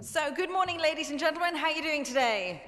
So, good morning, ladies and gentlemen. How are you doing today?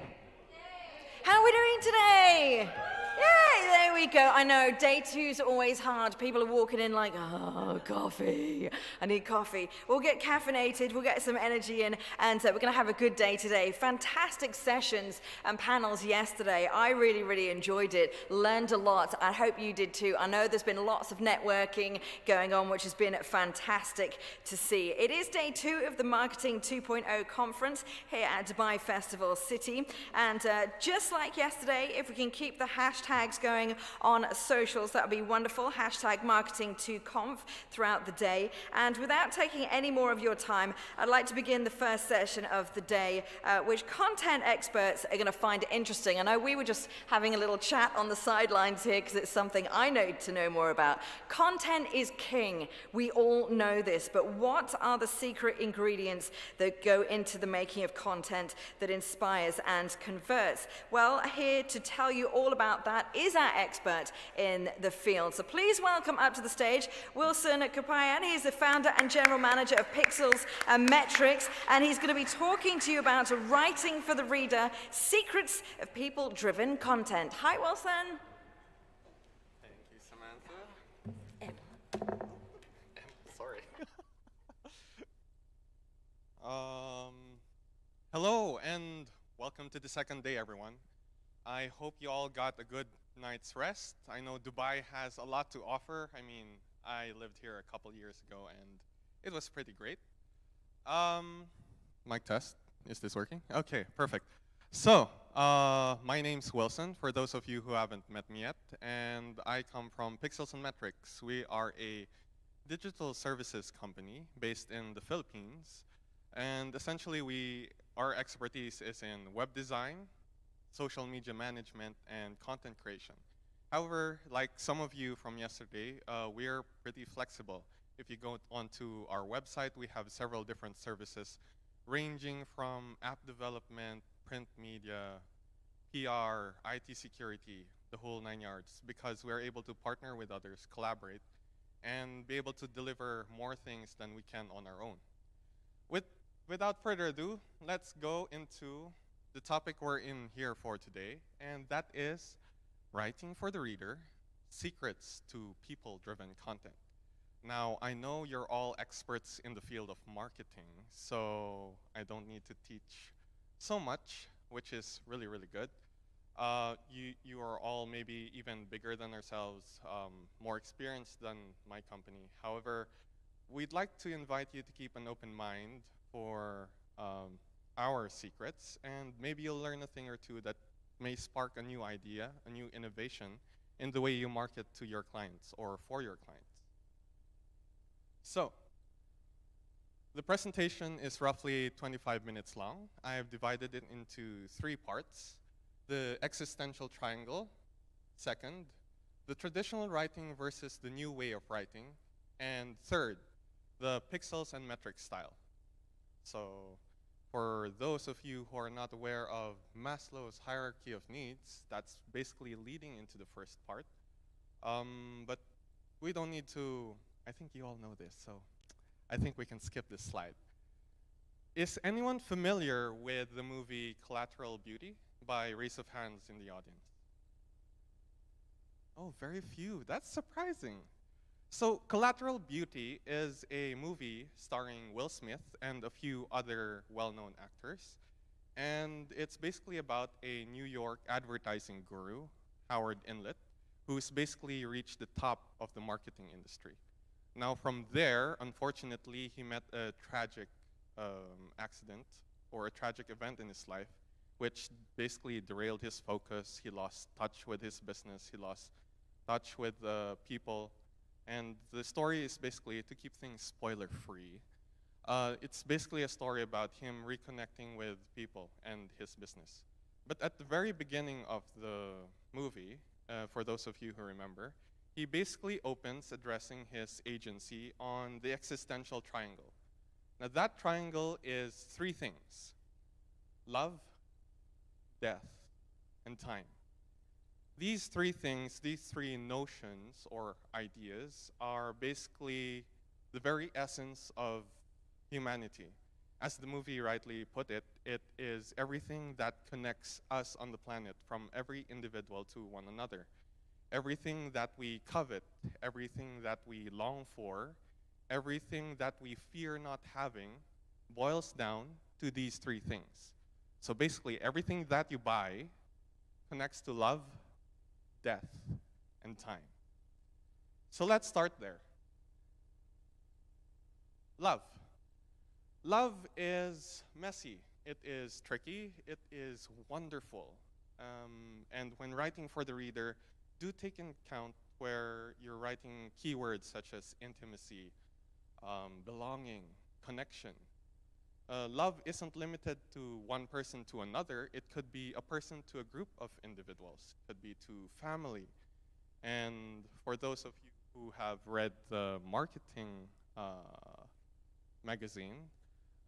How are we doing today? Yay, there we go. I know, day two's always hard. People are walking in like, oh, coffee. I need coffee. We'll get caffeinated, we'll get some energy in, and we're going to have a good day today. Fantastic sessions and panels yesterday. I really enjoyed it. Learned a lot. I hope you did too. I know there's been lots of networking going on, which has been fantastic to see. It is day 2 of the Marketing 2.0 conference here at Dubai Festival City. And just like yesterday, if we can keep the hashtags going on socials, that would be wonderful. Hashtag Marketing2Conf throughout the day. And without taking any more of your time, I'd like to begin the first session of the day, which content experts are going to find interesting. I know we were just having a little chat on the sidelines here because it's something I know to know more about. Content is king. We all know this, but what are the secret ingredients that go into the making of content that inspires and converts? Well, here to tell you all about that is our expert in the field. So please welcome up to the stage Wilson Kapayan. He's the founder and general manager of Pixels and Metrics, and he's going to be talking to you about writing for the reader, secrets of people-driven content. Hi, Wilson. Thank you, Samantha. Sorry. Hello and welcome to the second day, everyone. I hope you all got a good night's rest. I know Dubai has a lot to offer. I mean, I lived here a couple years ago and it was pretty great. Mic test. Is this working? Okay, perfect. So, my name's Wilson, for those of you who haven't met me yet, and I come from Pixels and Metrics. We are a digital services company based in the Philippines, and essentially our expertise is in web design, social media management, and content creation. However, like some of you from yesterday, we're pretty flexible. If you go onto our website, we have several different services ranging from app development, print media, PR, IT security, the whole 9 yards, because we're able to partner with others, collaborate, and be able to deliver more things than we can on our own. Without further ado, let's go into the topic we're in here for today, and that is writing for the reader, secrets to people-driven content. Now, I know you're all experts in the field of marketing, so I don't need to teach so much, which is really good. You are all maybe even bigger than ourselves, more experienced than my company. However, we'd like to invite you to keep an open mind for our secrets, and maybe you'll learn a thing or two that may spark a new idea, a new innovation in the way you market to your clients or for your clients. So, the presentation is roughly 25 minutes long. I have divided it into 3 parts. The existential triangle, second, the traditional writing versus the new way of writing, and third, the pixels and metrics style. So, for those of you who are not aware of Maslow's hierarchy of needs, that's basically leading into the first part. But we don't need to, I think you all know this, so I think we can skip this slide. Is anyone familiar with the movie Collateral Beauty? By raise of hands in the audience. Oh, very few. That's surprising. So, Collateral Beauty is a movie starring Will Smith and a few other well-known actors. And it's basically about a New York advertising guru, Howard Inlet, who's basically reached the top of the marketing industry. Now, from there, unfortunately, he met a tragic accident or a tragic event in his life, which basically derailed his focus. He lost touch with his business. He lost touch with people. And the story is basically, to keep things spoiler-free, it's basically a story about him reconnecting with people and his business. But at the very beginning of the movie, for those of you who remember, he basically opens addressing his agency on the existential triangle. Now that triangle is 3 things: love, death, and time. These 3 things, these 3 notions or ideas are basically the very essence of humanity. As the movie rightly put it, it is everything that connects us on the planet from every individual to one another. Everything that we covet, everything that we long for, everything that we fear not having boils down to these three things. So basically, everything that you buy connects to love, death, and time. So let's start there. Love. Love is messy, it is tricky, it is wonderful. And when writing for the reader, do take into account where you're writing keywords such as intimacy, belonging, connection. Love isn't limited to one person to another. It could be a person to a group of individuals. It could be to family. And for those of you who have read the marketing magazine,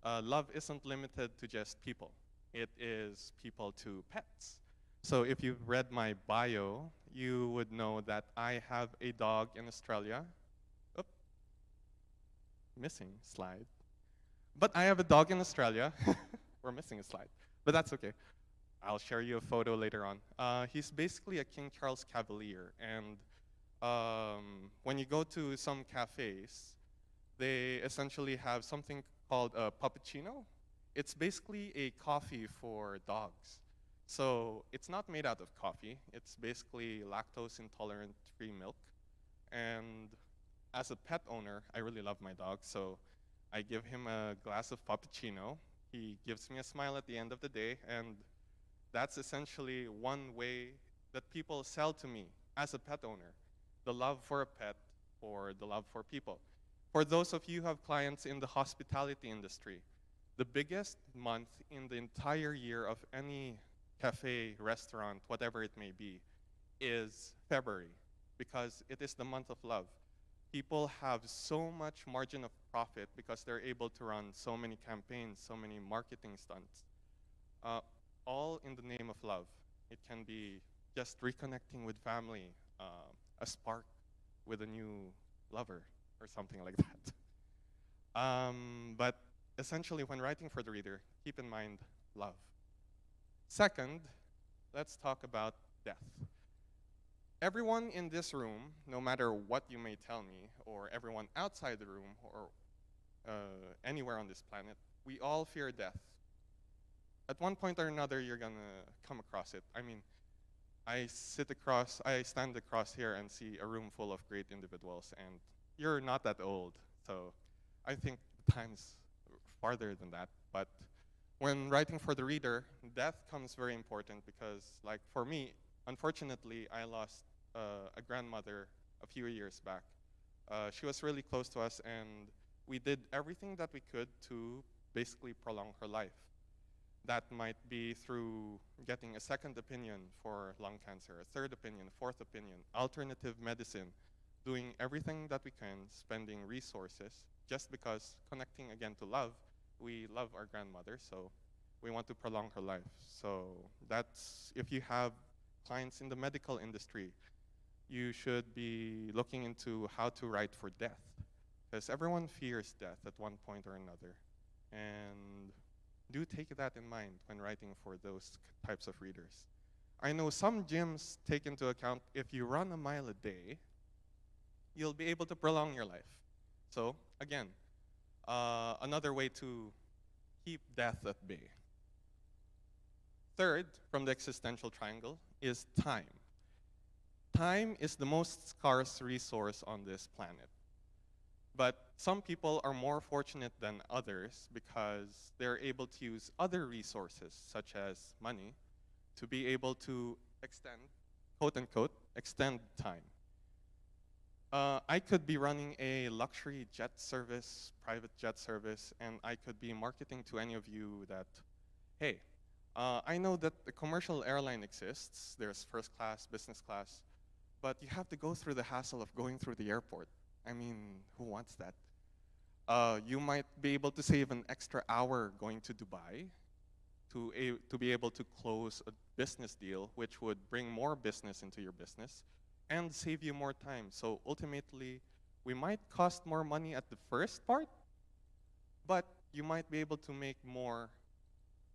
love isn't limited to just people. It is people to pets. So if you've read my bio, you would know that I have a dog in Australia. Oop, missing slide. But I have a dog in Australia. We're missing a slide, but that's okay. I'll share you a photo later on. He's basically a King Charles Cavalier, and when you go to some cafes, they essentially have something called a puppuccino. It's basically a coffee for dogs. So it's not made out of coffee. It's basically lactose intolerant free milk. And as a pet owner, I really love my dog, so I give him a glass of puppuccino. He gives me a smile at the end of the day, and that's essentially one way that people sell to me as a pet owner, the love for a pet or the love for people. For those of you who have clients in the hospitality industry, the biggest month in the entire year of any cafe, restaurant, whatever it may be, is February, because it is the month of love. People have so much margin of profit because they're able to run so many campaigns, so many marketing stunts, all in the name of love. It can be just reconnecting with family, a spark with a new lover, or something like that. But essentially, when writing for the reader, keep in mind love. Second, let's talk about death. Everyone in this room, no matter what you may tell me, or everyone outside the room, or anywhere on this planet, we all fear death. At one point or another, you're gonna come across it. I mean, I stand across here and see a room full of great individuals, and you're not that old, so I think time's farther than that. But when writing for the reader, death comes very important because, like for me, unfortunately, I lost a grandmother a few years back. She was really close to us, and we did everything that we could to basically prolong her life. That might be through getting a second opinion for lung cancer, a third opinion, a fourth opinion, alternative medicine, doing everything that we can, spending resources, just because connecting again to love, we love our grandmother, so we want to prolong her life. So that's, if you have clients in the medical industry, you should be looking into how to write for death, because everyone fears death at one point or another. And do take that in mind when writing for those types of readers. I know some gyms take into account if you run a mile a day, you'll be able to prolong your life. So again, another way to keep death at bay. Third, from the existential triangle, is time. Time is the most scarce resource on this planet. But some people are more fortunate than others because they're able to use other resources, such as money, to be able to extend, quote unquote, extend time. I could be running a luxury jet service, private jet service, and I could be marketing to any of you that, hey, I know that the commercial airline exists. There's first class, business class, but you have to go through the hassle of going through the airport. I mean, who wants that? You might be able to save an extra hour going to Dubai to be able to close a business deal, which would bring more business into your business and save you more time. So ultimately, we might cost more money at the first part, but you might be able to make more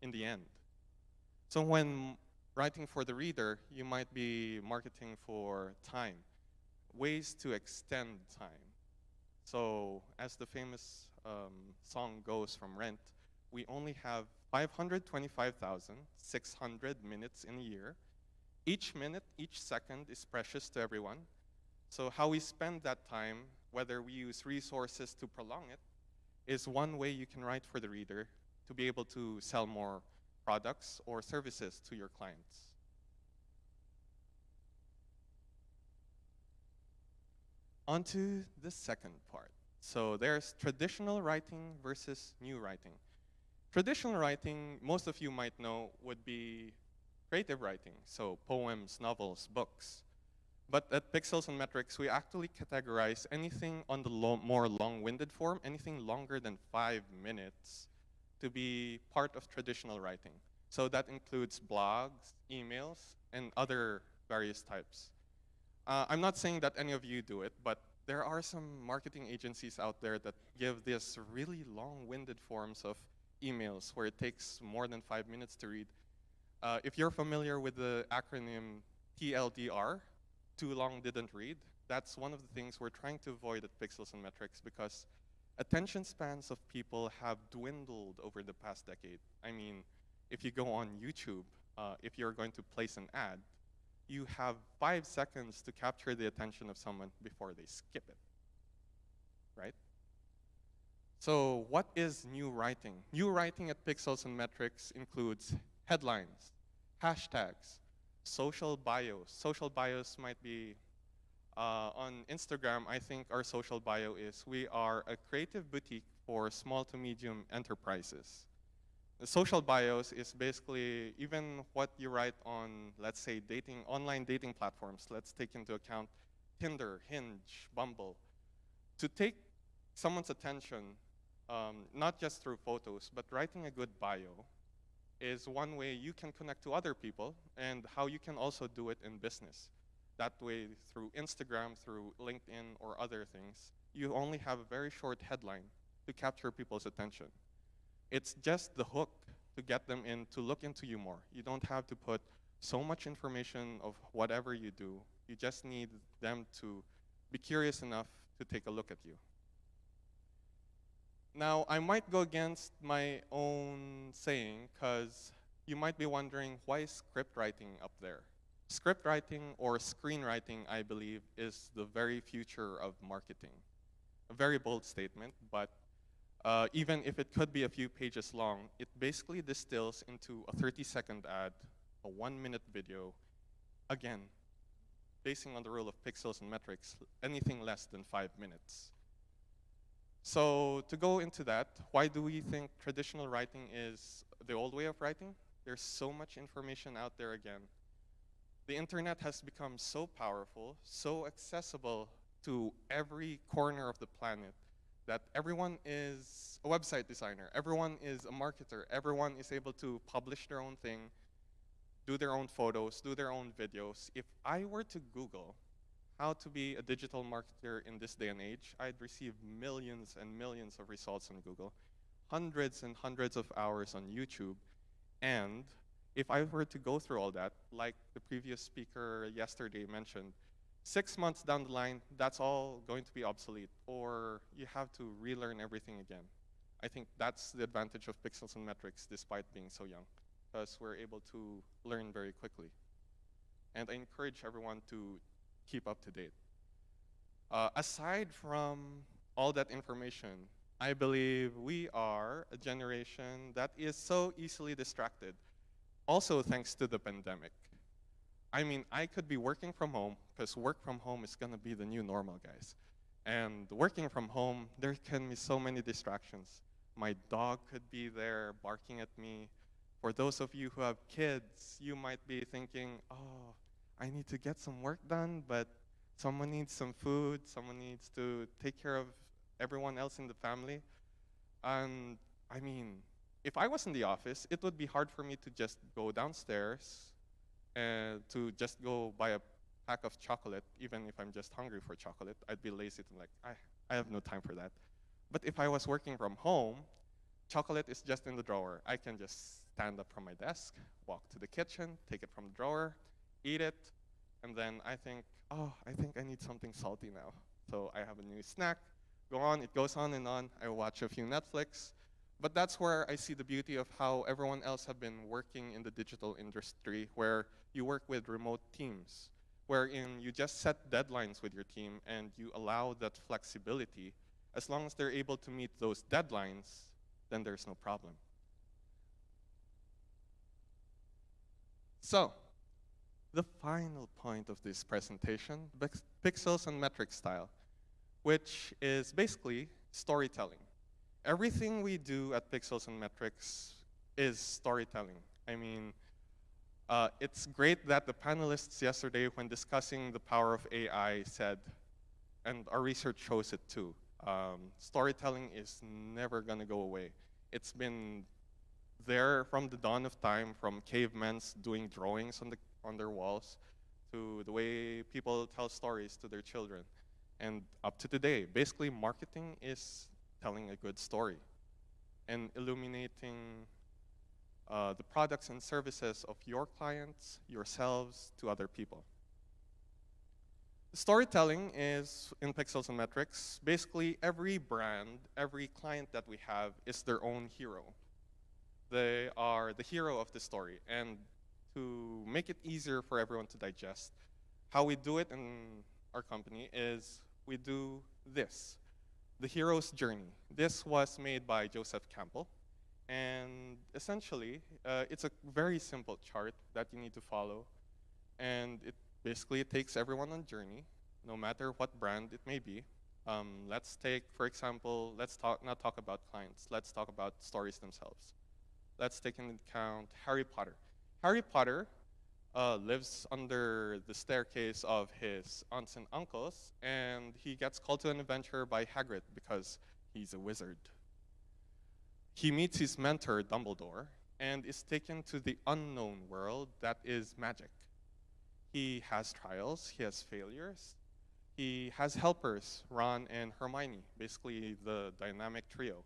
in the end. So when writing for the reader, you might be marketing for time, ways to extend time. So as the famous song goes from Rent, we only have 525,600 minutes in a year. Each minute, each second is precious to everyone. So how we spend that time, whether we use resources to prolong it, is one way you can write for the reader to be able to sell more products or services to your clients. On to the second part. So there's traditional writing versus new writing. Traditional writing, most of you might know, would be creative writing, so poems, novels, books. But at Pixels and Metrics, we actually categorize anything on the more long-winded form, anything longer than 5 minutes, to be part of traditional writing. So that includes blogs, emails, and other various types. I'm not saying that any of you do it, but there are some marketing agencies out there that give this really long-winded forms of emails where it takes more than 5 minutes to read. If you're familiar with the acronym TLDR, too long didn't read, that's one of the things we're trying to avoid at Pixels and Metrics, because attention spans of people have dwindled over the past decade. I mean, if you go on YouTube, if you're going to place an ad, you have 5 seconds to capture the attention of someone before they skip it, right? So what is new writing? New writing at Pixels and Metrics includes headlines, hashtags, social bios. Social bios might be on Instagram. I think our social bio is, we are a creative boutique for small to medium enterprises. The social bios is basically even what you write on, let's say, online dating platforms. Let's take into account Tinder, Hinge, Bumble. To take someone's attention, not just through photos, but writing a good bio is one way you can connect to other people, and how you can also do it in business. That way, through Instagram, through LinkedIn, or other things, you only have a very short headline to capture people's attention. It's just the hook to get them in to look into you more. You don't have to put so much information of whatever you do. You just need them to be curious enough to take a look at you. Now, I might go against my own saying, because you might be wondering, why is script writing up there? Script writing or screenwriting, I believe, is the very future of marketing. A very bold statement, but even if it could be a few pages long, it basically distills into a 30-second ad, a 1-minute video, again, basing on the rule of Pixels and Metrics, anything less than 5 minutes. So to go into that, why do we think traditional writing is the old way of writing? There's so much information out there again. The internet has become so powerful, so accessible to every corner of the planet, that everyone is a website designer, everyone is a marketer, everyone is able to publish their own thing, do their own photos, do their own videos. If I were to Google how to be a digital marketer in this day and age, I'd receive millions and millions of results on Google, hundreds and hundreds of hours on YouTube, and if I were to go through all that, like the previous speaker yesterday mentioned, 6 months down the line, that's all going to be obsolete, or you have to relearn everything again. I think that's the advantage of Pixels and Metrics, despite being so young, because we're able to learn very quickly. And I encourage everyone to keep up to date. Aside from all that information, I believe we are a generation that is so easily distracted, also thanks to the pandemic. I mean, I could be working from home, because work from home is gonna be the new normal, guys. And working from home, there can be so many distractions. My dog could be there barking at me. For those of you who have kids, you might be thinking, oh, I need to get some work done, but someone needs some food, someone needs to take care of everyone else in the family. And I mean, if I was in the office, it would be hard for me to just go downstairs and to just go buy a pack of chocolate, even if I'm just hungry for chocolate. I'd be lazy to I have no time for that. But if I was working from home, chocolate is just in the drawer. I can just stand up from my desk, walk to the kitchen, take it from the drawer, eat it, and then I think, oh, I think I need something salty now. So I have a new snack. Go on, it goes on and on. I watch a few Netflix. But that's where I see the beauty of how everyone else have been working in the digital industry, where you work with remote teams, wherein you just set deadlines with your team and you allow that flexibility. As long as they're able to meet those deadlines, then there's no problem. So, the final point of this presentation, pixels and metric style, which is basically storytelling. Everything we do at Pixels and Metrics is storytelling. I mean, it's great that the panelists yesterday, when discussing the power of AI, said, and our research shows it too, storytelling is never going to go away. It's been there from the dawn of time, from cavemen doing drawings on their walls, to the way people tell stories to their children. And up to today, basically marketing is telling a good story and illuminating the products and services of your clients, yourselves, to other people. Storytelling is, in Pixels and Metrics, basically every brand, every client that we have is their own hero. They are the hero of the story. And to make it easier for everyone to digest, how we do it in our company is we do this, the hero's journey. This was made by Joseph Campbell. And essentially, it's a very simple chart that you need to follow. And it basically takes everyone on a journey, no matter what brand it may be. Let's take, for example, not talk about clients. Let's talk about stories themselves. Let's take into account Harry Potter. Harry Potter lives under the staircase of his aunts and uncles, and he gets called to an adventure by Hagrid because he's a wizard. He meets his mentor, Dumbledore, and is taken to the unknown world that is magic. He has trials, he has failures, he has helpers, Ron and Hermione, basically the dynamic trio.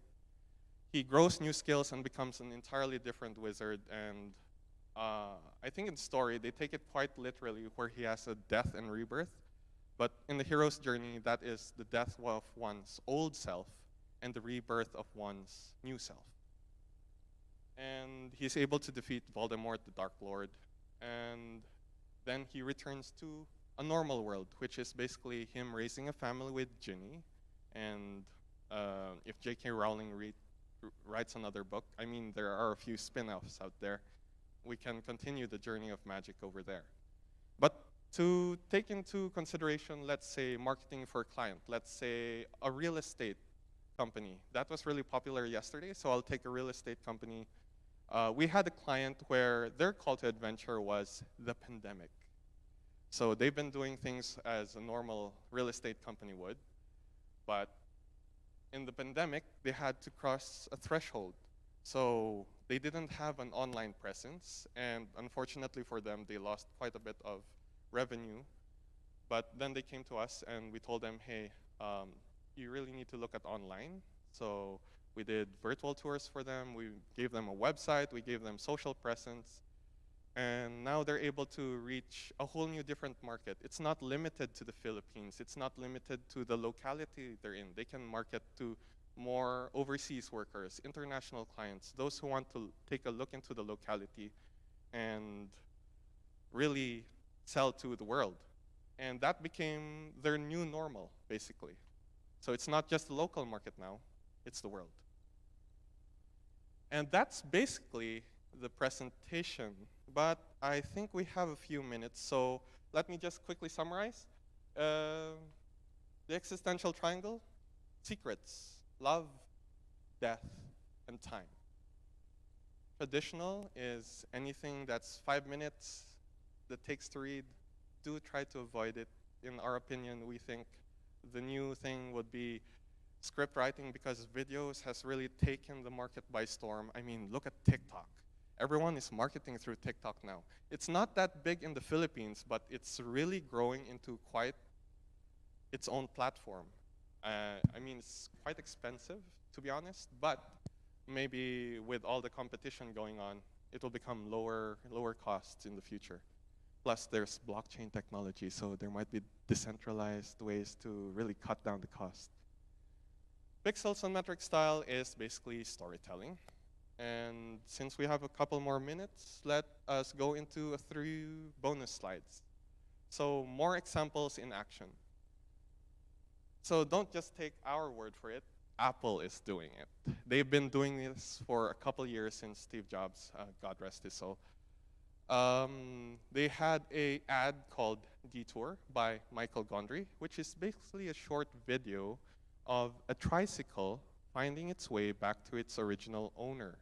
He grows new skills and becomes an entirely different wizard, and I think in the story, they take it quite literally, where he has a death and rebirth. But in the hero's journey, that is the death of one's old self and the rebirth of one's new self. And he's able to defeat Voldemort, the Dark Lord. And then he returns to a normal world, which is basically him raising a family with Ginny. And if J.K. Rowling writes another book, I mean, there are a few spin-offs out there. We can continue the journey of magic over there. But to take into consideration, let's say, marketing for a client, let's say a real estate company. That was really popular yesterday, so I'll take a real estate company. We had a client where their call to adventure was the pandemic. So they've been doing things as a normal real estate company would, but in the pandemic, they had to cross a threshold. So they didn't have an online presence, and unfortunately for them, they lost quite a bit of revenue. But then they came to us and we told them, hey, you really need to look at online. So we did virtual tours for them, we gave them a website, we gave them social presence, and now they're able to reach a whole new different market. It's not limited to the Philippines, it's not limited to the locality they're in. They can market to more overseas workers, international clients, those who want to take a look into the locality and really sell to the world. And that became their new normal, basically. So it's not just the local market now, it's the world. And that's basically the presentation, but I think we have a few minutes, so let me just quickly summarize. The existential triangle, secrets. Love, death, and time. Traditional is anything that's 5 minutes that takes to read. Do try to avoid it. In our opinion, we think the new thing would be script writing, because videos has really taken the market by storm. I mean, look at TikTok. Everyone is marketing through TikTok now. It's not that big in the Philippines, but it's really growing into quite its own platform. I mean, it's quite expensive, to be honest, but maybe with all the competition going on, it will become lower costs in the future. Plus, there's blockchain technology, so there might be decentralized ways to really cut down the cost. Pixels on metric style is basically storytelling. And since we have a couple more minutes, let us go into a 3 bonus slides. So more examples in action. So don't just take our word for it. Apple is doing it. They've been doing this for a couple years since Steve Jobs, God rest his soul. They had a ad called Detour by Michael Gondry, which is basically a short video of a tricycle finding its way back to its original owner,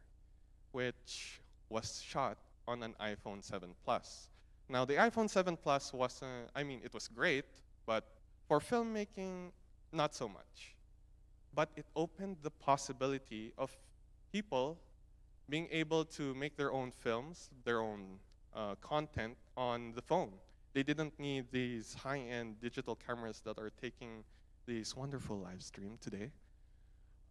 which was shot on an iPhone 7 Plus. Now, the iPhone 7 Plus wasn't, I mean, it was great, but for filmmaking, not so much. But it opened the possibility of people being able to make their own films, their own content on the phone. They didn't need these high-end digital cameras that are taking this wonderful live stream today.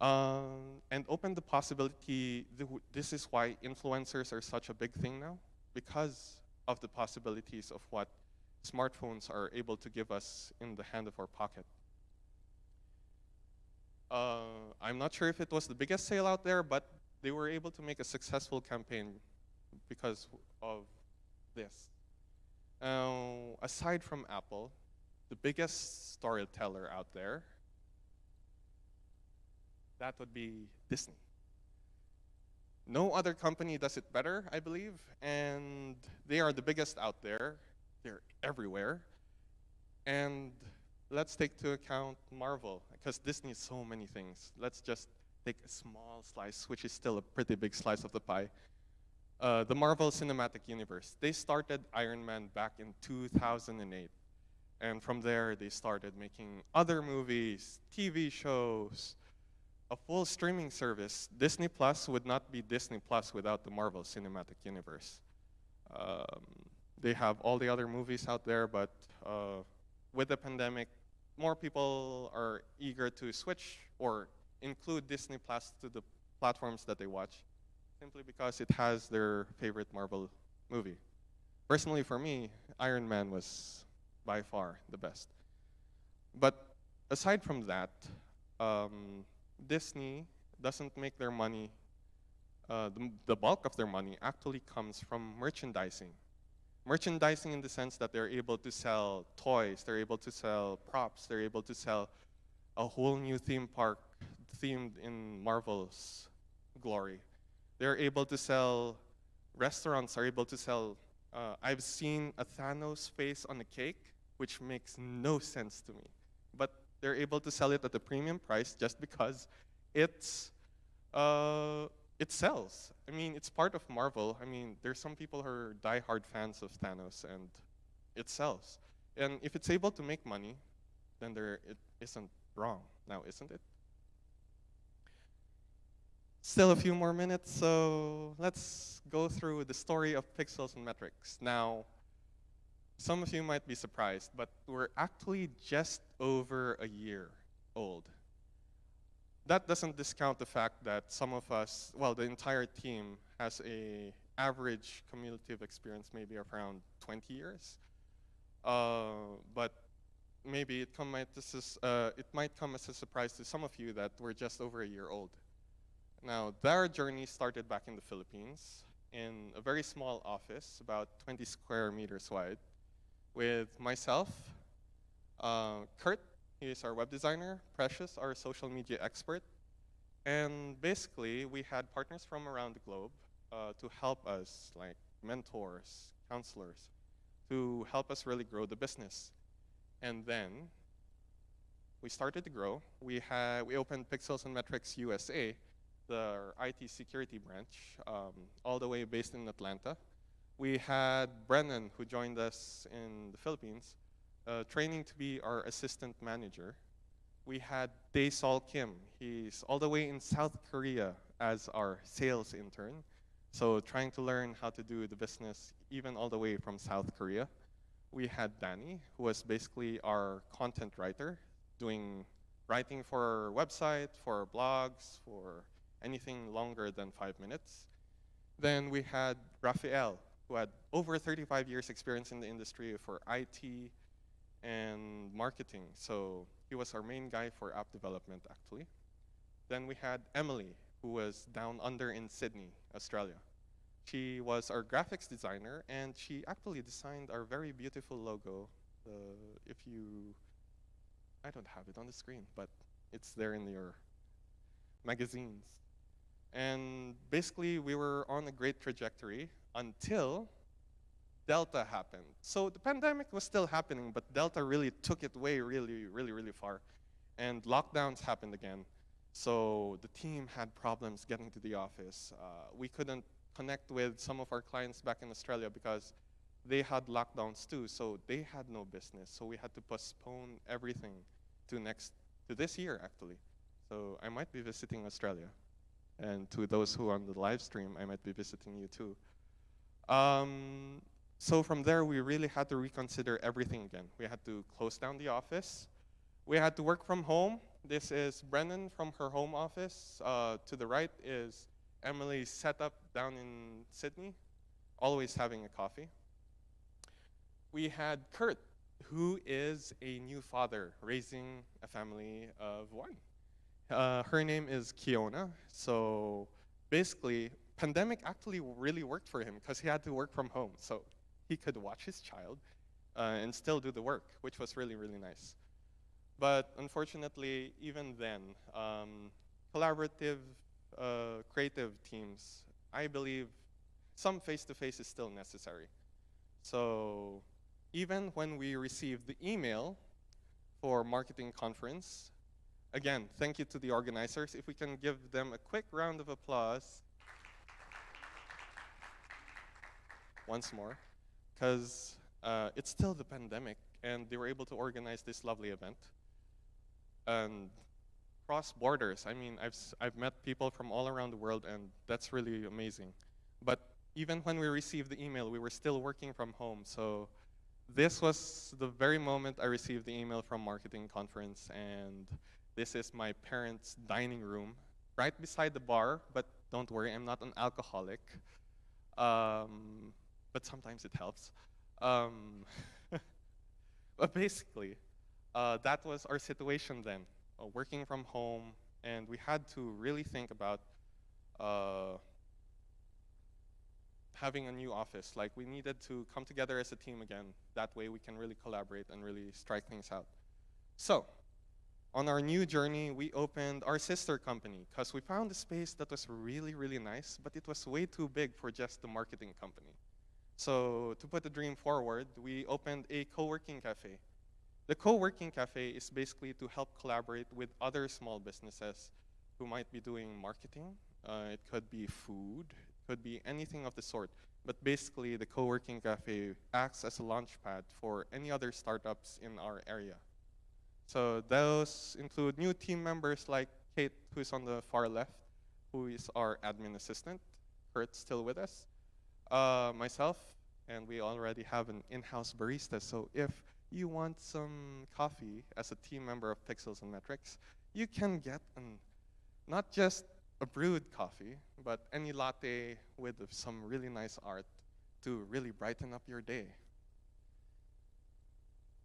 And open the possibility, this is why influencers are such a big thing now, because of the possibilities of what smartphones are able to give us in the hand of our pocket. I'm not sure if it was the biggest sale out there, but they were able to make a successful campaign because of this. Aside from Apple, the biggest storyteller out there, that would be Disney. No other company does it better, I believe, and they are the biggest out there. They're everywhere. And let's take into account Marvel, because Disney is so many things. Let's just take a small slice, which is still a pretty big slice of the pie. The Marvel Cinematic Universe. They started Iron Man back in 2008. And from there, they started making other movies, TV shows, a full streaming service. Disney Plus would not be Disney Plus without the Marvel Cinematic Universe. They have all the other movies out there, but with the pandemic, more people are eager to switch or include Disney Plus to the platforms that they watch, simply because it has their favorite Marvel movie. Personally, for me, Iron Man was by far the best. But aside from that, Disney doesn't make their money, the bulk of their money actually comes from merchandising. Merchandising in the sense that they're able to sell toys, they're able to sell props, they're able to sell a whole new theme park themed in Marvel's glory. They're able to sell, restaurants are able to sell, I've seen a Thanos face on a cake, which makes no sense to me. But they're able to sell it at a premium price just because it sells. I mean, it's part of Marvel. I mean, there's some people who are diehard fans of Thanos, and it sells. And if it's able to make money, then it isn't wrong now, isn't it? Still a few more minutes, so let's go through the story of pixels and metrics. Now, some of you might be surprised, but we're actually just over a year old. That doesn't discount the fact that some of us, well, the entire team has a average cumulative experience maybe of around 20 years. But maybe it might come as a surprise to some of you that we're just over a year old. Now, their journey started back in the Philippines in a very small office, about 20 square meters wide, with myself, Kurt, he is our web designer, Precious, our social media expert, and basically we had partners from around the globe to help us, like mentors, counselors, to help us really grow the business. And then we started to grow. We opened Pixels and Metrics USA, the IT security branch, all the way based in Atlanta. We had Brennan, who joined us in the Philippines, training to be our assistant manager. We had Daesol Kim. He's all the way in South Korea as our sales intern. So trying to learn how to do the business even all the way from South Korea. We had Danny, who was basically our content writer, doing writing for our website, for our blogs, for anything longer than 5 minutes. Then we had Rafael, who had over 35 years experience in the industry for IT and marketing. So he was our main guy for app development, actually. Then we had Emily, who was down under in Sydney, Australia. She was our graphics designer, and she actually designed our very beautiful logo. If you, I don't have it on the screen, but it's there in your magazines. And basically, we were on a great trajectory until Delta happened. So the pandemic was still happening, but Delta really took it way really far. And lockdowns happened again. So the team had problems getting to the office. We couldn't connect with some of our clients back in Australia because they had lockdowns too, so they had no business. So we had to postpone everything to this year, actually. So I might be visiting Australia. And to those who are on the live stream, I might be visiting you too. So from there, we really had to reconsider everything again. We had to close down the office. We had to work from home. This is Brennan from her home office. To the right is Emily's setup down in Sydney, always having a coffee. We had Kurt, who is a new father, raising a family of one. Her name is Kiona. So basically, pandemic actually really worked for him because he had to work from home. So he could watch his child and still do the work, which was really nice. But unfortunately, even then, collaborative, creative teams, I believe some face-to-face is still necessary. So even when we received the email for marketing conference, again, thank you to the organizers. If we can give them a quick round of applause. Once more, because it's still the pandemic, and they were able to organize this lovely event. And cross borders, I mean, I've met people from all around the world, and that's really amazing. But even when we received the email, we were still working from home. So this was the very moment I received the email from marketing conference, and this is my parents' dining room, right beside the bar. But don't worry, I'm not an alcoholic. But sometimes it helps. But basically, that was our situation then, working from home, and we had to really think about having a new office. Like, we needed to come together as a team again. That way we can really collaborate and really strike things out. So, on our new journey, we opened our sister company because we found a space that was really nice, but it was way too big for just the marketing company. So to put the dream forward, we opened a co-working cafe. The co-working cafe is basically to help collaborate with other small businesses who might be doing marketing. It could be food, it could be anything of the sort. But basically, the co-working cafe acts as a launch pad for any other startups in our area. So those include new team members like Kate, who's on the far left, who is our admin assistant. Kurt's still with us. Myself, and we already have an in-house barista. So if you want some coffee as a team member of Pixels and Metrics, you can get not just a brewed coffee, but any latte with some really nice art to really brighten up your day.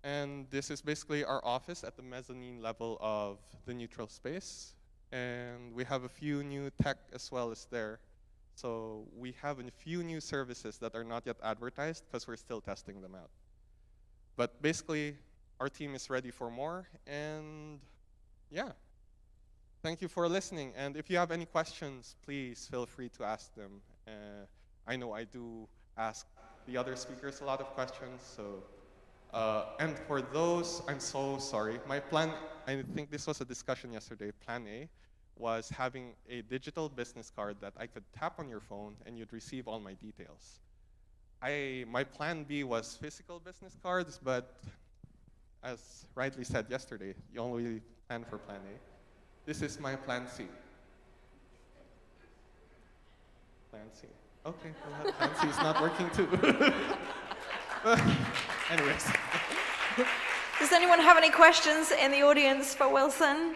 And this is basically our office at the mezzanine level of the neutral space. And we have a few new tech as well as there. So we have a few new services that are not yet advertised because we're still testing them out. But basically, our team is ready for more. And yeah, thank you for listening. And if you have any questions, please feel free to ask them. I know I do ask the other speakers a lot of questions. So, and for those, I'm so sorry. My plan, I think this was a discussion yesterday, plan A, was having a digital business card that I could tap on your phone and you'd receive all my details. My plan B was physical business cards, but as rightly said yesterday, you only plan for plan A. This is my plan C. Plan C. Okay, well, plan C is not working too. Anyways. Does anyone have any questions in the audience for Wilson?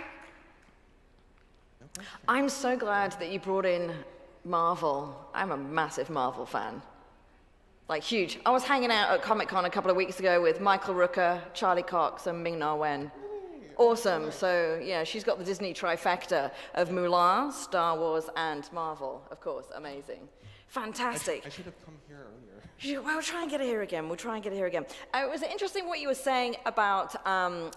I'm so glad that you brought in Marvel. I'm a massive Marvel fan. Like, huge. I was hanging out at Comic-Con a couple of weeks ago with Michael Rooker, Charlie Cox, and Ming-Na Wen. Awesome. So, yeah, she's got the Disney trifecta of Mulan, Star Wars, and Marvel. Of course, amazing. Fantastic. I should have come here earlier. Well, we'll try and get it here again. It was interesting what you were saying about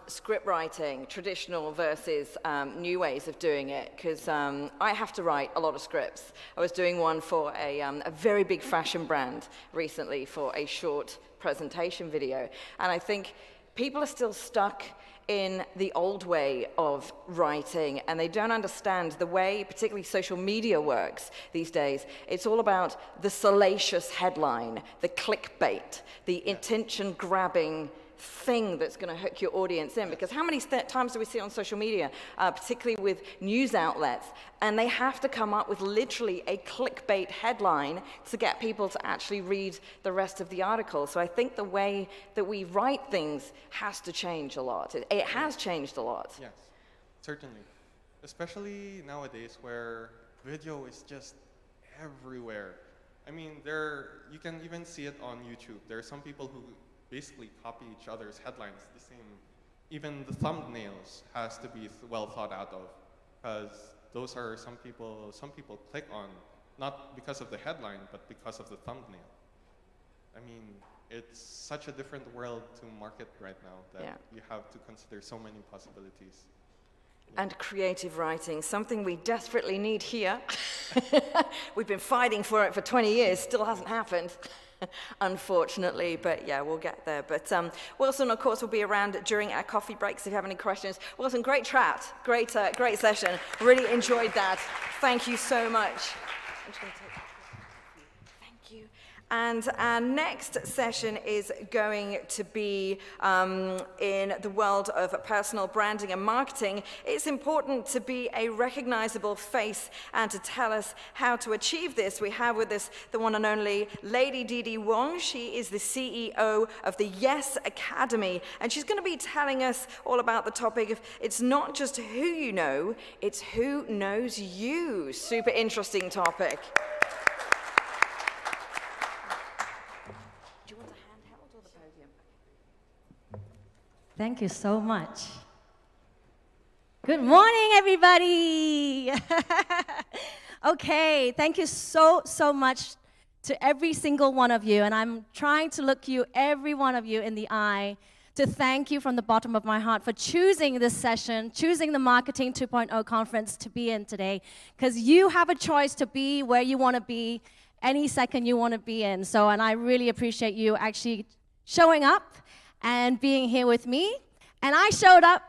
script writing, traditional versus new ways of doing it, because I have to write a lot of scripts. I was doing one for a very big fashion brand recently for a short presentation video, and I think people are still stuck in the old way of writing, and they don't understand the way, particularly social media works these days. It's all about the salacious headline, the clickbait, the attention-grabbing thing that's going to hook your audience in. Because how many times do we see on social media, particularly with news outlets, and they have to come up with literally a clickbait headline to get people to actually read the rest of the article. So I think the way that we write things has to change a lot. It has changed a lot. Yes, certainly. Especially nowadays where video is just everywhere. I mean, you can even see it on YouTube. There are some people who basically copy each other's headlines the same. Even the thumbnails has to be well thought out of, because those are some people click on, not because of the headline, but because of the thumbnail. I mean, it's such a different world to market right now that you have to consider so many possibilities. And creative writing, something we desperately need here. We've been fighting for it for 20 years, still hasn't happened. Unfortunately, but yeah, we'll get there. But Wilson, of course, will be around during our coffee breaks if you have any questions. Wilson, great chat, great session. Really enjoyed that. Thank you so much. I'm just going to take that. Thank you. And our next session is going to be in the world of personal branding and marketing. It's important to be a recognizable face, and to tell us how to achieve this, we have with us the one and only Lady Didi Wong. She is the CEO of the Yes Academy, and she's going to be telling us all about the topic of it's not just who you know, it's who knows you. Super interesting topic. Thank you so much. Good morning, everybody. Okay, thank you so much to every single one of you. And I'm trying to look you, every one of you, in the eye to thank you from the bottom of my heart for choosing this session, choosing the Marketing 2.0 conference to be in today. Because you have a choice to be where you want to be any second you want to be in. And I really appreciate you actually showing up and being here with me. And I showed up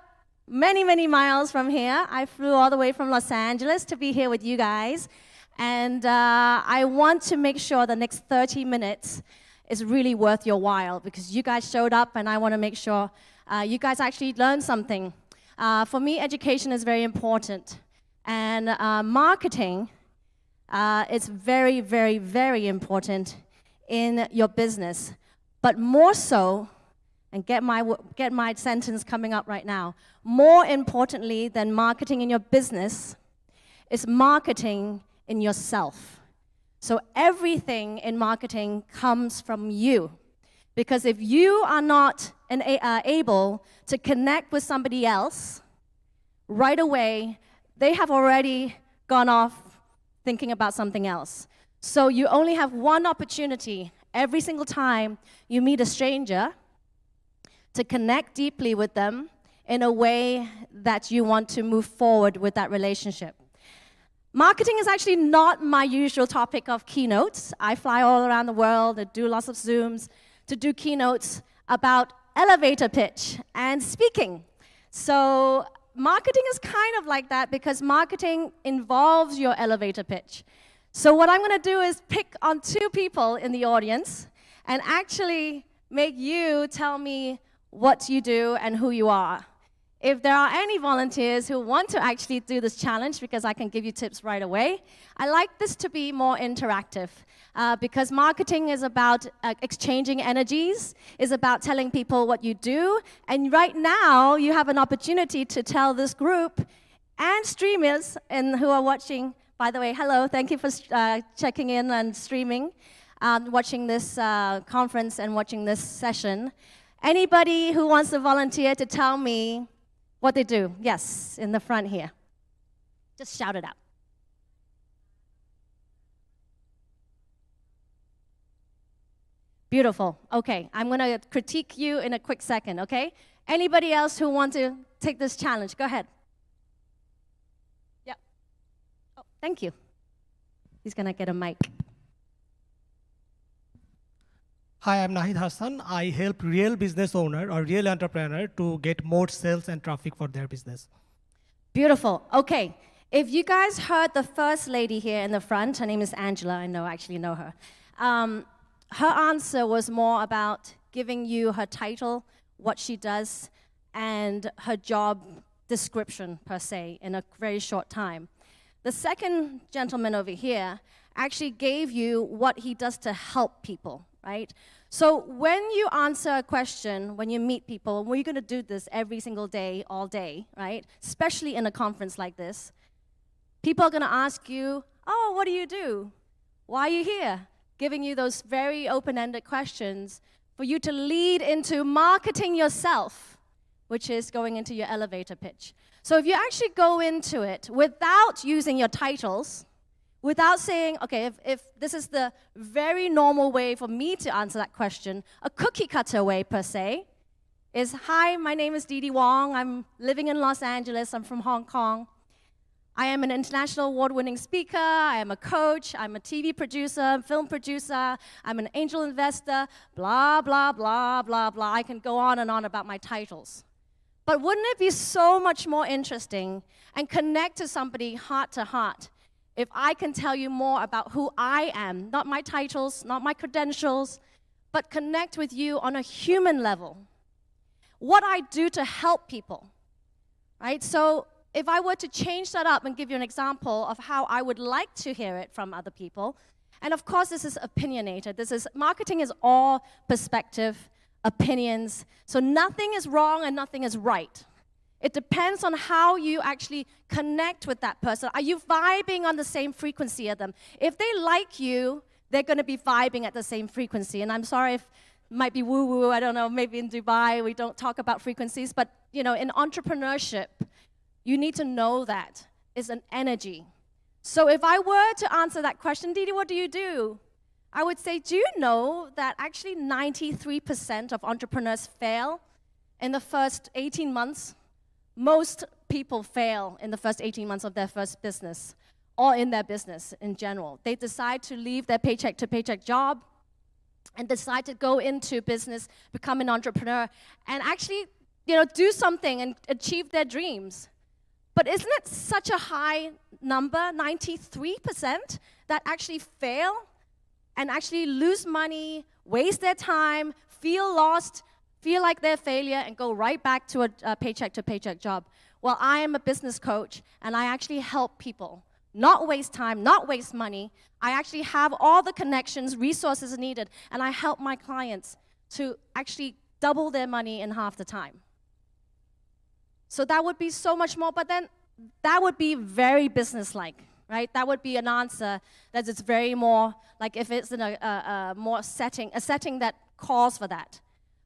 many miles from here. I flew all the way from Los Angeles to be here with you guys. And I want to make sure the next 30 minutes is really worth your while, because you guys showed up, and I want to make sure you guys actually learned something. For me, education is very important. And marketing is very, very important in your business. But more so, and get my sentence coming up right now, more importantly than marketing in your business is marketing in yourself. So everything in marketing comes from you. Because if you are not able to connect with somebody else right away, they have already gone off thinking about something else. So you only have one opportunity every single time you meet a stranger to connect deeply with them in a way that you want to move forward with that relationship. Marketing is actually not my usual topic of keynotes. I fly all around the world and do lots of Zooms to do keynotes about elevator pitch and speaking. So marketing is kind of like that, because marketing involves your elevator pitch. So what I'm going to do is pick on two people in the audience and actually make you tell me what you do and who you are. If there are any volunteers who want to actually do this challenge, because I can give you tips right away, I like this to be more interactive, because marketing is about exchanging energies, is about telling people what you do, and right now you have an opportunity to tell this group and streamers and who are watching. By the way, hello, thank you for checking in and streaming, watching this conference and watching this session. Anybody who wants to volunteer to tell me what they do? Yes, in the front here. Just shout it out. Beautiful. Okay, I'm going to critique you in a quick second, okay? Anybody else who want to take this challenge? Go ahead. Yep. Oh, thank you. He's going to get a mic. Hi, I'm Nahid Hassan. I help real business owner or real entrepreneur to get more sales and traffic for their business. Beautiful. Okay. If you guys heard the first lady here in the front, her name is Angela. I actually know her. Her answer was more about giving you her title, what she does, and her job description, per se, in a very short time. The second gentleman over here actually gave you what he does to help people, right? So when you answer a question, when you meet people, and we're going to do this every single day, all day, right? Especially in a conference like this, people are going to ask you, oh, what do you do? Why are you here? Giving you those very open-ended questions for you to lead into marketing yourself, which is going into your elevator pitch. So if you actually go into it without using your titles, without saying, okay, if this is the very normal way for me to answer that question, a cookie cutter way per se, is, hi, my name is Dee Dee Wong. I'm living in Los Angeles. I'm from Hong Kong. I am an international award-winning speaker. I am a coach. I'm a TV producer, film producer. I'm an angel investor, blah, blah, blah, blah, blah. I can go on and on about my titles. But wouldn't it be so much more interesting and connect to somebody heart to heart if I can tell you more about who I am, not my titles, not my credentials, but connect with you on a human level? What I do to help people, right? So if I were to change that up and give you an example of how I would like to hear it from other people, and of course this is opinionated. Marketing is all perspective, opinions, so nothing is wrong and nothing is right. It depends on how you actually connect with that person. Are you vibing on the same frequency as them? If they like you, they're going to be vibing at the same frequency. And I'm sorry if it might be woo-woo, I don't know, maybe in Dubai we don't talk about frequencies, but in entrepreneurship, you need to know that it's an energy. So if I were to answer that question, Dee Dee, what do you do? I would say, do you know that actually 93% of entrepreneurs fail in the first 18 months? Most people fail in the first 18 months of their first business or in their business in general. They decide to leave their paycheck-to-paycheck job and decide to go into business, become an entrepreneur, and actually do something and achieve their dreams. But isn't it such a high number, 93%, that actually fail and actually lose money, waste their time, feel lost, feel like they're a failure, and go right back to a paycheck-to-paycheck job? Well, I am a business coach, and I actually help people not waste time, not waste money. I actually have all the connections, resources needed, and I help my clients to actually double their money in half the time. So that would be so much more, but then that would be very business-like, right? That would be an answer that is very more, like if it's in a setting that calls for that.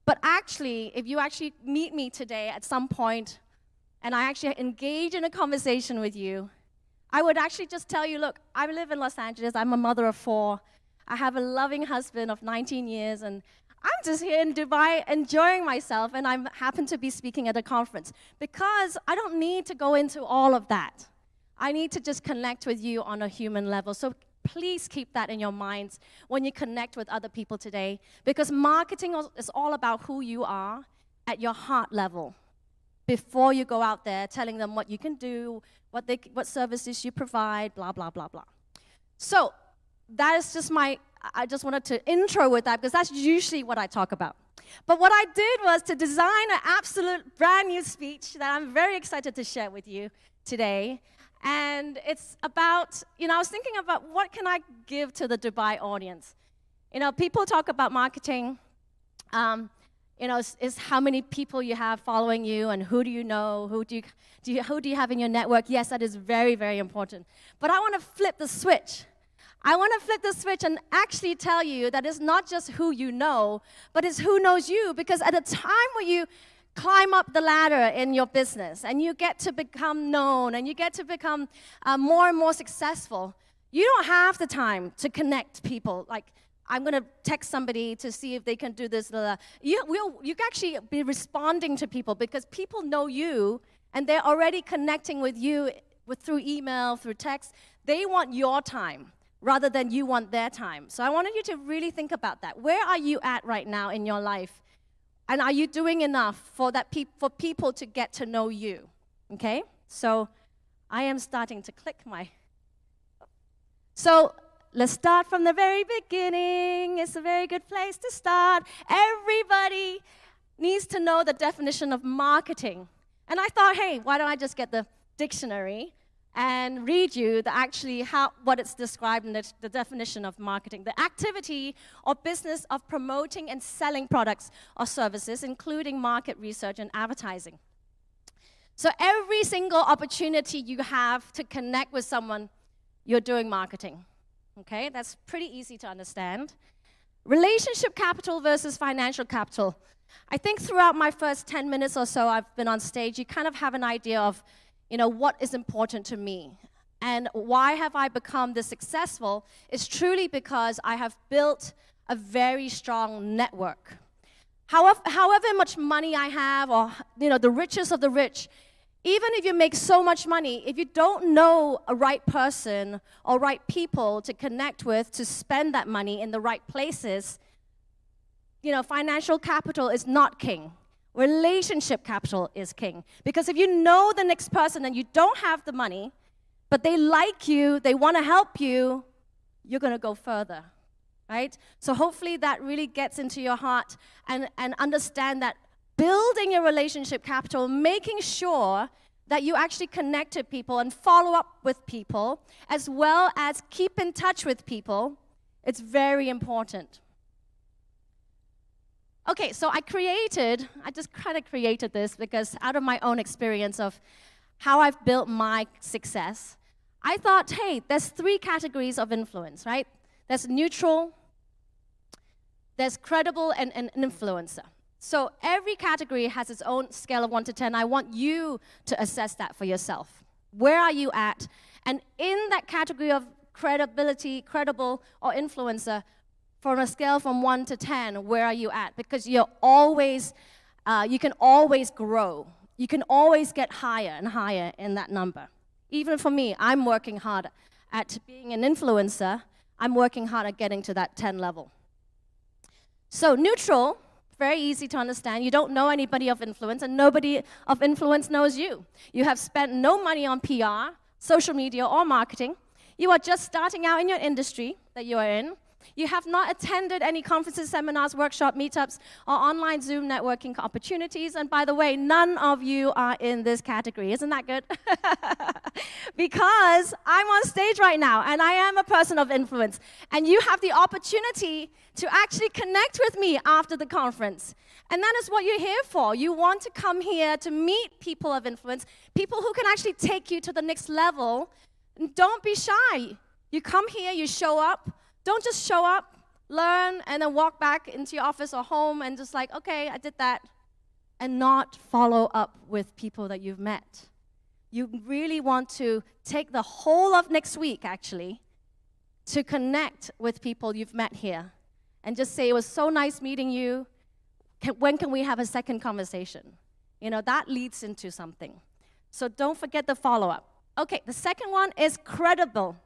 But actually, if you actually meet me today at some point, and I actually engage in a conversation with you, I would actually just tell you, look, I live in Los Angeles, I'm a mother of 4, I have a loving husband of 19 years, and I'm just here in Dubai enjoying myself, and I happen to be speaking at a conference. Because I don't need to go into all of that. I need to just connect with you on a human level. So please keep that in your minds when you connect with other people today. Because marketing is all about who you are at your heart level. Before you go out there telling them what you can do, what services you provide, blah, blah, blah, blah. So that is just I just wanted to intro with that because that's usually what I talk about. But what I did was to design an absolute brand new speech that I'm very excited to share with you today. And it's about, I was thinking about what can I give to the Dubai audience. People talk about marketing. You know, is how many people you have following you and who do you know, who do you have in your network. Yes, that is very, very important. But I want to flip the switch. I want to flip the switch and actually tell you that it's not just who you know, but it's who knows you. Because at a time where you climb up the ladder in your business and you get to become known and you get to become more and more successful, you don't have the time to connect people. Like, I'm going to text somebody to see if they can do this. Blah, blah. You can actually be responding to people because people know you and they're already connecting with you through email, through text. They want your time rather than you want their time. So I wanted you to really think about that. Where are you at right now in your life? And are you doing enough for people to get to know you? Okay? So I am starting to click my... So let's start from the very beginning. It's a very good place to start. Everybody needs to know the definition of marketing. And I thought, hey, why don't I just get the dictionary and read you what it's described in the definition of marketing. The activity or business of promoting and selling products or services, including market research and advertising. So every single opportunity you have to connect with someone, you're doing marketing. Okay, that's pretty easy to understand. Relationship capital versus financial capital. I think throughout my first 10 minutes or so I've been on stage, you kind of have an idea of, what is important to me. And why have I become this successful is truly because I have built a very strong network. However much money I have, or the richest of the rich, even if you make so much money, if you don't know a right person or right people to connect with to spend that money in the right places, financial capital is not king. Relationship capital is king. Because if you know the next person and you don't have the money, but they like you, they want to help you, you're going to go further, right? So hopefully that really gets into your heart and understand that building your relationship capital, making sure that you actually connect to people and follow up with people, as well as keep in touch with people, it's very important. Okay, so I just kind of created this because out of my own experience of how I've built my success, I thought, hey, there's 3 categories of influence, right? There's neutral, there's credible, and an influencer. So every category has its own scale of 1 to 10. I want you to assess that for yourself. Where are you at? And in that category of credibility, credible, or influencer, from a scale from 1 to 10, where are you at? Because you can always grow. You can always get higher and higher in that number. Even for me, I'm working hard at being an influencer. I'm working hard at getting to that 10 level. So neutral, very easy to understand. You don't know anybody of influence, and nobody of influence knows you. You have spent no money on PR, social media, or marketing. You are just starting out in your industry that you are in. You have not attended any conferences, seminars, workshop, meetups, or online Zoom networking opportunities. And by the way, none of you are in this category. Isn't that good? Because I'm on stage right now, and I am a person of influence. And you have the opportunity to actually connect with me after the conference. And that is what you're here for. You want to come here to meet people of influence, people who can actually take you to the next level. And don't be shy. You come here, you show up. Don't just show up, learn, and then walk back into your office or home and just like, okay, I did that, and not follow up with people that you've met. You really want to take the whole of next week, actually, to connect with people you've met here and just say, it was so nice meeting you. When can we have a second conversation? That leads into something. So don't forget the follow-up. Okay, the second one is credible.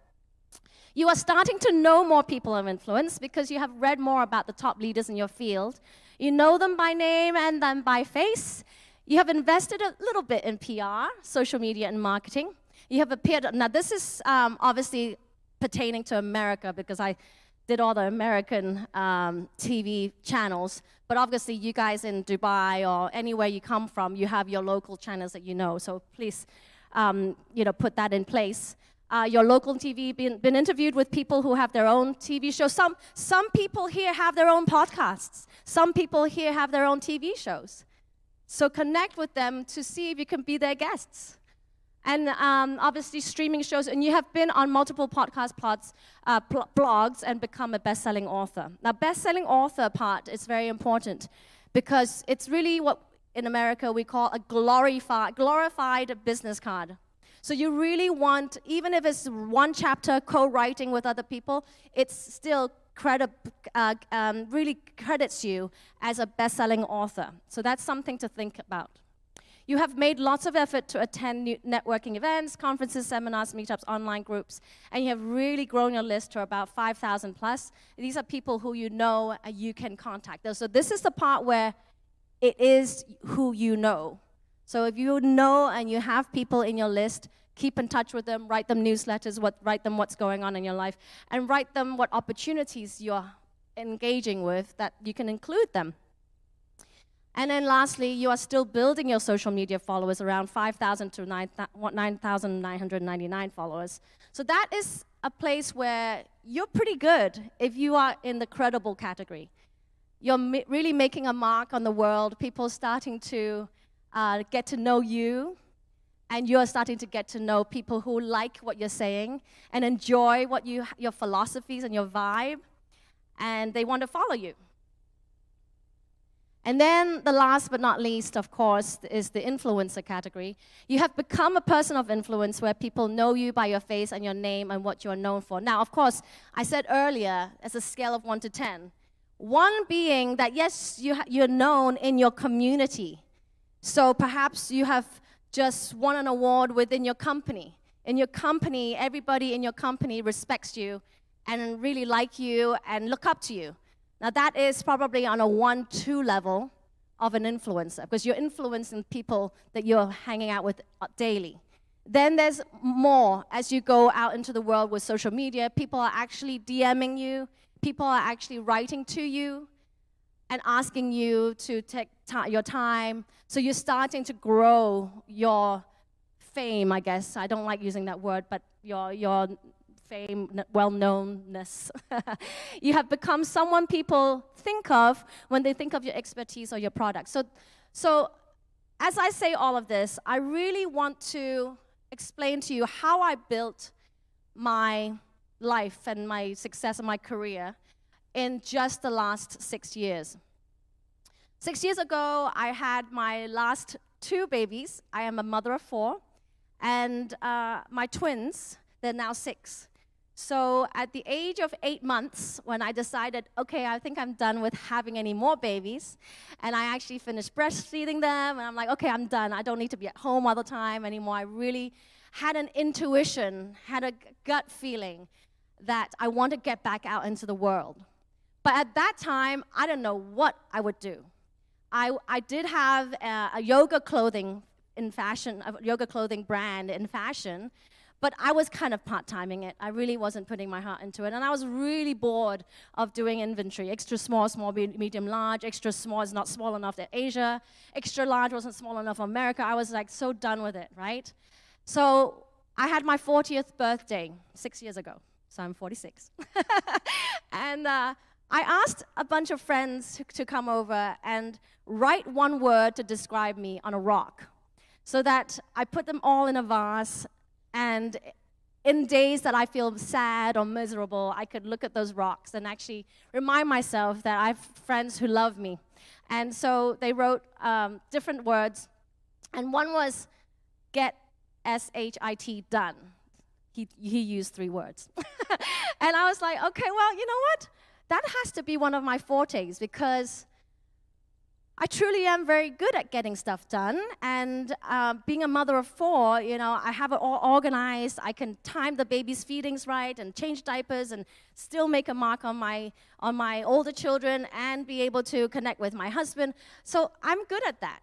You are starting to know more people of influence because you have read more about the top leaders in your field. You know them by name and then by face. You have invested a little bit in PR, social media, and marketing. You have appeared, now this is obviously pertaining to America because I did all the American TV channels, but obviously you guys in Dubai or anywhere you come from, you have your local channels that you know, so please put that in place. your local TV, been interviewed with people who have their own TV shows. Some people here have their own podcasts. Some people here have their own TV shows. So connect with them to see if you can be their guests. And obviously streaming shows, and you have been on multiple podcast blogs and become a best-selling author. Now, best-selling author part is very important because it's really what in America we call a glorified business card. So you really want, even if it's one chapter co-writing with other people, it's still really credits you as a best-selling author. So that's something to think about. You have made lots of effort to attend networking events, conferences, seminars, meetups, online groups, and you have really grown your list to about 5,000 plus. These are people who you know and you can contact. So this is the part where it is who you know. So if you know and you have people in your list, keep in touch with them, write them newsletters, write them what's going on in your life, and write them what opportunities you're engaging with that you can include them. And then lastly, you are still building your social media followers, around 5,000 to 9,999 followers. So that is a place where you're pretty good if you are in the credible category. You're really making a mark on the world, people starting to get to know you, and you're starting to get to know people who like what you're saying and enjoy your philosophies and your vibe, and they want to follow you. And then the last but not least, of course, is the influencer category. You have become a person of influence where people know you by your face and your name and what you're known for. Now, of course, I said earlier, as a scale of 1 to 10, 1 being that, yes, you're known in your community. So perhaps you have just won an award within your company. In your company, everybody in your company respects you and really like you and look up to you. Now that is probably on a 1-2 level of an influencer because you're influencing people that you're hanging out with daily. Then there's more as you go out into the world with social media. People are actually DMing you. People are actually writing to you and asking you to take your time. So you're starting to grow your fame, I guess. I don't like using that word, but your fame, well-knownness. You have become someone people think of when they think of your expertise or your product. So as I say all of this, I really want to explain to you how I built my life and my success and my career in just the last 6 years. 6 years ago, I had my last 2 babies. I am a mother of 4, and my twins, they're now 6. So at the age of 8 months, when I decided, okay, I think I'm done with having any more babies, and I actually finished breastfeeding them, and I'm like, okay, I'm done. I don't need to be at home all the time anymore. I really had an intuition, had a gut feeling that I want to get back out into the world. But at that time, I didn't know what I would do. I did have a yoga clothing in fashion, a yoga clothing brand in fashion, but I was kind of part-timing it. I really wasn't putting my heart into it, and I was really bored of doing inventory. Extra small, small, medium, large. Extra small is not small enough to Asia. Extra large wasn't small enough for America. I was like so done with it, right? So I had my 40th birthday 6 years ago, so I'm 46. And I asked a bunch of friends to come over and write one word to describe me on a rock, so that I put them all in a vase. And in days that I feel sad or miserable, I could look at those rocks and actually remind myself that I have friends who love me. And so they wrote different words. And one was, get S-H-I-T, done. He used 3 words. And I was like, okay, well, you know what? That has to be one of my fortes because I truly am very good at getting stuff done, and being a mother of 4, you know, I have it all organized. I can time the baby's feedings right and change diapers and still make a mark on my older children and be able to connect with my husband. So I'm good at that.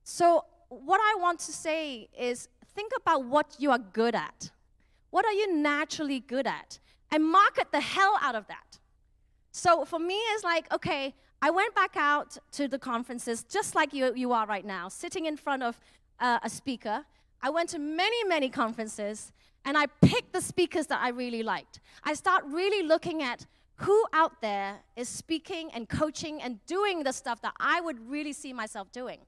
So what I want to say is think about what you are good at. What are you naturally good at? And market the hell out of that. So for me, it's like, okay, I went back out to the conferences just like you are right now, sitting in front of a speaker. I went to many, many conferences, And I picked the speakers that I really liked. I start really looking at who out there is speaking and coaching and doing the stuff that I would really see myself doing.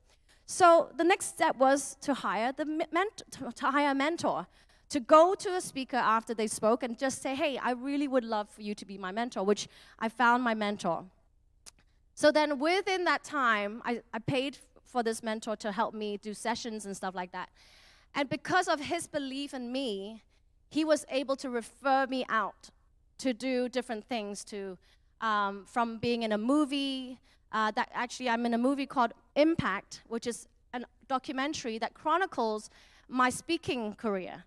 So the next step was to hire a mentor, to go to a speaker after they spoke and just say, hey, I really would love for you to be my mentor, which I found my mentor. So then within that time, I paid for this mentor to help me do sessions and stuff like that. And because of his belief in me, he was able to refer me out to do different things, from being in a movie, I'm in a movie called Impact, which is a documentary that chronicles my speaking career.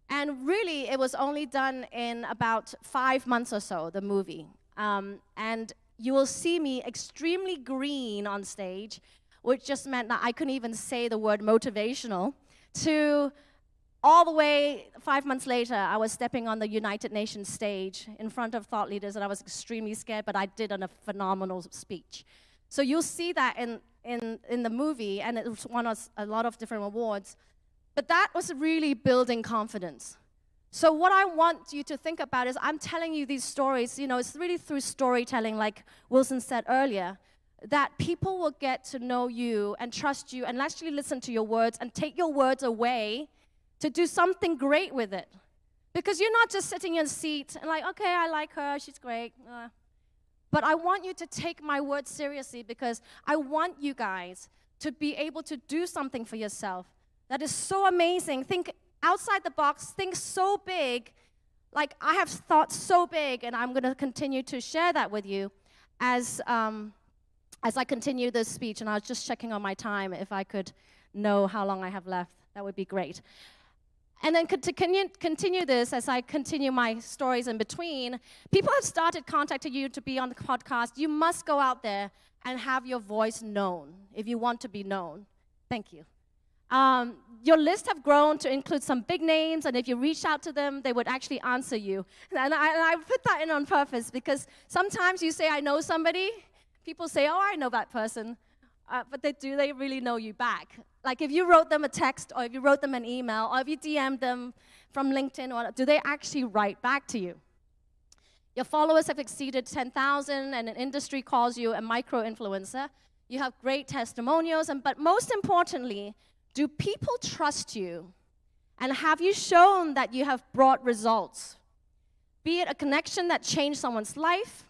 And really, it was only done in about 5 months or so, the movie. And you will see me extremely green on stage, which just meant that I couldn't even say the word motivational, to all the way 5 months later, I was stepping on the United Nations stage in front of thought leaders, and I was extremely scared, but I did a phenomenal speech. So you'll see that in the movie, and it won us a lot of different awards. But that was really building confidence. So what I want you to think about is I'm telling you these stories, it's really through storytelling, like Wilson said earlier, that people will get to know you and trust you and actually listen to your words and take your words away to do something great with it. Because you're not just sitting in a seat and like, okay, I like her, she's great. But I want you to take my words seriously, because I want you guys to be able to do something for yourself that is so amazing. Think outside the box, think so big. Like, I have thought so big, and I'm going to continue to share that with you as I continue this speech. And I was just checking on my time. If I could know how long I have left, that would be great. And then to continue this, as I continue my stories in between, people have started contacting you to be on the podcast. You must go out there and have your voice known if you want to be known. Thank you. Your list have grown to include some big names, and if you reach out to them, they would actually answer you. And I put that in on purpose, because sometimes you say, I know somebody. People say, oh, I know that person. But do they really know you back? Like, if you wrote them a text, or if you wrote them an email, or if you DM'd them from LinkedIn, or do they actually write back to you? Your followers have exceeded 10,000, and an industry calls you a micro-influencer. You have great testimonials, but most importantly, do people trust you? And have you shown that you have brought results? Be it a connection that changed someone's life,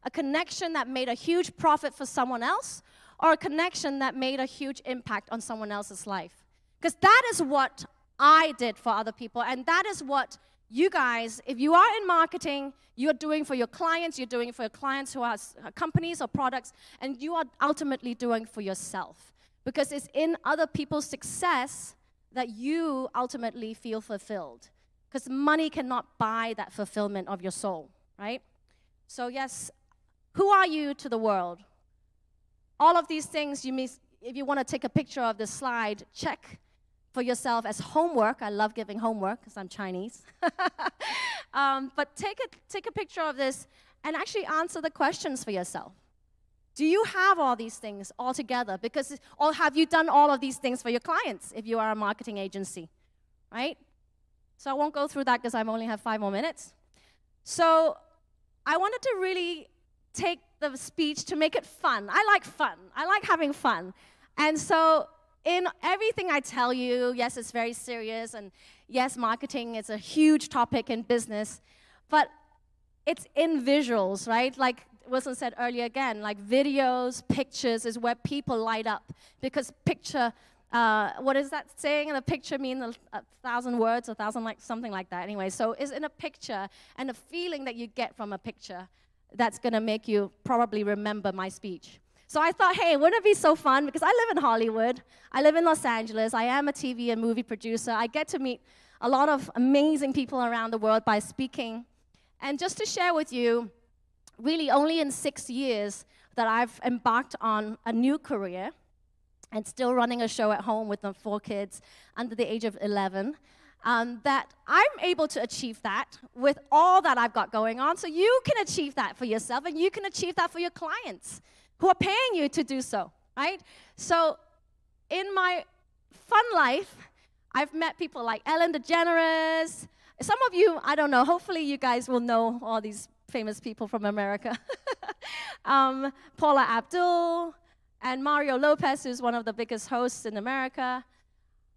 a connection that made a huge profit for someone else, or a connection that made a huge impact on someone else's life. Because that is what I did for other people, and that is what you guys, if you are in marketing, you're doing for your clients, you're doing for your clients who are companies or products, and you are ultimately doing for yourself. Because it's in other people's success that you ultimately feel fulfilled. Because money cannot buy that fulfillment of your soul, right? So yes, who are you to the world? All of these things, if you want to take a picture of this slide, check for yourself as homework. I love giving homework because I'm Chinese. But take a picture of this and actually answer the questions for yourself. Do you have all these things all together? Or have you done all of these things for your clients if you are a marketing agency, right? So I won't go through that because I only have 5 more minutes. So I wanted to really take the speech to make it fun. I like fun. I like having fun. And so in everything I tell you, yes, it's very serious, and yes, marketing is a huge topic in business, but it's in visuals, right? Like Wilson said earlier again, like videos, pictures is where people light up, because picture, what is that saying? And a picture means 1,000 words, 1,000, like something like that. Anyway, so it's in a picture, and the feeling that you get from a picture that's going to make you probably remember my speech. So I thought, hey, wouldn't it be so fun? Because I live in Hollywood. I live in Los Angeles. I am a TV and movie producer. I get to meet a lot of amazing people around the world by speaking. And just to share with you, really only in 6 years that I've embarked on a new career and still running a show at home with my 4 kids under the age of 11, that I'm able to achieve that with all that I've got going on. So you can achieve that for yourself, and you can achieve that for your clients who are paying you to do so, right? So in my fun life, I've met people like Ellen DeGeneres, Some of you, I don't know, hopefully you guys will know all these famous people from America. Paula Abdul and Mario Lopez, who's one of the biggest hosts in America.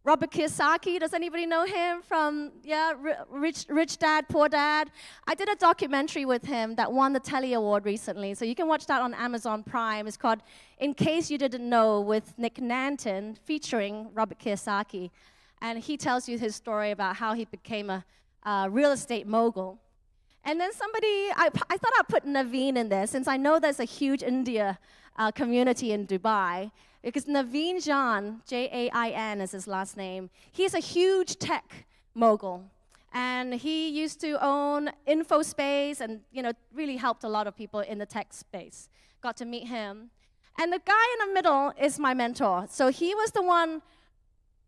Robert Kiyosaki, does anybody know him from, Rich Dad, Poor Dad? I did a documentary with him that won the Telly Award recently, so you can watch that on Amazon Prime. It's called In Case You Didn't Know with Nick Nanton, featuring Robert Kiyosaki. And he tells you his story about how he became a real estate mogul. And then I thought I'd put Naveen in there, since I know there's a huge India community in Dubai. Because Naveen Jain, Jain is his last name, he's a huge tech mogul. And he used to own InfoSpace and, really helped a lot of people in the tech space. Got to meet him. And the guy in the middle is my mentor. So he was the one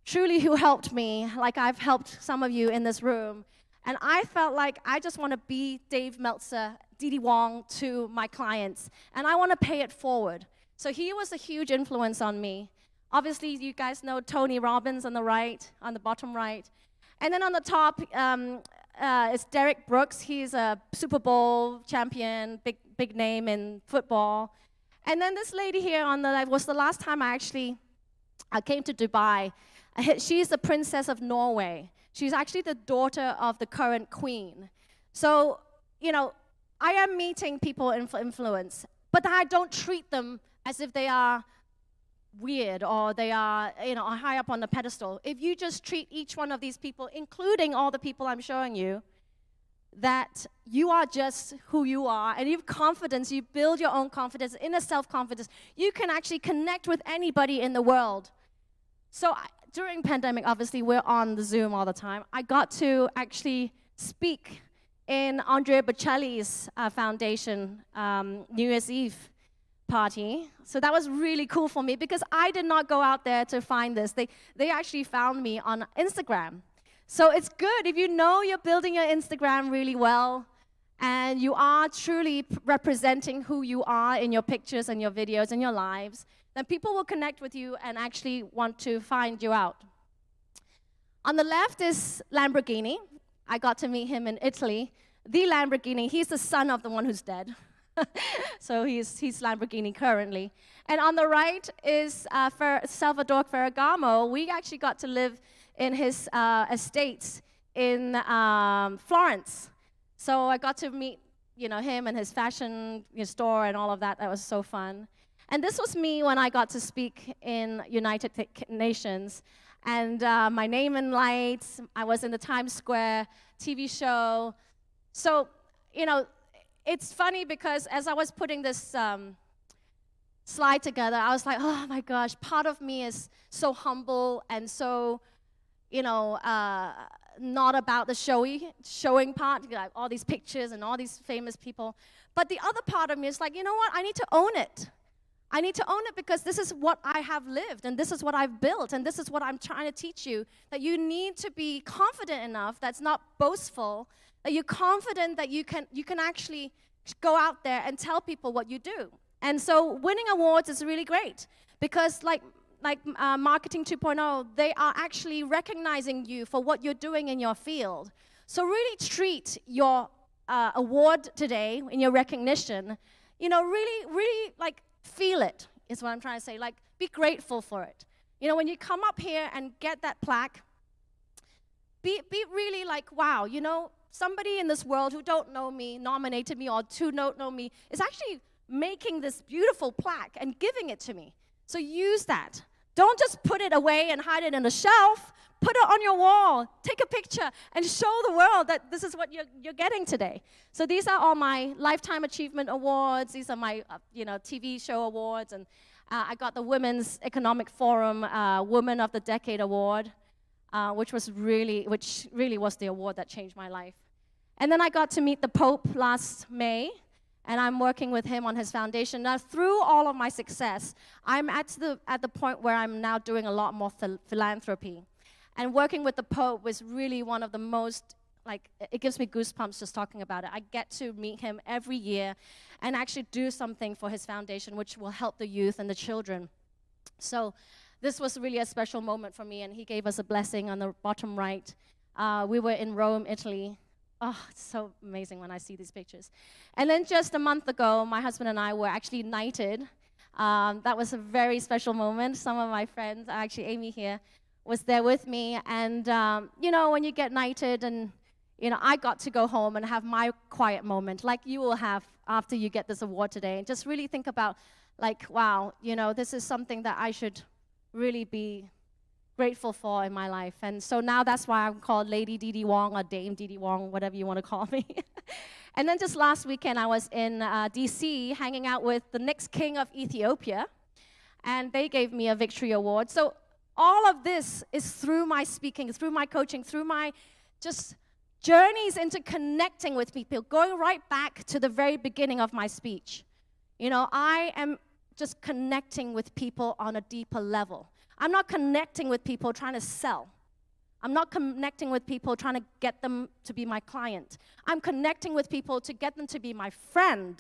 truly who helped me, like I've helped some of you in this room. And I felt like I just want to be Dave Meltzer, Didi Wong to my clients. And I want to pay it forward. So he was a huge influence on me. Obviously, you guys know Tony Robbins on the right, on the bottom right. And then on the top is Derek Brooks. He's a Super Bowl champion, big name in football. And then this lady here on the left was the last time I came to Dubai. She's the Princess of Norway. She's actually the daughter of the current queen. So, I am meeting people in influence, but I don't treat them as if they are weird or they are, high up on the pedestal. If you just treat each one of these people, including all the people I'm showing you, that you are just who you are, and you have confidence, you build your own confidence, inner self-confidence, you can actually connect with anybody in the world. So during pandemic, obviously, we're on the Zoom all the time. I got to actually speak in Andrea Bocelli's foundation New Year's Eve party. So that was really cool for me because I did not go out there to find this. They actually found me on Instagram. So it's good if you know you're building your Instagram really well and you are truly representing who you are in your pictures and your videos and your lives, then people will connect with you and actually want to find you out. On the left is Lamborghini. I got to meet him in Italy. The Lamborghini, he's the son of the one who's dead. So he's Lamborghini currently. And on the right is Salvador Ferragamo. We actually got to live in his estates in Florence. So I got to meet him and his fashion store and all of that. That was so fun. And this was me when I got to speak in United Nations. And my name in lights, I was in the Times Square TV show. So, it's funny because as I was putting this slide together, I was like, oh my gosh, part of me is so humble and so, not about the showing part, like all these pictures and all these famous people. But the other part of me is like, you know what, I need to own it. I need to own it because this is what I have lived and this is what I've built and this is what I'm trying to teach you, that you need to be confident enough, that's not boastful, that you're confident that you can actually go out there and tell people what you do. And so winning awards is really great because like Marketing 2.0, they are actually recognizing you for what you're doing in your field. So really treat your award today in your recognition, really like feel it is what I'm trying to say. Like be grateful for it. When you come up here and get that plaque, be really like, wow, somebody in this world who don't know me, nominated me, or who don't know me, is actually making this beautiful plaque and giving it to me. So use that. Don't just put it away and hide it in a shelf. Put it on your wall. Take a picture and show the world that this is what you're getting today. So these are all my Lifetime Achievement Awards. These are my TV show awards. And I got the Women's Economic Forum Woman of the Decade Award, which really was the award that changed my life. And then I got to meet the Pope last May, and I'm working with him on his foundation. Now, through all of my success, I'm at the point where I'm now doing a lot more philanthropy. And working with the Pope was really one of the most, it gives me goosebumps just talking about it. I get to meet him every year and actually do something for his foundation, which will help the youth and the children. So this was really a special moment for me, and he gave us a blessing on the bottom right. We were in Rome, Italy. Oh, it's so amazing when I see these pictures. And then just a month ago, my husband and I were actually knighted. That was a very special moment. Some of my friends, actually Amy here, was there with me. And, you know, when you get knighted and, you know, I got to go home and have my quiet moment like you will have after you get this award today. And just really think about, like, wow, you know, this is something that I should really be grateful for in my life. And so now that's why I'm called Lady Dee Dee Wong or Dame Dee Dee Wong, whatever you want to call me. And then just last weekend, I was in DC hanging out with the next king of Ethiopia, and they gave me a victory award. So all of this is through my speaking, through my coaching, through my just journeys into connecting with people, going right back to the very beginning of my speech. You know, I am just connecting with people on a deeper level. I'm not connecting with people trying to sell. I'm not connecting with people trying to get them to be my client. I'm connecting with people to get them to be my friend.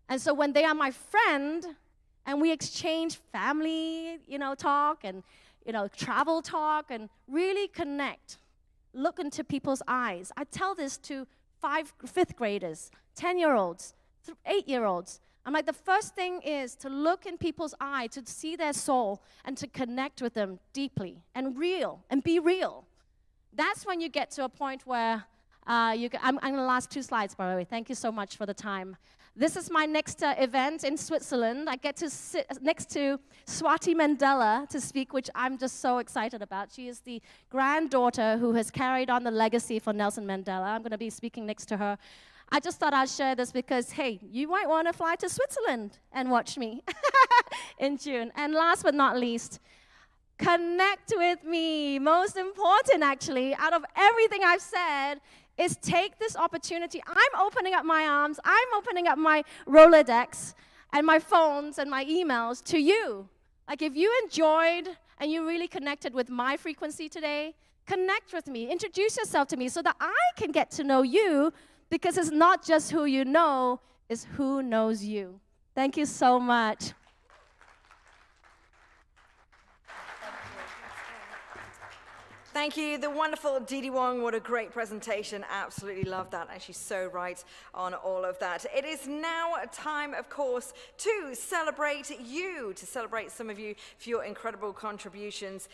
And so when they are my friend and we exchange family, you know, talk and, you know, travel talk and really connect, look into people's eyes. I tell this to fifth graders, 10-year-olds, 8-year-olds. I'm like, the first thing is to look in people's eye, to see their soul, and to connect with them deeply and real, and be real. That's when you get to a point where I'm going to last 2 slides, by the way. Thank you so much for the time. This is my next event in Switzerland. I get to sit next to Swati Mandela to speak, which I'm just so excited about. She is the granddaughter who has carried on the legacy for Nelson Mandela. I'm going to be speaking next to her. I just thought I'd share this because, hey, you might want to fly to Switzerland and watch me in June. And last but not least, connect with me. Most important, actually, out of everything I've said, is take this opportunity. I'm opening up my arms. I'm opening up my Rolodex and my phones and my emails to you. Like, if you enjoyed and you really connected with my frequency today, connect with me. Introduce yourself to me so that I can get to know you, because it's not just who you know, it's who knows you. Thank you so much. Thank you, the wonderful Dee Dee Wong. What a great presentation. Absolutely love that. And she's so right on all of that. It is now a time, of course, to celebrate you, to celebrate some of you for your incredible contributions,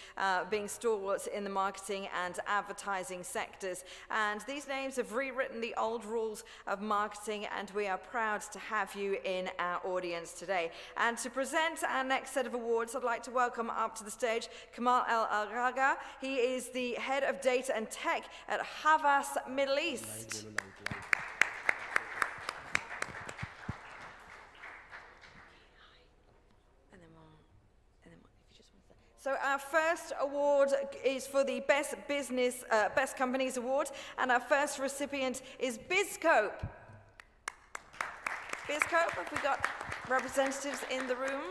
being stalwarts in the marketing and advertising sectors. And these names have rewritten the old rules of marketing, and we are proud to have you in our audience today. And to present our next set of awards, I'd like to welcome up to the stage Kamal El-Araga. He is the head of data and tech at Havas Middle East. So our first award is for the Best Companies Award, and our first recipient is BizScope. BizScope, have we got representatives in the room?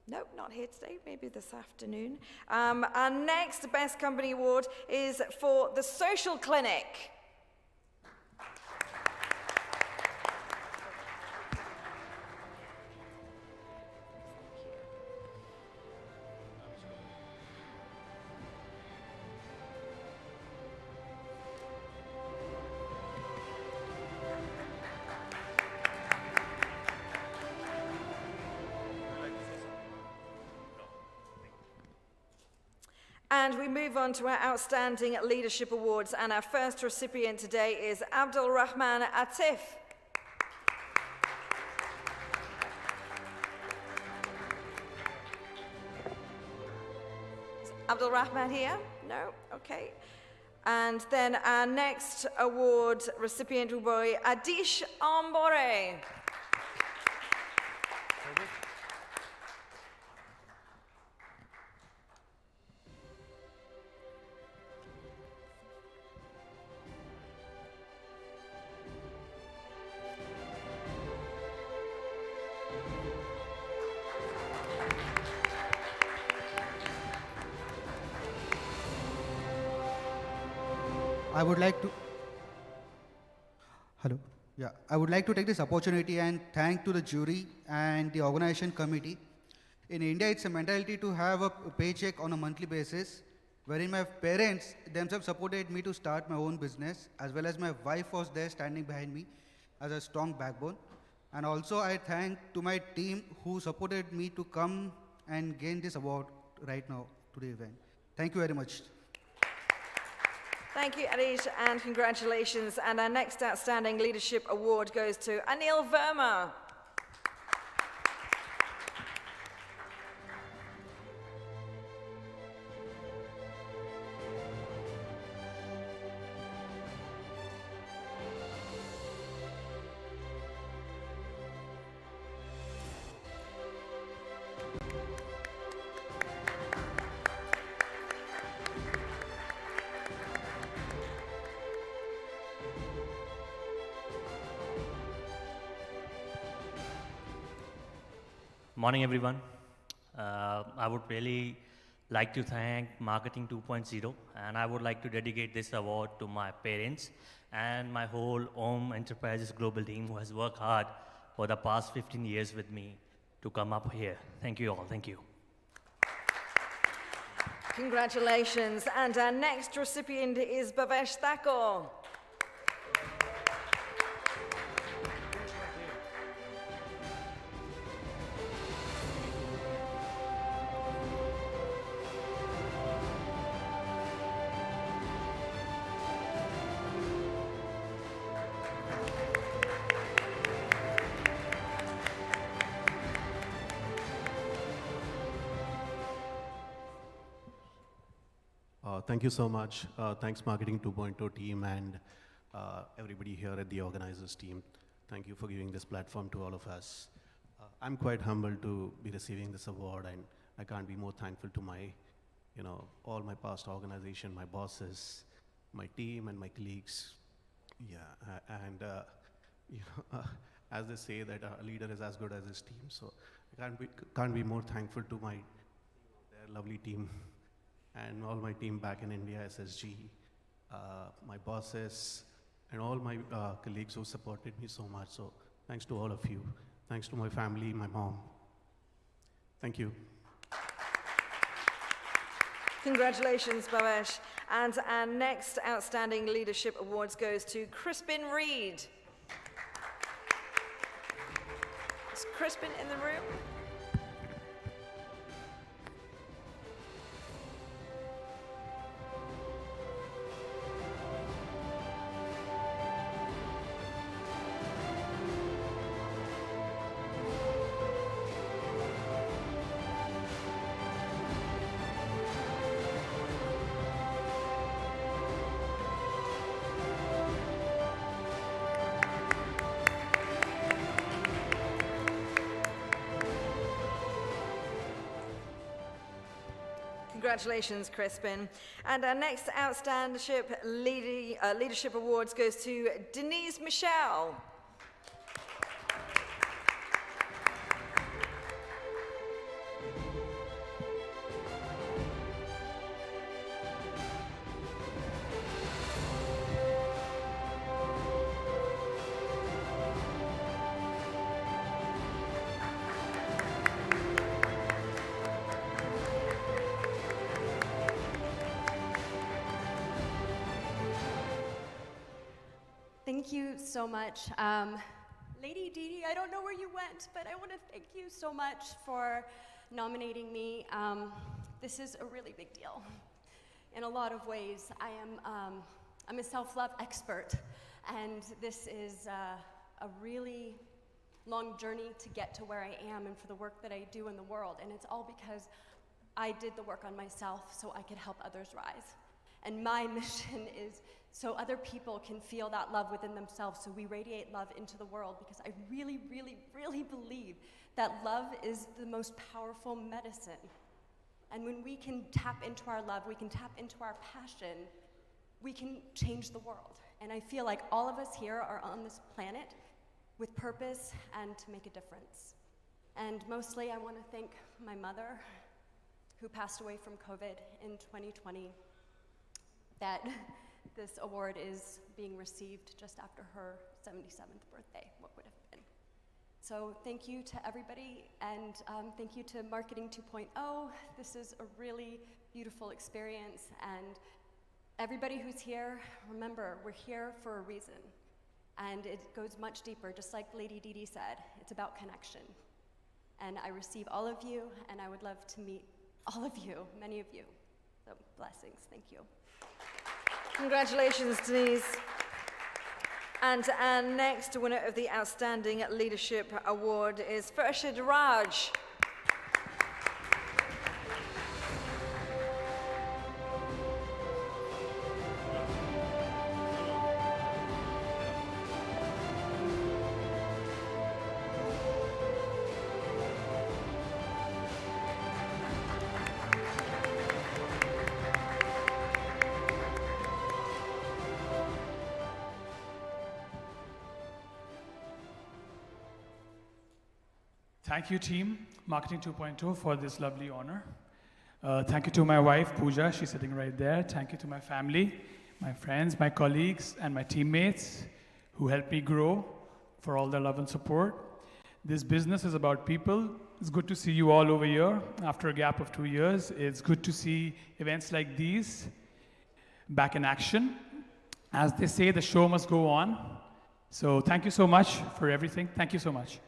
Nope, not here today, maybe this afternoon. Our next Best Company Award is for the Social Clinic. And we move on to our Outstanding Leadership Awards, and our first recipient today is Abdul Rahman Atif. Is Abdul Rahman here? No? Okay. And then our next award recipient will be Adish Ambore. I would like to, hello, yeah, I would like to take this opportunity and thank to the jury and the organization committee. In India, it's a mentality to have a paycheck on a monthly basis, wherein my parents themselves supported me to start my own business, as well as my wife was there standing behind me as a strong backbone. And also I thank to my team who supported me to come and gain this award right now to the event. Thank you very much. Thank you, Adish, and congratulations. And our next Outstanding Leadership Award goes to Anil Verma. Morning, everyone. I would really like to thank Marketing 2.0, and I would like to dedicate this award to my parents and my whole Om Enterprises global team who has worked hard for the past 15 years with me to come up here. Thank you all. Thank you. Congratulations. And our next recipient is Bhavesh Thakur. Thank you so much. Thanks Marketing 2.0 team and everybody here at the organizers team. Thank you for giving this platform to all of us. I'm quite humbled to be receiving this award, and I can't be more thankful to my, all my past organization, my bosses, my team and my colleagues. Yeah, and as they say that a leader is as good as his team, so I can't be more thankful to their lovely team. And all my team back in India, SSG, my bosses, and all my colleagues who supported me so much. So thanks to all of you. Thanks to my family, my mom. Thank you. Congratulations, Bhavesh. And our next Outstanding Leadership Awards goes to Crispin Reed. Is Crispin in the room? Congratulations, Crispin. And our next Outstanding Leadership Awards goes to Denise Michelle. Thank you so much. Lady Dee Dee, I don't know where you went, but I want to thank you so much for nominating me. This is a really big deal. In a lot of ways, I'm a self-love expert, and this is a really long journey to get to where I am and for the work that I do in the world, and it's all because I did the work on myself so I could help others rise. And my mission is so other people can feel that love within themselves, so we radiate love into the world, because I really, really, really believe that love is the most powerful medicine. And when we can tap into our love, we can tap into our passion, we can change the world. And I feel like all of us here are on this planet with purpose and to make a difference. And mostly I want to thank my mother, who passed away from COVID in 2020, that this award is being received just after her 77th birthday. What would have been? So thank you to everybody, and thank you to Marketing 2.0. This is a really beautiful experience. And everybody who's here, remember, we're here for a reason. And it goes much deeper, just like Lady Didi said. It's about connection. And I receive all of you, and I would love to meet all of you, many of you. So blessings, thank you. Congratulations, Denise. And our next winner of the Outstanding Leadership Award is Farshid Raj. Thank you, team, Marketing 2.0, for this lovely honor. Thank you to my wife, Pooja. She's sitting right there. Thank you to my family, my friends, my colleagues, and my teammates who helped me grow, for all their love and support. This business is about people. It's good to see you all over here after a gap of 2 years. It's good to see events like these back in action. As they say, the show must go on. So thank you so much for everything. Thank you so much.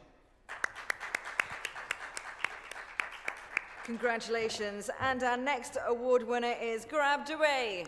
Congratulations. And our next award winner is Gaurav Dubey.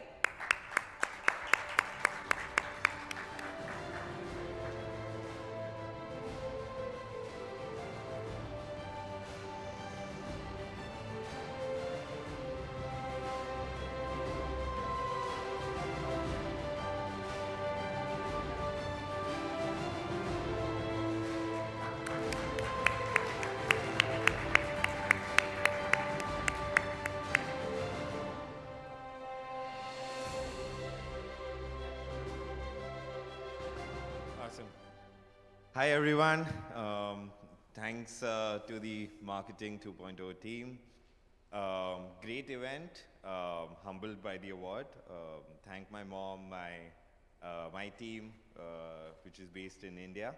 Awesome. Hi, everyone. Thanks to the Marketing 2.0 team. Great event. Humbled by the award. Thank my mom, my team, which is based in India.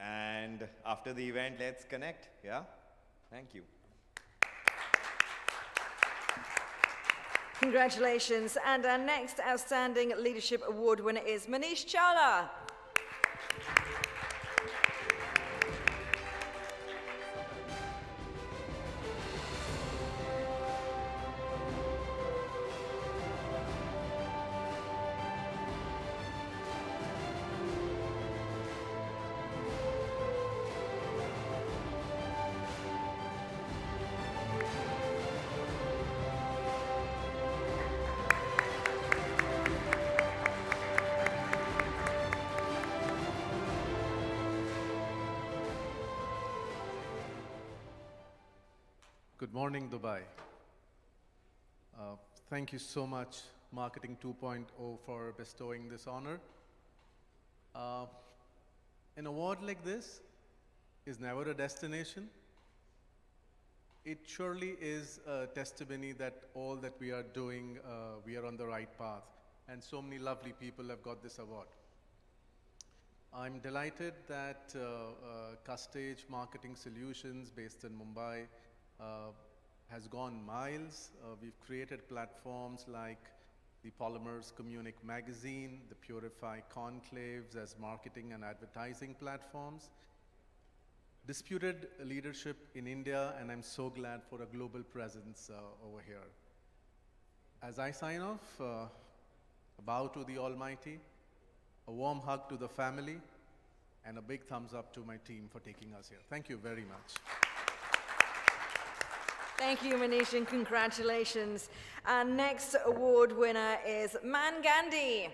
And after the event, let's connect. Yeah? Thank you. Congratulations. And our next Outstanding Leadership Award winner is Manish Chawla. Good morning, Dubai. Thank you so much, Marketing 2.0, for bestowing this honor. An award like this is never a destination. It surely is a testimony that all that we are doing, we are on the right path. And so many lovely people have got this award. I'm delighted that Custage Marketing Solutions, based in Mumbai, has gone miles. We've created platforms like the Polymers Communic magazine, the Purify Conclaves as marketing and advertising platforms. Disputed leadership in India, and I'm so glad for a global presence over here. As I sign off, a bow to the Almighty, a warm hug to the family, and a big thumbs up to my team for taking us here. Thank you very much. Thank you, Manish, and congratulations. Our next award winner is Man Gandhi.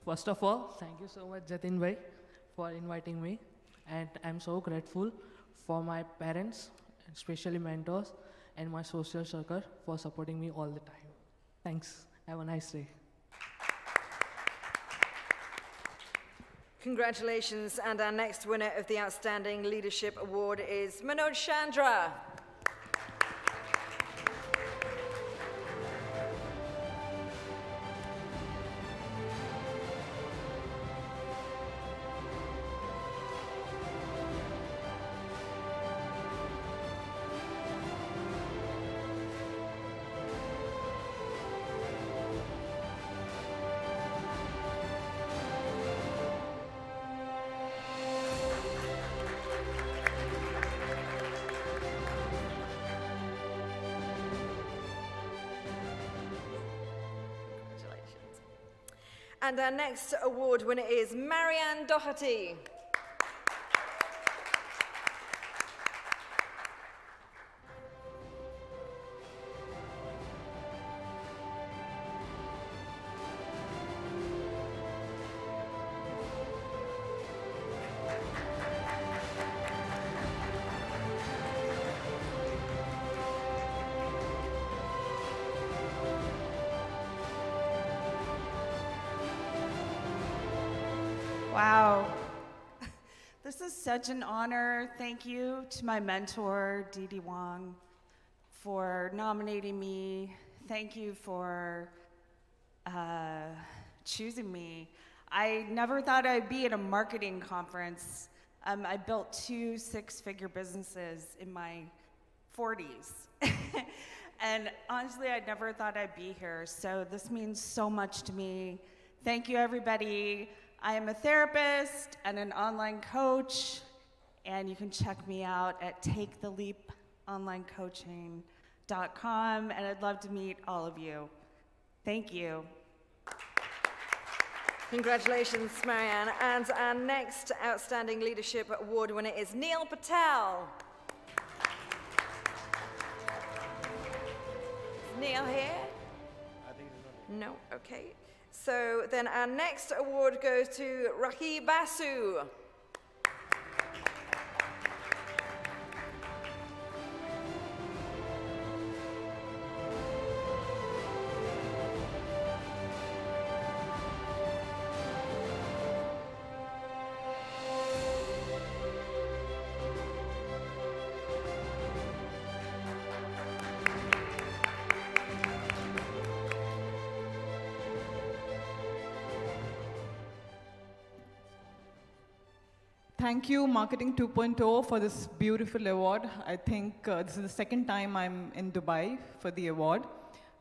First of all, thank you so much, Jatin bhai, for inviting me, and I'm so grateful for my parents, especially mentors, and my social circle for supporting me all the time. Thanks. Have a nice day. Congratulations, and our next winner of the Outstanding Leadership Award is Manoj Chandra. And our next award winner is Marianne Doherty. Wow. This is such an honor. Thank you to my mentor, Dee Wong, for nominating me. Thank you for choosing me. I never thought I'd be at a marketing conference. I built 2 six-figure businesses in my 40s. And honestly, I never thought I'd be here. So this means so much to me. Thank you, everybody. I am a therapist and an online coach, and you can check me out at taketheleaponlinecoaching.com, and I'd love to meet all of you. Thank you. Congratulations, Marianne. And our next Outstanding Leadership Award winner is Neil Patel. Is Neil here? No, okay. So then our next award goes to Rakhi Basu. Thank you, Marketing 2.0, for this beautiful award. I think this is the second time I'm in Dubai for the award.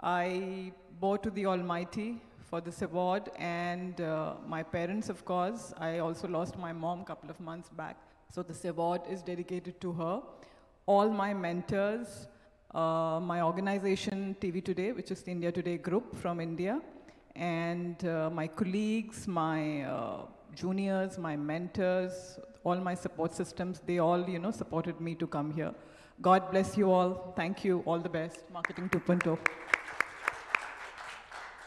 I bow to the Almighty for this award, and my parents, of course. I also lost my mom a couple of months back, so this award is dedicated to her. All my mentors, my organization TV Today, which is the India Today group from India, and my colleagues, my juniors, my mentors, all my support systems, they all, supported me to come here. God bless you all. Thank you. All the best. Marketing 2.0.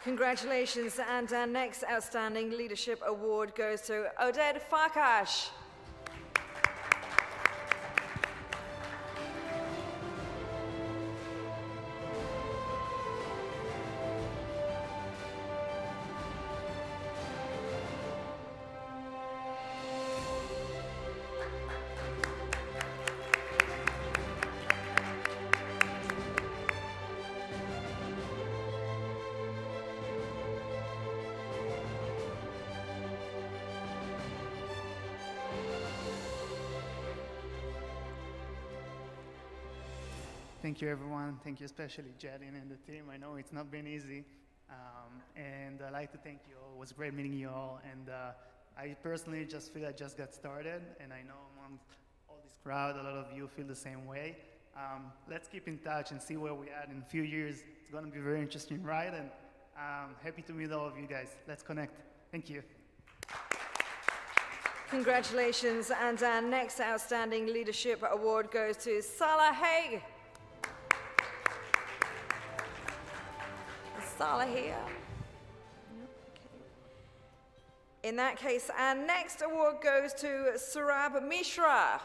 Congratulations. And our next Outstanding Leadership Award goes to Oded Farkash. Thank you, everyone. Thank you, especially Jadin and the team. I know it's not been easy. And I'd like to thank you all. It was great meeting you all. And I personally just feel I just got started. And I know among all this crowd, a lot of you feel the same way. Let's keep in touch and see where we're at in a few years. It's going to be a very interesting ride. And happy to meet all of you guys. Let's connect. Thank you. Congratulations. And our next Outstanding Leadership Award goes to Salah Haig. Is Salah here? No? Okay. In that case, our next award goes to Surab Mishra.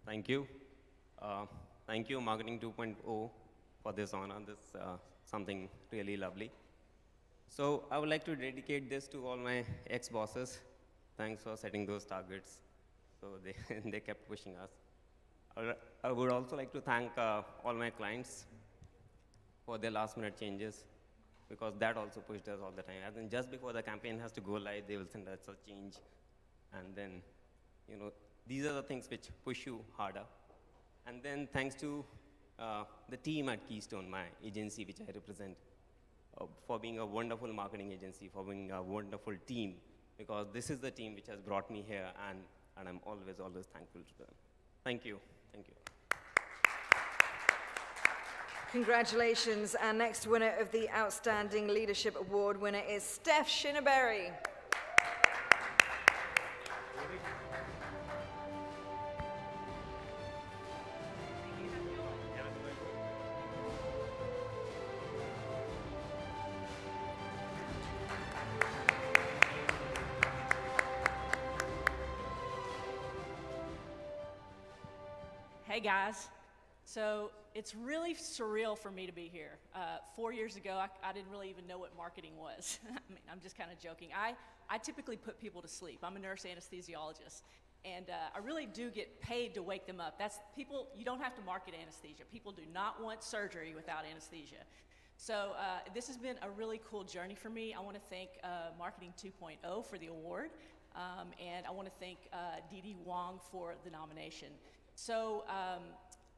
Thank you. Thank you, Marketing 2.0, for this honor. This something really lovely. So I would like to dedicate this to all my ex-bosses. Thanks for setting those targets. So they, they kept pushing us. I would also like to thank all my clients for their last-minute changes, because that also pushed us all the time. And then just before the campaign has to go live, they will send us a change. And then, you know, these are the things which push you harder. And then thanks to the team at Keystone, my agency which I represent, for being a wonderful marketing agency, for being a wonderful team, because this is the team which has brought me here, and I'm always, always thankful to them. Thank you. Thank you. Congratulations. Our next winner of the Outstanding Leadership Award winner is Steph Shinneberry. Hey guys, so it's really surreal for me to be here. 4 years ago, I didn't really even know what marketing was. I mean, I'm just kind of joking. I typically put people to sleep. I'm a nurse anesthesiologist, and I really do get paid to wake them up. That's people, you don't have to market anesthesia. People do not want surgery without anesthesia. So this has been a really cool journey for me. I want to thank Marketing 2.0 for the award, and I want to thank Dee Dee Wong for the nomination. So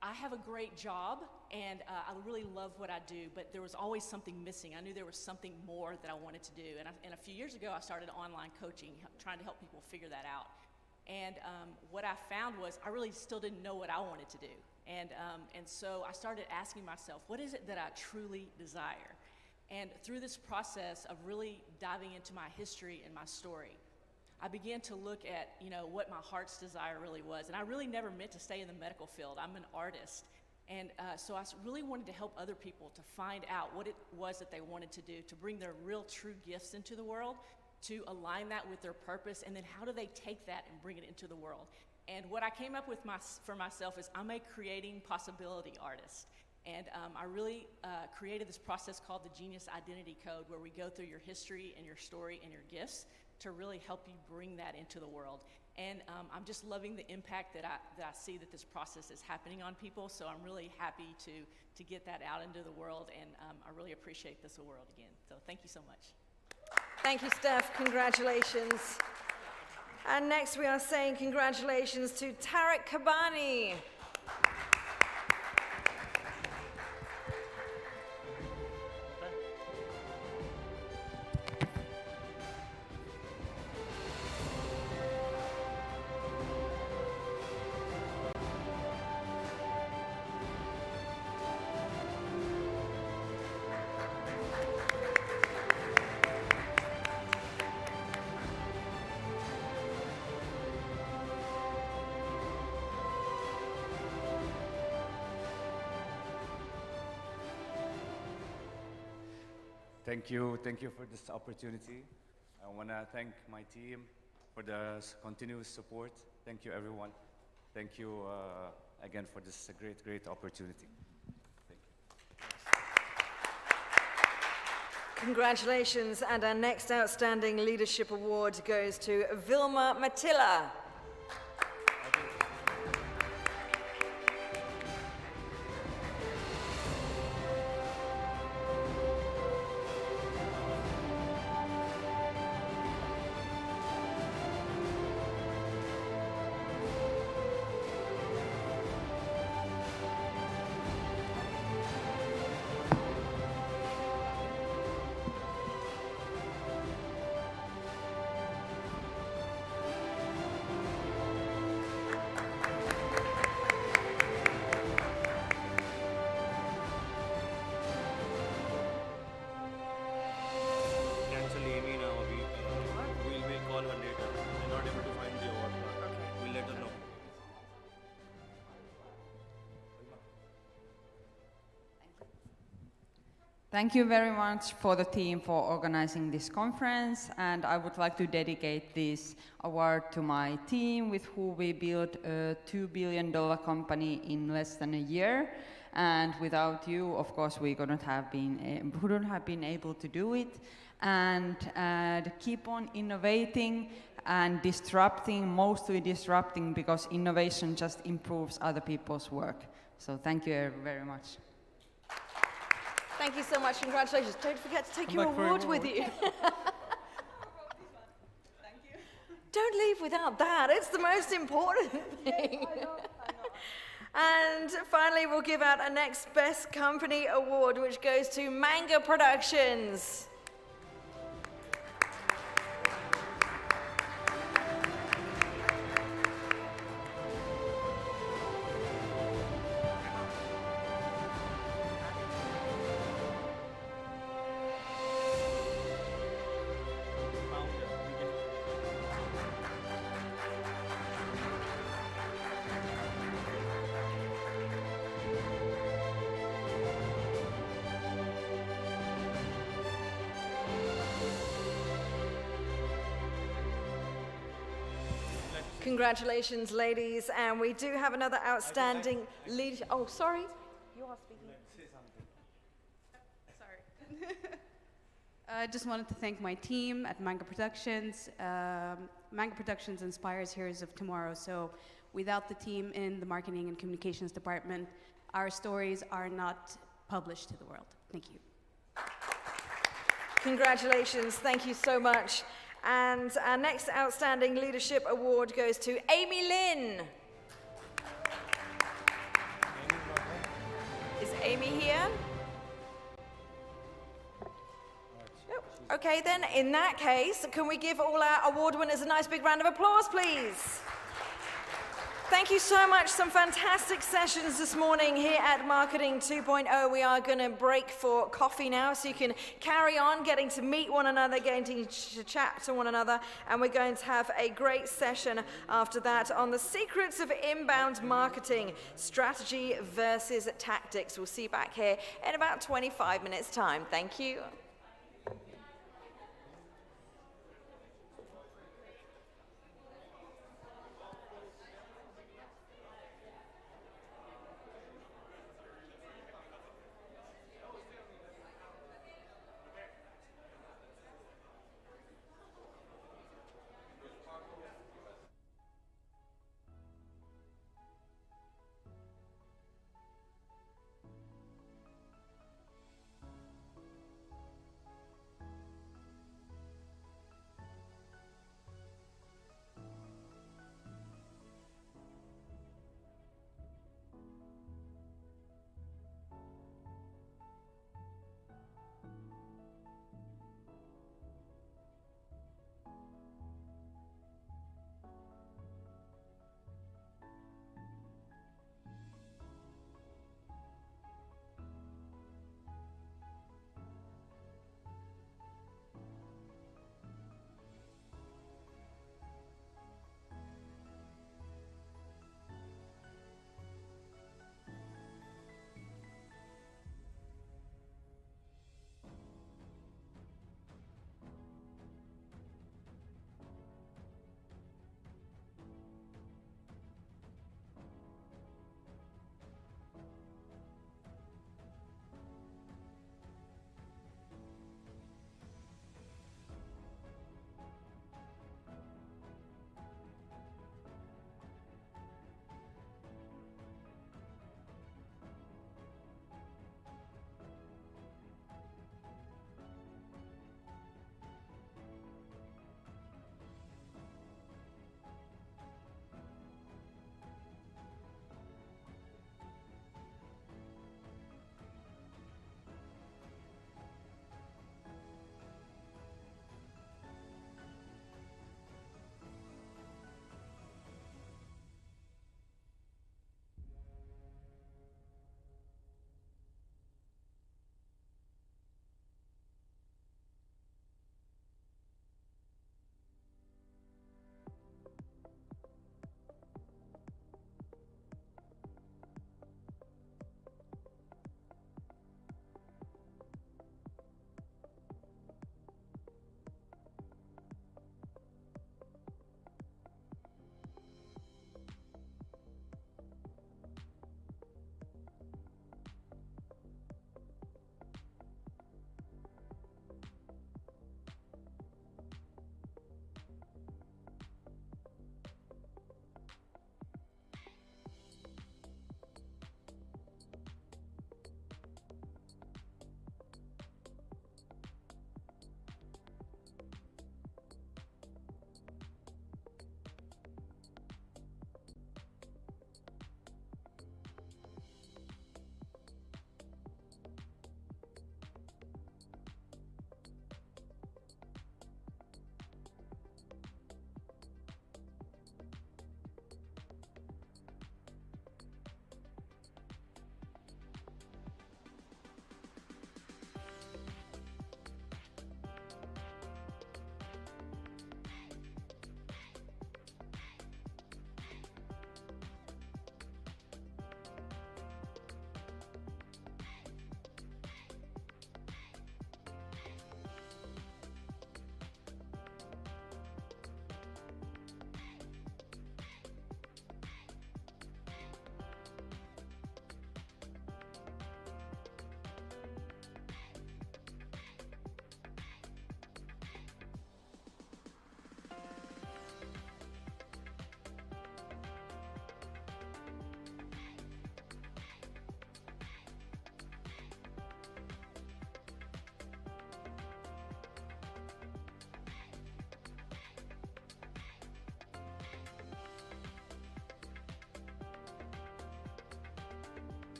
I have a great job, and I really love what I do, but there was always something missing. I knew there was something more that I wanted to do. And a few years ago, I started online coaching, trying to help people figure that out. And what I found was I really still didn't know what I wanted to do. And so I started asking myself, what is it that I truly desire? And through this process of really diving into my history and my story, I began to look at, you know, what my heart's desire really was. And I really never meant to stay in the medical field. I'm an artist. And so I really wanted to help other people to find out what it was that they wanted to do, to bring their real true gifts into the world, to align that with their purpose, and then how do they take that and bring it into the world. And what I came up with for myself is I'm a creating possibility artist. And I really created this process called the Genius Identity Code, where we go through your history and your story and your gifts to really help you bring that into the world. And I'm just loving the impact that I see that this process is happening on people. So I'm really happy to get that out into the world, and I really appreciate this award again. So thank you so much. Thank you, Steph. Congratulations. And next we are saying congratulations to Tarek Kabani. Thank you for this opportunity. I want to thank my team for the continuous support. Thank you, everyone. Thank you again for this great opportunity. Thank you. Congratulations, and our next Outstanding Leadership Award goes to Vilma Matilla. Thank you very much for the team for organizing this conference, and I would like to dedicate this award to my team with who we built a $2 billion company in less than a year. And without you, of course, we wouldn't have been able to do it. And keep on innovating and disrupting, mostly disrupting, because innovation just improves other people's work. So thank you very much. Thank you so much. Congratulations. Don't forget to take your award with you. Don't leave without that. It's the most important thing. I know. And finally, we'll give out a Next Best Company award, which goes to Manga Productions. Congratulations, ladies. And we do have another outstanding leadership. Oh, sorry. You are speaking. Sorry. I just wanted to thank my team at Manga Productions. Manga Productions inspires heroes of tomorrow. So without the team in the marketing and communications department, our stories are not published to the world. Thank you. Congratulations. Thank you so much. And our next Outstanding Leadership Award goes to Amy Lynn. Is Amy here? Nope. Okay, then, in that case, can we give all our award winners a nice big round of applause, please? Thank you so much. Some fantastic sessions this morning here at Marketing 2.0. We are going to break for coffee now, so you can carry on getting to meet one another, getting to chat to one another, and we're going to have a great session after that on the secrets of inbound marketing, strategy versus tactics. We'll see you back here in about 25 minutes' time. Thank you.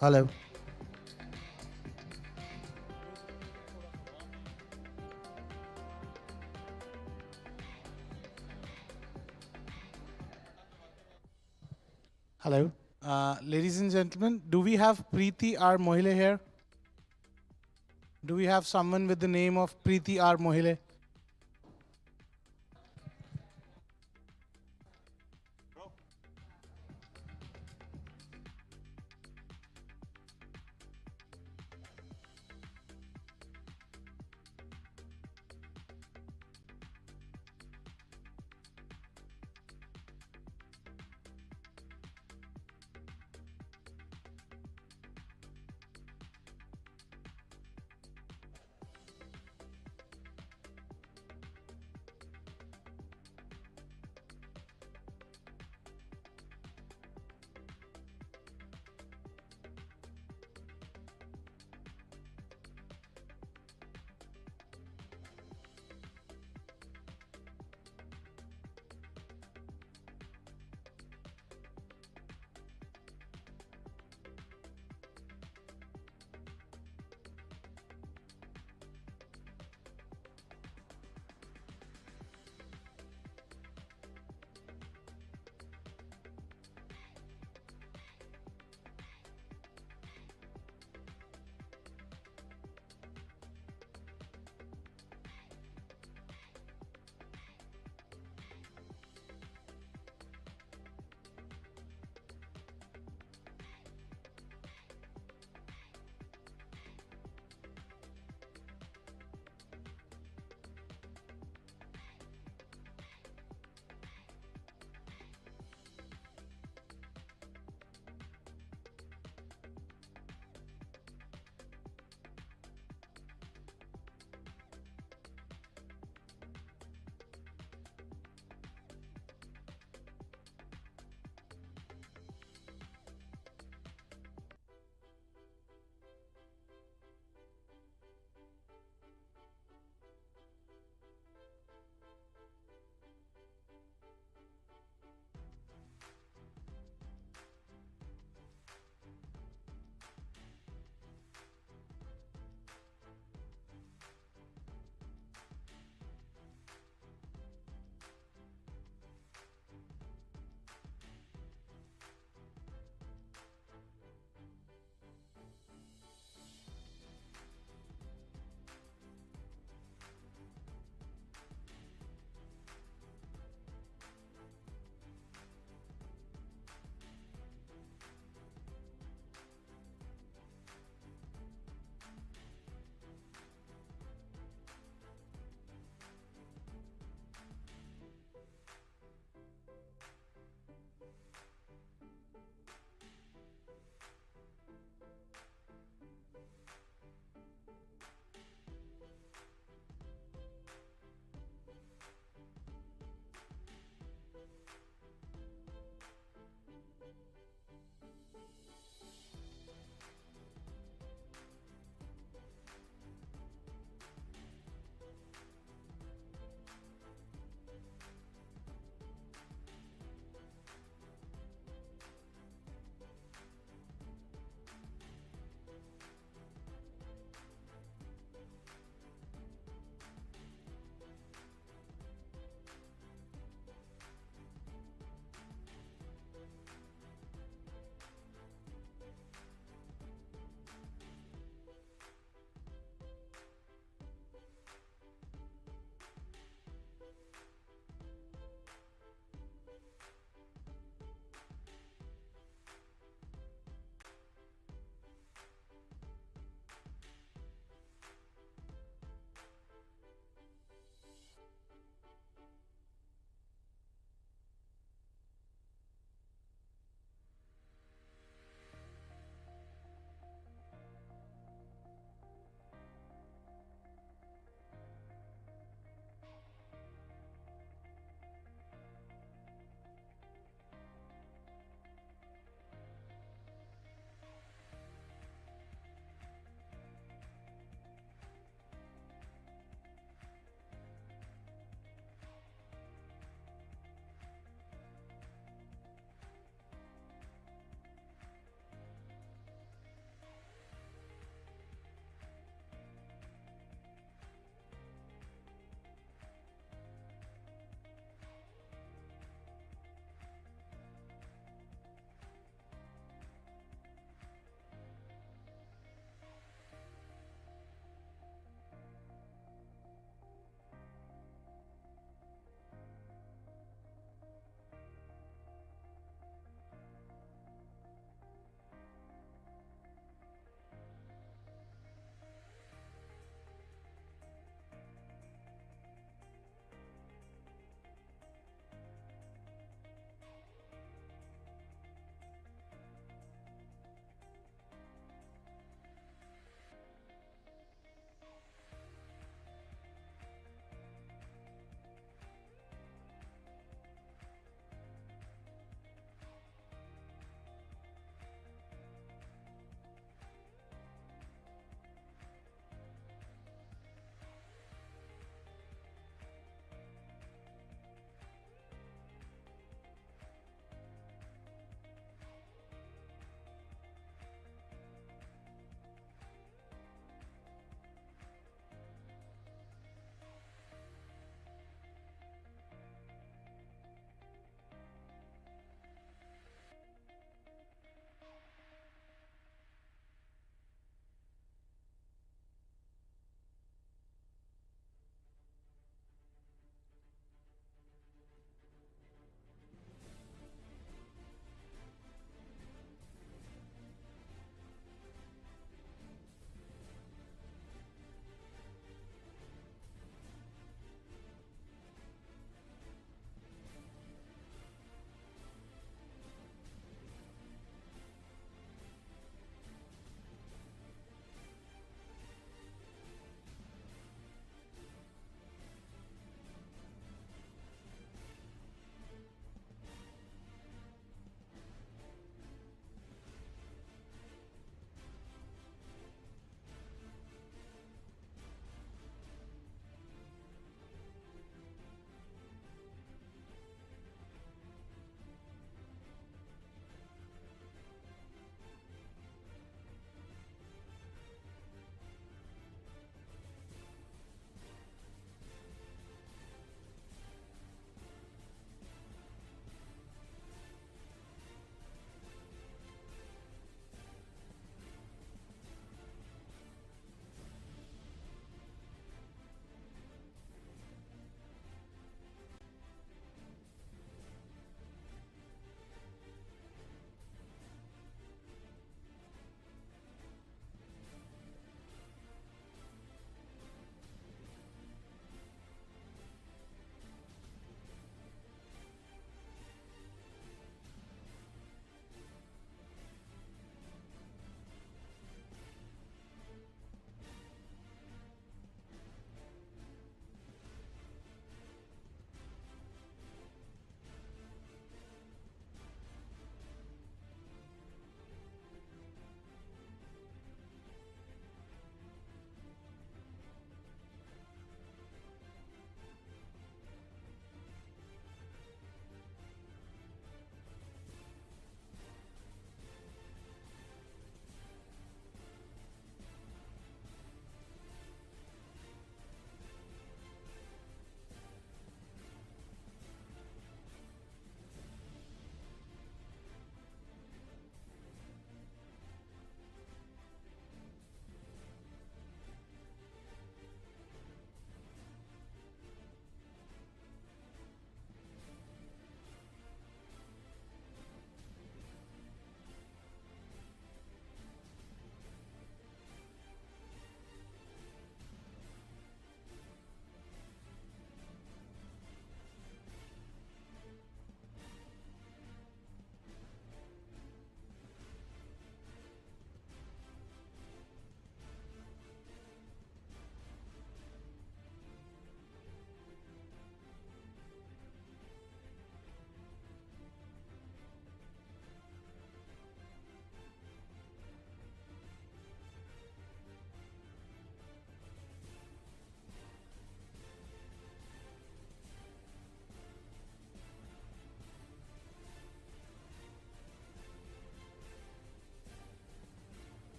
Hello. Hello. Ladies and gentlemen, do we have Preeti R. Mohile here? Do we have someone with the name of Preeti R. Mohile?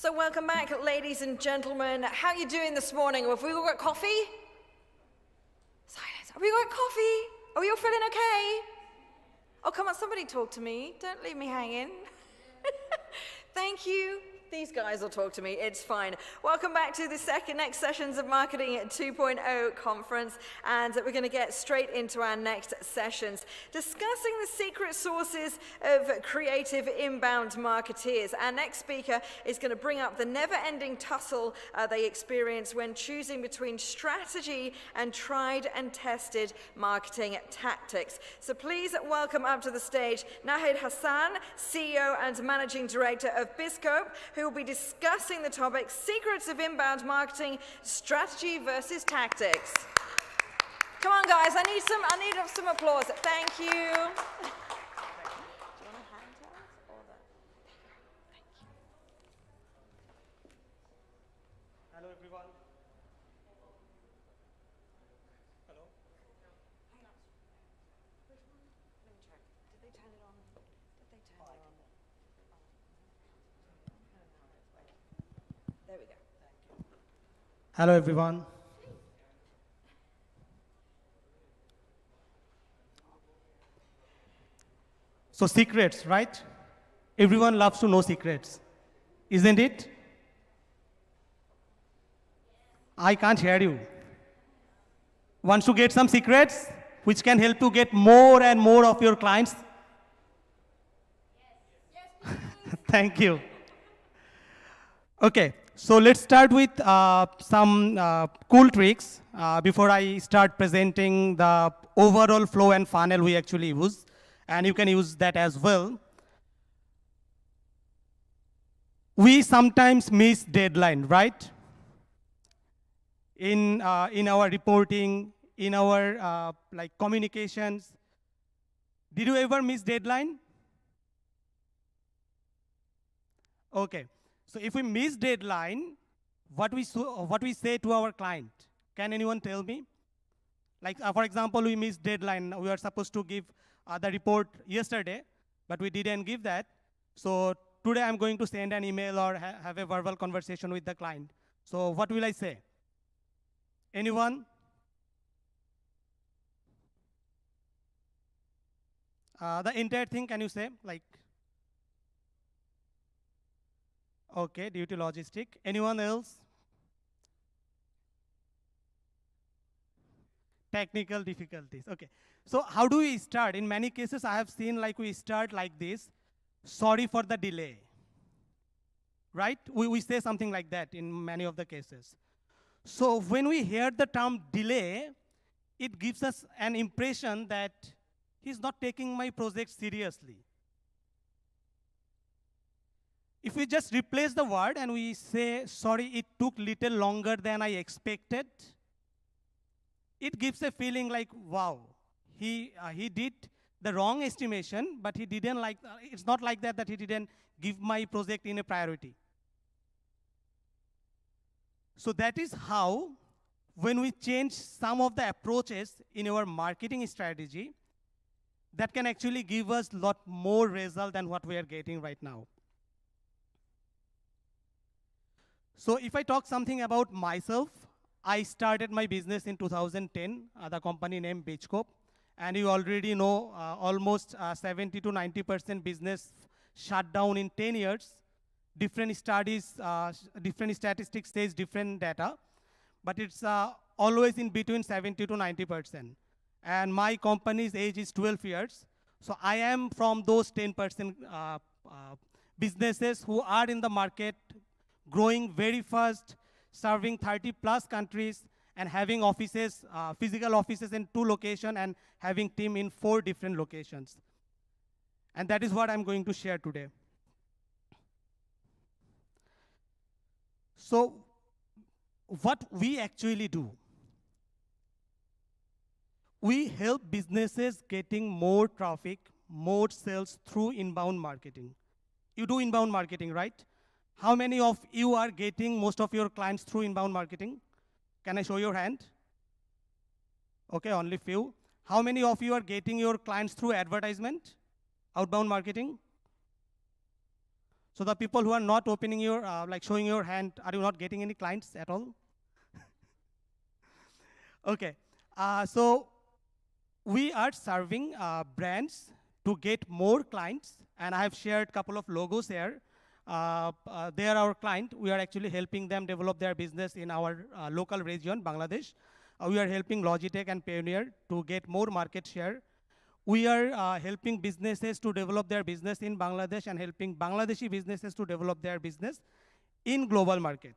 So welcome back, ladies and gentlemen. How are you doing this morning? Have we all got coffee? Silence. Have we got coffee? Are we all feeling okay? Oh, come on, somebody talk to me. Don't leave me hanging. Thank you. These guys will talk to me, it's fine. Welcome back to the next sessions of Marketing 2.0 conference, and we're going to get straight into our next sessions, discussing the secret sources of creative inbound marketeers. Our next speaker is going to bring up the never-ending tussle they experience when choosing between strategy and tried and tested marketing tactics. So please welcome up to the stage Nahid Hassan, CEO and Managing Director of Biscope, who will be discussing the topic, Secrets of Inbound Marketing, Strategy versus Tactics. Come on, guys, I need some applause. Thank you. Hello, everyone. Hello. Let me check. Did they turn it on? There we go. Hello, everyone. So secrets, right? Everyone loves to know secrets, isn't it? I can't hear you. Wants to get some secrets which can help to get more and more of your clients? Thank you. Okay, so let's start with some cool tricks before I start presenting the overall flow and funnel we actually use, and you can use that as well. We sometimes miss deadline, right? In our reporting, in our like communications. Did you ever miss deadline? Okay. So if we miss deadline, what we say to our client? Can anyone tell me? Like, for example, we missed deadline. We are supposed to give the report yesterday, but we didn't give that. So today I'm going to send an email or have a verbal conversation with the client. So what will I say? Anyone? The entire thing, can you say? Like, okay, due to logistic. Anyone else? Technical difficulties. Okay. So how do we start? In many cases, I have seen like we start like this. Sorry for the delay. Right? We say something like that in many of the cases. So when we hear the term delay, it gives us an impression that he's not taking my project seriously. If we just replace the word and we say, sorry, it took little longer than I expected, it gives a feeling like, wow, he did the wrong estimation, but he didn't like, it's not like that he didn't give my project in a priority. So that is how, when we change some of the approaches in our marketing strategy, that can actually give us a lot more result than what we are getting right now. So if I talk something about myself, I started my business in 2010, the company named Biscope. And you already know almost 70 to 90% business shut down in 10 years. Different studies, different statistics says different data, but it's always in between 70 to 90%. And my company's age is 12 years. So I am from those 10% businesses who are in the market, growing very fast, serving 30 plus countries, and having offices, physical offices in 2 locations, and having team in 4 different locations. And that is what I'm going to share today. So what we actually do, we help businesses getting more traffic, more sales through inbound marketing. You do inbound marketing, right? How many of you are getting most of your clients through inbound marketing? Can I show your hand? Okay, only few. How many of you are getting your clients through advertisement, outbound marketing? So the people who are not opening your, like showing your hand, are you not getting any clients at all? Okay, so we are serving brands to get more clients, and I have shared a couple of logos here. They are our client. We are actually helping them develop their business in our local region, Bangladesh. We are helping Logitech and Payoneer to get more market share. We are helping businesses to develop their business in Bangladesh and helping Bangladeshi businesses to develop their business in global market.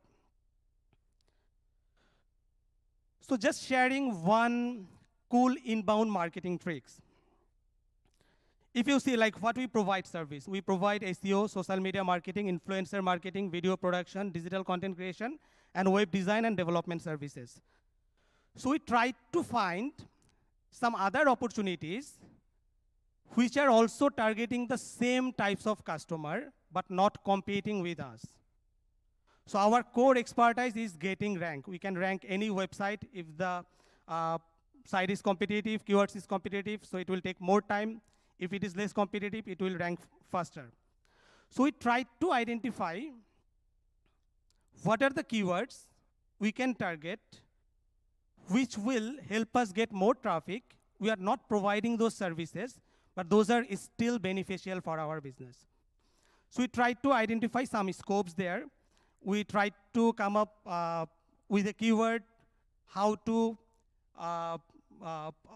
So just sharing one cool inbound marketing tricks. If you see like what we provide service, we provide SEO, social media marketing, influencer marketing, video production, digital content creation, and web design and development services. So we try to find some other opportunities which are also targeting the same types of customer, but not competing with us. So our core expertise is getting rank. We can rank any website if the site is competitive, keywords is competitive, so it will take more time. If it is less competitive, it will rank faster. So we try to identify what are the keywords we can target which will help us get more traffic. We are not providing those services, but those are still beneficial for our business. So we try to identify some scopes there. We try to come up with a keyword, how to,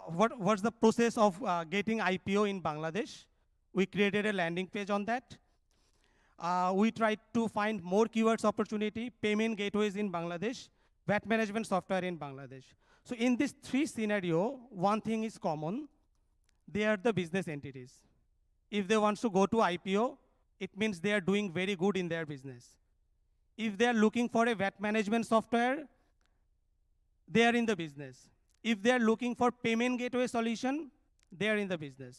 what's the process of getting IPO in Bangladesh. We created a landing page on that. We tried to find more keywords opportunity, payment gateways in Bangladesh, VAT management software in Bangladesh. So in this three scenario, one thing is common. They are the business entities. If they want to go to IPO, it means they are doing very good in their business. If they are looking for a VAT management software, they are in the business. If they are looking for payment gateway solution, they are in the business.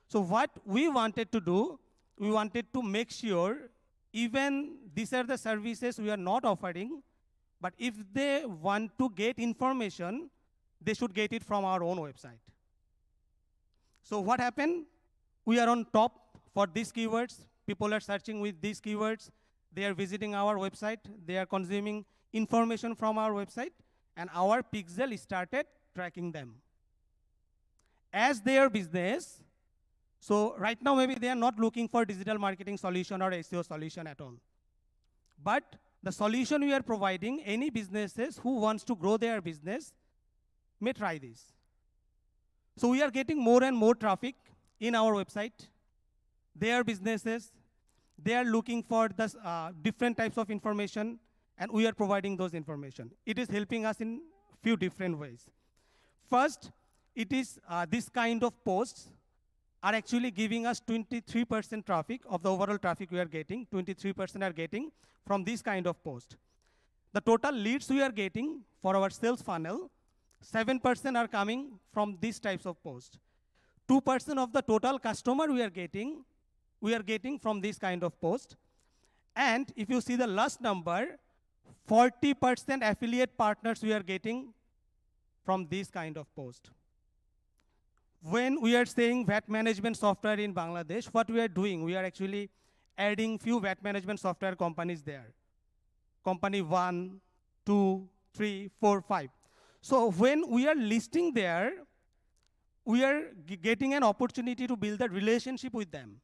So what we wanted to do, we wanted to make sure even these are the services we are not offering, but if they want to get information, they should get it from our own website. So what happened? We are on top for these keywords. People are searching with these keywords. They are visiting our website. They are consuming information from our website, and our pixel started tracking them. As their business, so right now maybe they are not looking for digital marketing solution or SEO solution at all. But the solution we are providing, any businesses who wants to grow their business may try this. So we are getting more and more traffic in our website. Their businesses, they are looking for the different types of information, and we are providing those information. It is helping us in few different ways. First, it is this kind of posts are actually giving us 23% traffic of the overall traffic we are getting. 23% are getting from this kind of post. The total leads we are getting for our sales funnel, 7% are coming from these types of posts. 2% of the total customer we are getting from this kind of post. And if you see the last number, 40% affiliate partners we are getting from this kind of post. When we are saying VAT management software in Bangladesh, what we are doing, we are actually adding few VAT management software companies there. Company 1, 2, 3, 4, 5. So when we are listing there, we are getting an opportunity to build a relationship with them.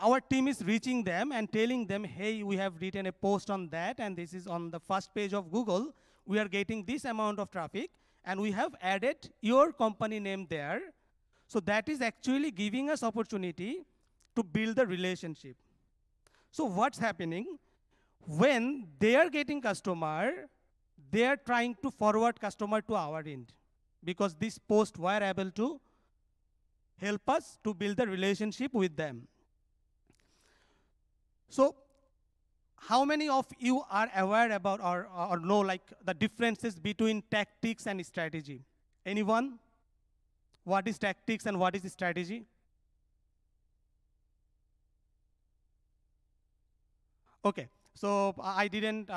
Our team is reaching them and telling them, hey, we have written a post on that, and this is on the first page of Google. We are getting this amount of traffic, and we have added your company name there. So that is actually giving us opportunity to build the relationship. So what's happening? When they are getting customer, they are trying to forward customer to our end, because this post were able to help us to build the relationship with them. So how many of you are aware about or know like the differences between tactics and strategy? Anyone? What is tactics and what is strategy? Okay, so I didn't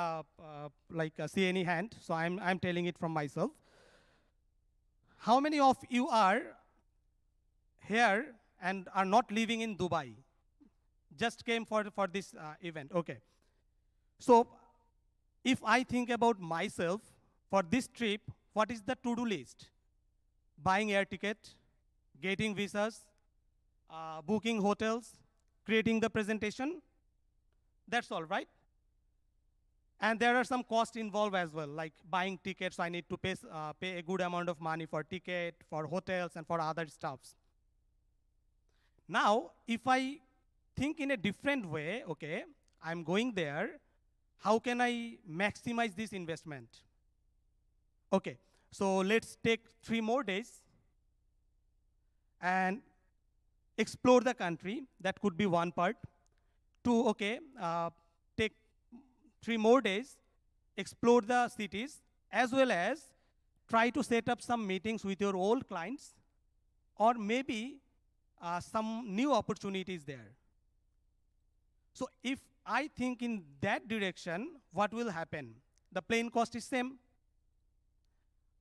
see any hand, so I'm telling it from myself. How many of you are here and are not living in Dubai? just came for this event. Okay. So if I think about myself for this trip, what is the to-do list? Buying air ticket, getting visas, booking hotels, creating the presentation. That's all, right? And there are some costs involved as well, like buying tickets. So I need to pay a good amount of money for ticket, for hotels, and for other stuffs. Now, if I think in a different way, okay, I'm going there, how can I maximize this investment? Okay, so let's take 3 more days and explore the country. That could be one part. 2, okay, take 3 more days, explore the cities, as well as try to set up some meetings with your old clients, or maybe some new opportunities there. So if I think in that direction, what will happen? The plane cost is same.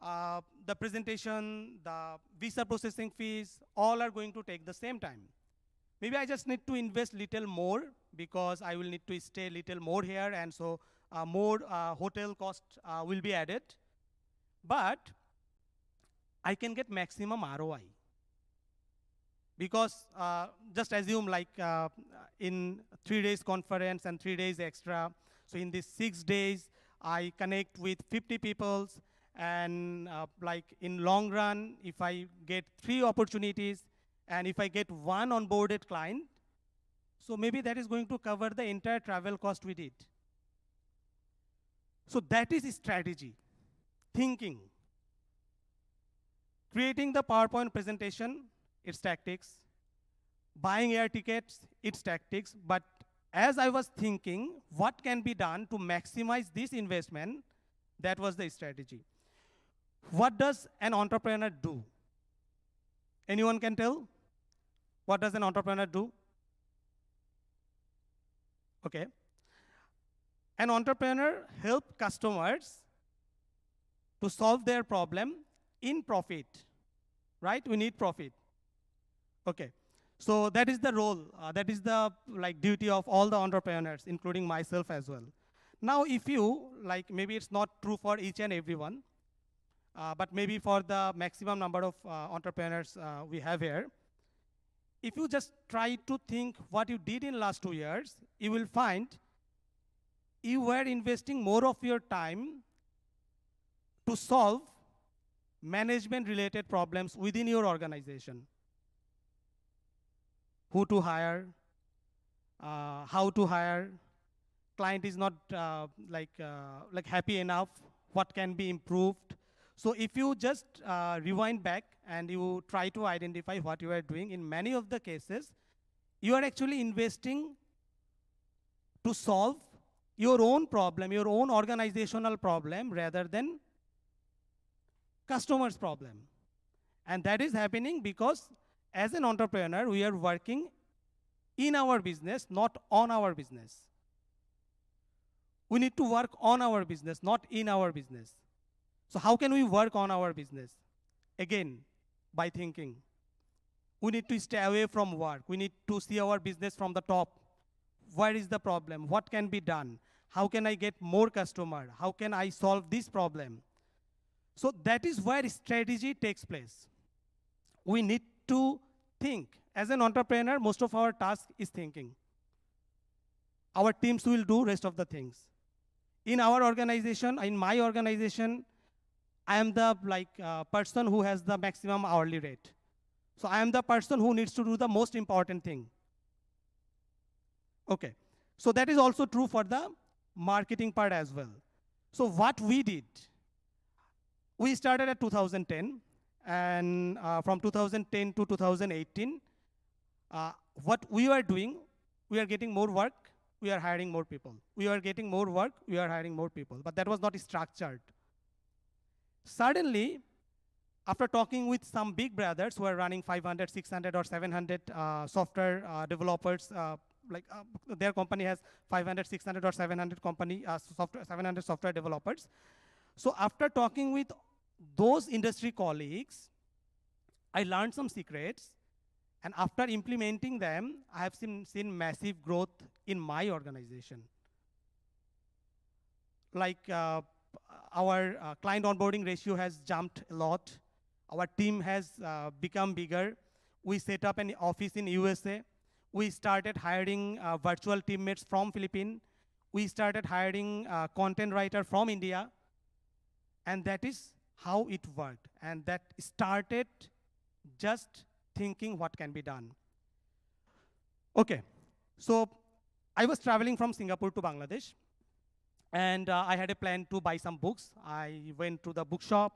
The presentation, the visa processing fees, all are going to take the same time. Maybe I just need to invest little more because I will need to stay little more here, and so more hotel cost will be added. But I can get maximum ROI. Because just assume like in 3 days conference and 3 days extra. So in these 6 days, I connect with 50 people, and like in long run, if I get 3 opportunities, and if I get 1 onboarded client, so maybe that is going to cover the entire travel cost we did. So that is strategy, thinking. Creating the PowerPoint presentation, its tactics. Buying air tickets, its tactics. But as I was thinking, what can be done to maximize this investment, that was the strategy. What does an entrepreneur do? Anyone can tell? What does an entrepreneur do? Okay. An entrepreneur helps customers to solve their problem in profit, right? We need profit. Okay. So that is the role, that is the duty of all the entrepreneurs, including myself as well. Now, if you, maybe it's not true for each and everyone, but maybe for the maximum number of entrepreneurs we have here, if you just try to think what you did in last 2 years, you will find you were investing more of your time to solve management-related problems within your organization. Who to hire, how to hire, client is not happy enough, what can be improved. So if you just rewind back and you try to identify what you are doing, in many of the cases, you are actually investing to solve your own problem, your own organizational problem, rather than customer's problem. And that is happening because as an entrepreneur, we are working in our business, not on our business. We need to work on our business, not in our business. So how can we work on our business? Again, by thinking. We need to stay away from work. We need to see our business from the top. Where is the problem? What can be done? How can I get more customer? How can I solve this problem? So that is where strategy takes place. We need to think. As an entrepreneur, most of our task is thinking. Our teams will do rest of the things. In our organization, in my organization, I am the person who has the maximum hourly rate. So I am the person who needs to do the most important thing. Okay. So that is also true for the marketing part as well. So what we did, we started at 2010, and from 2010 to 2018, what we were doing, we are getting more work, we are hiring more people. We are getting more work, we are hiring more people. But that was not structured. Suddenly, after talking with some big brothers who are running 500, 600, or 700 software developers, their company has 500, 600, or 700 700 software developers. So after talking with those industry colleagues, I learned some secrets, And after implementing them, I have seen massive growth in my organization. Like our client onboarding ratio has jumped a lot. Our team has become bigger. We set up an office in USA. We started hiring virtual teammates from Philippines. We started hiring content writer from India. And that is how it worked. And that started just thinking what can be done. Okay, so I was traveling from Singapore to Bangladesh. And I had a plan to buy some books. I went to the bookshop,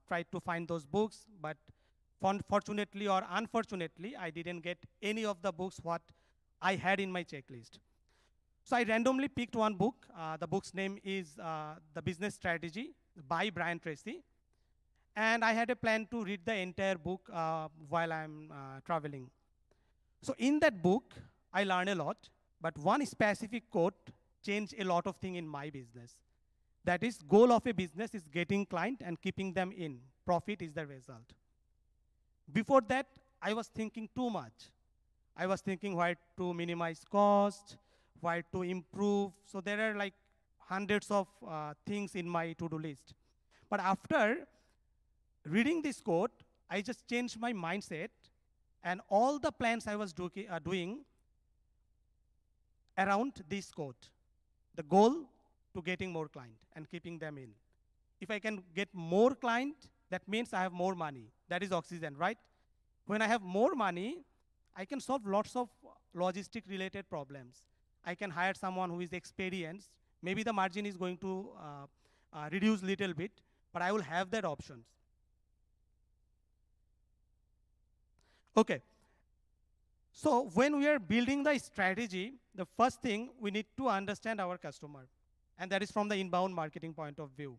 tried to find those books, but fortunately or unfortunately, I didn't get any of the books what I had in my checklist. So I randomly picked one book. The book's name is The Business Strategy by Brian Tracy. And I had a plan to read the entire book while I'm traveling. So in that book, I learned a lot, but one specific quote changed a lot of things in my business. That is, goal of a business is getting client and keeping them in. Profit is the result. Before that, I was thinking too much. I was thinking why to minimize cost, why to improve. So there are like hundreds of things in my to-do list. But after reading this quote, I just changed my mindset, and all the plans I was doing around this quote. The goal to getting more client and keeping them in. If I can get more client, that means I have more money. That is oxygen, right? When I have more money, I can solve lots of logistic related problems. I can hire someone who is experienced. Maybe the margin is going to reduce little bit, but I will have that options. Okay. So when we are building the strategy, the first thing we need to understand our customer, and that is from the inbound marketing point of view.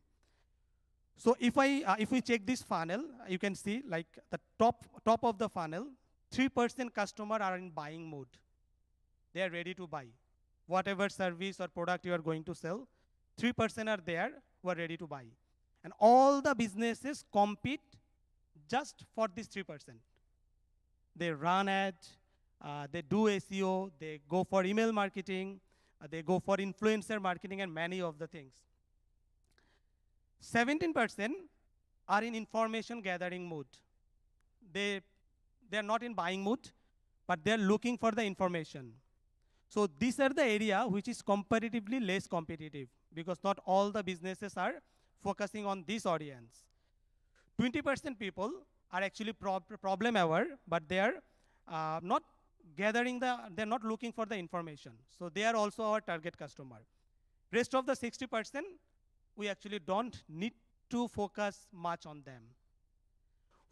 So if we check this funnel, you can see like the top of the funnel, 3% customer are in buying mode. They are ready to buy. Whatever service or product you are going to sell, 3% are there who are ready to buy. And all the businesses compete just for this 3%. They run ads, they do SEO, they go for email marketing, they go for influencer marketing and many of the things. 17% are in information gathering mode. They're not in buying mode, but they're looking for the information. So these are the area which is comparatively less competitive because not all the businesses are focusing on this audience. 20% people are actually problem aware, but they are not gathering they're not looking for the information. So they are also our target customer. Rest of the 60%, we actually don't need to focus much on them.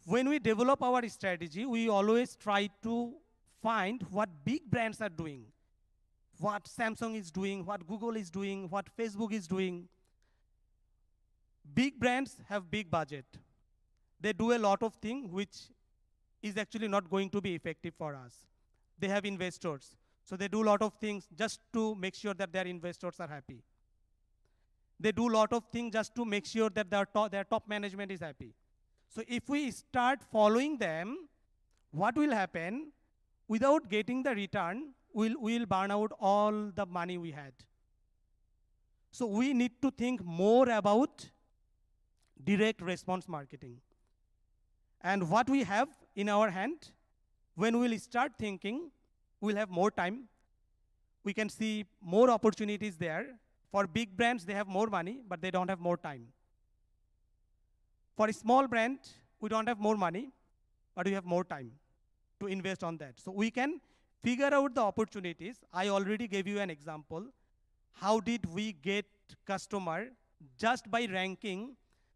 When we develop our strategy, we always try to find what big brands are doing, what Samsung is doing, what Google is doing, what Facebook is doing. Big brands have big budget. They do a lot of things which is actually not going to be effective for us. They have investors. So they do a lot of things just to make sure that their investors are happy. They do a lot of things just to make sure that their top management is happy. So if we start following them, what will happen? Without getting the return, we'll burn out all the money we had. So we need to think more about direct response marketing. And what we have in our hand, when we'll start thinking, we'll have more time. We can see more opportunities there. For big brands, they have more money, but they don't have more time. For a small brand, we don't have more money, but we have more time to invest on that. So we can figure out the opportunities. I already gave you an example. How did we get customer just by ranking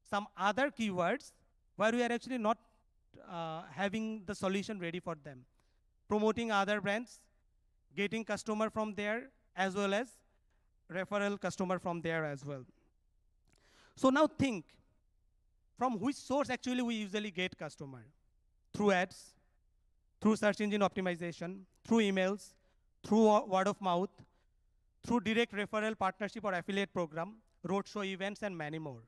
some other keywords where we are actually not having the solution ready for them. Promoting other brands, getting customer from there, as well as referral customer from there as well. So now think, from which source actually we usually get customer? Through ads, through search engine optimization, through emails, through word of mouth, through direct referral partnership or affiliate program, roadshow events, and many more.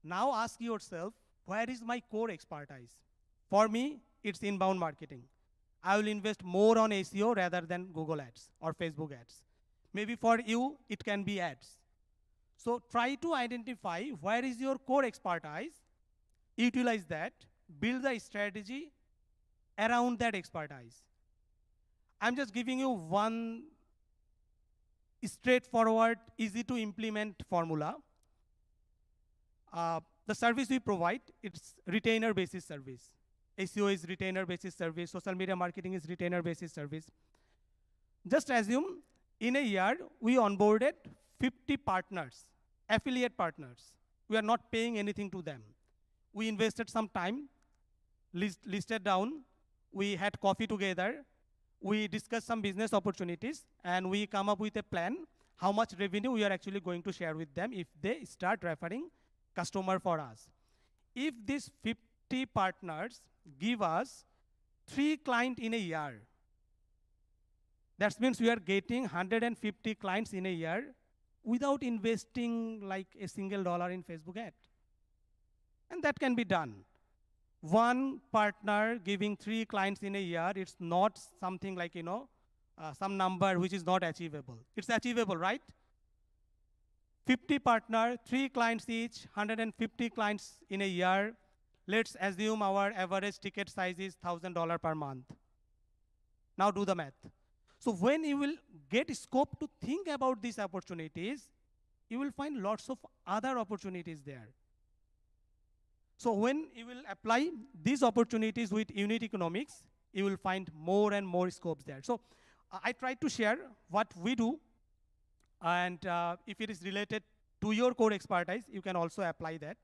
Now ask yourself, where is my core expertise? For me, it's inbound marketing. I will invest more on SEO rather than Google ads or Facebook ads. Maybe for you, it can be ads. So try to identify where is your core expertise, utilize that, build the strategy around that expertise. I'm just giving you one straightforward, easy to implement formula. The service we provide, it's retainer basis service. SEO is retainer basis service, social media marketing is retainer basis service. Just assume in a year, we onboarded 50 partners, affiliate partners. We are not paying anything to them. We invested some time, listed down, we had coffee together, we discussed some business opportunities, and we come up with a plan how much revenue we are actually going to share with them if they start referring customer for us. If these 50 partners give us 3 clients in a year, that means we are getting 150 clients in a year without investing like a single dollar in Facebook ad. And that can be done. One partner giving 3 clients in a year, it's not something like, some number which is not achievable. It's achievable, right? 50 partner, 3 clients each, 150 clients in a year. Let's assume our average ticket size is $1,000 per month. Now do the math. So when you will get scope to think about these opportunities, you will find lots of other opportunities there. So when you will apply these opportunities with unit economics, you will find more and more scopes there. So I tried to share what we do, and if it is related to your core expertise, you can also apply that.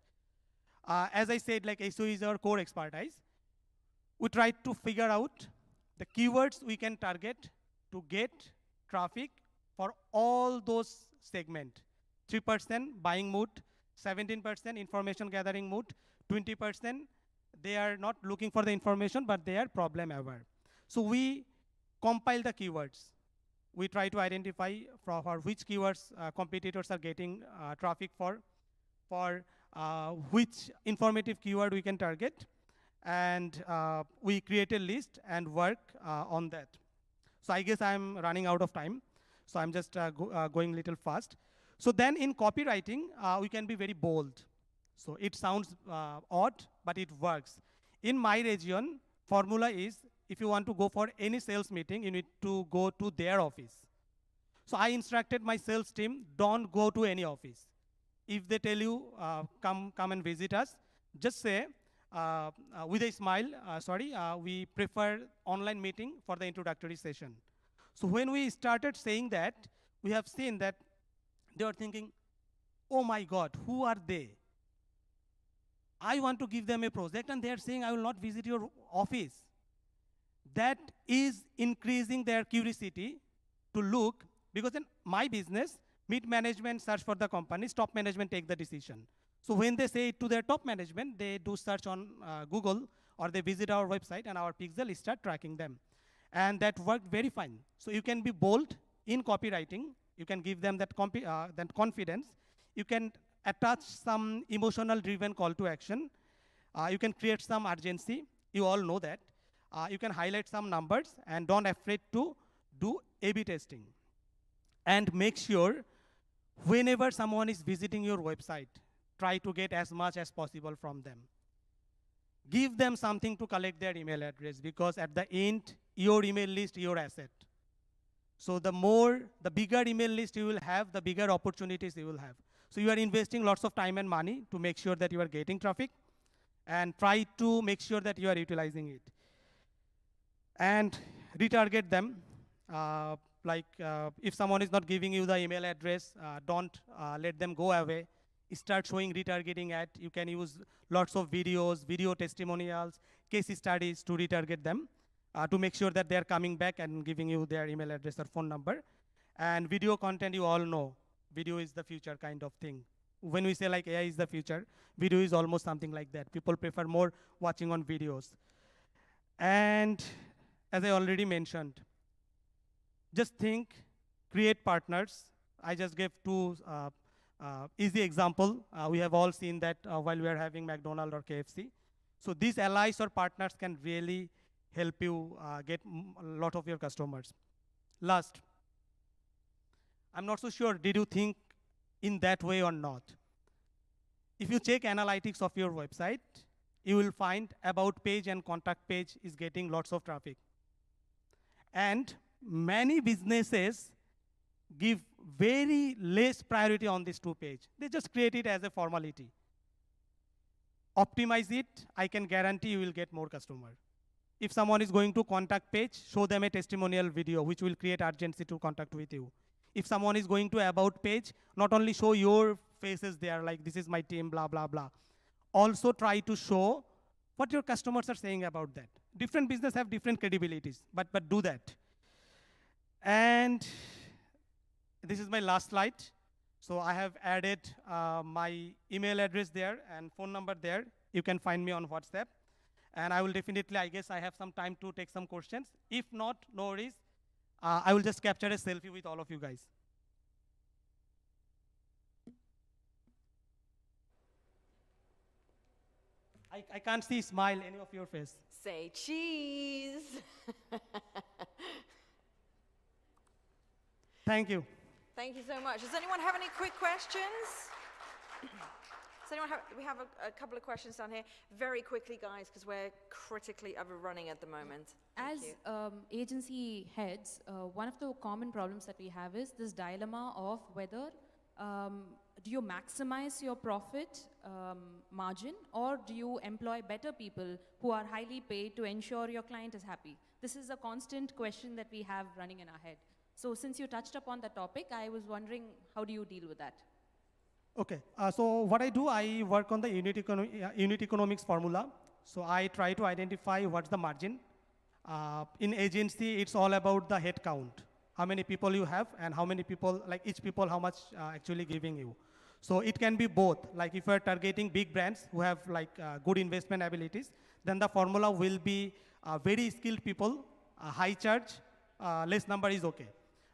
As I said, like SEO is our core expertise. We tried to figure out the keywords we can target to get traffic for all those segments. 3% buying mood, 17% information gathering mood, 20% they are not looking for the information, but they are problem aware. So we compile the keywords. We try to identify for which keywords competitors are getting traffic for which informative keyword we can target, and we create a list and work on that. So I guess I'm running out of time, so I'm just going a little fast. So then in copywriting, we can be very bold. So it sounds odd, but it works. In my region, formula is if you want to go for any sales meeting, you need to go to their office. So I instructed my sales team, don't go to any office. If they tell you, come and visit us, just say, with a smile, we prefer online meeting for the introductory session. So when we started saying that, we have seen that they are thinking, oh my God, who are they? I want to give them a project, and they are saying, I will not visit your office. That is increasing their curiosity to look, because in my business, mid-management search for the companies, top management take the decision. So when they say it to their top management, they do search on Google, or they visit our website, and our pixel start tracking them. And that worked very fine. So you can be bold in copywriting. You can give them that confidence. You can attach some emotional driven call to action. You can create some urgency. You all know that. You can highlight some numbers, and don't afraid to do A/B testing. And make sure whenever someone is visiting your website, try to get as much as possible from them. Give them something to collect their email address, because at the end, your email list, your asset. So the bigger email list you will have, the bigger opportunities you will have. So you are investing lots of time and money to make sure that you are getting traffic, and try to make sure that you are utilizing it. And retarget them. If someone is not giving you the email address, don't let them go away. Start showing retargeting ad. You can use lots of videos, video testimonials, case studies to retarget them, to make sure that they are coming back and giving you their email address or phone number. And video content, you all know, video is the future kind of thing. When we say like AI is the future, video is almost something like that. People prefer more watching on videos. And as I already mentioned, just think, create partners. I just gave 2 easy example. We have all seen that while we are having McDonald's or KFC. So these allies or partners can really help you get a lot of your customers. Last, I'm not so sure, did you think in that way or not? If you check analytics of your website, you will find about page and contact page is getting lots of traffic. And many businesses give very less priority on this 2 page. They just create it as a formality. Optimize it, I can guarantee you will get more customer. If someone is going to contact page, show them a testimonial video which will create urgency to contact with you. If someone is going to about page, not only show your faces there, like this is my team, blah, blah, blah. Also try to show what your customers are saying about that. Different business have different credibilities, but do that. And this is my last slide. So I have added my email address there and phone number there. You can find me on WhatsApp. And I will definitely, I guess I have some time to take some questions. If not, no worries. I will just capture a selfie with all of you guys. I can't see smile any of your face. Say cheese. Thank you. Thank you so much. Does anyone have any quick questions? Does anyone have, we have a couple of questions down here. Very quickly, guys, because we're critically overrunning at the moment. Thank As you. agency heads, one of the common problems that we have is this dilemma of whether do you maximize your profit margin, or do you employ better people who are highly paid to ensure your client is happy? This is a constant question that we have running in our head. So since you touched upon the topic, I was wondering, how do you deal with that? Okay, so what I do, I work on the unit economics formula. So I try to identify what's the margin. In agency, it's all about the head count. How many people you have and how many people, like each people, how much actually giving you. So it can be both. Like if you're targeting big brands who have like good investment abilities, then the formula will be very skilled people, high charge, less number is okay.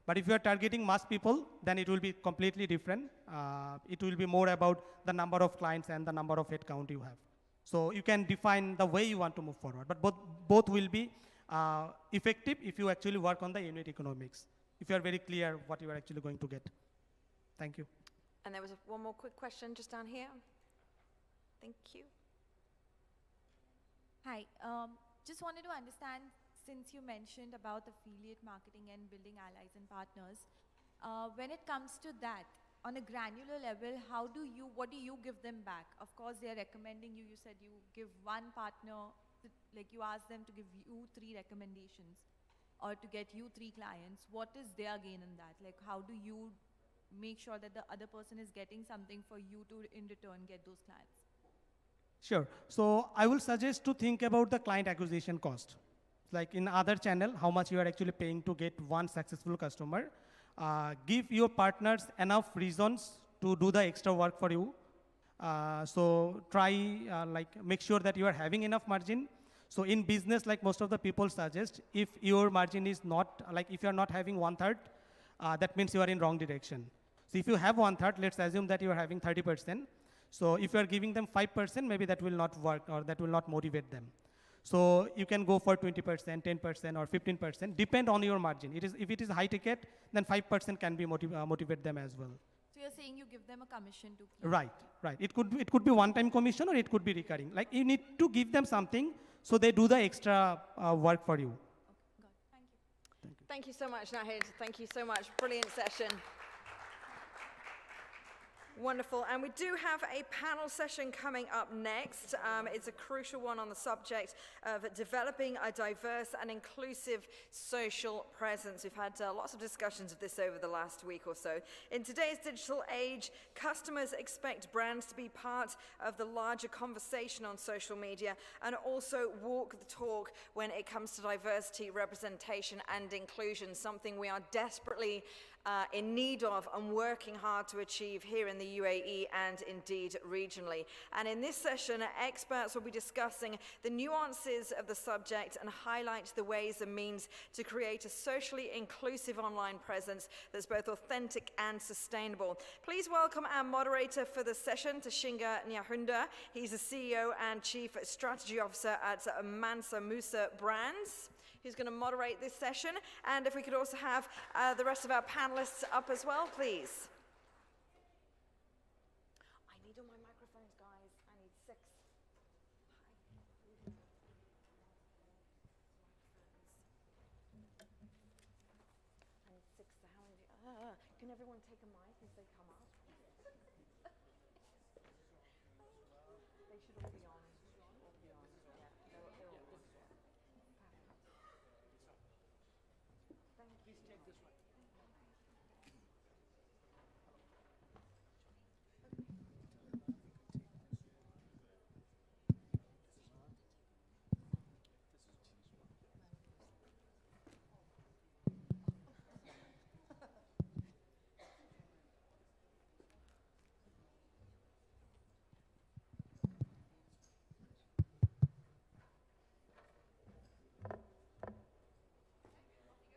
But if you are targeting mass people, then it will be completely different. It will be more about the number of clients and the number of head count you have. So you can define the way you want to move forward. But both will be effective if you actually work on the unit economics, if you are very clear what you are actually going to get. Thank you. And there was one more quick question just down here. Thank you. Hi, just wanted to understand, since you mentioned about affiliate marketing and building allies and partners, when it comes to that, on a granular level, what do you give them back? Of course, they're recommending you. You said you give one partner, like you ask them to give you 3 recommendations or to get you 3 clients. What is their gain in that? Like, how do you make sure that the other person is getting something for you to, in return, get those clients? Sure. So I will suggest to think about the client acquisition cost. Like in other channel, how much you are actually paying to get one successful customer. Give your partners enough reasons to do the extra work for you. So try, make sure that you are having enough margin. So in business, like most of the people suggest, if your margin is not, like if you are not having 1/3, that means you are in wrong direction. So if you have 1/3, let's assume that you are having 30%. So if you are giving them 5%, maybe that will not work or that will not motivate them. So you can go for 20%, 10%, or 15%, depend on your margin. If it is high ticket, then 5% can be motivate them as well. So you're saying you give them a commission to keep. Right. It could be one-time commission or it could be recurring. Like you need to give them something so they do the extra work for you. Okay, got it. Thank you. Thank you so much, Nahid. Thank you so much. Brilliant session. Wonderful. And we do have a panel session coming up next. It's a crucial one on the subject of developing a diverse and inclusive social presence. We've had lots of discussions of this over the last week or so. In today's digital age, customers expect brands to be part of the larger conversation on social media and also walk the talk when it comes to diversity, representation, and inclusion, something we are desperately in need of and working hard to achieve here in the UAE and indeed regionally. And in this session, experts will be discussing the nuances of the subject and highlight the ways and means to create a socially inclusive online presence that's both authentic and sustainable. Please welcome our moderator for the session, Tashinga Nyahunda. He's the CEO and Chief Strategy Officer at Mansa Musa Brands, who's going to moderate this session. And if we could also have the rest of our panelists up as well, please. I need all my microphones, guys. I need 6. I need 6. Can everyone take a mic as they come up? They should all be on. Yeah, they're all on. Please take this one.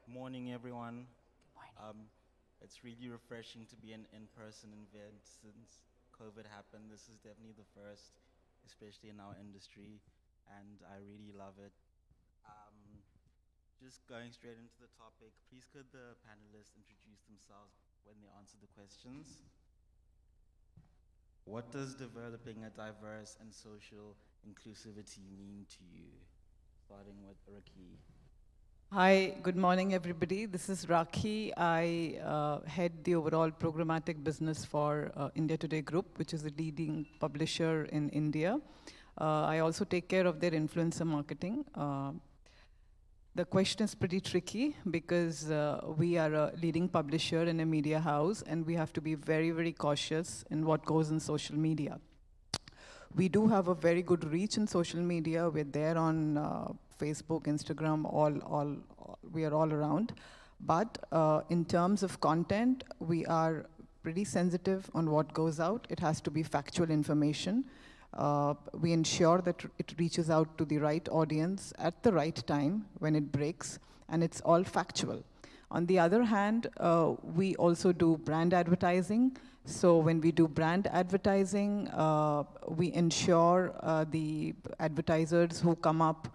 Morning, everyone. It's really refreshing to be an in-person event since COVID happened. This is definitely the first, especially in our industry, and I really love it. Just going straight into the topic, please could the panelists introduce themselves when they answer the questions? What does developing a diverse and social inclusivity mean to you? Starting with Raki. Hi, good morning, everybody. This is Rakhi. I head the overall programmatic business for India Today Group, which is a leading publisher in India. I also take care of their influencer marketing. The question is pretty tricky because we are a leading publisher in a media house, and we have to be very, very cautious in what goes in social media. We do have a very good reach in social media. We're there on Facebook, Instagram, we are all around. But in terms of content, we are pretty sensitive on what goes out. It has to be factual information. We ensure that it reaches out to the right audience at the right time when it breaks, and it's all factual. On the other hand, we also do brand advertising. So when we do brand advertising, we ensure the advertisers who come up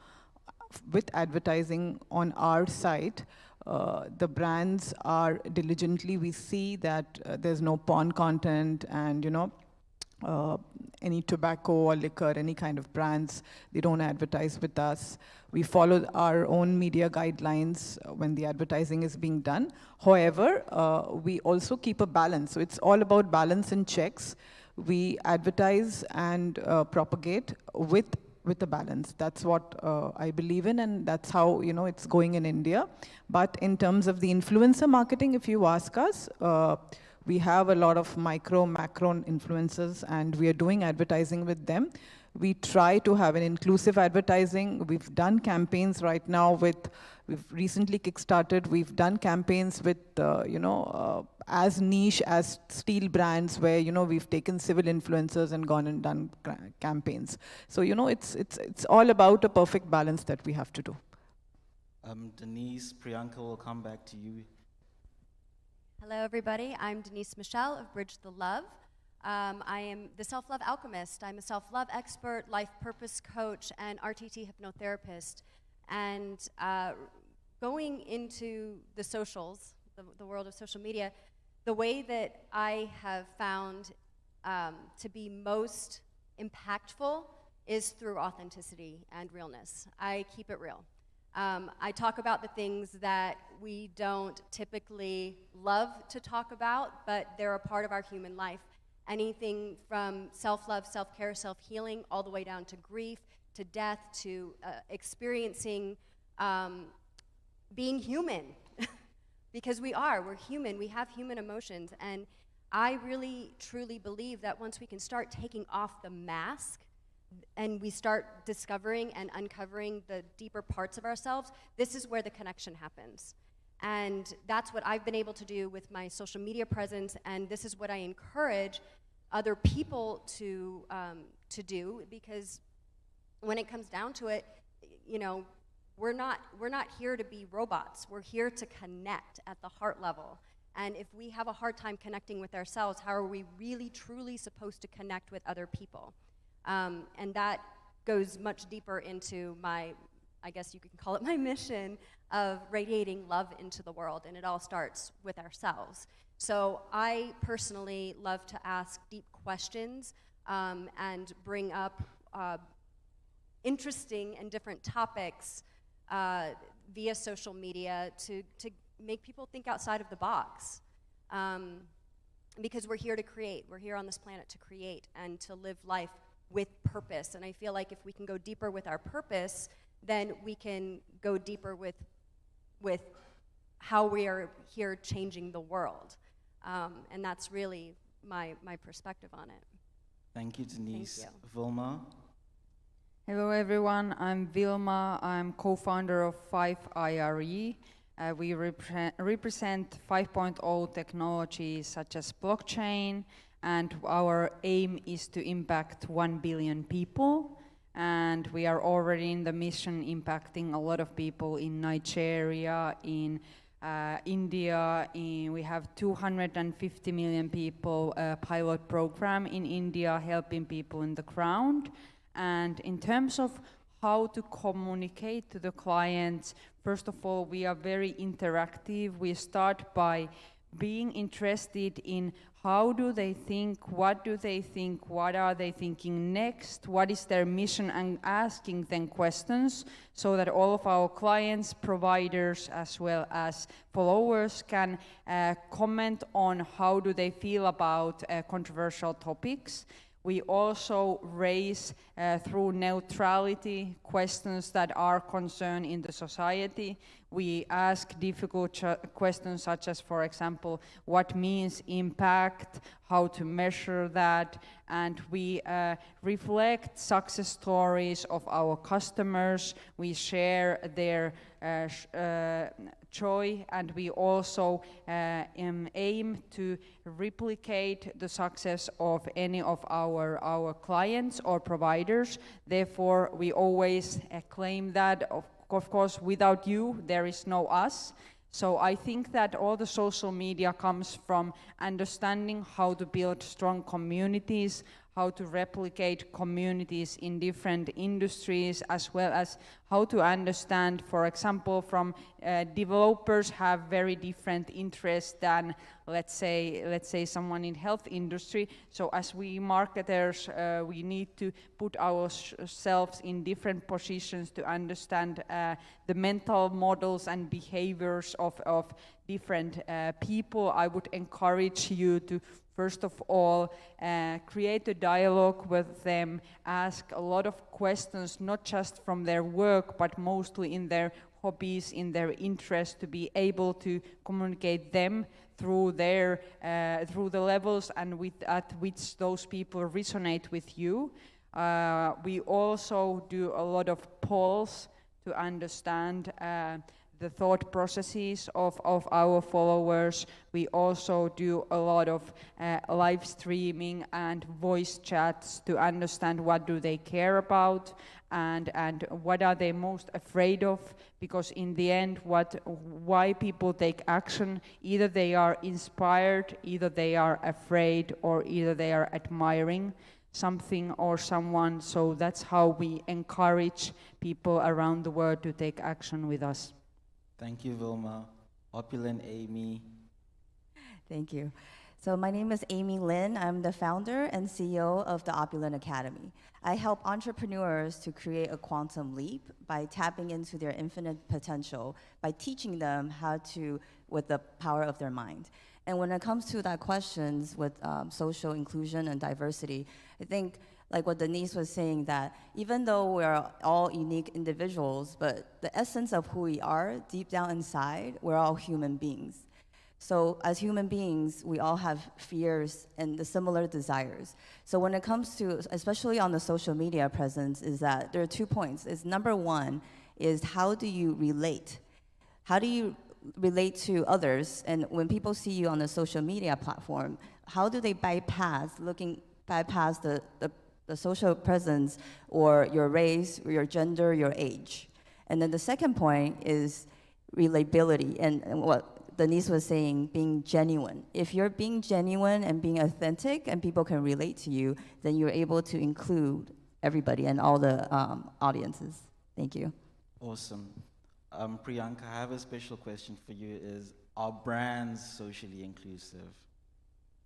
with advertising on our site, the brands are diligently, we see that there's no porn content and, any tobacco or liquor, any kind of brands, they don't advertise with us. We follow our own media guidelines when the advertising is being done. However, we also keep a balance. So it's all about balance and checks. We advertise and propagate with a balance. That's what I believe in, and that's how it's going in India. But in terms of the influencer marketing, if you ask us, we have a lot of macro influencers, and we are doing advertising with them. We try to have an inclusive advertising. We've done campaigns right now we've recently kickstarted, we've done campaigns with, as niche as steel brands where, we've taken civil influencers and gone and done campaigns. So, it's all about a perfect balance that we have to do. Denise, Priyanka will come back to you. Hello, everybody. I'm Denise Michelle of Bridge the Love. I am the self-love alchemist. I'm a self-love expert, life purpose coach, and RTT hypnotherapist. And going into the socials, the world of social media, the way that I have found to be most impactful is through authenticity and realness. I keep it real. I talk about the things that we don't typically love to talk about, but they're a part of our human life. Anything from self-love, self-care, self-healing, all the way down to grief, to death, to experiencing being human. Because we're human, we have human emotions. And I really, truly believe that once we can start taking off the mask and we start discovering and uncovering the deeper parts of ourselves, this is where the connection happens. And that's what I've been able to do with my social media presence, and this is what I encourage other people to do, because when it comes down to it, you know, we're not here to be robots. We're here to connect at the heart level. And if we have a hard time connecting with ourselves, how are we really, truly supposed to connect with other people? And that goes much deeper into my, I guess you could call it my mission of radiating love into the world, and it all starts with ourselves. So I personally love to ask deep questions and bring up interesting and different topics via social media to make people think outside of the box. Because we're here to create. We're here on this planet to create and to live life with purpose. And I feel like if we can go deeper with our purpose, then we can go deeper with how we are here changing the world. And that's really my perspective on it. Thank you, Denise. Thank Vilma? Hello everyone, I'm Vilma. I'm co-founder of 5IRE. We represent 5.0 technologies such as blockchain, and our aim is to impact 1 billion people. And we are already in the mission impacting a lot of people in Nigeria, in India. We have 250 million people pilot program in India helping people in the ground. And in terms of how to communicate to the clients, first of all, we are very interactive. We start by being interested in how do they think, what do they think, what are they thinking next, what is their mission, and asking them questions so that all of our clients, providers, as well as followers can comment on how do they feel about controversial topics. We also raise through neutrality questions that are concerned in the society. We ask difficult questions such as, for example, what means impact, how to measure that, and we reflect success stories of our customers. We share their joy, and we also aim to replicate the success of any of our clients or providers. Therefore, we always claim that, of course, without you, there is no us. So I think that all the social media comes from understanding how to build strong communities, how to replicate communities in different industries, as well as how to understand, for example, from developers have very different interests than, let's say someone in health industry. So as we marketers, we need to put ourselves in different positions to understand the mental models and behaviors of different people. I would encourage you to first of all, create a dialogue with them, ask a lot of questions, not just from their work, but mostly in their hobbies, in their interests, to be able to communicate them through their through the levels and at which those people resonate with you. We also do a lot of polls to understand the thought processes of our followers. We also do a lot of live streaming and voice chats to understand what do they care about and what are they most afraid of, because in the end why people take action, either they are inspired, either they are afraid, or either they are admiring something or someone. So that's how we encourage people around the world to take action with us. Thank you, Vilma. Opulent Amy. Thank you. So my name is Amy Lin. I'm the founder and CEO of the Opulent Academy. I help entrepreneurs to create a quantum leap by tapping into their infinite potential, by teaching them how to, with the power of their mind. And when it comes to that questions with social inclusion and diversity, I think like what Denise was saying, that even though we're all unique individuals, but the essence of who we are, deep down inside, we're all human beings. So as human beings, we all have fears and the similar desires. So when it comes to, especially on the social media presence, is that there are 2 points. Is number one is how do you relate? How do you relate to others, and when people see you on a social media platform, how do they bypass the social presence or your race, or your gender, your age? And then the second point is relatability, and what Denise was saying, being genuine. If you're being genuine and being authentic and people can relate to you, then you're able to include everybody and all the audiences. Thank you. Awesome. Priyanka, I have a special question for you. Are brands socially inclusive?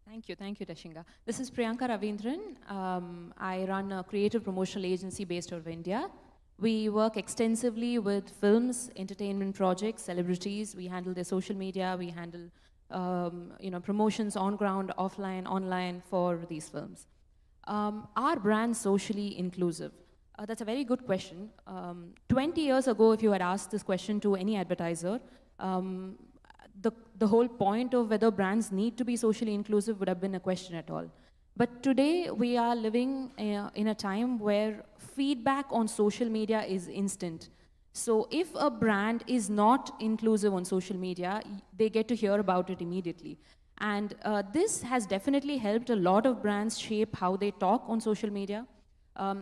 Thank you, Dashinga. This is Priyanka Ravindran. I run a creative promotional agency based out of India. We work extensively with films, entertainment projects, celebrities. We handle their social media. We handle promotions on ground, offline, online for these films. Are brands socially inclusive? That's a very good question. 20 years ago, if you had asked this question to any advertiser, the whole point of whether brands need to be socially inclusive would have been a question at all. But today, we are living in a time where feedback on social media is instant. So if a brand is not inclusive on social media, they get to hear about it immediately. And this has definitely helped a lot of brands shape how they talk on social media,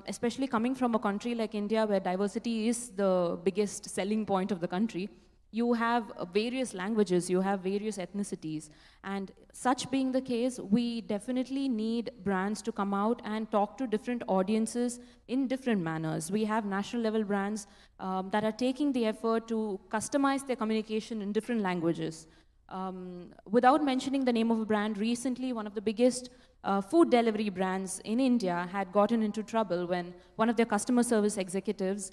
especially coming from a country like India where diversity is the biggest selling point of the country. You have various languages, you have various ethnicities, and such being the case, we definitely need brands to come out and talk to different audiences in different manners. We have national level brands that are taking the effort to customize their communication in different languages. Without mentioning the name of a brand, recently one of the biggest food delivery brands in India had gotten into trouble when one of their customer service executives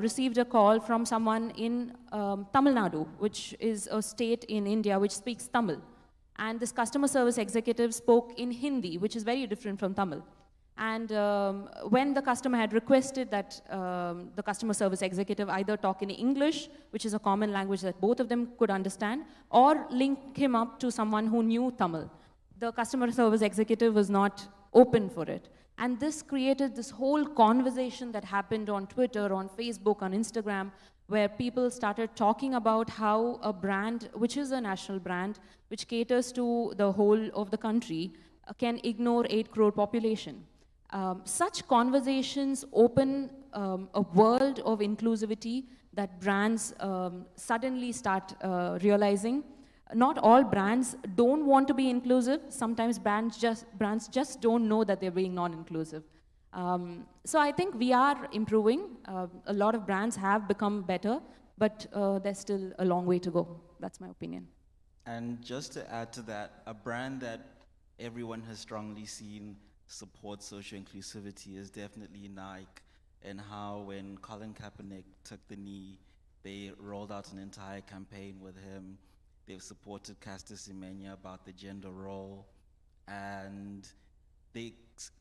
received a call from someone in Tamil Nadu, which is a state in India which speaks Tamil. And this customer service executive spoke in Hindi, which is very different from Tamil. And when the customer had requested that the customer service executive either talk in English, which is a common language that both of them could understand, or link him up to someone who knew Tamil, the customer service executive was not open for it. And this created this whole conversation that happened on Twitter, on Facebook, on Instagram, where people started talking about how a brand, which is a national brand, which caters to the whole of the country, can ignore 8 crore population. Such conversations open a world of inclusivity that brands suddenly start realizing. Not all brands don't want to be inclusive. Sometimes brands just don't know that they're being non-inclusive. So I think we are improving. A lot of brands have become better, but there's still a long way to go. That's my opinion. And just to add to that, a brand that everyone has strongly seen support social inclusivity is definitely Nike, and how when Colin Kaepernick took the knee, they rolled out an entire campaign with him. They've supported Caster Semenya about the gender role, and they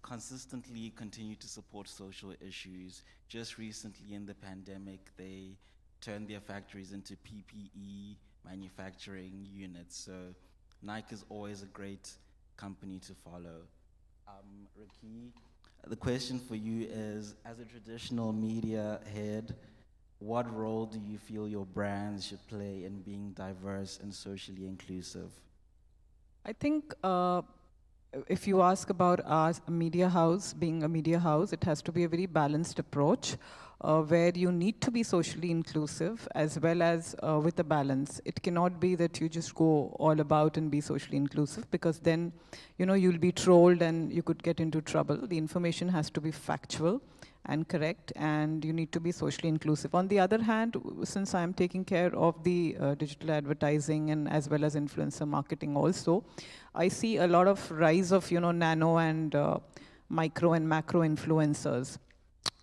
consistently continue to support social issues. Just recently in the pandemic, they turned their factories into PPE manufacturing units. So Nike is always a great company to follow. Ricky, the question for you is, as a traditional media head, what role do you feel your brands should play in being diverse and socially inclusive? I think if you ask about our media house, being a media house, it has to be a very balanced approach where you need to be socially inclusive as well as with a balance. It cannot be that you just go all about and be socially inclusive, because then, you'll be trolled and you could get into trouble. The information has to be factual and correct, and you need to be socially inclusive. On the other hand, since I'm taking care of the digital advertising and as well as influencer marketing also, I see a lot of rise of, nano and micro and macro influencers.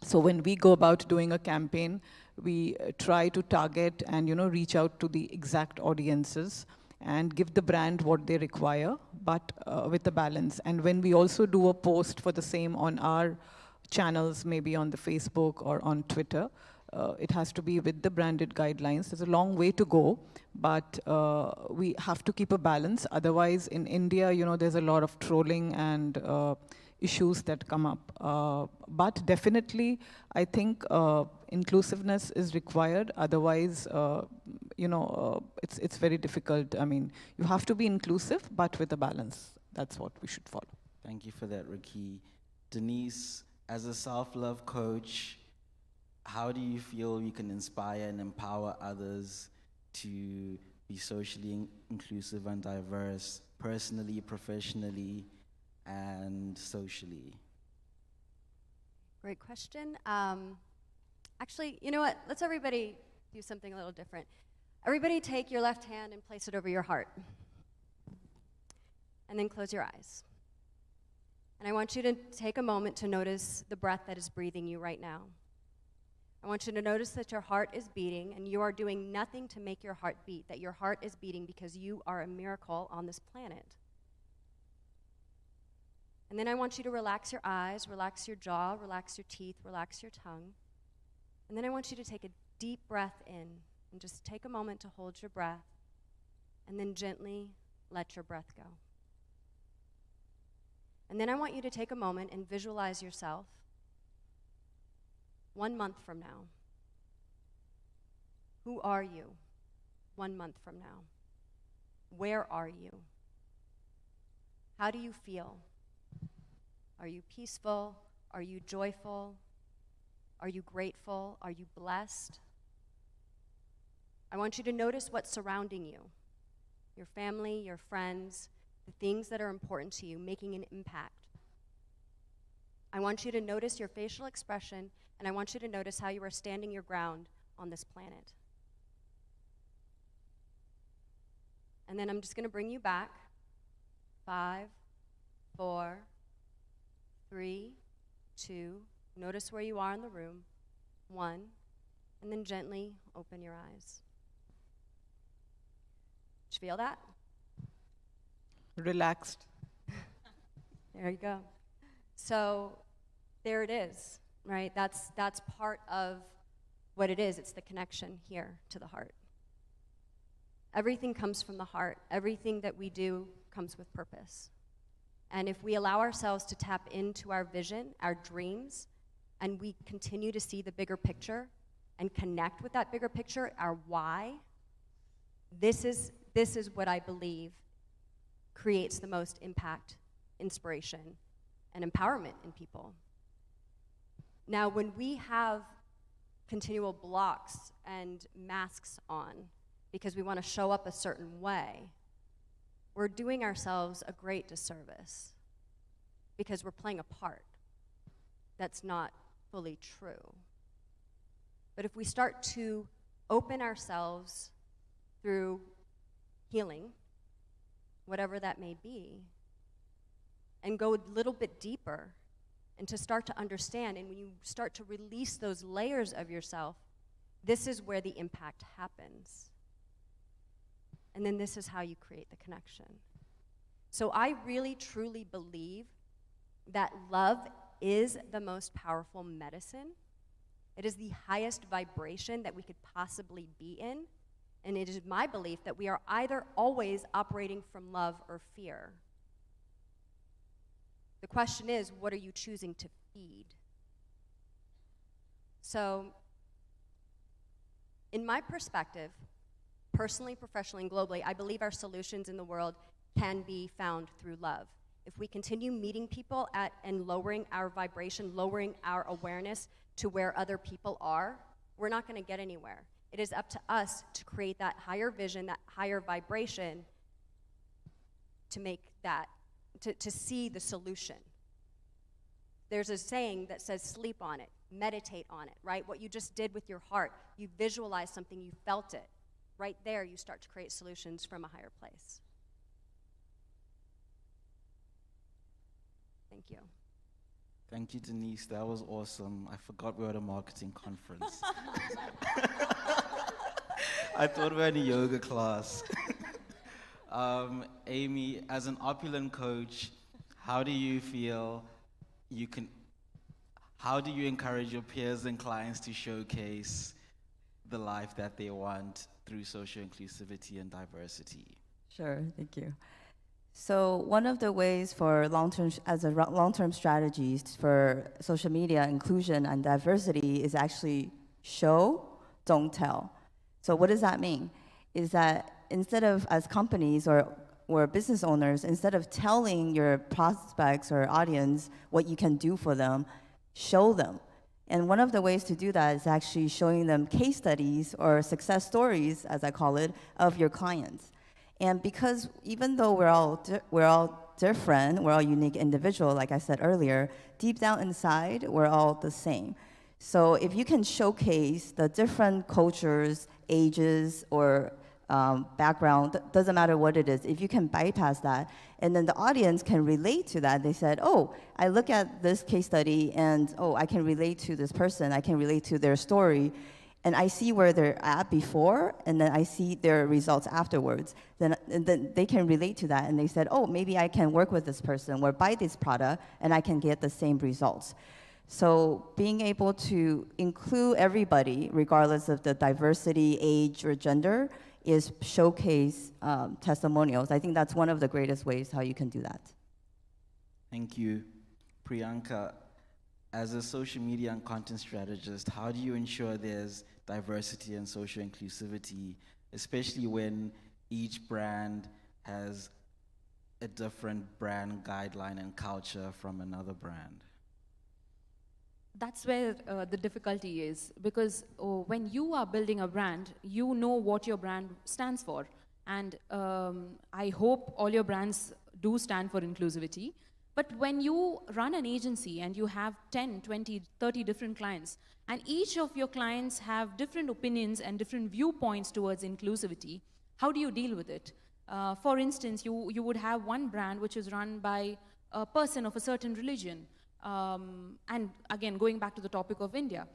So when we go about doing a campaign, we try to target and, reach out to the exact audiences and give the brand what they require, but with a balance. And when we also do a post for the same on our channels, maybe on the Facebook or on Twitter, it has to be with the branded guidelines. There's a long way to go, but we have to keep a balance. Otherwise, in India, there's a lot of trolling and issues that come up. But definitely, I think inclusiveness is required. Otherwise, it's very difficult. I mean, you have to be inclusive, but with a balance. That's what we should follow. Thank you for that, Ricky. Denise, as a self-love coach, how do you feel you can inspire and empower others to be socially inclusive and diverse, personally, professionally, and socially? Great question. Actually, you know what? Let's everybody do something a little different. Everybody take your left hand and place it over your heart. And then close your eyes. And I want you to take a moment to notice the breath that is breathing you right now. I want you to notice that your heart is beating and you are doing nothing to make your heart beat, that your heart is beating because you are a miracle on this planet. And then I want you to relax your eyes, relax your jaw, relax your teeth, relax your tongue. And then I want you to take a deep breath in and just take a moment to hold your breath and then gently let your breath go. And then I want you to take a moment and visualize yourself 1 month from now. Who are you 1 month from now? Where are you? How do you feel? Are you peaceful? Are you joyful? Are you grateful? Are you blessed? I want you to notice what's surrounding you, your family, your friends, the things that are important to you, making an impact. I want you to notice your facial expression, and I want you to notice how you are standing your ground on this planet. And then I'm just going to bring you back. 5, 4, 3, 2. Notice where you are in the room. 1. And then gently open your eyes. Did you feel that? Relaxed. There you go. So there it is, right? That's part of what it is. It's the connection here to the heart. Everything comes from the heart. Everything that we do comes with purpose. And if we allow ourselves to tap into our vision, our dreams, and we continue to see the bigger picture and connect with that bigger picture, our why, this is what I believe creates the most impact, inspiration, and empowerment in people. Now, when we have continual blocks and masks on because we want to show up a certain way, we're doing ourselves a great disservice because we're playing a part that's not fully true. But if we start to open ourselves through healing, whatever that may be, and go a little bit deeper and to start to understand, and when you start to release those layers of yourself, this is where the impact happens. And then this is how you create the connection. So I really, truly believe that love is the most powerful medicine. It is the highest vibration that we could possibly be in. And it is my belief that we are either always operating from love or fear. The question is, what are you choosing to feed? So, in my perspective, personally, professionally, and globally, I believe our solutions in the world can be found through love. If we continue meeting people and lowering our vibration, lowering our awareness to where other people are, we're not going to get anywhere. It is up to us to create that higher vision, that higher vibration, to make that, to see the solution. There's a saying that says sleep on it, meditate on it, right? What you just did with your heart, you visualized something, you felt it. Right there, you start to create solutions from a higher place. Thank you. Thank you, Denise. That was awesome. I forgot we were at a marketing conference. I thought we were in a yoga class. Amy, as an opulent coach, how do you feel how do you encourage your peers and clients to showcase the life that they want through social inclusivity and diversity? Sure, thank you. So one of the ways for long-term strategies for social media inclusion and diversity is actually show, don't tell. So what does that mean? is that instead of, as companies or business owners, instead of telling your prospects or audience what you can do for them, show them. And one of the ways to do that is actually showing them case studies or success stories, as I call it, of your clients. And because even though we're all different, we're all unique individuals, like I said earlier, deep down inside, we're all the same. So if you can showcase the different cultures, ages, or background, doesn't matter what it is, if you can bypass that, and then the audience can relate to that, they said, oh, I look at this case study and, oh, I can relate to this person, I can relate to their story, and I see where they're at before, and then I see their results afterwards, then they can relate to that, and they said, oh, maybe I can work with this person or buy this product, and I can get the same results. So being able to include everybody, regardless of the diversity, age, or gender, is showcase testimonials. I think that's one of the greatest ways how you can do that. Thank you. Priyanka, as a social media and content strategist, how do you ensure there's diversity and social inclusivity, especially when each brand has a different brand guideline and culture from another brand? That's where the difficulty is, because when you are building a brand, you know what your brand stands for. And I hope all your brands do stand for inclusivity. But when you run an agency and you have 10, 20, 30 different clients, and each of your clients have different opinions and different viewpoints towards inclusivity, how do you deal with it? For instance, you would have one brand which is run by a person of a certain religion. And again, going back to the topic of India,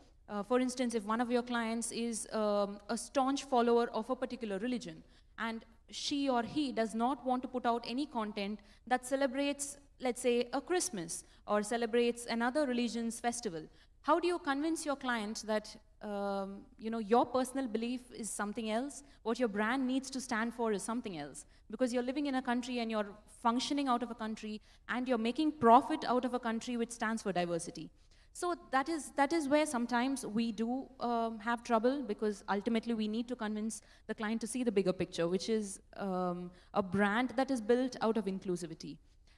for instance, if one of your clients is a staunch follower of a particular religion, and she or he does not want to put out any content that celebrates, let's say, a Christmas or celebrates another religion's festival, how do you convince your client that your personal belief is something else, what your brand needs to stand for is something else? Because you're living in a country and you're functioning out of a country and you're making profit out of a country which stands for diversity. So that is where sometimes we do have trouble, because ultimately we need to convince the client to see the bigger picture, which is a brand that is built out of inclusivity.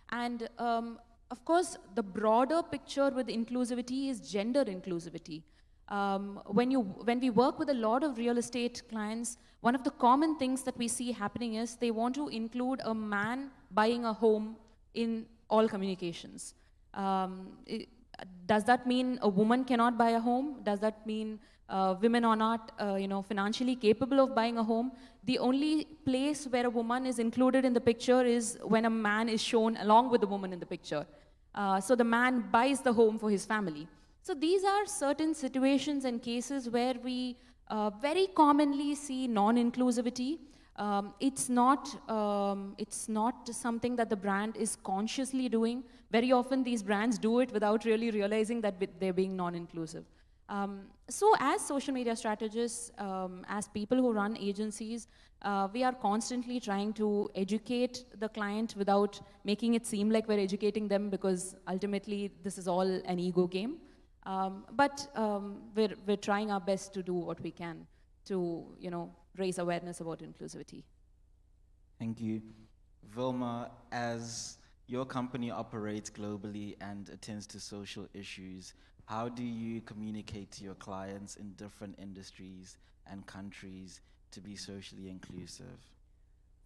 And of course, the broader picture with inclusivity is gender inclusivity. When we work with a lot of real estate clients, one of the common things that we see happening is they want to include a man buying a home in all communications. Does that mean a woman cannot buy a home? Does that mean women are not financially capable of buying a home? The only place where a woman is included in the picture is when a man is shown along with the woman in the picture. So the man buys the home for his family. So these are certain situations and cases where we very commonly see non-inclusivity. It's not something that the brand is consciously doing. Very often these brands do it without really realizing that they're being non-inclusive. So as social media strategists, as people who run agencies, we are constantly trying to educate the client without making it seem like we're educating them, because ultimately this is all an ego game. But we're trying our best to do what we can to, raise awareness about inclusivity. Thank you. Vilma, as your company operates globally and attends to social issues, how do you communicate to your clients in different industries and countries to be socially inclusive?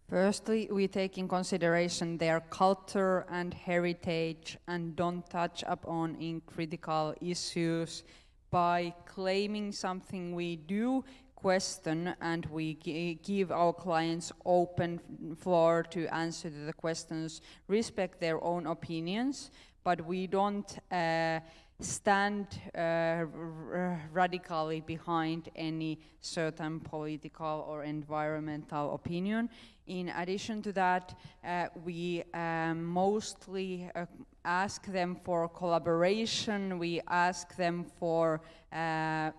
Firstly, we take in consideration their culture and heritage and don't touch upon in critical issues. By claiming something we do question, and we give our clients open floor to answer to the questions, respect their own opinions, but we don't stand radically behind any certain political or environmental opinion. In addition to that, we mostly ask them for collaboration. We ask them for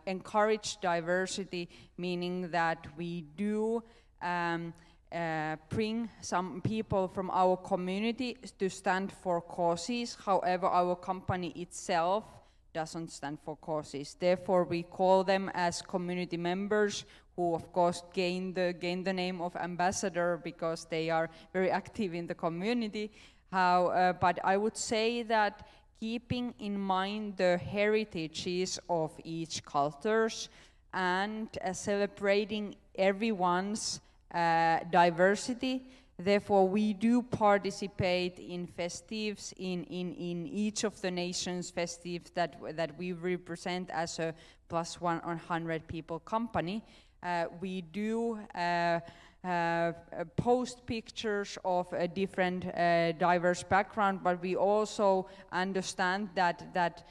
encourage diversity, meaning that we do bring some people from our community to stand for causes. However, our company itself doesn't stand for causes. Therefore, we call them as community members who of course gained the name of ambassador because they are very active in the community. But I would say that keeping in mind the heritages of each cultures and celebrating everyone's diversity. Therefore, we do participate in festives in each of the nations' festives that we represent as a plus 100 people company. We do post pictures of a different diverse background, but we also understand that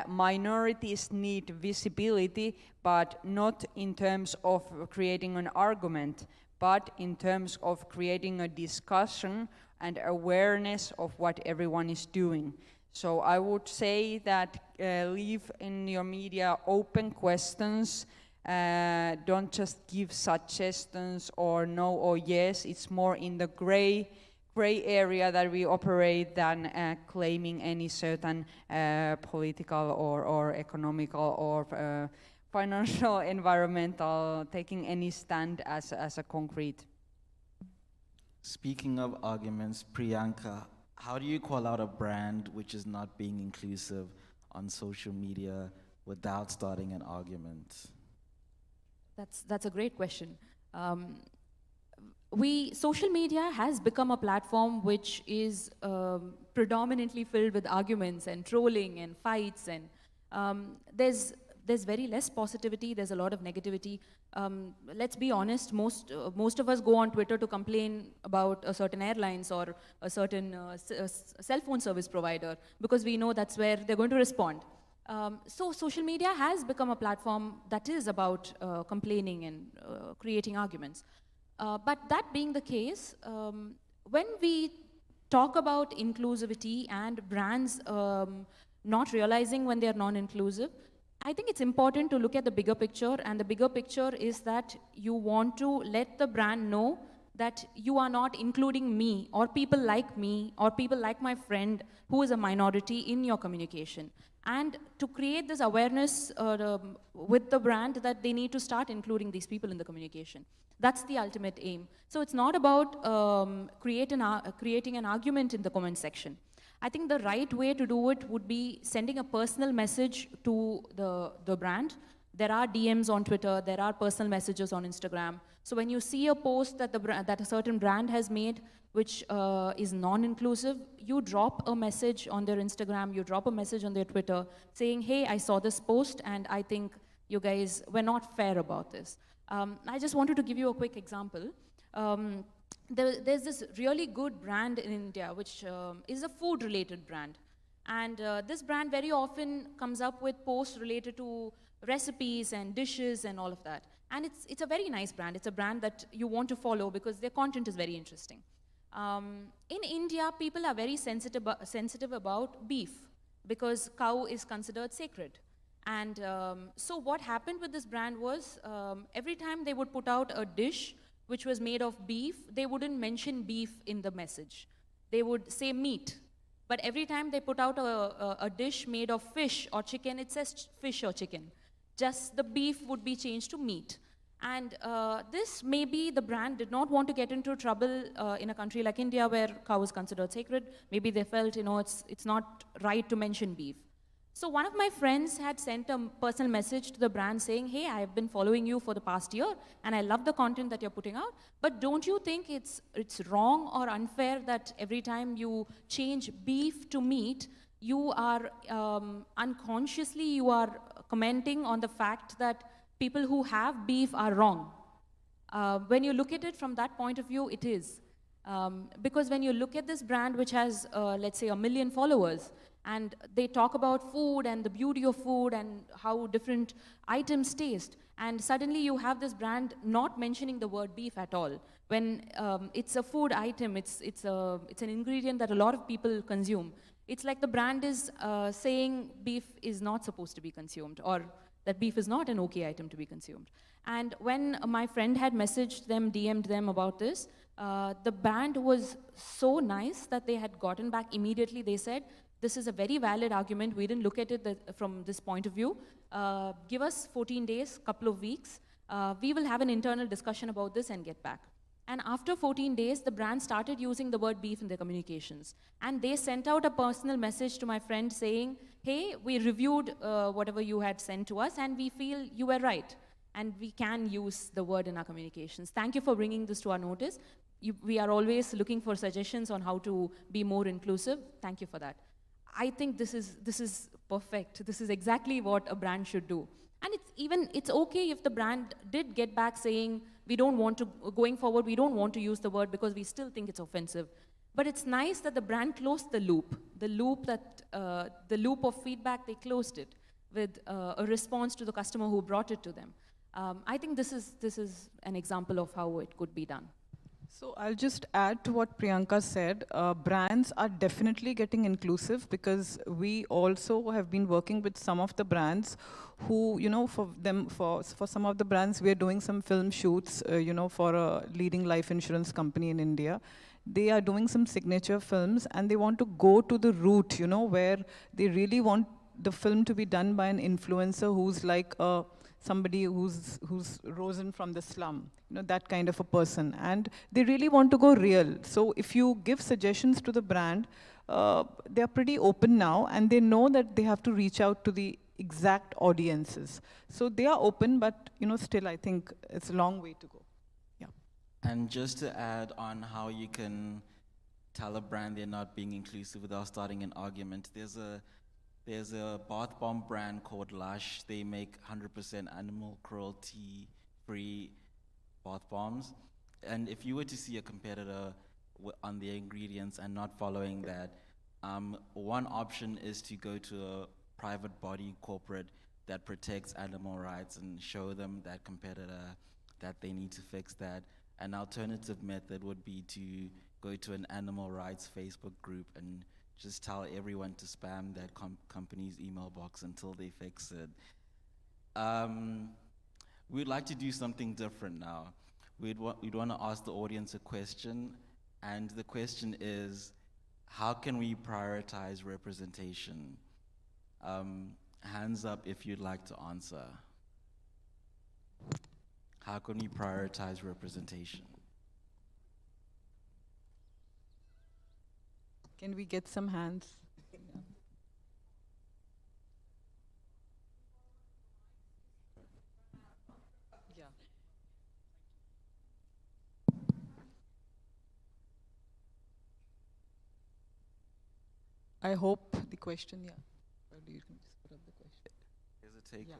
minorities need visibility, but not in terms of creating an argument, but in terms of creating a discussion and awareness of what everyone is doing. So I would say that leave in your media open questions. Don't just give suggestions or no or yes. It's more in the gray area that we operate than claiming any certain political or economical or financial, environmental, taking any stand as a concrete. Speaking of arguments, Priyanka, how do you call out a brand which is not being inclusive on social media without starting an argument? That's a great question. Social media has become a platform which is predominantly filled with arguments and trolling and fights, and there's very less positivity. There's a lot of negativity. Let's be honest. Most of us go on Twitter to complain about a certain airlines or a certain cell phone service provider because we know that's where they're going to respond. So social media has become a platform that is about complaining and creating arguments. But that being the case, when we talk about inclusivity and brands not realizing when they are non-inclusive, I think it's important to look at the bigger picture, and the bigger picture is that you want to let the brand know that you are not including me or people like me or people like my friend who is a minority in your communication. And to create this awareness with the brand that they need to start including these people in the communication. That's the ultimate aim. So it's not about creating an argument in the comment section. I think the right way to do it would be sending a personal message to the brand. There are DMs on Twitter, there are personal messages on Instagram. So when you see a post that a certain brand has made which is non-inclusive, you drop a message on their Instagram, you drop a message on their Twitter saying, hey, I saw this post and I think you guys were not fair about this. I just wanted to give you a quick example. There's this really good brand in India which is a food-related brand. And this brand very often comes up with posts related to recipes and dishes and all of that. And it's a very nice brand. It's a brand that you want to follow because their content is very interesting. In India, people are very sensitive about beef because cow is considered sacred. And so what happened with this brand was every time they would put out a dish which was made of beef, they wouldn't mention beef in the message. They would say meat. But every time they put out a dish made of fish or chicken, it says fish or chicken. Just the beef would be changed to meat. And this maybe the brand did not want to get into trouble in a country like India where cow is considered sacred. Maybe they felt, it's not right to mention beef. So one of my friends had sent a personal message to the brand saying, hey, I've been following you for the past year and I love the content that you're putting out, but don't you think it's wrong or unfair that every time you change beef to meat, you are unconsciously, you are commenting on the fact that people who have beef are wrong. When you look at it from that point of view, it is. Because when you look at this brand which has, let's say, 1 million followers, and they talk about food and the beauty of food and how different items taste, and suddenly you have this brand not mentioning the word beef at all, when it's a food item, it's an ingredient that a lot of people consume. It's like the brand is saying beef is not supposed to be consumed, or that beef is not an okay item to be consumed. And when my friend had messaged them, DM'd them about this, the brand was so nice that they had gotten back immediately. They said, this is a very valid argument. We didn't look at it from this point of view. Give us 14 days, couple of weeks. We will have an internal discussion about this and get back. And after 14 days, the brand started using the word beef in their communications. And they sent out a personal message to my friend saying, hey, we reviewed whatever you had sent to us, and we feel you were right. And we can use the word in our communications. Thank you for bringing this to our notice. We are always looking for suggestions on how to be more inclusive. Thank you for that. I think this is perfect. This is exactly what a brand should do. And it's okay if the brand did get back saying, we don't want to, going forward, we don't want to use the word because we still think it's offensive. But it's nice that the brand closed the loop of feedback, they closed it with a response to the customer who brought it to them. I think this is an example of how it could be done. So I'll just add to what Priyanka said. Brands are definitely getting inclusive because we also have been working with some of the brands who, for some of the brands, we are doing some film shoots, for a leading life insurance company in India. They are doing some signature films and they want to go to the route, where they really want the film to be done by an influencer who's like somebody who's risen from the slum, that kind of a person. And they really want to go real. So if you give suggestions to the brand, they're pretty open now, and they know that they have to reach out to the exact audiences. So they are open, but still I think it's a long way to go. Yeah. And just to add on how you can tell a brand they're not being inclusive without starting an argument, there's a bath bomb brand called Lush. They make 100% animal cruelty-free bath bombs. And if you were to see a competitor on their ingredients and not following that, one option is to go to a private body corporate that protects animal rights and show them, that competitor, that they need to fix that. An alternative method would be to go to an animal rights Facebook group and just tell everyone to spam that company's email box until they fix it. We'd like to do something different now. We'd want to ask the audience a question, and the question is, how can we prioritize representation? Hands up if you'd like to answer. How can we prioritize representation? Can we get some hands? Yeah. I hope the question, yeah. Or you can just put up the question. Here's a take. Yeah.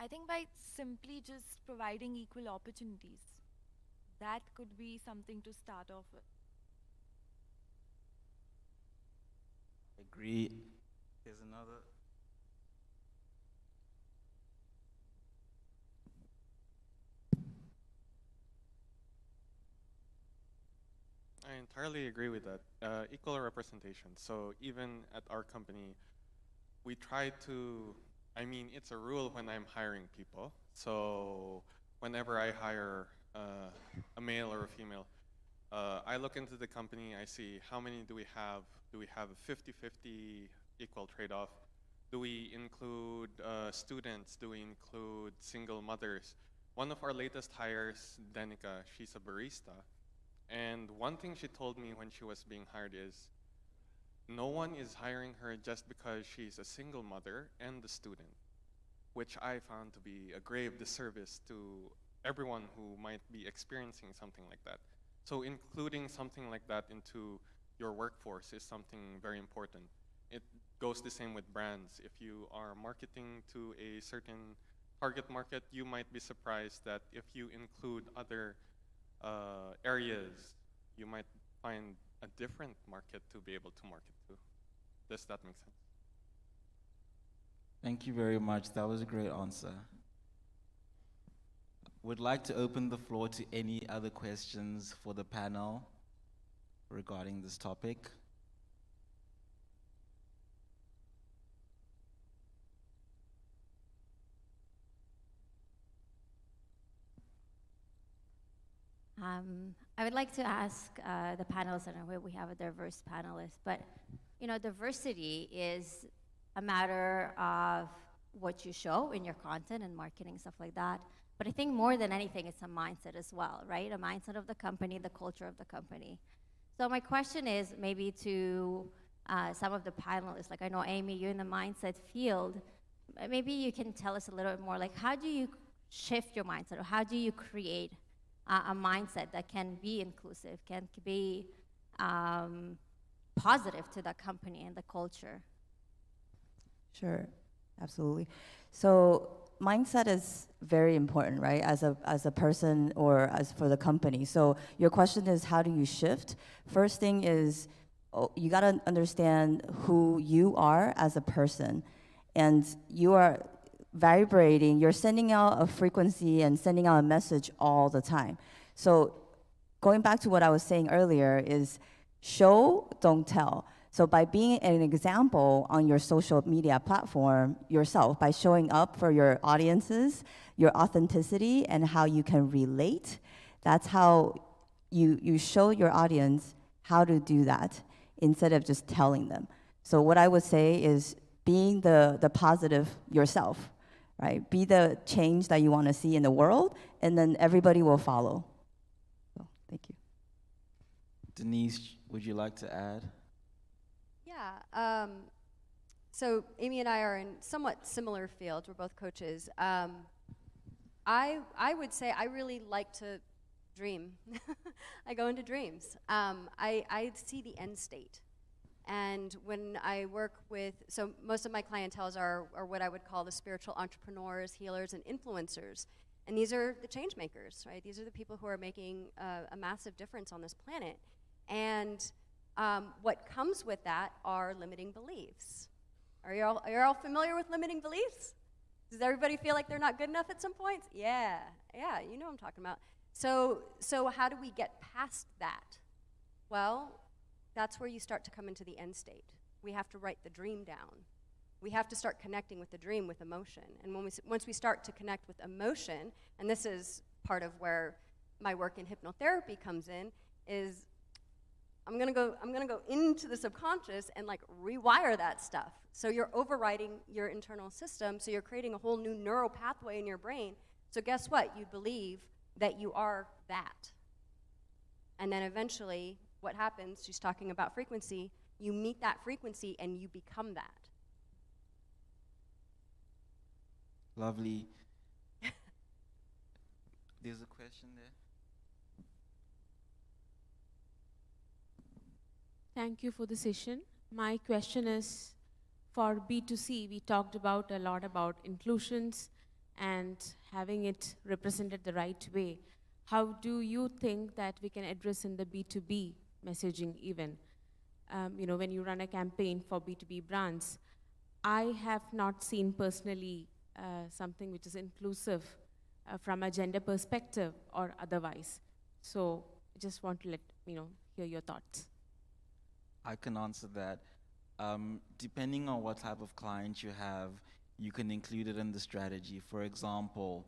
I think by simply just providing equal opportunities, that could be something to start off with. Agree. Here's another. I entirely agree with that. Equal representation. So even at our company, we try to, it's a rule when I'm hiring people. So whenever I hire a male or a female, I look into the company, I see how many do we have? Do we have a 50-50 equal trade-off? Do we include students? Do we include single mothers? One of our latest hires, Danica, she's a barista. And one thing she told me when she was being hired is, no one is hiring her just because she's a single mother and a student, which I found to be a grave disservice to everyone who might be experiencing something like that. So including something like that into your workforce is something very important. It goes the same with brands. If you are marketing to a certain target market, you might be surprised that if you include other areas, you might find a different market to be able to market to. Does that make sense? Thank you very much. That was a great answer. Would like to open the floor to any other questions for the panel regarding this topic. I would like to ask the panelists, and we have a diverse panelist, but diversity is a matter of what you show in your content and marketing, stuff like that. But I think more than anything, it's a mindset as well, right? A mindset of the company, the culture of the company. So my question is maybe to some of the panelists, like I know Amy, you're in the mindset field. Maybe you can tell us a little bit more, like how do you shift your mindset, or how do you create a mindset that can be inclusive, can be positive to the company and the culture? Sure, absolutely. So mindset is very important, right? As a person or as for the company. So your question is, how do you shift? First thing is, you gotta understand who you are as a person, and you are vibrating. You're sending out a frequency and sending out a message all the time. So going back to what I was saying earlier is show, don't tell. So by being an example on your social media platform yourself, by showing up for your audiences, your authenticity and how you can relate, that's how you show your audience how to do that instead of just telling them. So what I would say is being the positive yourself, right? Be the change that you want to see in the world, and then everybody will follow. So, thank you. Denise, would you like to add? Yeah. So Amy and I are in somewhat similar fields. We're both coaches. I would say I really like to dream. I go into dreams. I see the end state. And when I work with, so most of my clienteles are what I would call the spiritual entrepreneurs, healers, and influencers. And these are the change makers, right? These are the people who are making a massive difference on this planet. And what comes with that are limiting beliefs. Are you all familiar with limiting beliefs? Does everybody feel like they're not good enough at some points? Yeah, you know what I'm talking about. So how do we get past that? Well, that's where you start to come into the end state. We have to write the dream down. We have to start connecting with the dream with emotion. And once we start to connect with emotion, and this is part of where my work in hypnotherapy comes in, is I'm gonna go into the subconscious and like rewire that stuff. So you're overriding your internal system, so you're creating a whole new neural pathway in your brain. So guess what? You believe that you are that. And then eventually, what happens, she's talking about frequency, you meet that frequency and you become that. Lovely. There's a question there. Thank you for the session. My question is, for B2C, we talked about a lot about inclusions and having it represented the right way. How do you think that we can address in the B2B messaging even? When you run a campaign for B2B brands, I have not seen personally something which is inclusive from a gender perspective or otherwise. So I just want to hear your thoughts. I can answer that. Depending on what type of client you have, you can include it in the strategy. For example,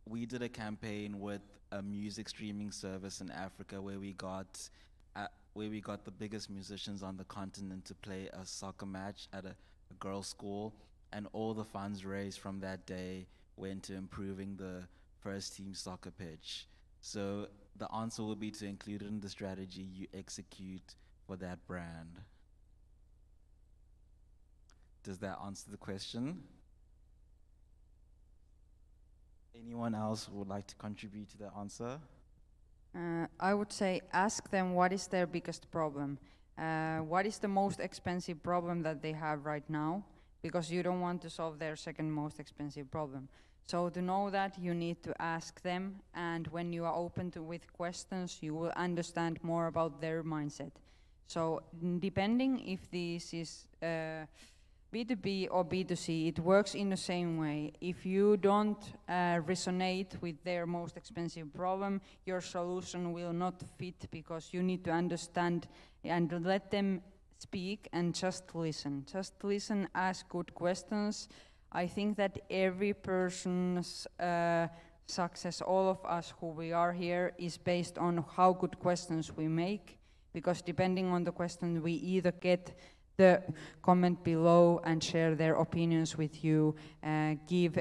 we did a campaign with a music streaming service in Africa where we got the biggest musicians on the continent to play a soccer match at a girls' school, and all the funds raised from that day went to improving the first team soccer pitch. So the answer would be to include it in the strategy you execute for that brand. Does that answer the question? Anyone else would like to contribute to the answer? I would say ask them what is their biggest problem. What is the most expensive problem that they have right now? Because you don't want to solve their second most expensive problem. So to know that, you need to ask them, and when you are open with questions, you will understand more about their mindset. So depending if this is B2B or B2C, it works in the same way. If you don't resonate with their most expensive problem, your solution will not fit, because you need to understand and let them speak and just listen. Just listen, ask good questions. I think that every person's success, all of us who we are here, is based on how good questions we make, because depending on the question, we either get the comment below and share their opinions with you, give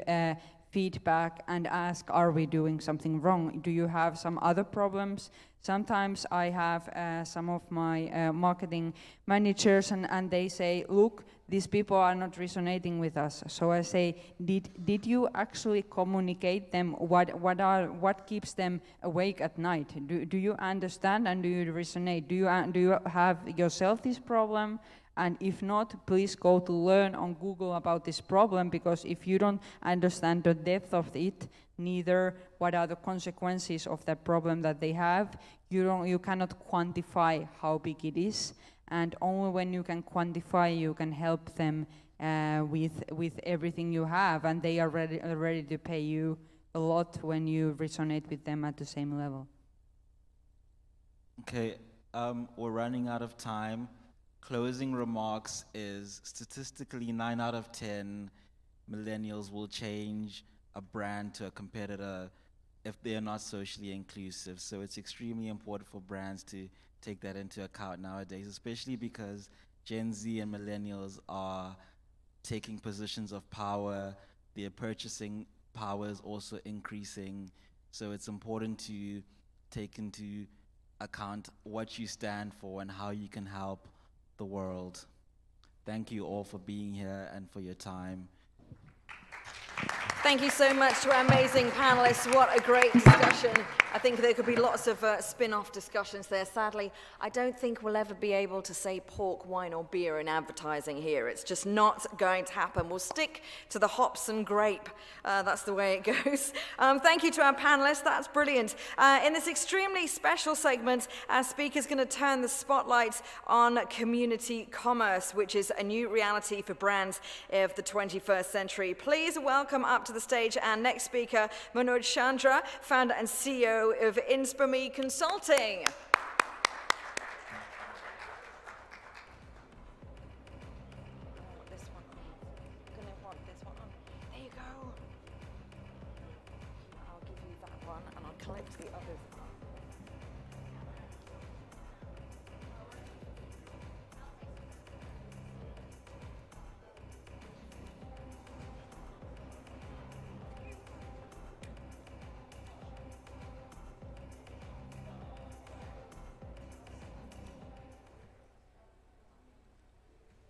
feedback and ask, are we doing something wrong? Do you have some other problems? Sometimes I have some of my marketing managers and they say, look, these people are not resonating with us. So I say, did you actually communicate them what keeps them awake at night? Do you understand and do you resonate? Do you have yourself this problem? And if not, please go to learn on Google about this problem, because if you don't understand the depth of it, neither what are the consequences of that problem that they have, you cannot quantify how big it is. And only when you can quantify, you can help them with everything you have, and they are ready to pay you a lot when you resonate with them at the same level. Okay, we're running out of time. Closing remarks is statistically 9 out of 10 millennials will change a brand to a competitor if they're not socially inclusive. So it's extremely important for brands to take that into account nowadays, especially because Gen Z and millennials are taking positions of power. Their purchasing power is also increasing. So it's important to take into account what you stand for and how you can help the world. Thank you all for being here and for your time. Thank you so much to our amazing panelists. What a great discussion. I think there could be lots of spin-off discussions there. Sadly, I don't think we'll ever be able to say pork, wine, or beer in advertising here. It's just not going to happen. We'll stick to the hops and grape. That's the way it goes. Thank you to our panelists. That's brilliant. In this extremely special segment, our speaker's going to turn the spotlight on community commerce, which is a new reality for brands of the 21st century. Please welcome up to the stage our next speaker, Manoj Chandra, founder and CEO of Inspirme Consulting. There you go. I'll give you that one and I'll collect the others.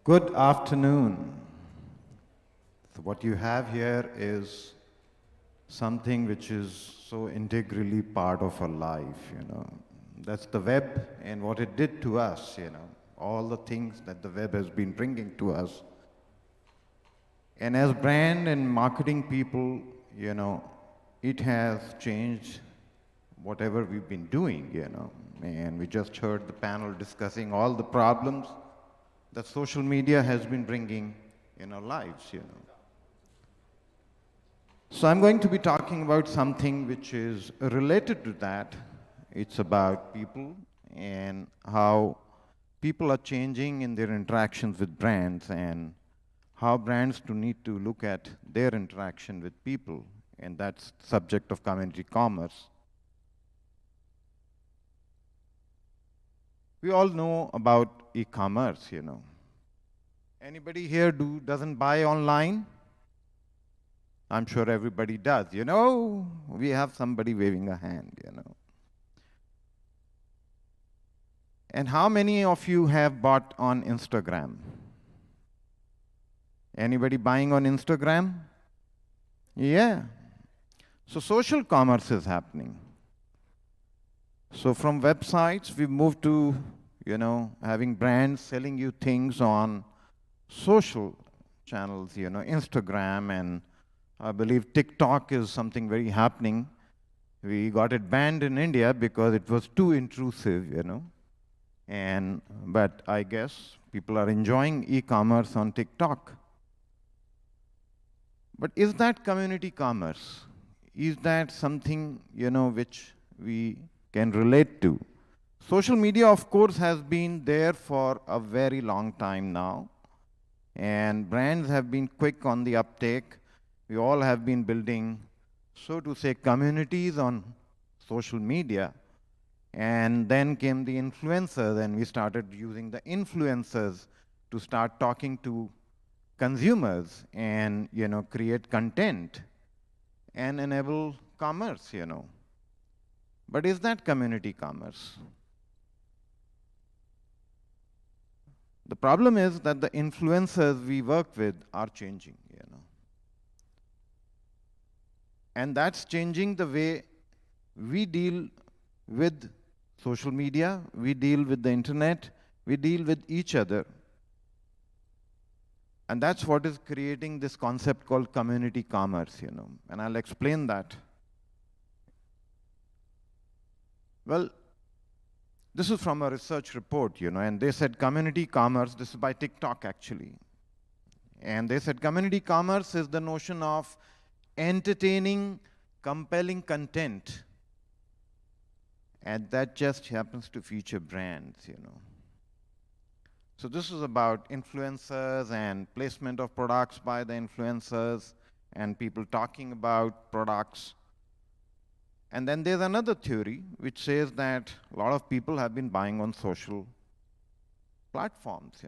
Good afternoon. So what you have here is something which is so integrally part of our life, you know. That's the web and what it did to us, you know. All the things that the web has been bringing to us. And as brand and marketing people, you know, it has changed whatever we've been doing, you know. And we just heard the panel discussing all the problems that social media has been bringing in our lives, you know. So I'm going to be talking about something which is related to that. It's about people and how people are changing in their interactions with brands and how brands do need to look at their interaction with people, and that's the subject of community commerce. We all know about e-commerce, you know. Anybody here doesn't buy online? I'm sure everybody does, you know. We have somebody waving a hand, you know. And how many of you have bought on Instagram? Anybody buying on Instagram? Yeah. So social commerce is happening. So from websites, we've moved to, you know, having brands selling you things on social channels, you know, Instagram, and I believe TikTok is something very happening. We got it banned in India because it was too intrusive, you know. But I guess people are enjoying e-commerce on TikTok. But is that community commerce? Is that something, you know, which we can relate to? Social media, of course, has been there for a very long time now. And brands have been quick on the uptake. We all have been building, so to say, communities on social media. And then came the influencers, and we started using the influencers to start talking to consumers and, create content and enable commerce, But is that community commerce? The problem is that the influencers we work with are changing, And that's changing the way we deal with social media, we deal with the internet, we deal with each other. And that's what is creating this concept called community commerce, And I'll explain that. Well, this is from a research report, and they said community commerce, this is by TikTok actually. And they said community commerce is the notion of entertaining, compelling content. And that just happens to feature brands, So this is about influencers and placement of products by the influencers and people talking about products. And then there's another theory which says that a lot of people have been buying on social platforms,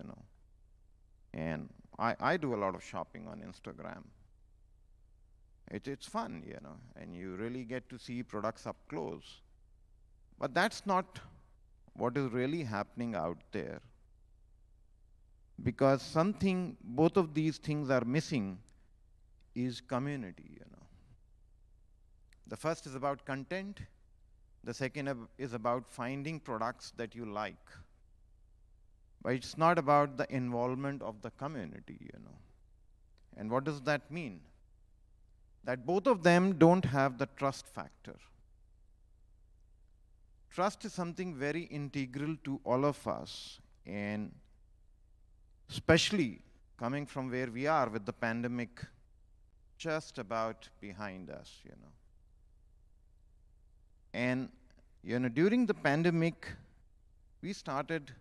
And I do a lot of shopping on Instagram. It's fun, and you really get to see products up close. But that's not what is really happening out there. Because something, both of these things are missing is community, The first is about content. The second is about finding products that you like. But it's not about the involvement of the community, And what does that mean? That both of them don't have the trust factor. Trust is something very integral to all of us, and especially coming from where we are with the pandemic just about behind us, And, during the pandemic, we started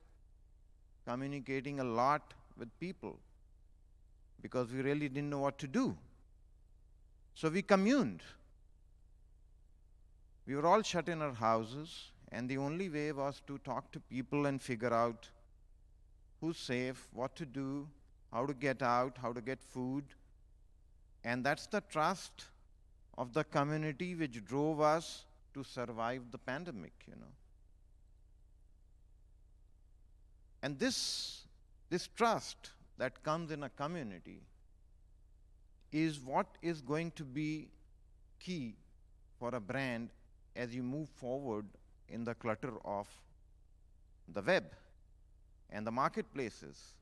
communicating a lot with people because we really didn't know what to do. So we communed. We were all shut in our houses, and the only way was to talk to people and figure out who's safe, what to do, how to get out, how to get food. And that's the trust of the community which drove us to survive the pandemic, And this trust that comes in a community is what is going to be key for a brand as you move forward in the clutter of the web and the marketplaces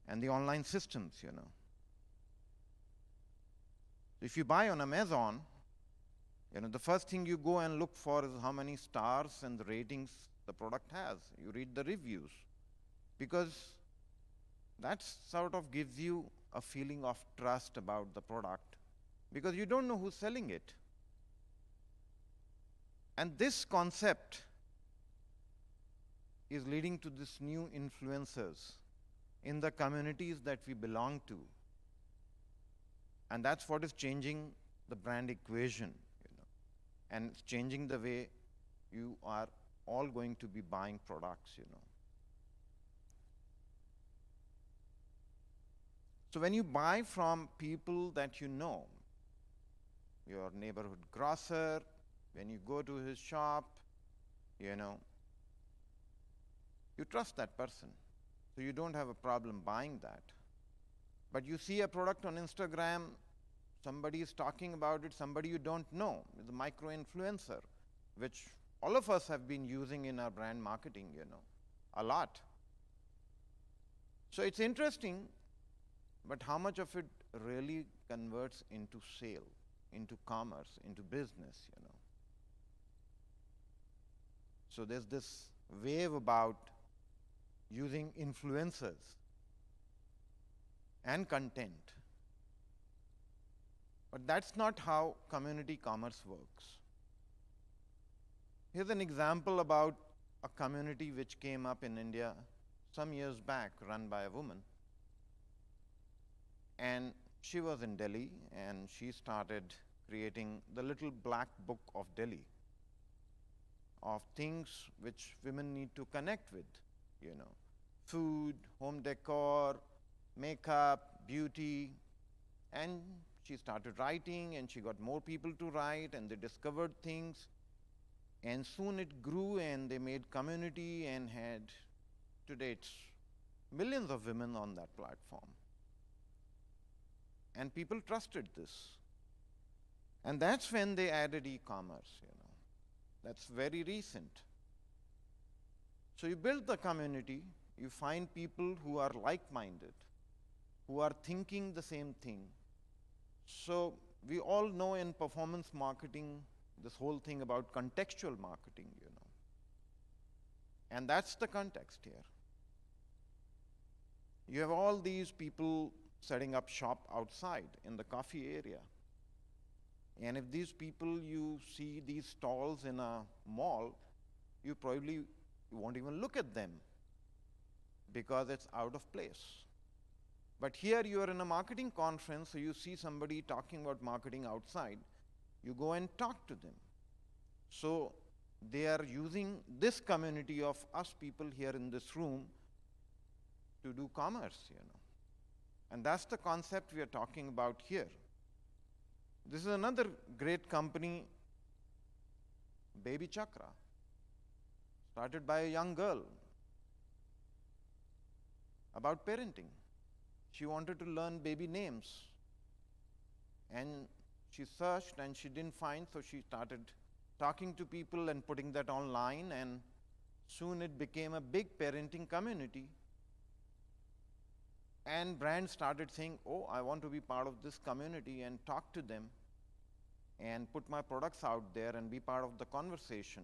and the online systems, If you buy on Amazon, the first thing you go and look for is how many stars and the ratings the product has. You read the reviews because that sort of gives you a feeling of trust about the product because you don't know who's selling it. And this concept is leading to this new influencers in the communities that we belong to. And that's what is changing the brand equation, And it's changing the way you are all going to be buying products, So when you buy from people that you know, your neighborhood grocer, when you go to his shop, you trust that person. So you don't have a problem buying that. But you see a product on Instagram, somebody is talking about it, somebody you don't know, is a micro-influencer, which all of us have been using in our brand marketing, a lot. So it's interesting, but how much of it really converts into sale, into commerce, into business, So there's this wave about using influencers and content. But that's not how community commerce works. Here's an example about a community which came up in India some years back, run by a woman. And she was in Delhi, and she started creating the little black book of Delhi, of things which women need to connect with, food, home decor, makeup, beauty, and she started writing, and she got more people to write, and they discovered things, and soon it grew, and they made community and had, today it's millions of women on that platform. And people trusted this. And that's when they added e-commerce, you know. That's very recent. So you build the community, you find people who are like-minded, who are thinking the same thing. So we all know in performance marketing, this whole thing about contextual marketing, you know. And that's the context here. You have all these people setting up shop outside in the coffee area. And if these people, you see these stalls in a mall, you probably won't even look at them because it's out of place. But here you are in a marketing conference, so you see somebody talking about marketing outside, you go and talk to them. So they are using this community of us people here in this room to do commerce, you know. And that's the concept we are talking about here. This is another great company, Baby Chakra, started by a young girl about parenting. She wanted to learn baby names, and she searched and she didn't find, so she started talking to people and putting that online, and soon it became a big parenting community. And brands started saying, oh, I want to be part of this community and talk to them and put my products out there and be part of the conversation.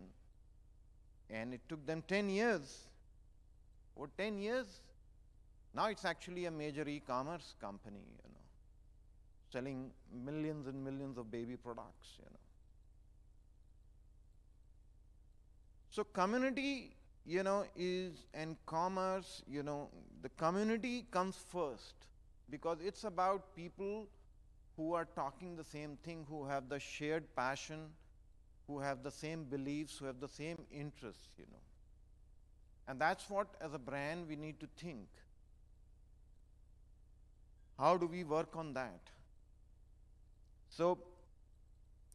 And it took them 10 years. Over 10 years, now it's actually a major e-commerce company, you know, selling millions and millions of baby products, you know. So community, you know, and commerce, you know, the community comes first because it's about people who are talking the same thing, who have the shared passion, who have the same beliefs, who have the same interests, you know. And that's what, as a brand, we need to think. How do we work on that? So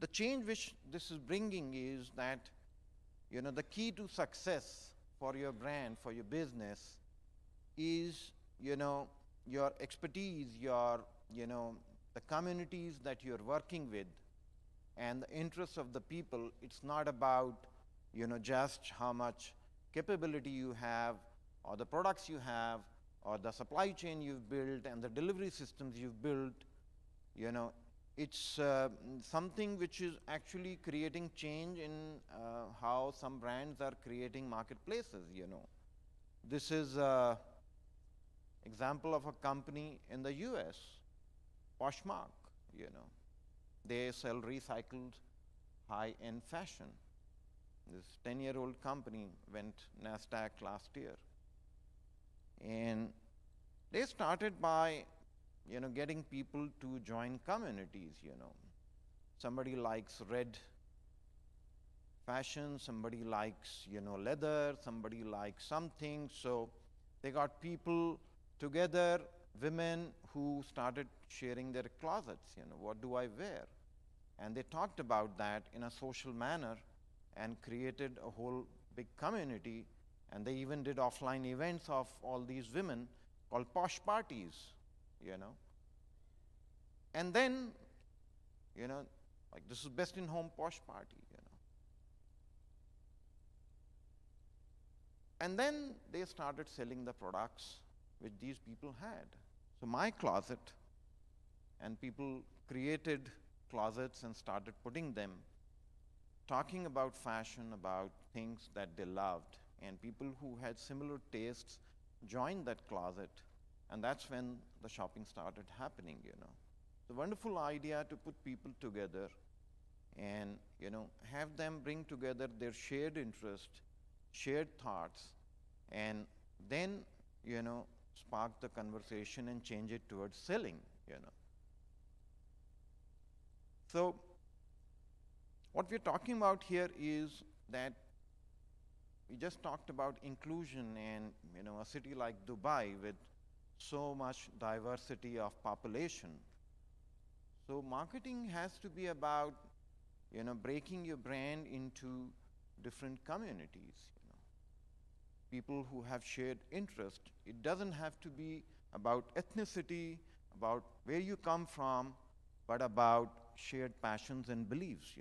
the change which this is bringing is that, you know, the key to success for your brand, for your business, is, you know, your expertise, your, you know, the communities that you're working with, and the interests of the people. It's not about, you know, just how much capability you have, or the products you have, or the supply chain you've built, and the delivery systems you've built. You know, it's something which is actually creating change in how some brands are creating marketplaces, you know. This is an example of a company in the US, Poshmark, you know. They sell recycled high-end fashion. This 10-year-old company went NASDAQ last year. And they started by, you know, getting people to join communities, you know. Somebody likes red fashion, somebody likes, you know, leather, somebody likes something. So they got people together, women who started sharing their closets, you know, what do I wear? And they talked about that in a social manner and created a whole big community. And they even did offline events of all these women called posh parties, you know. And then, you know, like this is best in home posh party, you know. And then they started selling the products which these people had. So my closet, and people created closets and started putting them, talking about fashion, about things that they loved. And people who had similar tastes joined that closet, and that's when the shopping started happening, you know. It's a wonderful idea to put people together and, you know, have them bring together their shared interest, shared thoughts, and then, you know, spark the conversation and change it towards selling, you know. So what we're talking about here is that, we just talked about inclusion and, a city like Dubai with so much diversity of population. So marketing has to be about, breaking your brand into different communities, people who have shared interest. It doesn't have to be about ethnicity, about where you come from, but about shared passions and beliefs,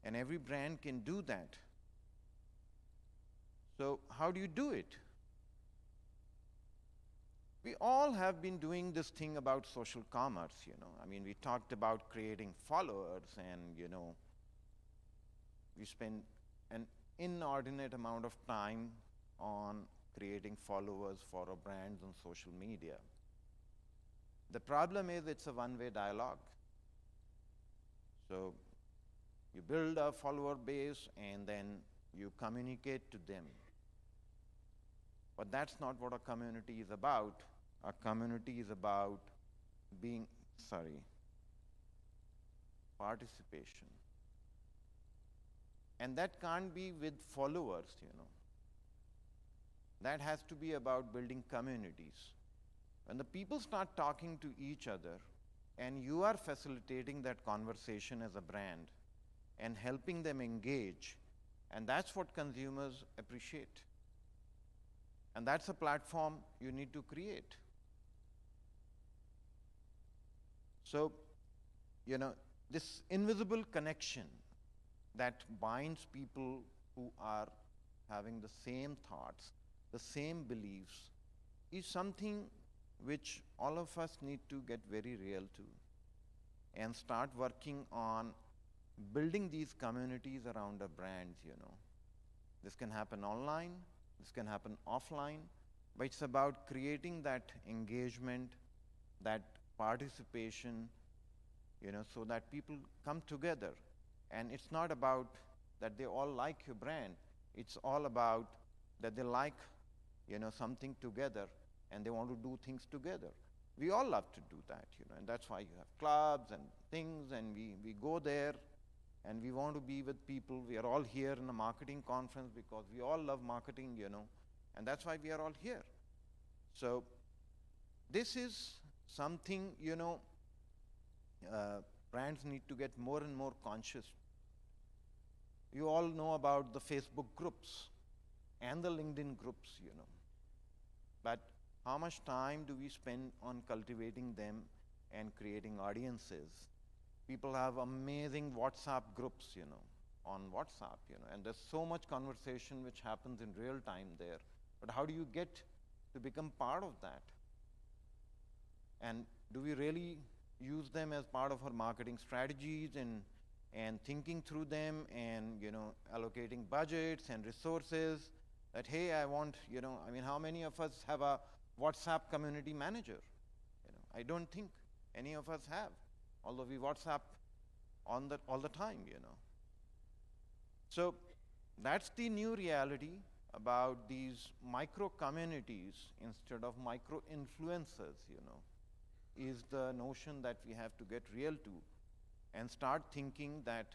And every brand can do that. So how do you do it? We all have been doing this thing about social commerce, I mean, we talked about creating followers and, we spend an inordinate amount of time on creating followers for our brands on social media. The problem is it's a one-way dialogue. So you build a follower base and then you communicate to them. But that's not what a community is about. A community is about participation. And that can't be with followers, That has to be about building communities. When the people start talking to each other, and you are facilitating that conversation as a brand and helping them engage, and that's what consumers appreciate. And that's a platform you need to create. So, this invisible connection that binds people who are having the same thoughts, the same beliefs, is something which all of us need to get very real to and start working on building these communities around our brands, This can happen online, this can happen offline, but it's about creating that engagement, that participation, so that people come together. And it's not about that they all like your brand. It's all about that they like, something together and they want to do things together. We all love to do that, and that's why you have clubs and things, and we go there and we want to be with people. We are all here in a marketing conference because we all love marketing, and that's why we are all here. So this is something, brands need to get more and more conscious. You all know about the Facebook groups and the LinkedIn groups, But how much time do we spend on cultivating them and creating audiences? People have amazing WhatsApp groups, on WhatsApp, and there's so much conversation which happens in real time there. But how do you get to become part of that? And do we really use them as part of our marketing strategies and thinking through them and, allocating budgets and resources that, hey, I want, how many of us have a WhatsApp community manager? I don't think any of us have, although we WhatsApp all the time, So that's the new reality about these micro communities instead of micro influencers, is the notion that we have to get real to and start thinking that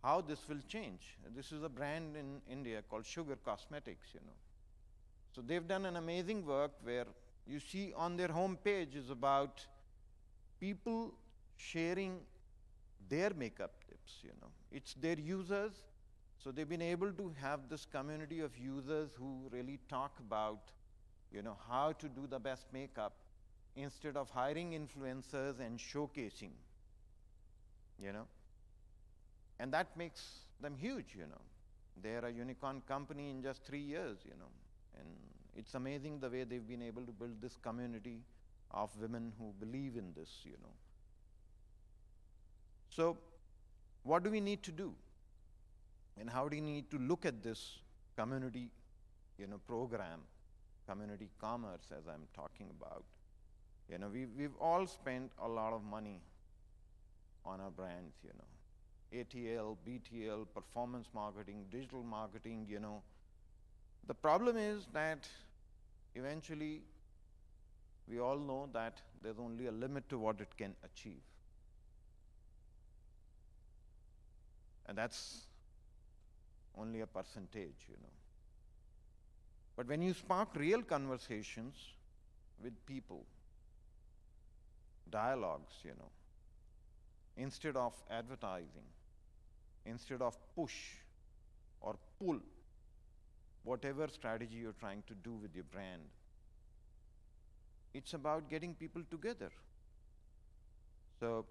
how this will change. This is a brand in India called Sugar Cosmetics, So they've done an amazing work where you see on their homepage is about people sharing their makeup tips, It's their users. So they've been able to have this community of users who really talk about, how to do the best makeup instead of hiring influencers and showcasing, And that makes them huge, They're a unicorn company in just 3 years, And it's amazing the way they've been able to build this community of women who believe in this, So what do we need to do? And how do we need to look at this community, program, community commerce, as I'm talking about? We've all spent a lot of money on our brands, ATL, BTL, performance marketing, digital marketing, The problem is that eventually we all know that there's only a limit to what it can achieve. only a percentage, you know. But when you spark real conversations with people, dialogues, you know, instead of advertising, instead of push or pull, whatever strategy you're trying to do with your brand, it's about getting people together. So,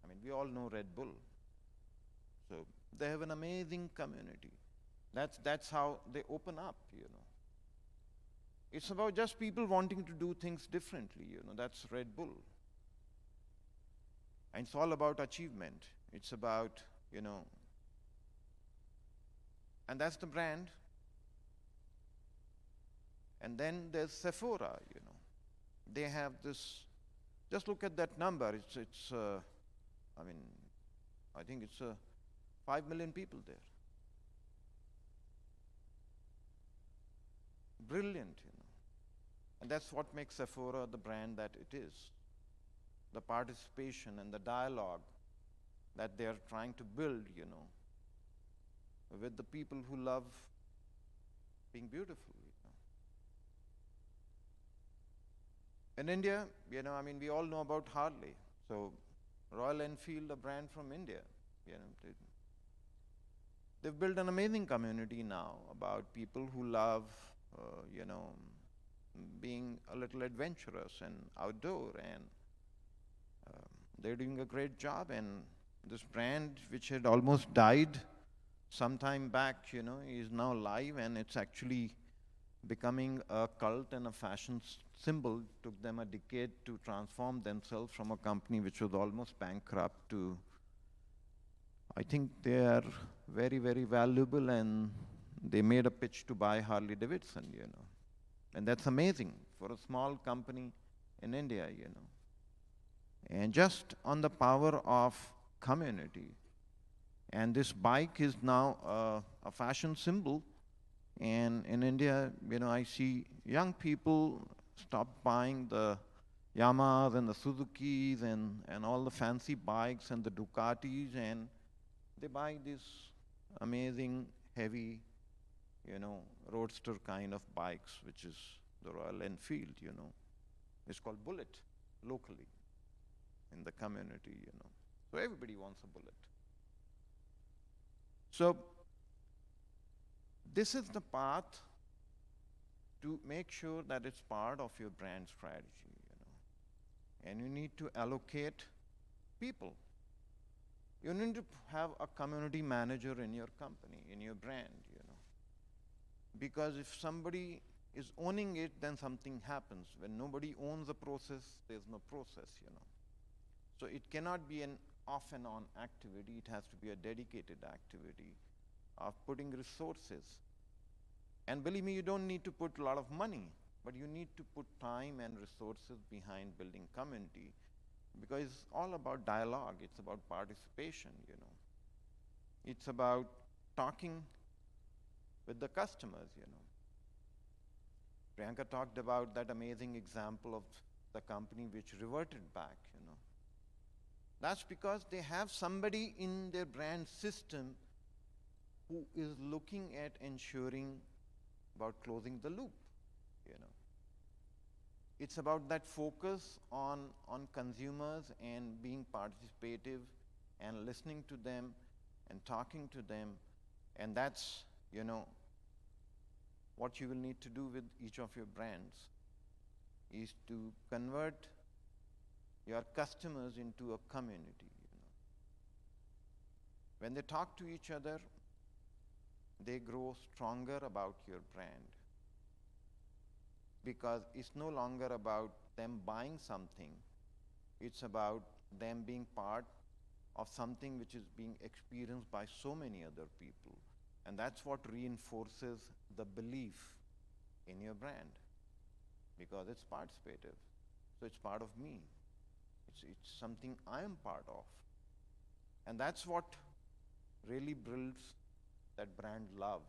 I mean, we all know Red Bull. So they have an amazing community. That's how they open up, you know. It's about just people wanting to do things differently, you know. That's Red Bull. And it's all about achievement. It's about, you know, and that's the brand. And then there's Sephora, you know. They have this, just look at that number. I mean, I think it's 5 million people there. Brilliant, you know. And that's what makes Sephora the brand that it is. The participation and the dialogue that they're trying to build, you know, with the people who love being beautiful, you know. In India, you know, I mean, we all know about Harley. So Royal Enfield, a brand from India, you know, they've built an amazing community now about people who love, you know, being a little adventurous and outdoor, and they're doing a great job. And this brand, which had almost died some time back, you know, is now live, and it's actually becoming a cult and a fashion symbol. It took them a decade to transform themselves from a company which was almost bankrupt to, I think they are very, very valuable, and they made a pitch to buy Harley Davidson, you know. And that's amazing for a small company in India, you know. And just on the power of community. And this bike is now a fashion symbol. And in India, you know, I see young people stop buying the Yamahas and the Suzukis and all the fancy bikes and the Ducatis, and they buy these amazing, heavy, you know, roadster kind of bikes, which is the Royal Enfield, you know. It's called Bullet locally in the community, you know. So everybody wants a Bullet. So this is the path to make sure that it's part of your brand strategy, you know. And you need to allocate people. You need to have a community manager in your company, in your brand, you know. Because if somebody is owning it, then something happens. When nobody owns a process, there's no process, you know. So it cannot be an off and on activity. It has to be a dedicated activity of putting resources. And believe me, you don't need to put a lot of money, but you need to put time and resources behind building community, because it's all about dialogue. It's about participation, you know. It's about talking with the customers, you know. Priyanka talked about that amazing example of the company which reverted back, you know. That's because they have somebody in their brand system who is looking at ensuring about closing the loop, you know. It's about that focus on consumers and being participative and listening to them and talking to them. And that's, you know, what you will need to do with each of your brands, is to convert your customers into a community, you know. When they talk to each other, they grow stronger about your brand, because it's no longer about them buying something, it's about them being part of something which is being experienced by so many other people. And that's what reinforces the belief in your brand, because it's participative. So it's part of me. It's something I am part of. And that's what really builds that brand love,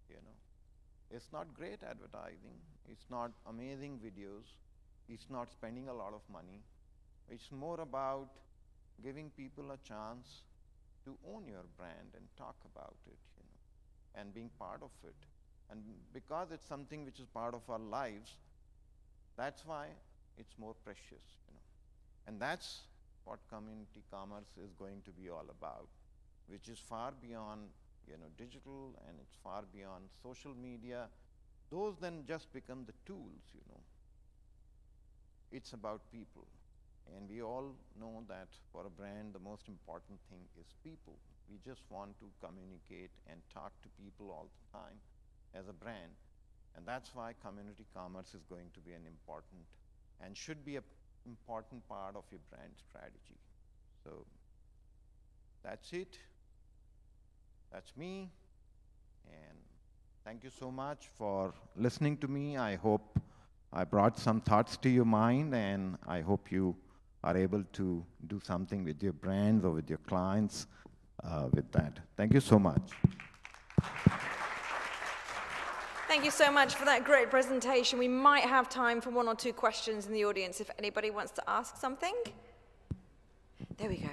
you know. It's not great advertising. It's not amazing videos. It's not spending a lot of money. It's more about giving people a chance to own your brand and talk about it, and being part of it. And because it's something which is part of our lives, that's why it's more precious, And that's what community commerce is going to be all about, which is far beyond, digital, and it's far beyond social media. Those then just become the tools, It's about people. And we all know that for a brand, the most important thing is people. We just want to communicate and talk to people all the time as a brand. And that's why community commerce is going to be an important and should be an important part of your brand strategy. So that's it. That's me. And thank you so much for listening to me. I hope I brought some thoughts to your mind, and I hope you are able to do something with your brands or with your clients with that. Thank you so much. Thank you so much for that great presentation. We might have time for 1 or 2 questions in the audience if anybody wants to ask something. There we go.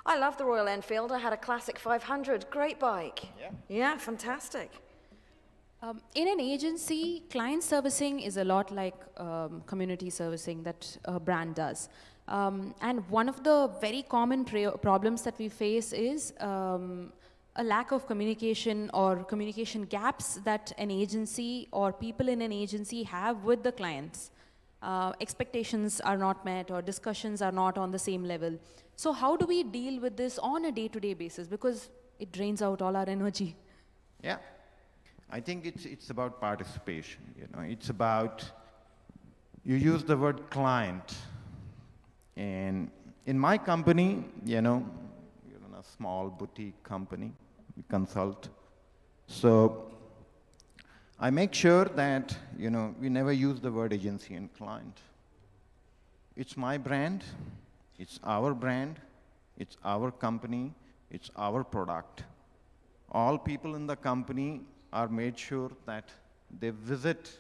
I love the Royal Enfield. I had a classic 500. Great bike. Yeah, fantastic. In an agency, client servicing is a lot like community servicing that a brand does. And one of the very common problems that we face is a lack of communication or communication gaps that an agency or people in an agency have with the clients. Expectations are not met or discussions are not on the same level. So how do we deal with this on a day-to-day basis? Because it drains out all our energy. Yeah. I think it's about participation, It's about, you use the word client. And in my company, we're in a small boutique company. We consult. So I make sure that, we never use the word agency and client. It's my brand. It's our brand. It's our company. It's our product. All people in the company are made sure that they visit.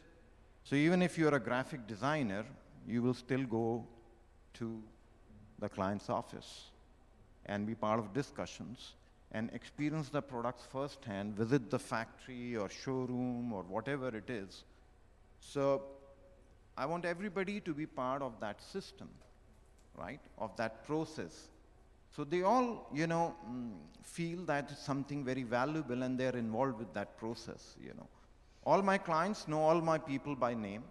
So even if you're a graphic designer, you will still go to the client's office and be part of discussions and experience the products firsthand, visit the factory or showroom or whatever it is. So I want everybody to be part of that system, right, of that process. So they all, feel that it's something very valuable and they're involved with that process, All my clients know all my people by name.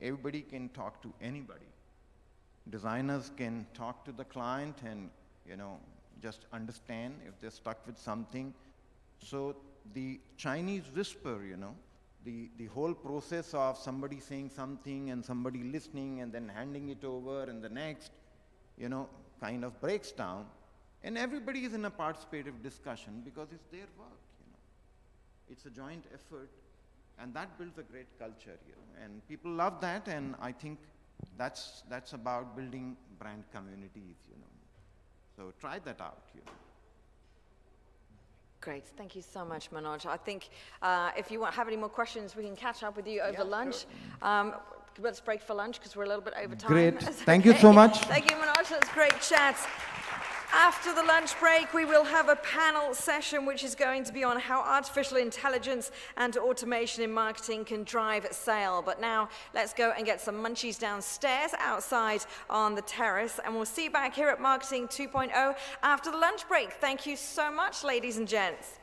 Everybody can talk to anybody. Designers can talk to the client and, just understand if they're stuck with something. So the Chinese whisper, the whole process of somebody saying something and somebody listening and then handing it over and the next, kind of breaks down. And everybody is in a participative discussion because it's their work, It's a joint effort, and that builds a great culture, And people love that, and I think that's about building brand communities, So try that out, Great. Thank you so much, Manoj. I think if you have any more questions, we can catch up with you over lunch. Sure. Let's break for lunch because we're a little bit over time. Great. Thank you so much. Thank you, Manoj. That's great chat. After the lunch break, we will have a panel session which is going to be on how artificial intelligence and automation in marketing can drive sale. But now let's go and get some munchies downstairs outside on the terrace, and we'll see you back here at Marketing 2.0 after the lunch break. Thank you so much, ladies and gents.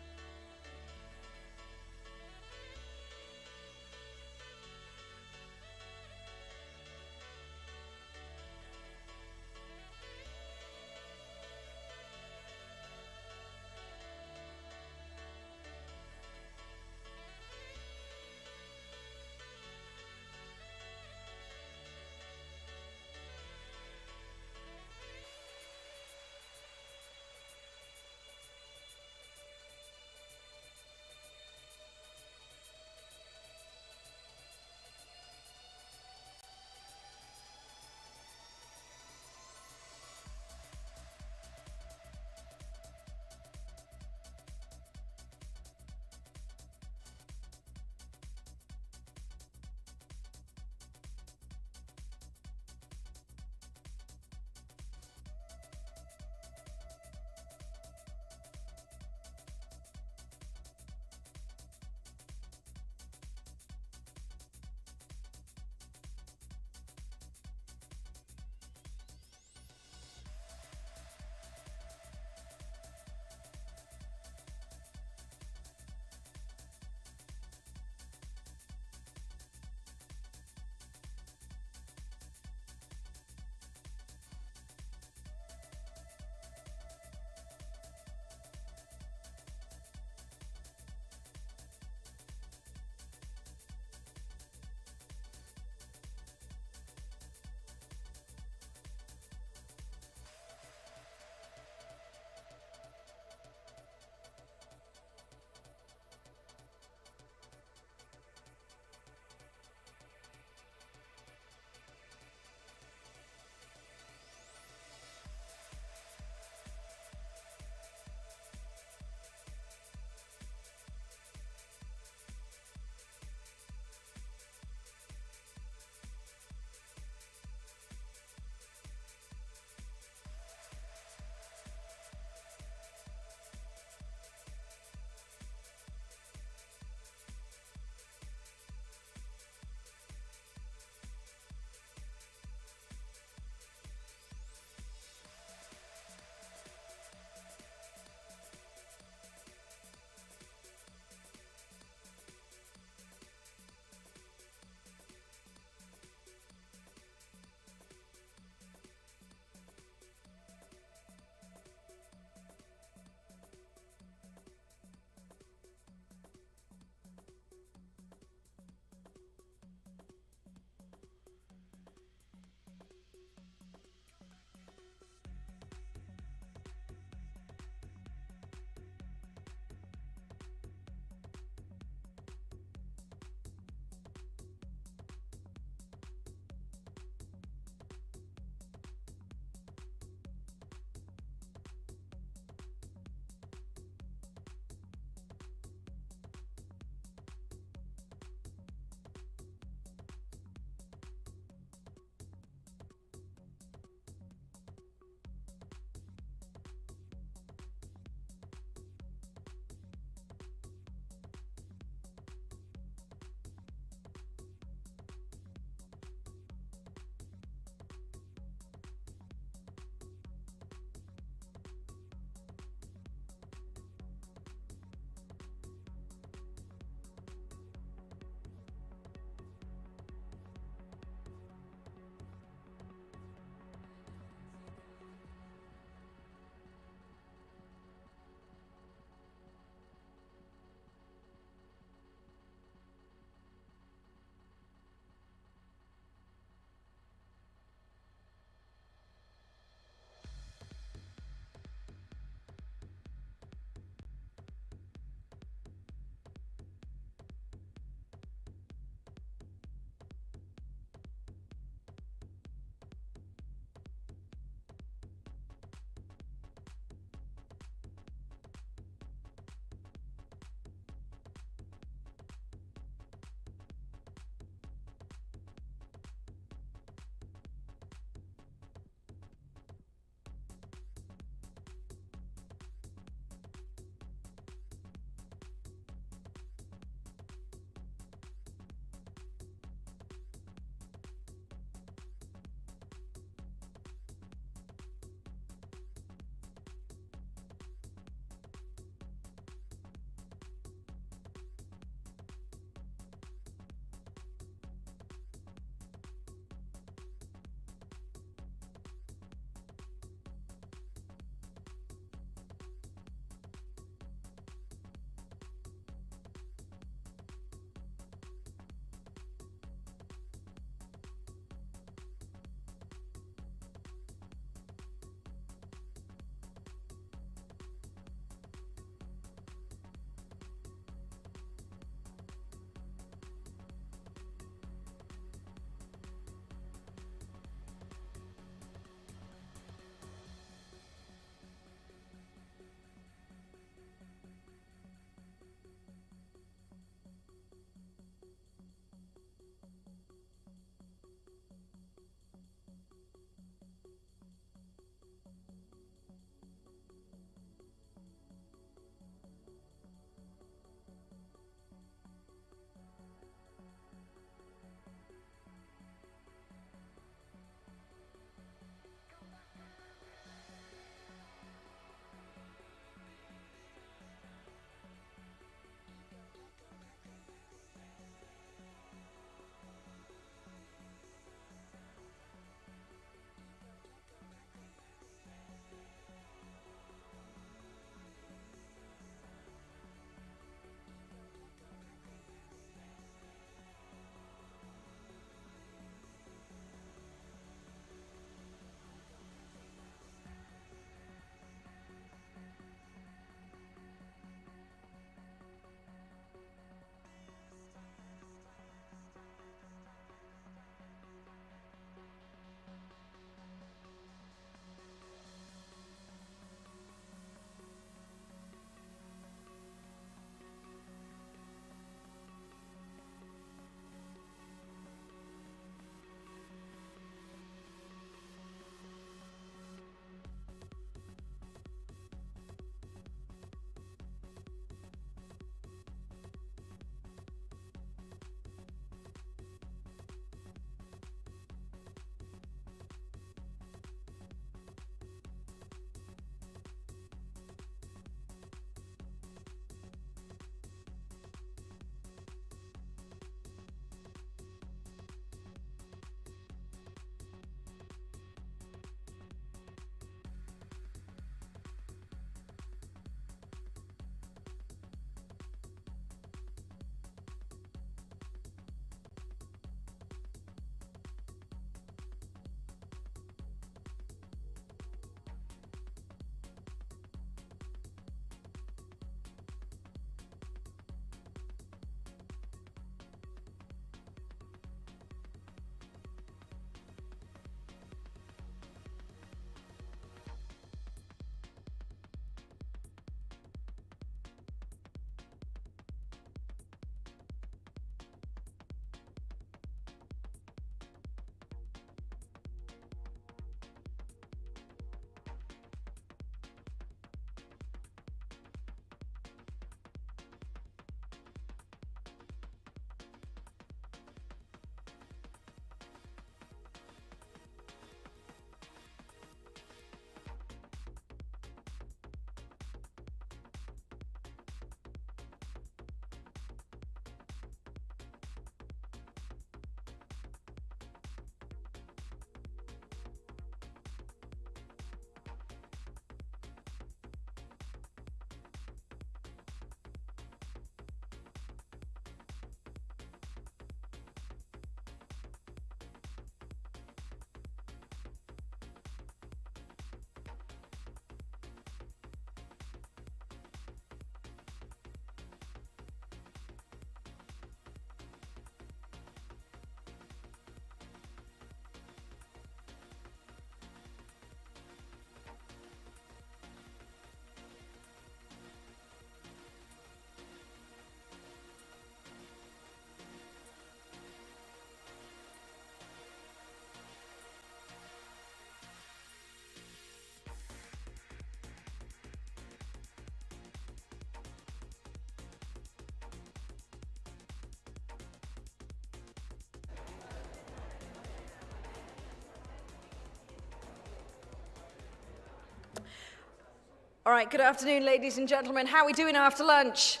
All right, good afternoon, ladies and gentlemen. How are we doing after lunch?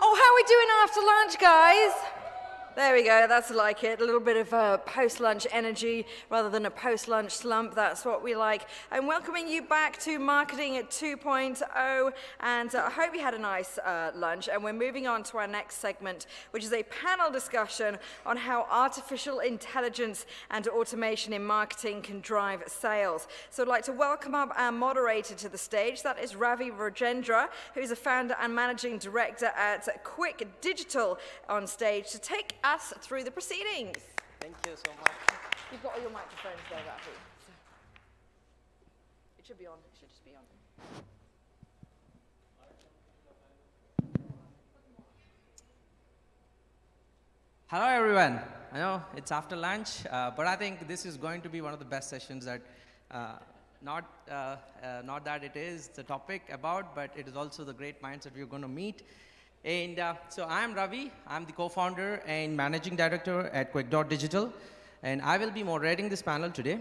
Oh, how are we doing after lunch, guys? There we go, that's like it. A little bit of post-lunch energy rather than a post-lunch slump. That's what we like. I'm welcoming you back to Marketing at 2.0, and I hope you had a nice lunch. And we're moving on to our next segment, which is a panel discussion on how artificial intelligence and automation in marketing can drive sales. So I'd like to welcome up our moderator to the stage. That is Ravi Rajendra, who's a founder and managing director at Quick Digital, on stage to take us through the proceedings. Thank you so much. You've got all your microphones there, Ravi. So it should be on. It should just be on. Hello, everyone. I know it's after lunch, but I think this is going to be one of the best sessions that, not that it is the topic about, but it is also the great minds that we're going to meet. And so I'm Ravi. I'm the co-founder and managing director at Quick.Digital, and I will be moderating this panel today.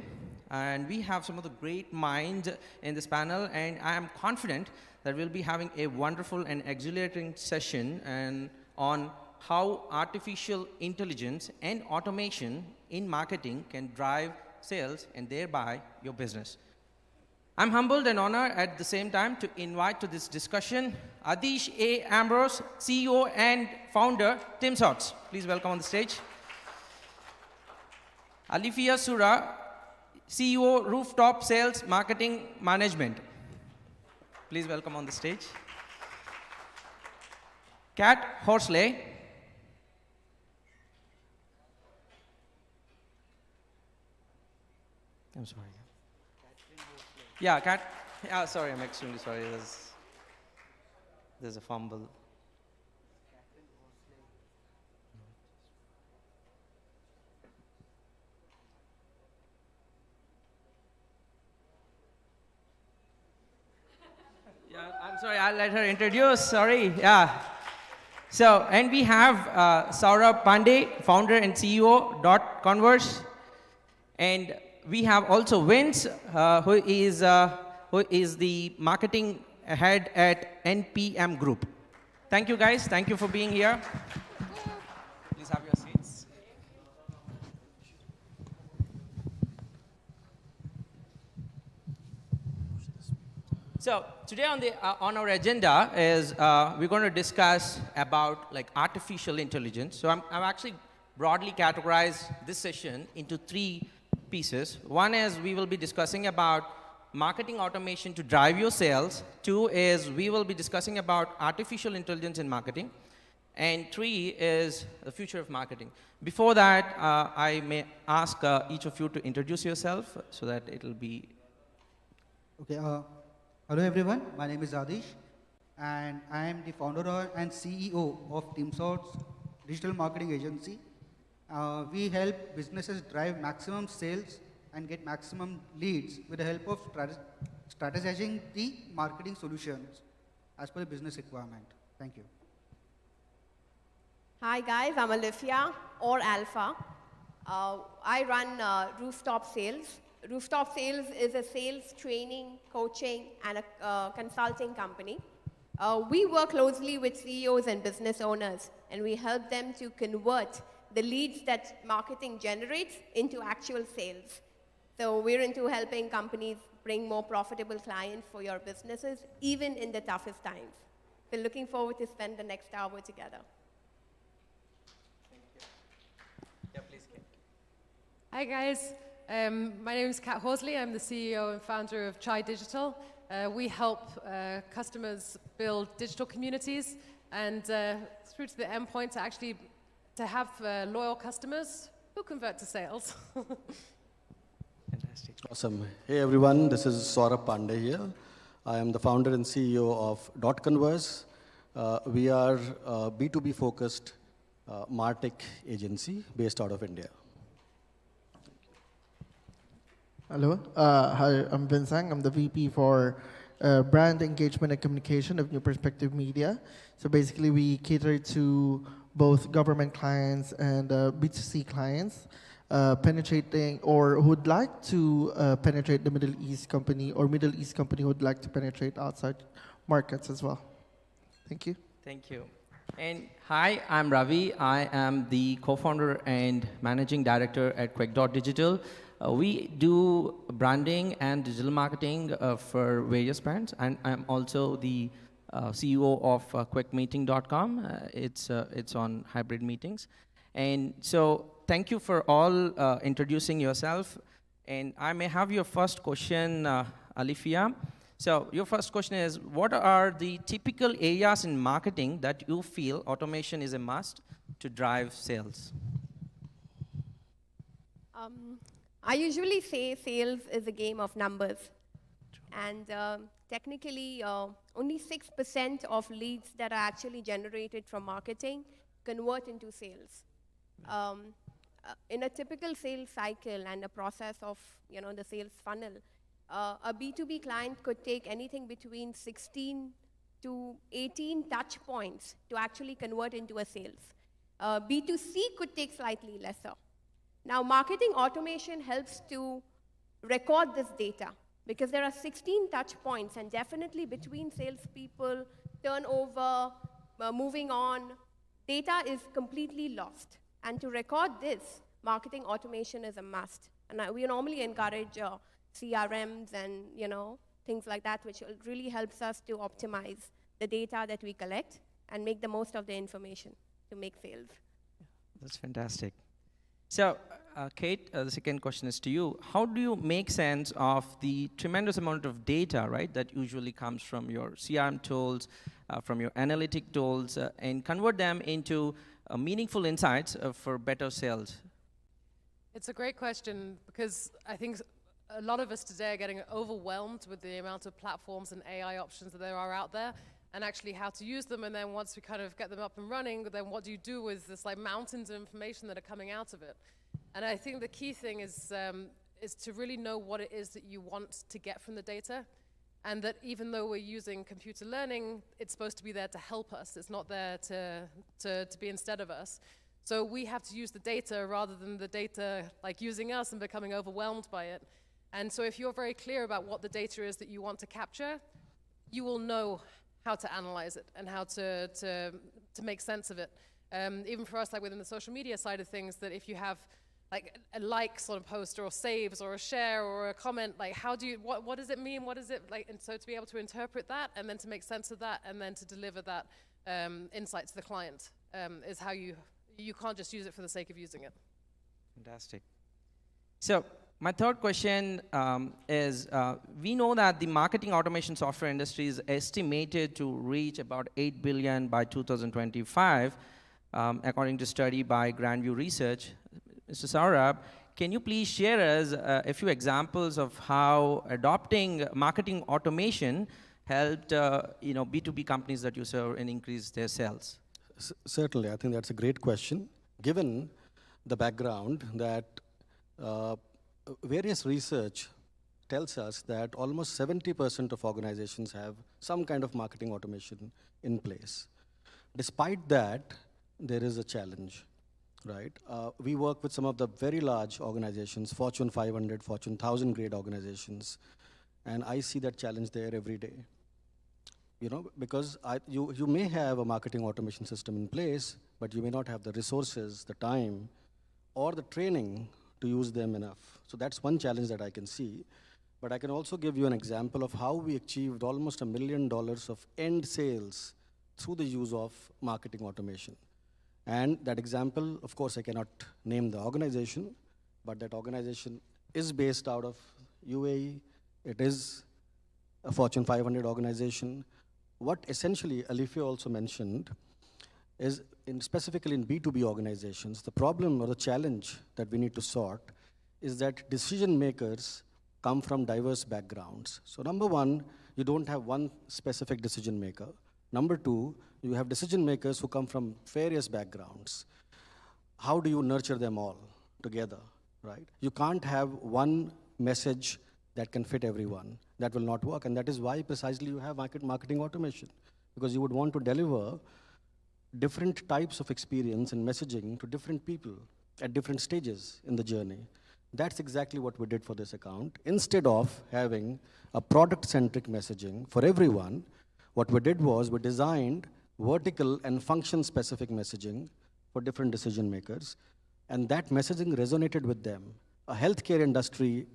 And we have some of the great minds in this panel, and I am confident that we'll be having a wonderful and exhilarating session and on how artificial intelligence and automation in marketing can drive sales and thereby your business. I'm humbled and honored at the same time to invite to this discussion Adish A. Ambrose, CEO and founder, TimSource. Please welcome on the stage. Alifia Sura, CEO, Rooftop Sales Marketing Management. Please welcome on the stage. Kat Horsley. I'm sorry. Yeah, Kat. Yeah, sorry, I'm extremely sorry. There's a fumble. Yeah, I'm sorry, I'll let her introduce. Sorry, yeah. So, and we have Saurabh Pandey, founder and CEO, .Converse. And we have also Vince, who is the marketing head at NPM Group. Thank you, guys. Thank you for being here. Please have your seats. So today on our agenda is we're going to discuss about like artificial intelligence. So I've actually broadly categorized this session into three pieces. One is we will be discussing about marketing automation to drive your sales. Two is we will be discussing about artificial intelligence in marketing. And three is the future of marketing. Before that, I may ask each of you to introduce yourself so that it'll be... Okay, hello everyone, my name is Adish, and I am the founder and CEO of TimSource Digital Marketing Agency. We help businesses drive maximum sales and get maximum leads with the help of strategizing the marketing solutions as per the business requirement. Thank you. Hi guys, I'm Alifia or Alpha. I run Rooftop Sales. Rooftop Sales is a sales training, coaching, and a consulting company. We work closely with CEOs and business owners, and we help them to convert the leads that marketing generates into actual sales. So we're into helping companies bring more profitable clients for your businesses, even in the toughest times. So looking forward to spend the next hour together. Thank you. Yeah, please, Kate. Hi guys, my name is Kat Horsley. I'm the CEO and founder of Chai Digital. We help customers build digital communities and through to the endpoint to have loyal customers who convert to sales. Fantastic. Awesome. Hey everyone, this is Saurabh Pandey here. I am the founder and CEO of .Converse. We are a B2B focused MarTech agency based out of India. Hello, hi, I'm Vincent. I'm the VP for Brand Engagement and Communication of New Perspective Media. So basically we cater to both government clients and B2C clients. penetrating or who would like to penetrate the Middle East company, or Middle East company who would like to penetrate outside markets as well. Thank you. Thank you. And hi, I'm Ravi. I am the co-founder and managing director at Quick.Digital. We do branding and digital marketing for various brands, and I'm also the CEO of QuickMeeting.com. It's on hybrid meetings. And so thank you for all introducing yourself. And I may have your first question, Alifia. So your first question is, what are the typical areas in marketing that you feel automation is a must to drive sales? I usually say sales is a game of numbers. And technically, only 6% of leads that are actually generated from marketing convert into sales. In a typical sales cycle and a process of the sales funnel, a B2B client could take anything between 16 to 18 touch points to actually convert into a sales. B2C could take slightly lesser. Now, marketing automation helps to record this data because there are 16 touch points, and definitely between salespeople, turnover, moving on, data is completely lost. And to record this, marketing automation is a must. And we normally encourage CRMs and things like that, which really helps us to optimize the data that we collect and make the most of the information to make sales. That's fantastic. So, Kate, the second question is to you. How do you make sense of the tremendous amount of data, right, that usually comes from your CRM tools, from your analytic tools, and convert them into meaningful insights for better sales? It's a great question because I think a lot of us today are getting overwhelmed with the amount of platforms and AI options that there are out there, and actually how to use them. And then once we kind of get them up and running, then what do you do with this like mountains of information that are coming out of it? And I think the key thing is to really know what it is that you want to get from the data, and that even though we're using computer learning, it's supposed to be there to help us. It's not there to be instead of us. So we have to use the data rather than the data like using us and becoming overwhelmed by it. And so if you're very clear about what the data is that you want to capture, you will know how to analyze it and how to make sense of it. Even for us, like within the social media side of things, that if you have like a likes on a post or saves or a share or a comment, like what does it mean? What is it like? And so to be able to interpret that and then to make sense of that and then to deliver that insight to the client is how you can't just use it for the sake of using it. Fantastic. So my third question is, we know that the marketing automation software industry is estimated to reach about $8 billion by 2025, according to a study by Grandview Research. Mr. Saurabh, can you please share us a few examples of how adopting marketing automation helped B2B companies that you serve and increase their sales? Certainly, I think that's a great question, given the background that various research tells us that almost 70% of organizations have some kind of marketing automation in place. Despite that, there is a challenge, right? We work with some of the very large organizations, Fortune 500, Fortune 1000 grade organizations, and I see that challenge there every day. Because you may have a marketing automation system in place, but you may not have the resources, the time, or the training to use them enough. So that's one challenge that I can see. But I can also give you an example of how we achieved almost $1 million of end sales through the use of marketing automation. And that example, of course, I cannot name the organization, but that organization is based out of UAE. It is a Fortune 500 organization. What essentially Alifia also mentioned is, specifically in B2B organizations, the problem or the challenge that we need to sort is that decision makers come from diverse backgrounds. So number one, you don't have one specific decision maker. Number two, you have decision makers who come from various backgrounds. How do you nurture them all together, right? You can't have one message that can fit everyone. That will not work, and that is why precisely you have marketing automation, because you would want to deliver different types of experience and messaging to different people at different stages in the journey. That's exactly what we did for this account. Instead of having a product-centric messaging for everyone, what we did was we designed vertical and function-specific messaging for different decision makers, and that messaging resonated with them. A healthcare industry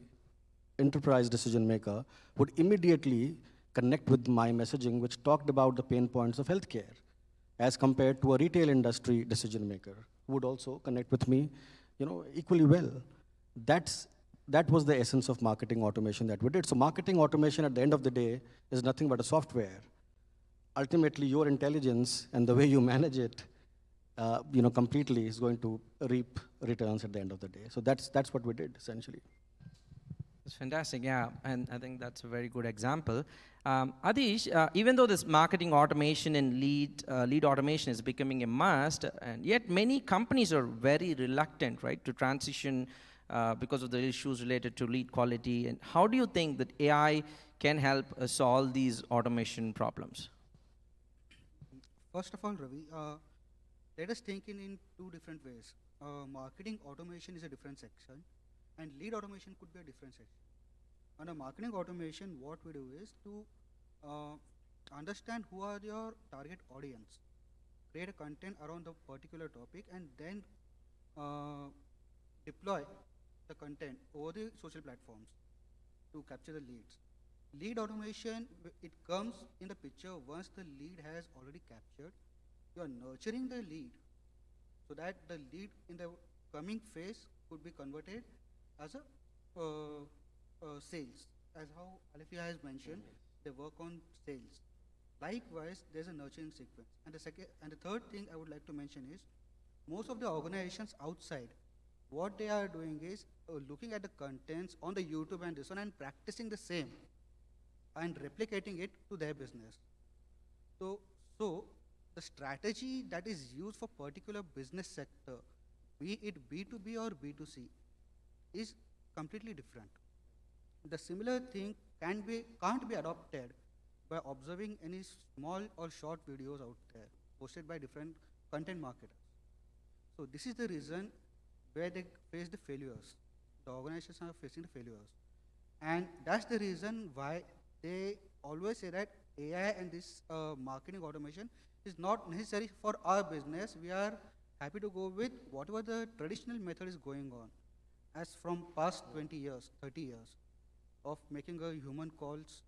enterprise decision maker would immediately connect with my messaging, which talked about the pain points of healthcare, as compared to a retail industry decision maker who would also connect with me, equally well. That was the essence of marketing automation that we did. So marketing automation at the end of the day is nothing but a software. Ultimately, your intelligence and the way you manage it, completely is going to reap returns at the end of the day. So that's what we did, essentially. It's fantastic, yeah, and I think that's a very good example. Adish, even though this marketing automation and lead automation is becoming a must, and yet many companies are very reluctant, right, to transition because of the issues related to lead quality. And how do you think that AI can help solve these automation problems? First of all, Ravi, let us think in two different ways. Marketing automation is a different section, and lead automation could be a different section. Under marketing automation, what we do is to understand who are your target audience, create a content around the particular topic, and then deploy the content over the social platforms to capture the leads. Lead automation, it comes in the picture once the lead has already captured. You are nurturing the lead so that the lead in the coming phase could be converted as a sales. As how Alifia has mentioned, they work on sales. Likewise, there's a nurturing sequence. And the third thing I would like to mention is, most of the organizations outside, what they are doing is looking at the contents on the YouTube and this one and practicing the same and replicating it to their business. So the strategy that is used for particular business sector, be it B2B or B2C, is completely different. The similar thing can't be adopted by observing any small or short videos out there posted by different content marketers. So this is the reason where they face the failures. The organizations are facing the failures. And that's the reason why they always say that AI and this marketing automation is not necessary for our business. We are happy to go with whatever the traditional method is going on, as from past 20 years, 30 years, of making a human calls,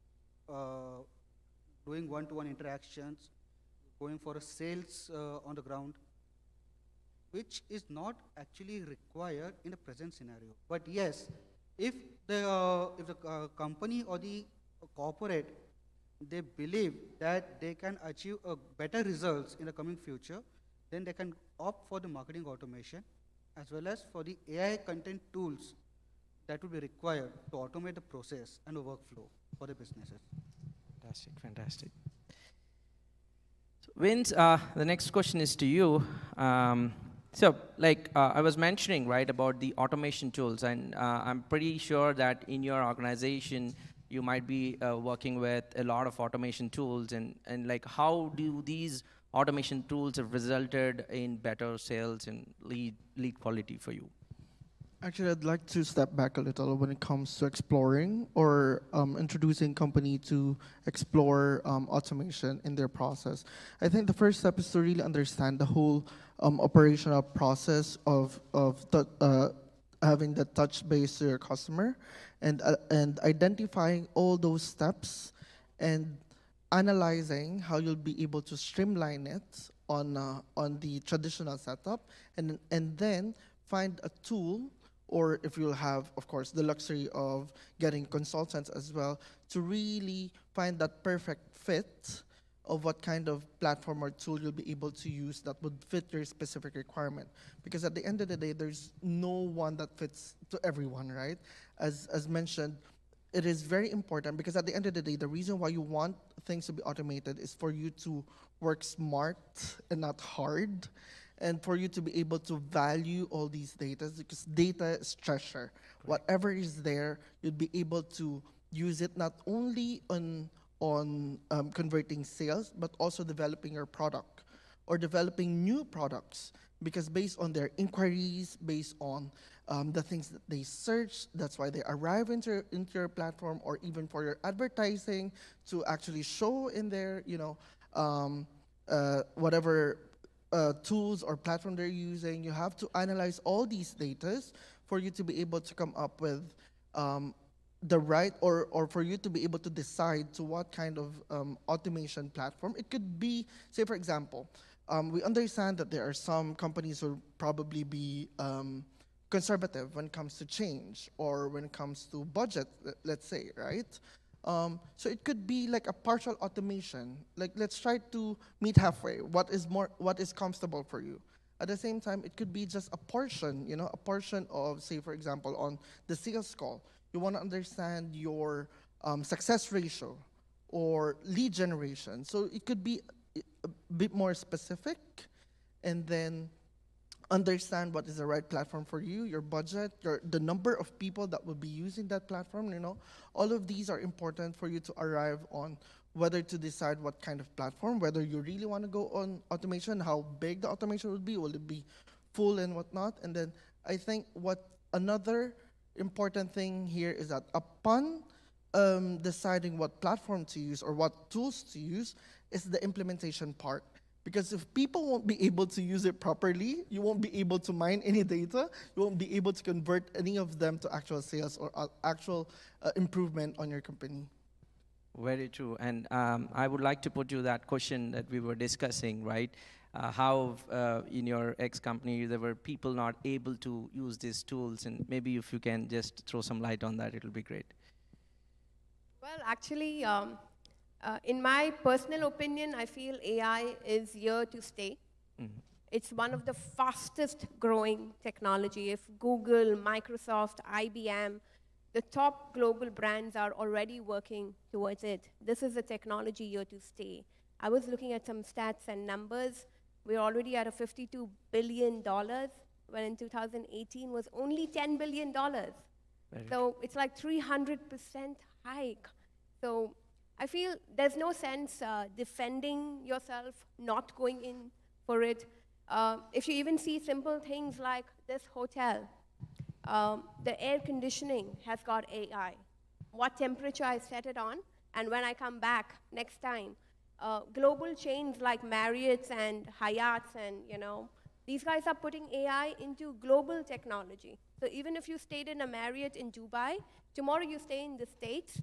doing one-to-one interactions, going for a sales on the ground, which is not actually required in the present scenario. But yes, if the company or the corporate, they believe that they can achieve better results in the coming future, then they can opt for the marketing automation as well as for the AI content tools that will be required to automate the process and the workflow for the businesses. Fantastic, fantastic. So Vince, the next question is to you. I was mentioning, right, about the automation tools, and I'm pretty sure that in your organization, you might be working with a lot of automation tools, and like, how do these automation tools have resulted in better sales and lead quality for you? Actually, I'd like to step back a little when it comes to exploring or introducing company to explore automation in their process. I think the first step is to really understand the whole operational process of having the touch base to your customer, and identifying all those steps and analyzing how you'll be able to streamline it on the traditional setup, and then find a tool, or if you'll have, of course, the luxury of getting consultants as well, to really find that perfect fit of what kind of platform or tool you'll be able to use that would fit your specific requirement. Because at the end of the day, there's no one that fits to everyone, right? As mentioned, it is very important, because at the end of the day, the reason why you want things to be automated is for you to work smart and not hard, and for you to be able to value all these data, because data is treasure. Correct. Whatever is there, you'd be able to use it not only on converting sales, but also developing your product or developing new products. because based on their inquiries, based on the things that they search, that's why they arrive into your platform, or even for your advertising to actually show in their, whatever tools or platform they're using. You have to analyze all these data for you to be able to come up with the right, or for you to be able to decide to what kind of automation platform. It could be, say for example, we understand that there are some companies who will probably be conservative when it comes to change, or when it comes to budget, let's say, right? So it could be like a partial automation. Like, let's try to meet halfway. What is comfortable for you? At the same time, it could be just a portion, a portion of, say, for example, on the sales call. You want to understand your success ratio or lead generation. So it could be a bit more specific, and then understand what is the right platform for you, your budget, the number of people that will be using that platform. All of these are important for you to arrive on whether to decide what kind of platform, whether you really want to go on automation, how big the automation would be, will it be full and whatnot. And then I think what another important thing here is that upon deciding what platform to use or what tools to use is the implementation part. Because if people won't be able to use it properly, you won't be able to mine any data, you won't be able to convert any of them to actual sales or actual improvement on your company. Very true. And I would like to put you that question that we were discussing, right? How in your ex-company there were people not able to use these tools, and maybe if you can just throw some light on that, it'll be great. Well, actually, in my personal opinion, I feel AI is here to stay. Mm-hmm. It's one of the fastest growing technology. If Google, Microsoft, IBM, the top global brands are already working towards it. This is a technology here to stay. I was looking at some stats and numbers. We're already at a $52 billion, when in 2018 was only $10 billion. So it's like 300% hike. So I feel there's no sense defending yourself, not going in for it. If you even see simple things like this hotel, the air conditioning has got AI. What temperature I set it on, and when I come back next time. Global chains like Marriott's and Hyatt's, and these guys are putting AI into global technology. So even if you stayed in a Marriott in Dubai, tomorrow you stay in the States,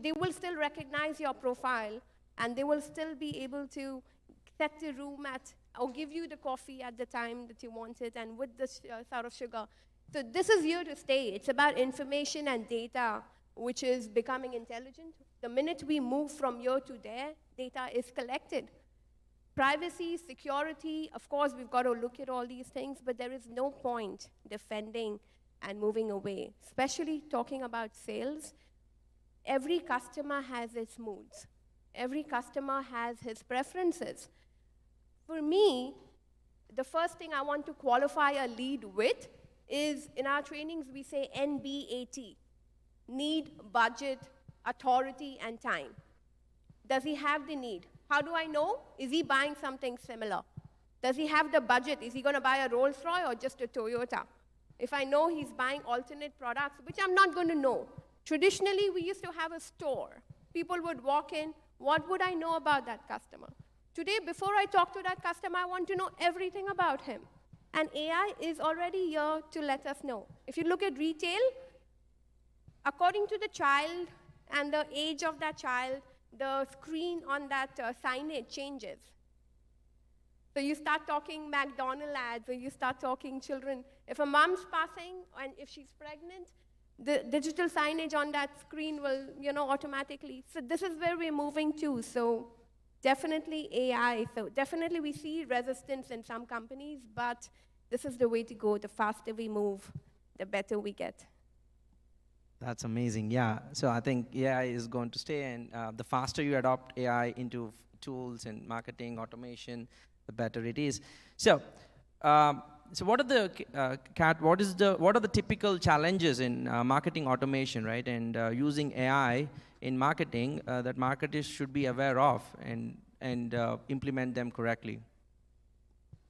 they will still recognize your profile, and they will still be able to set the room or give you the coffee at the time that you want it, and with the sort of sugar. So this is here to stay. It's about information and data, which is becoming intelligent. The minute we move from here to there, data is collected. Privacy, security, of course, we've got to look at all these things, but there is no point defending and moving away, especially talking about sales. Every customer has its moods. Every customer has his preferences. For me, the first thing I want to qualify a lead with is, in our trainings, we say NBAT, need, budget, authority, and time. Does he have the need? How do I know? Is he buying something similar? Does he have the budget? Is he going to buy a Rolls-Royce or just a Toyota? If I know he's buying alternate products, which I'm not going to know. Traditionally, we used to have a store. People would walk in. What would I know about that customer? Today, before I talk to that customer, I want to know everything about him. And AI is already here to let us know. If you look at retail, according to the child and the age of that child, the screen on that signage changes. So you start talking McDonald's ads, or you start talking children. If a mom's passing and if she's pregnant, the digital signage on that screen will, automatically. So this is where we're moving to. So definitely AI. So definitely we see resistance in some companies, but this is the way to go. The faster we move, the better we get. That's amazing, yeah. So I think AI is going to stay, and the faster you adopt AI into tools and marketing automation, the better it is. So, what are the what are the typical challenges in marketing automation, right? And using AI in marketing that marketers should be aware of and implement them correctly.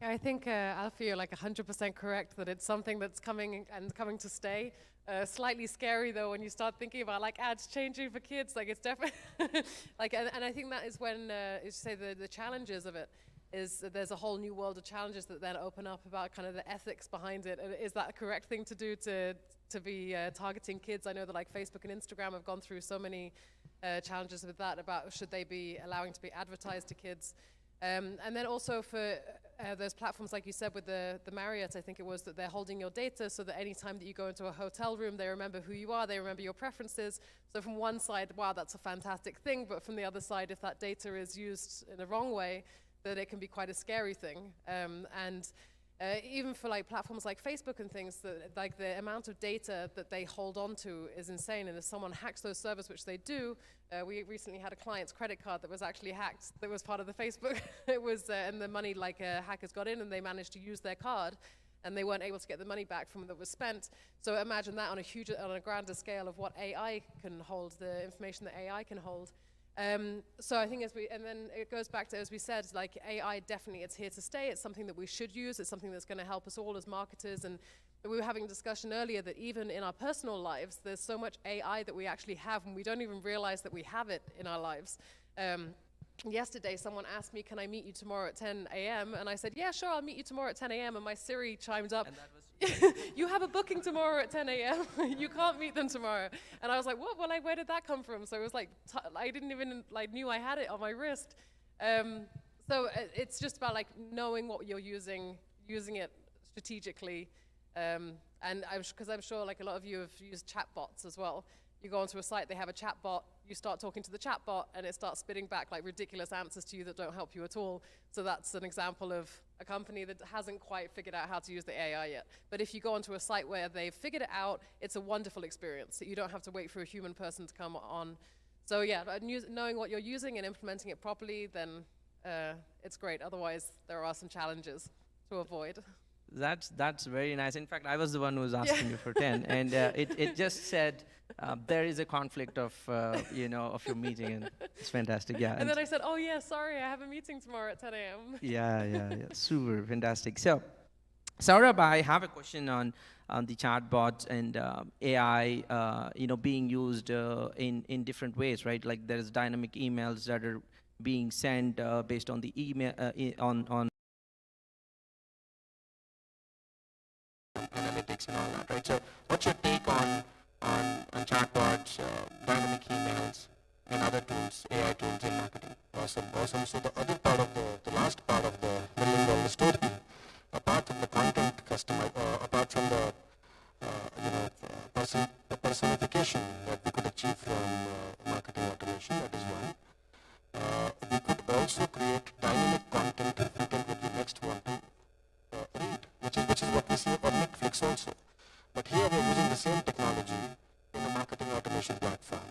Yeah, I think Alfie, you're like 100% correct that it's something that's coming and coming to stay. Slightly scary though when you start thinking about like ads changing for kids. Like it's definitely like, and I think that is when you say the challenges of it is that there's a whole new world of challenges that then open up about kind of the ethics behind it. And is that a correct thing to do to be targeting kids? I know that like Facebook and Instagram have gone through so many challenges with that about should they be allowing to be advertised to kids. And then also for those platforms, like you said, with the Marriott, I think it was that they're holding your data so that any time that you go into a hotel room, they remember who you are, they remember your preferences. So from one side, wow, that's a fantastic thing. But from the other side, if that data is used in the wrong way, that it can be quite a scary thing. Even for like platforms like Facebook and things, like the amount of data that they hold on to is insane. And if someone hacks those servers, which they do, we recently had a client's credit card that was actually hacked, that was part of the Facebook. It was, and the money, like hackers got in and they managed to use their card and they weren't able to get the money back from that was spent. So imagine that on a grander scale of what AI can hold, the information that AI can hold. So I think and then it goes back to, as we said, like AI definitely, it's here to stay. It's something that we should use. It's something that's going to help us all as marketers. And we were having a discussion earlier that even in our personal lives, there's so much AI that we actually have and we don't even realize that we have it in our lives. Yesterday, someone asked me, can I meet you tomorrow at 10 a.m.? And I said, yeah, sure, I'll meet you tomorrow at 10 a.m. And my Siri chimed up, you have a booking tomorrow at 10 a.m. You can't meet them tomorrow. And I was like, what? Well, like, where did that come from? So it was like, I didn't even knew I had it on my wrist. So it's just about like knowing what you're using it strategically. And because I'm sure like a lot of you have used chatbots as well. You go onto a site, they have a chatbot, you start talking to the chatbot, and it starts spitting back like ridiculous answers to you that don't help you at all. So that's an example of a company that hasn't quite figured out how to use the AI yet. But if you go onto a site where they've figured it out, it's a wonderful experience. You don't have to wait for a human person to come on. So yeah, knowing what you're using and implementing it properly, then it's great. Otherwise, there are some challenges to avoid. That's very nice. In fact, I was the one who was asking you for 10, and it just said there is a conflict of of your meeting, and it's fantastic. Yeah. And then I said, oh yeah, sorry, I have a meeting tomorrow at 10 a.m. Yeah, super fantastic. So, Saurabh, I have a question on the chatbots and AI, being used in different ways, right? Like there's dynamic emails that are being sent based on the email on analytics and all that, right? So what's your take on chatbots, dynamic emails, and other tools, AI tools in marketing? Awesome. So the other part of the last part of the million-dollar story, apart from the content apart from the personification that we could achieve from marketing automation, that is one. We could also create dynamic content fitted with the next one to read, which is what we see on Netflix also. But here we are using the same technology in a marketing automation platform,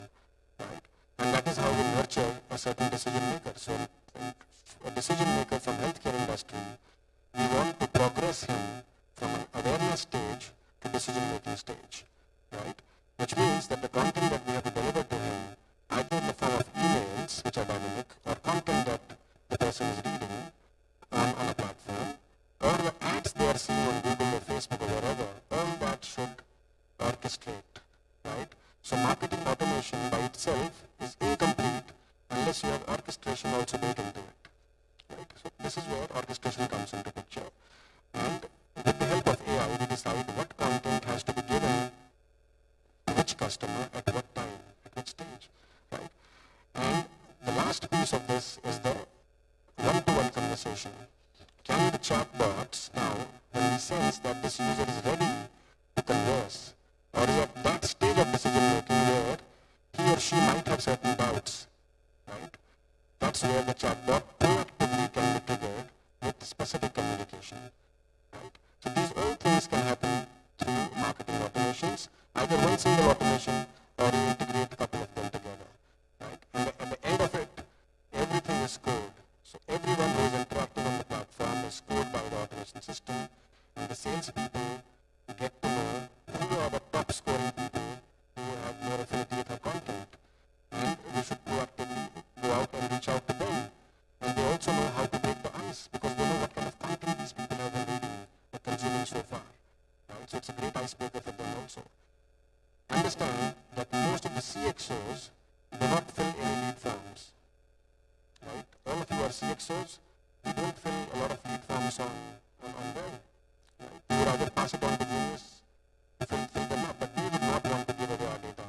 right? And that is how we nurture a certain decision maker. So a decision maker from healthcare industry, we want to progress him from an awareness stage to decision making stage, right? Which means that the content that we have to deliver to him, either in the form of emails, which are dynamic, or content that the person is reading on a platform, or the ads they are seeing on Google or Facebook or wherever, all that should orchestrate, right? So marketing automation by itself is incomplete unless you have orchestration also built into it, right? So this is where orchestration comes into picture. And with the help of AI, we decide what content has to be given to which customer at what time, at which stage, right? And the last piece of this is the one-to-one conversation. Can the chatbots now, when we sense that this user is ready to converse, or is at that stage of decision making where he or she might have certain doubts, right? That's where the chatbot proactively can be triggered with specific communication, right? So these all things can happen through marketing automations, either one single automation or you integrate a couple of them together, right? And at the end of it, everything is code. So everyone who is interacting on the platform is scored by the automation system, and the sales people get to know who are the top scoring people who have more affinity with our content, and we should proactively go out and reach out to them. And they also know how to break the ice because they know what kind of content these people great icebreaker for them also. Understand that most of the CXOs do not fill any lead forms. Right? All of you are CXOs, you don't fill a lot of lead forms on web. Right? You would either pass it on to juniors, fill them up, but we would not want to give away our data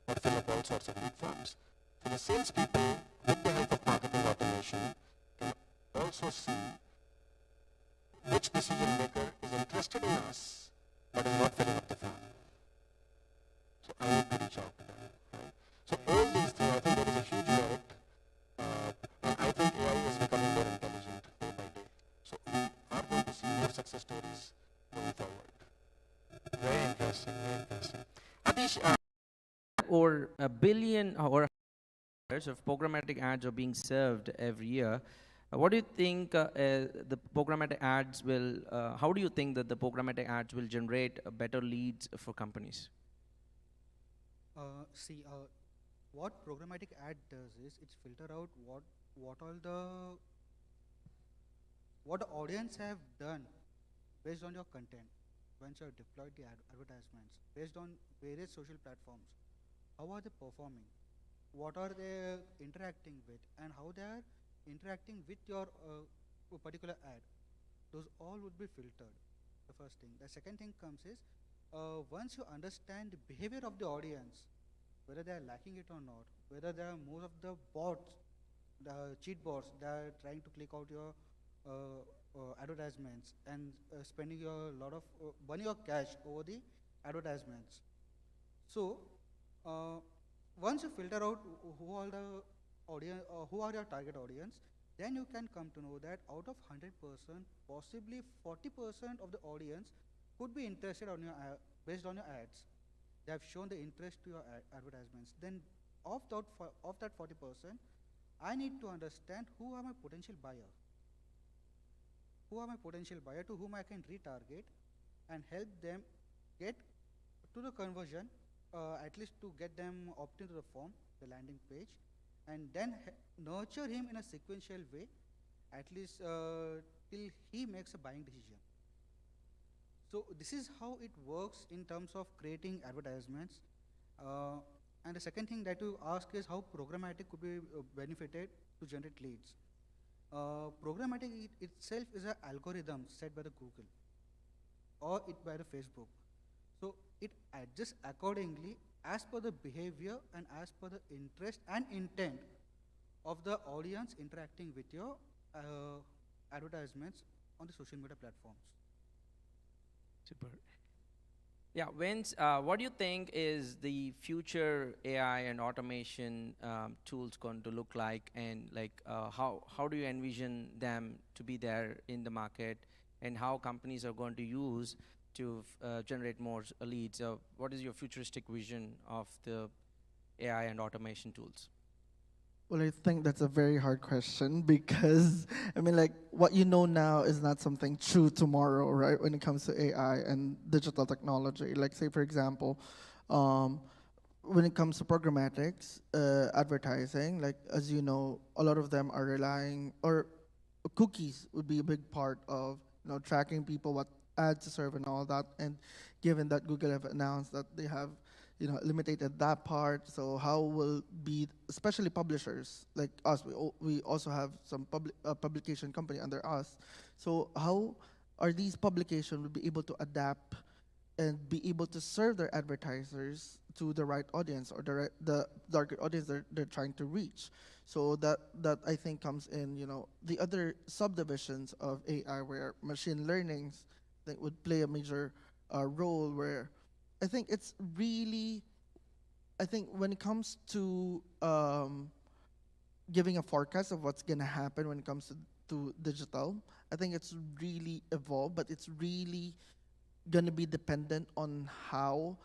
or fill up all sorts of lead forms. So the salespeople, with the help of marketing automation, can also see which decision maker is interested in us but is not filling up the form. So I need to reach out to them. Right? So all these things, I think there is a huge merit. And I think AI is becoming more intelligent day by day. So we are going to see more success stories going forward. Very interesting, very interesting. Atish, or a billion or of programmatic ads are being served every year. What do you think the programmatic ads will, how do you think that the programmatic ads will generate better leads for companies? What programmatic ad does is it's filter out what the audience have done based on your content once you have deployed the advertisements based on various social platforms. How are they performing? What are they interacting with, and how they are interacting with your particular ad? Those all would be filtered. The first thing. The second thing comes is once you understand the behavior of the audience, whether they are liking it or not, whether there are most of the bots, the cheat bots that are trying to click out your advertisements and spending your lot of burning your cash over the advertisements. So once you filter out who are the audience, who are your target audience, then you can come to know that out of 100%, possibly 40% of the audience could be interested on your based on your ads. They have shown the interest to your advertisements. Then of that 40%, I need to understand who are my potential buyer. Who are my potential buyer to whom I can retarget and help them get to the conversion, at least to get them opt into the form, the landing page, and then nurture him in a sequential way, at least till he makes a buying decision. So this is how it works in terms of creating advertisements. And the second thing that you ask is how programmatic could be benefited to generate leads. Programmatic itself is an algorithm set by the Google or by the Facebook. So it adjusts accordingly as per the behavior and as per the interest and intent of the audience interacting with your advertisements on the social media platforms. Super. Yeah, Vince, what do you think is the future AI and automation tools going to look like, and like how do you envision them to be there in the market, and how companies are going to use to generate more leads? What is your futuristic vision of the AI and automation tools? Well, I think that's a very hard question because, I mean, like, what you know now is not something true tomorrow, right, when it comes to AI and digital technology. Like, say, for example, when it comes to programmatics, advertising, like, as you know, a lot of them are relying, or cookies would be a big part of, tracking people, what ads to serve and all that. And given that Google have announced that they have eliminated that part. So how will be, especially publishers like us, we also have some publication company under us. So how are these publications will be able to adapt and be able to serve their advertisers to the right audience, or the target audience they're trying to reach? So that I think comes in, the other subdivisions of AI, where machine learning would play a major role, where I think it's really, I think when it comes to giving a forecast of what's going to happen when it comes to digital, I think it's really evolved, but it's really going to be dependent on how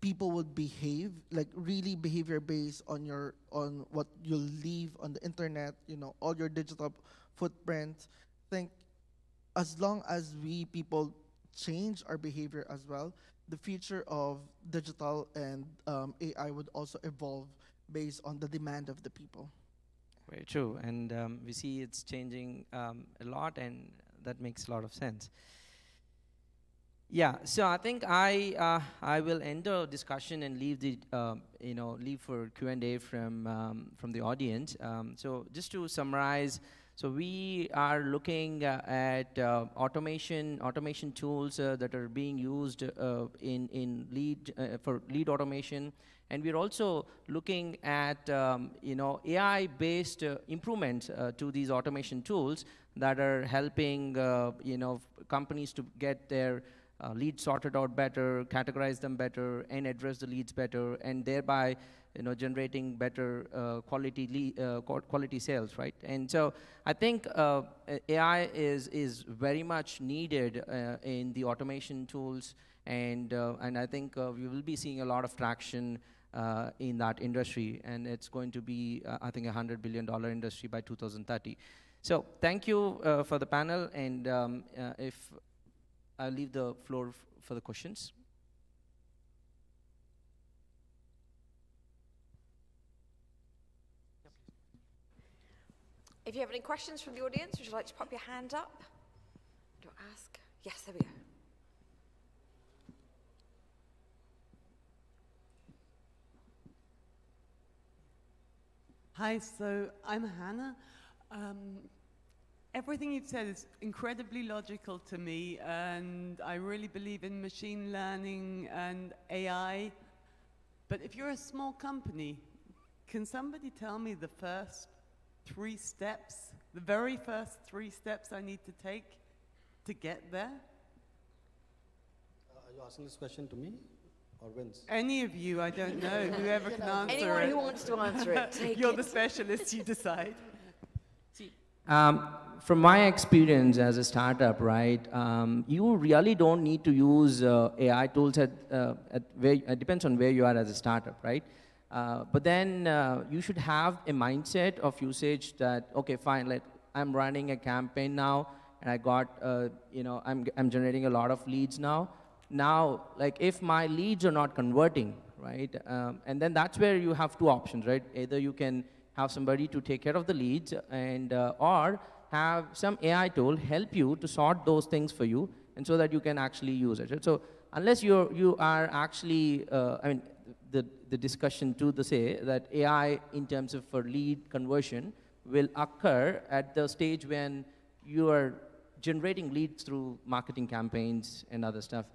people would behave, like really behavior based on what you'll leave on the internet, all your digital footprints. I think as long as we people change our behavior as well, the future of digital and AI would also evolve based on the demand of the people. Very true, and we see it's changing a lot, and that makes a lot of sense. Yeah, so I think I will end the discussion and leave the leave for Q&A from the audience. So just to summarize, so we are looking at automation tools that are being used in lead for lead automation, and we're also looking at AI-based improvements to these automation tools that are helping companies to get their leads sorted out better, categorize them better, and address the leads better, and thereby, generating better quality sales, right? And so I think AI is very much needed in the automation tools, and I think we will be seeing a lot of traction in that industry, and it's going to be, I think, $100 billion industry by 2030. So thank you for the panel, and if I'll leave the floor for the questions. If you have any questions from the audience, would you like to pop your hand up to ask? Yes, there we go. Hi, so I'm Hannah. Everything you've said is incredibly logical to me, and I really believe in machine learning and AI. But if you're a small company, can somebody tell me the first 3 steps, the very first 3 steps I need to take to get there? Are you asking this question to me or Vince? Any of you, I don't know, whoever can answer it. Anyone who wants to answer it, take You're it. the specialist, you decide. From my experience as a startup, right, you really don't need to use AI tools at where, it depends on where you are as a startup, right? But then you should have a mindset of usage that, okay, fine, like I'm running a campaign now, and I got, I'm generating a lot of leads now. Now, like if my leads are not converting, right, and then that's where you have 2 options, right? Either you can have somebody to take care of the leads, and or have some AI tool help you to sort those things for you, and so that you can actually use it. Right? So unless you are actually, the discussion to the say that AI in terms of for lead conversion will occur at the stage when you are generating leads through marketing campaigns and other stuff.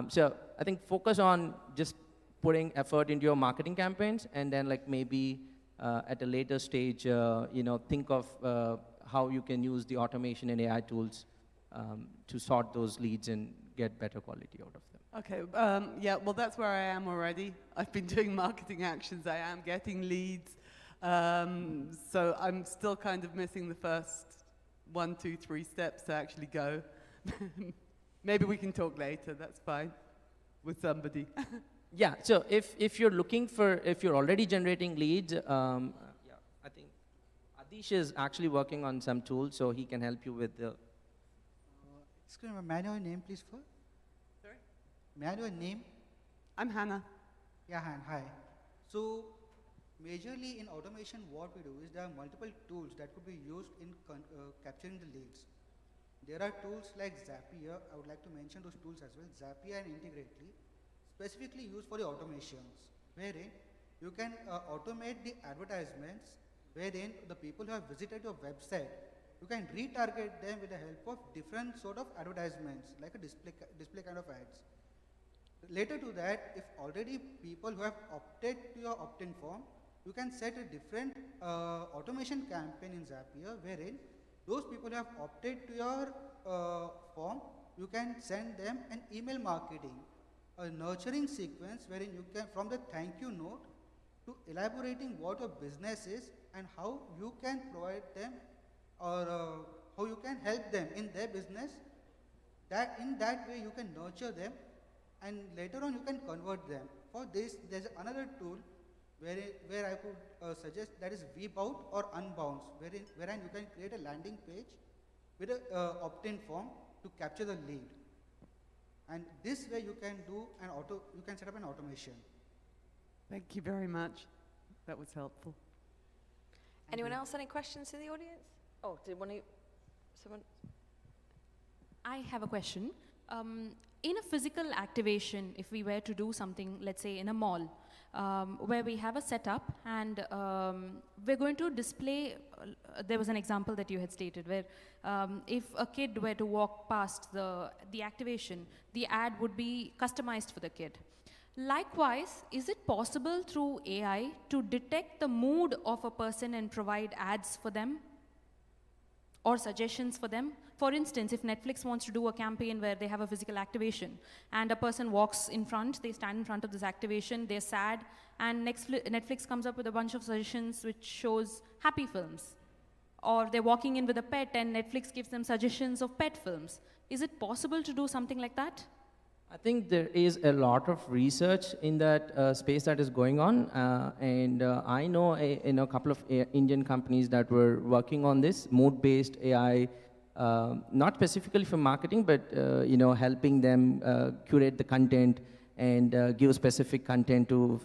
So I think focus on just putting effort into your marketing campaigns, and then like maybe at a later stage, think of how you can use the automation and AI tools to sort those leads and get better quality out of them. Okay, yeah, well, that's where I am already. I've been doing marketing actions. I am getting leads. So I'm still kind of missing the first 1, 2, 3 steps to actually go. Maybe we can talk later. That's fine with somebody. Yeah, so if you're looking for, if you're already generating leads, I think Adish is actually working on some tools, so he can help you with the... Excuse me, may I know your name, please, first? Sorry? May I know your name? I'm Hannah. Yeah, Han, hi. So, majorly in automation, what we do is there are multiple tools that could be used in capturing the leads. There are tools like Zapier. I would like to mention those tools as well, Zapier and Integrately, specifically used for the automations, wherein you can automate the advertisements, wherein the people who have visited your website, you can retarget them with the help of different sort of advertisements, like a display kind of ads. Later to that, if already people who have opted to your opt-in form, you can set a different automation campaign in Zapier, wherein those people who have opted to your form, you can send them an email marketing, a nurturing sequence wherein you can, from the thank you note to elaborating what your business is and how you can provide them or how you can help them in their business, that in that way you can nurture them and later on you can convert them. For this, there's another tool where I could suggest, that is vbound or unbounce, wherein you can create a landing page with an opt-in form to capture the lead. And this way you can do you can set up an automation. Thank you very much. That was helpful. Anyone else? Any questions in the audience? Oh, did someone? I have a question. in a physical activation, if we were to do something, let's say in a mall, where we have a setup and we're going to display, there was an example that you had stated where if a kid were to walk past the activation, the ad would be customized for the kid. Likewise, is it possible through AI to detect the mood of a person and provide ads for them or suggestions for them? For instance, if Netflix wants to do a campaign where they have a physical activation and a person walks in front, they stand in front of this activation, they're sad, and Netflix comes up with a bunch of suggestions which shows happy films. Or they're walking in with a pet and Netflix gives them suggestions of pet films. Is it possible to do something like that? I think there is a lot of research in that space that is going on, and I know a couple of Indian companies that were working on this mood-based AI, not specifically for marketing, but helping them curate the content and give specific content to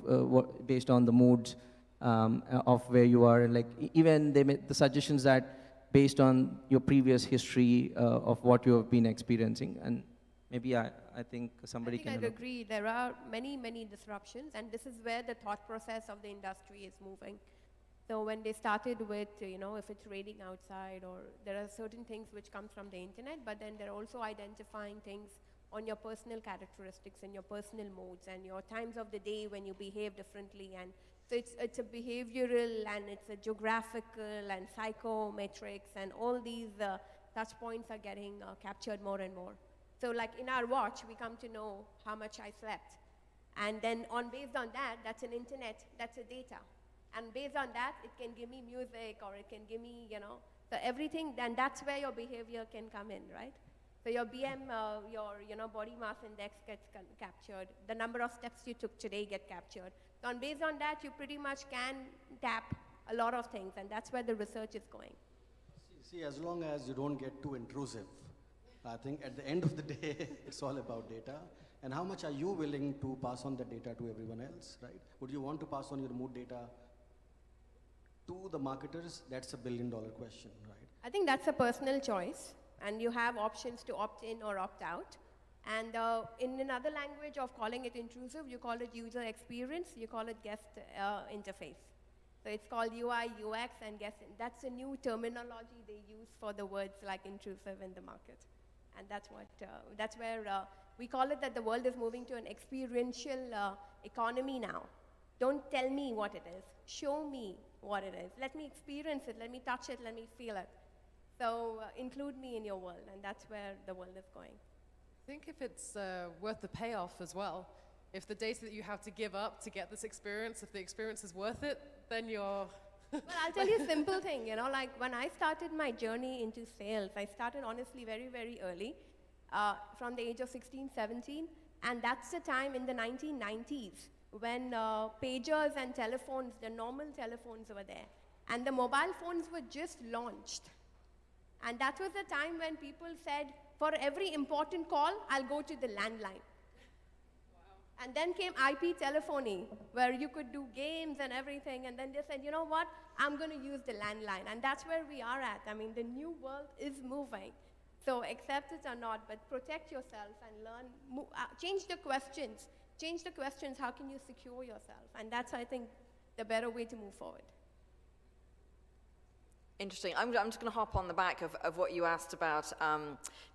based on the moods of where you are, and like even they made the suggestions that based on your previous history of what you have been experiencing. And maybe I think somebody can. I'd agree. There are many, many disruptions, and this is where the thought process of the industry is moving. So when they started with, if it's raining outside, or there are certain things which come from the internet, but then they're also identifying things on your personal characteristics and your personal modes and your times of the day when you behave differently. And so it's a behavioral and it's a geographical and psychometrics, and all these touch points are getting captured more and more. So like in our watch, we come to know how much I slept. And then based on that, that's an internet, that's a data. And based on that, it can give me music, or it can give me, so everything, then that's where your behavior can come in, right? So your BM, your body mass index gets captured. The number of steps you took today get captured. So based on that, you pretty much can tap a lot of things, and that's where the research is going. See, as long as you don't get too intrusive, I think at the end of the day, it's all about data. And how much are you willing to pass on the data to everyone else, right? Would you want to pass on your mood data to the marketers? That's a billion-dollar question, right? I think that's a personal choice, and you have options to opt in or opt out. And in another language of calling it intrusive, you call it user experience, you call it guest interface. So it's called UI, UX, and guest. That's a new terminology they use for the words like intrusive in the market. And that's where we call it that the world is moving to an experiential economy now. Don't tell me what it is. Show me what it is. Let me experience it. Let me touch it. Let me feel it. So include me in your world, and that's where the world is going. I think if it's worth the payoff as well, if the data that you have to give up to get this experience, if the experience is worth it, then you're... Well, I'll tell you a simple thing, like when I started my journey into sales, I started honestly very, very early, from the age of 16, 17, and that's the time in the 1990s when pagers and telephones, the normal telephones were there, and the mobile phones were just launched. And that was the time when people said, for every important call, I'll go to the landline. And then came IP telephony, where you could do games and everything, and then they said, you know what, I'm going to use the landline. And that's where we are at. I mean, the new world is moving. So accept it or not, but protect yourself and learn, change the questions. Change the questions, how can you secure yourself? And that's, I think, the better way to move forward. Interesting. I'm just going to hop on the back of what you asked about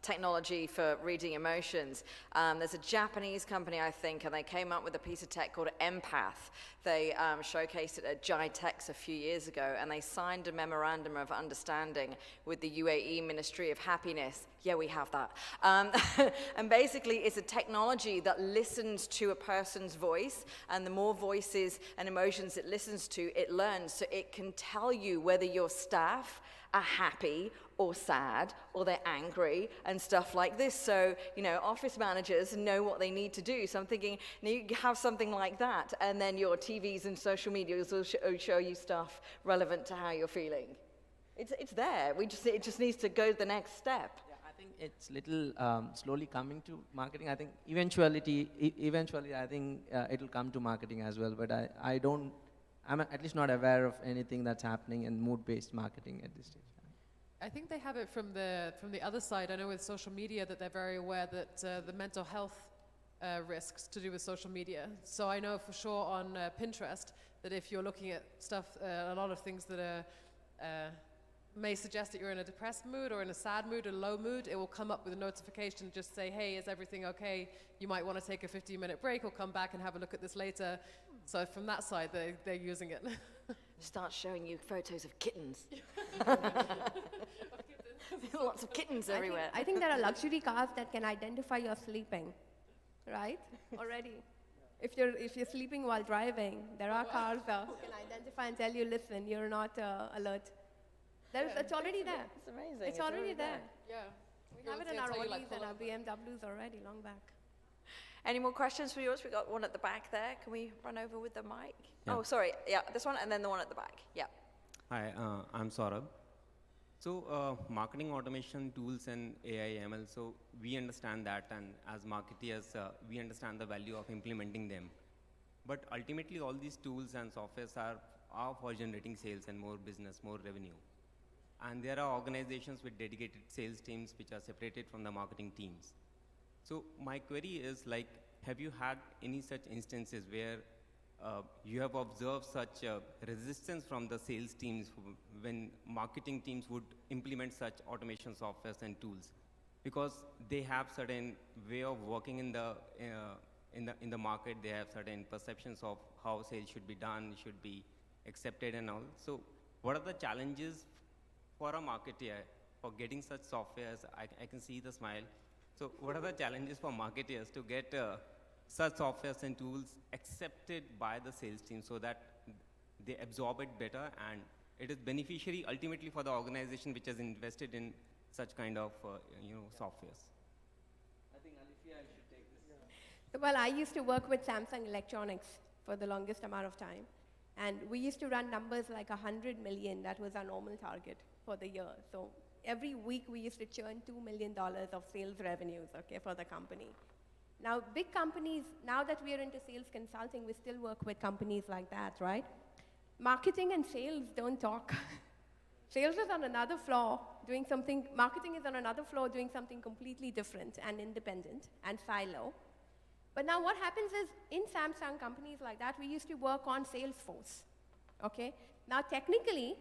technology for reading emotions. There's a Japanese company, I think, and they came up with a piece of tech called Empath. They showcased it at GITEX a few years ago, and they signed a memorandum of understanding with the UAE Ministry of Happiness. Yeah, we have that. And basically, it's a technology that listens to a person's voice, and the more voices and emotions it listens to, it learns, so it can tell you whether your staff are happy or sad, or they're angry, and stuff like this. So, office managers know what they need to do. So I'm thinking, you have something like that, and then your TVs and social medias will show you stuff relevant to how you're feeling. It's there. It just needs to go to the next step. I think it's little slowly coming to marketing. I think eventually, I think it'll come to marketing as well. But I'm at least not aware of anything that's happening in mood-based marketing at this stage. I think they have it from the other side. I know with social media that they're very aware that the mental health risks to do with social media. So I know for sure on Pinterest that if you're looking at stuff, a lot of things that are may suggest that you're in a depressed mood or in a sad mood, a low mood, it will come up with a notification, just say, hey, is everything okay? You might want to take a 15-minute break or come back and have a look at this later. So from that side, they're using it. Start showing you photos of kittens. Lots of kittens everywhere. I think there are luxury cars that can identify you're sleeping, right? Already. If you're sleeping while driving, there are cars who can identify and tell you, listen, you're not alert. It's already there. It's amazing. It's already there. Yeah. We have it in our Audis and our BMWs already, long back. Any more questions for yours? We got one at the back there. Can we run over with the mic? Yeah. Oh, sorry. Yeah, this one and then the one at the back. Yeah. Hi, I'm Saurabh. So, marketing automation tools and AI ML, so we understand that, and as marketeers, we understand the value of implementing them. But ultimately, all these tools and softwares are for generating sales and more business, more revenue. And there are organizations with dedicated sales teams which are separated from the marketing teams. So my query is like, have you had any such instances where you have observed such resistance from the sales teams when marketing teams would implement such automation softwares and tools? Because they have certain way of working in the market, they have certain perceptions of how sales should be done, should be accepted and all. So what are the challenges for a marketer for getting such softwares? I can see the smile. So what are the challenges for marketers to get such softwares and tools accepted by the sales team so that they absorb it better and it is beneficiary ultimately for the organization which has invested in such kind of softwares? I think Alifia should take this. Well, I used to work with Samsung Electronics for the longest amount of time. And we used to run numbers like 100 million. That was our normal target for the year. So every week we used to churn $2 million of sales revenues, okay, for the company. Now, big companies, now that we are into sales consulting, we still work with companies like that, right? Marketing and sales don't talk. Sales is on another floor doing something, marketing is on another floor doing something completely different and independent and silo. But now what happens is, in Samsung companies like that, we used to work on Salesforce, okay? Now technically,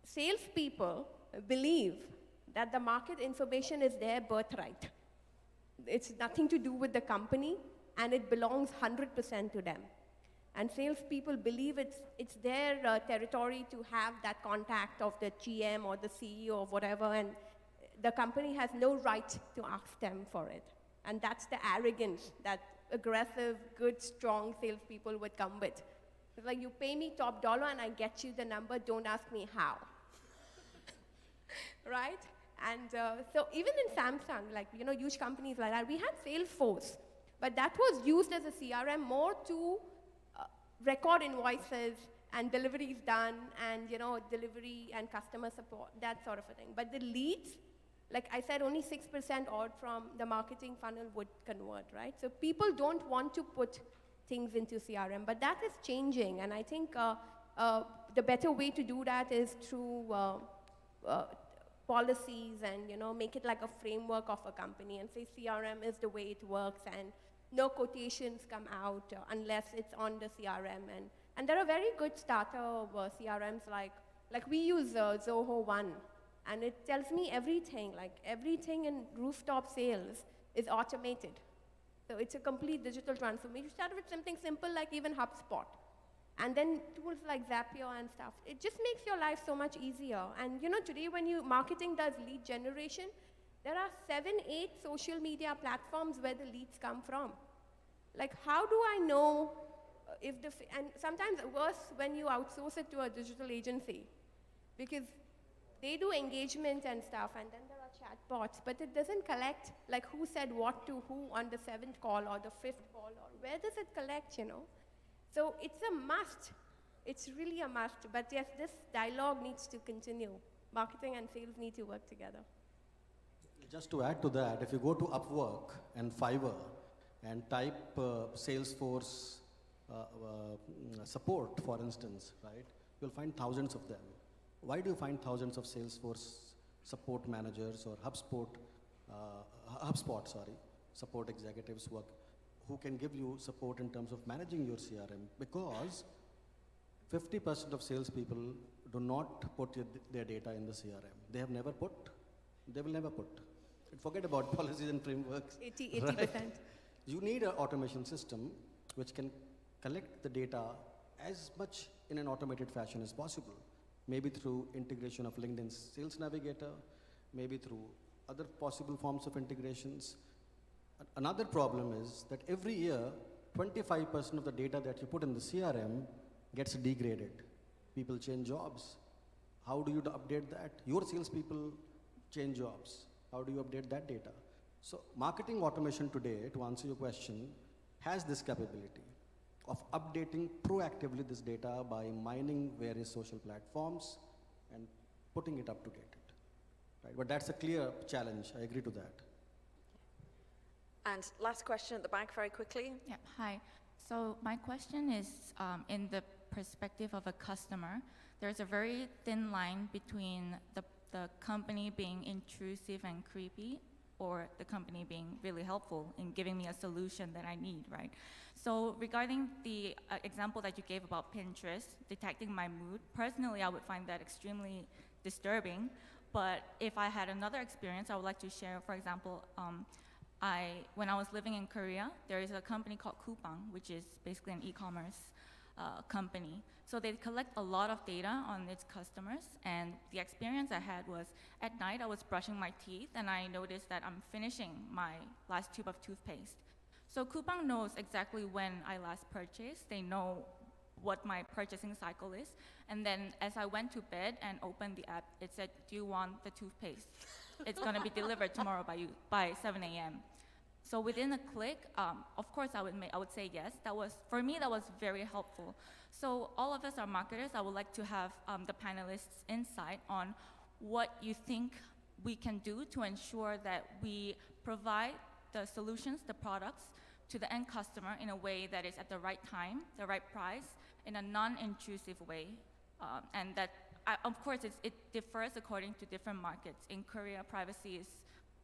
salespeople believe that the market information is their birthright. It's nothing to do with the company, and it belongs 100% to them. And salespeople believe it's their territory to have that contact of the GM or the CEO or whatever, and the company has no right to ask them for it. And that's the arrogance that aggressive, good, strong salespeople would come with. It's like, you pay me top dollar and I get you the number, don't ask me how. Right? And so even in Samsung, like, huge companies like that, we had Salesforce, but that was used as a CRM more to record invoices and deliveries done and, delivery and customer support, that sort of a thing. But the leads, like I said, only 6% odd from the marketing funnel would convert, right? So people don't want to put things into CRM, but that is changing. And I think the better way to do that is through policies and, make it like a framework of a company and say CRM is the way it works and no quotations come out unless it's on the CRM. And there are very good starter CRMs like we use Zoho One. And it tells me everything, like everything in rooftop sales is automated. So it's a complete digital transformation. You start with something simple like even HubSpot. And then tools like Zapier and stuff. It just makes your life so much easier. And today when marketing does lead generation, there are 7, 8 social media platforms where the leads come from. Like, how do I know if and sometimes worse when you outsource it to a digital agency, because they do engagement and stuff, and then there are chatbots, but it doesn't collect, like, who said what to who on the 7th call or the 5th call, or where does it collect, So it's a must. It's really a must. But yes, this dialogue needs to continue. Marketing and sales need to work together. Just to add to that, if you go to Upwork and Fiverr and type Salesforce support, for instance, right, you'll find thousands of them. why do you find thousands of Salesforce support managers or HubSpot, support executives who can give you support in terms of managing your CRM? Because 50% of salespeople do not put their data in the CRM. They have never put, they will never put. Forget about policies and frameworks. 80%. Right? You need an automation system which can collect the data as much in an automated fashion as possible. Maybe through integration of LinkedIn's Sales Navigator, maybe through other possible forms of integrations. Another problem is that every year, 25% of the data that you put in the CRM gets degraded. People change jobs. How do you update that? Your salespeople change jobs. How do you update that data? So marketing automation today, to answer your question, has this capability of updating proactively this data by mining various social platforms and putting it up to date. Right? But that's a clear challenge. I agree to that. And last question at the back, very quickly. Yeah, hi. So my question is, in the perspective of a customer, there's a very thin line between the company being intrusive and creepy, or the company being really helpful in giving me a solution that I need, right? So regarding the example that you gave about Pinterest detecting my mood, personally, I would find that extremely disturbing. But if I had another experience, I would like to share, for example, when I was living in Korea, there is a company called Coupang, which is basically an e-commerce company. So they collect a lot of data on its customers, and the experience I had was at night I was brushing my teeth and I noticed that I'm finishing my last tube of toothpaste. So Coupang knows exactly when I last purchased. They know what my purchasing cycle is, and then as I went to bed and opened the app, it said, "Do you want the toothpaste? It's going to be delivered tomorrow by 7 a.m." So within a click, of course I would say yes. For me, that was very helpful. So all of us are marketers. I would like to have the panelists' insight on what you think we can do to ensure that we provide the solutions, the products, to the end customer in a way that is at the right time, the right price, in a non-intrusive way. And that, of course, it differs according to different markets. In Korea, privacy is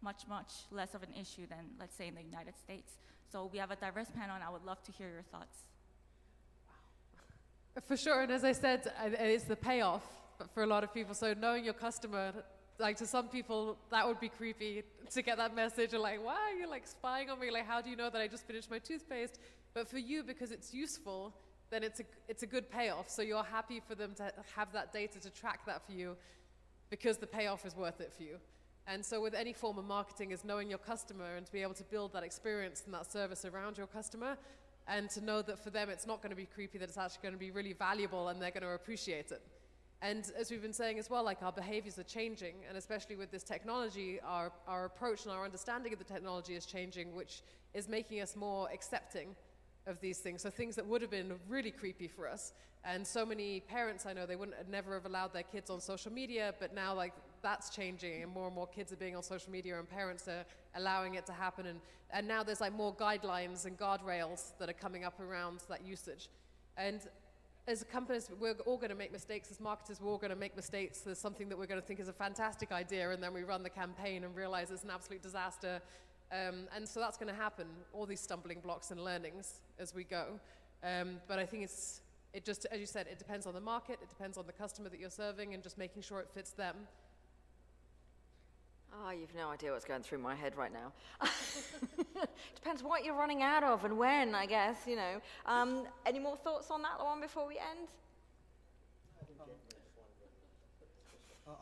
much, much less of an issue than, let's say, in the United States. So we have a diverse panel, and I would love to hear your thoughts. For sure, and as I said, it's the payoff for a lot of people. So knowing your customer, like to some people, that would be creepy to get that message, or like, wow, you're like spying on me. Like, how do you know that I just finished my toothpaste? But for you, because it's useful, then it's a good payoff. So you're happy for them to have that data to track that for you, because the payoff is worth it for you. And so with any form of marketing is knowing your customer and to be able to build that experience and that service around your customer, and to know that for them it's not going to be creepy, that it's actually going to be really valuable and they're going to appreciate it. And as we've been saying as well, like our behaviors are changing, and especially with this technology, our approach and our understanding of the technology is changing, which is making us more accepting of these things. So things that would have been really creepy for us. And so many parents I know, they wouldn't never have allowed their kids on social media, but now like that's changing, and more kids are being on social media, and parents are allowing it to happen. And now there's like more guidelines and guardrails that are coming up around that usage. And as companies, we're all going to make mistakes. As marketers, we're all going to make mistakes. There's something that we're going to think is a fantastic idea, and then we run the campaign and realize it's an absolute disaster. And so that's going to happen, all these stumbling blocks and learnings as we go. But I think it just, as you said, it depends on the market, it depends on the customer that you're serving, and just making sure it fits them. Oh, you've no idea what's going through my head right now. Depends what you're running out of and when, I guess, you know. Any more thoughts on that one before we end?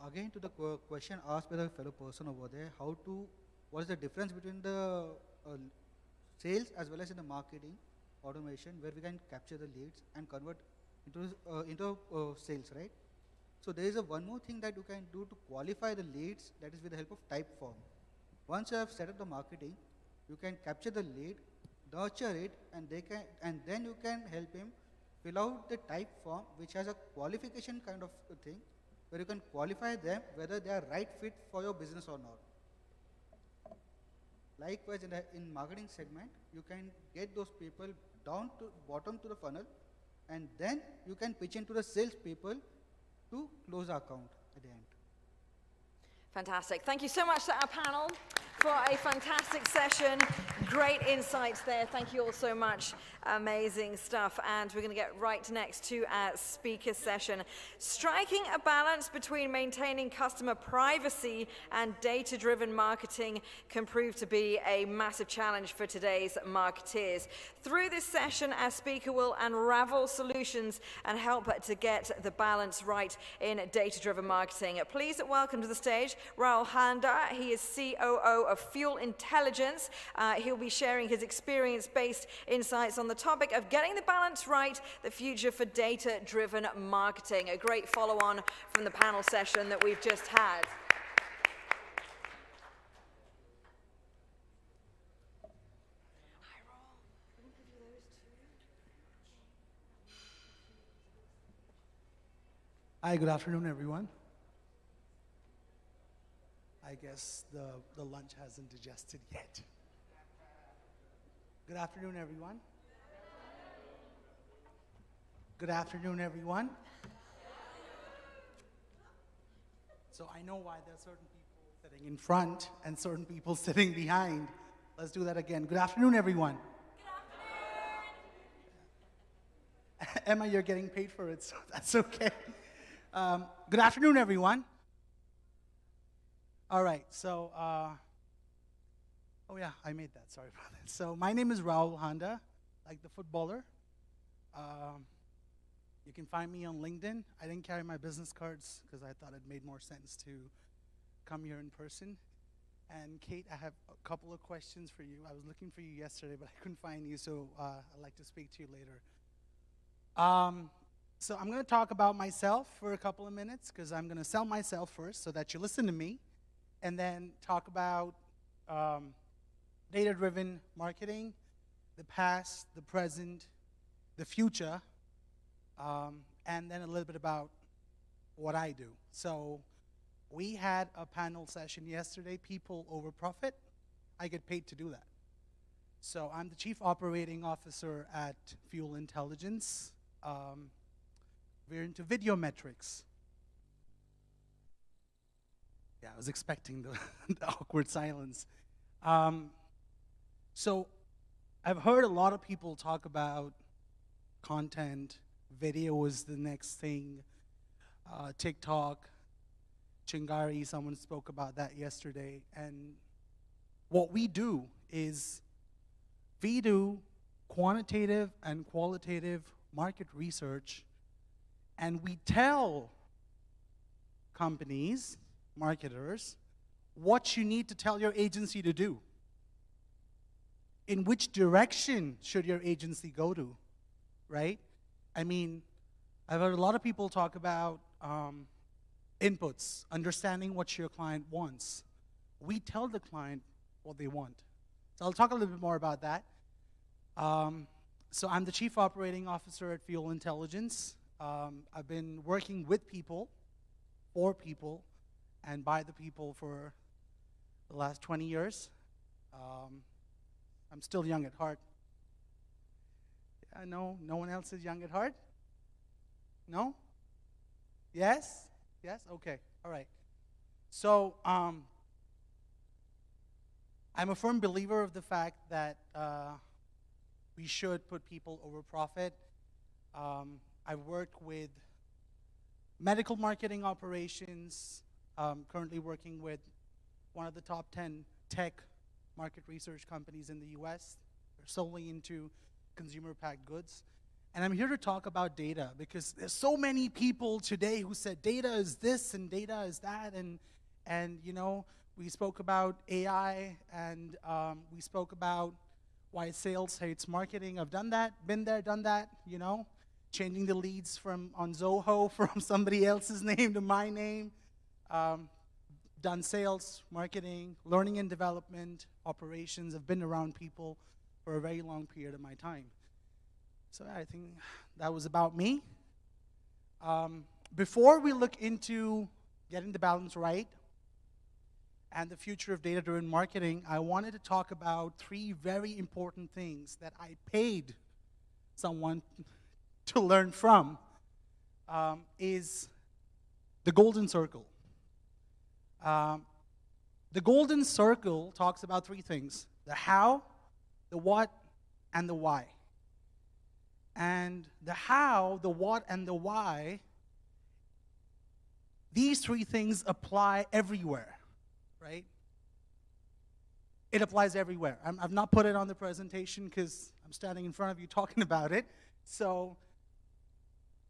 Again, to the question asked by the fellow person over there, what is the difference between the sales as well as in the marketing automation, where we can capture the leads and convert into sales, right? So there is one more thing that you can do to qualify the leads, that is with the help of type form. Once you have set up the marketing, you can capture the lead, nurture it, and then you can help him fill out the type form, which has a qualification kind of thing, where you can qualify them whether they are right fit for your business or not. Likewise, in marketing segment, you can get those people down to bottom to the funnel, and then you can pitch into the sales people to close our account at the end. Fantastic. Thank you so much to our panel for a fantastic session. Great insights there. Thank you all so much. Amazing stuff. And we're going to get right next to our speaker session. Striking a balance between maintaining customer privacy and data-driven marketing can prove to be a massive challenge for today's marketeers. Through this session, our speaker will unravel solutions and help to get the balance right in data-driven marketing. Please welcome to the stage Rahul Handa. He is COO of Fuel Intelligence. He'll be sharing his experience-based insights on the topic of getting the balance right, the future for data-driven marketing. A great follow-on from the panel session that we've just had. Hi, good afternoon, everyone. I guess the lunch hasn't digested yet. Good afternoon, everyone. Good afternoon, everyone. So I know why there are certain people sitting in front and certain people sitting behind. Let's do that again. Good afternoon, everyone. Good afternoon. Emma, you're getting paid for it, so that's okay. Good afternoon, everyone. All right, so, oh yeah, I made that, sorry about that. So my name is Rahul Handa, like the footballer. You can find me on LinkedIn. I didn't carry my business cards because I thought it made more sense to come here in person. And Kate, I have a couple of questions for you. I was looking for you yesterday, but I couldn't find you, so I'd like to speak to you later. So I'm going to talk about myself for a couple of minutes because I'm going to sell myself first so that you listen to me, and then talk about data-driven marketing, the past, the present, the future, and then a little bit about what I do. So we had a panel session yesterday, People Over Profit. I get paid to do that. So I'm the Chief Operating Officer at Fuel Intelligence. We're into video metrics. Yeah, I was expecting the awkward silence. So I've heard a lot of people talk about content, video is the next thing, TikTok, Chingari, someone spoke about that yesterday. And what we do is we do quantitative and qualitative market research, and we tell companies, marketers, what you need to tell your agency to do. In which direction should your agency go to, right? I mean, I've heard a lot of people talk about inputs, understanding what your client wants. We tell the client what they want. So I'll talk a little bit more about that. So I'm the Chief Operating Officer at Fuel Intelligence. I've been working with people, for people, and by the people for the last 20 years. I'm still young at heart. Yeah, no one else is young at heart? No? Yes? Yes? Okay, all right. So I'm a firm believer of the fact that we should put people over profit. I've worked with medical marketing operations, currently working with one of the top 10 tech market research companies in the US. They're solely into consumer packaged goods. And I'm here to talk about data because there's so many people today who said data is this and data is that, and you know, we spoke about AI, and we spoke about why sales hates marketing. I've done that, been there, done that, you know, changing the leads from on Zoho from somebody else's name to my name. Done sales, marketing, learning and development, operations. I've been around people for a very long period of my time. So I think that was about me. Before we look into getting the balance right and the future of data-driven marketing, I wanted to talk about 3 very important things that I paid someone to learn from, is the golden circle. The golden circle talks about three things: the how, the what, and the why. And the how, the what, and the why, these three things apply everywhere, right? It applies everywhere. I've not put it on the presentation because I'm standing in front of you talking about it. So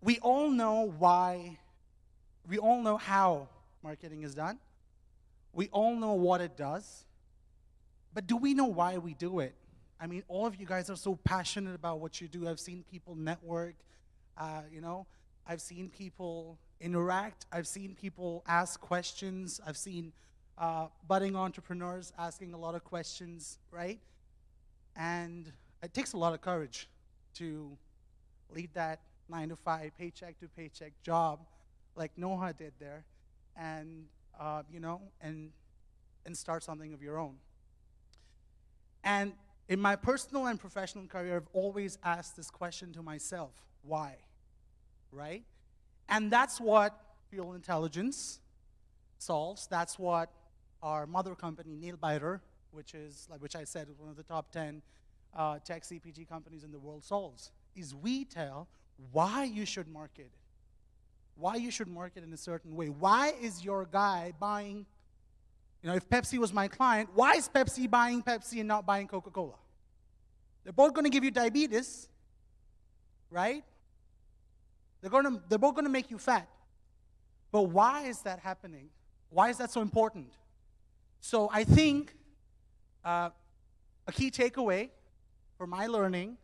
we all know why, we all know how marketing is done. We all know what it does. But do we know why we do it? I mean, all of you guys are so passionate about what you do. I've seen people network, I've seen people interact. I've seen people ask questions. I've seen budding entrepreneurs asking a lot of questions, right? And it takes a lot of courage to lead that 9-to-5, paycheck to paycheck job like Noha did there, and and start something of your own. And in my personal and professional career, I've always asked this question to myself: why? Right? And that's what Fuel Intelligence solves. That's what our mother company, Nailbiter, which I said is one of the top 10 tech CPG companies in the world, solves. Is we tell why you should market, why you should market in a certain way. Why is your guy buying, if Pepsi was my client, why is Pepsi buying Pepsi and not buying Coca-Cola? They're both going to give you diabetes, right? They're both going to make you fat. But why is that happening? Why is that so important? So I think a key takeaway for my learning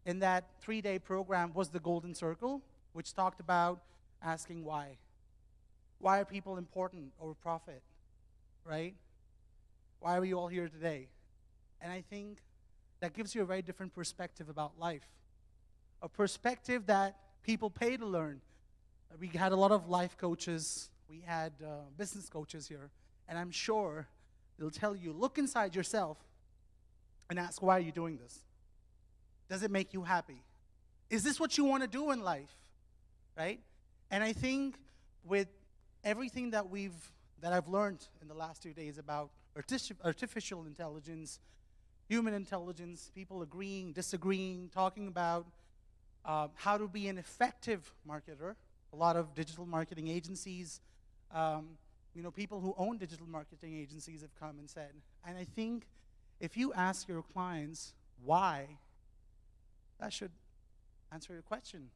in that 3-day program was the Golden Circle, which talked about asking why. Why are people important over profit, right? Why are we all here today? And I think that gives you a very different perspective about life, a perspective that people pay to learn. We had a lot of life coaches, we had business coaches here, and I'm sure they'll tell you, look inside yourself and ask, why are you doing this? Does it make you happy? Is this what you want to do in life, right? And I think with everything that I've learned in the last 2 days about artificial intelligence, human intelligence, people agreeing, disagreeing, talking about how to be an effective marketer. A lot of digital marketing agencies, people who own digital marketing agencies have come and said, and I think if you ask your clients why, that should answer your question,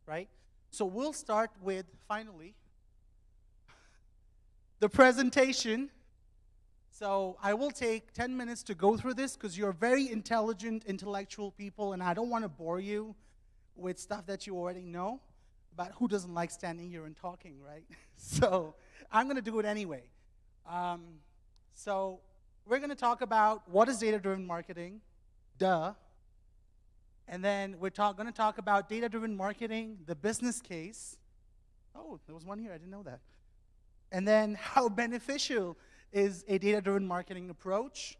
right? So we'll start with, finally, the presentation. So I will take 10 minutes to go through this because you're very intelligent, intellectual people, and I don't want to bore you with stuff that you already know. But who doesn't like standing here and talking, right? So I'm going to do it anyway. So we're going to talk about what is data-driven marketing, duh. And then we're going to talk about data-driven marketing, the business case. Oh, there was one here, I didn't know that. And then how beneficial is a data-driven marketing approach,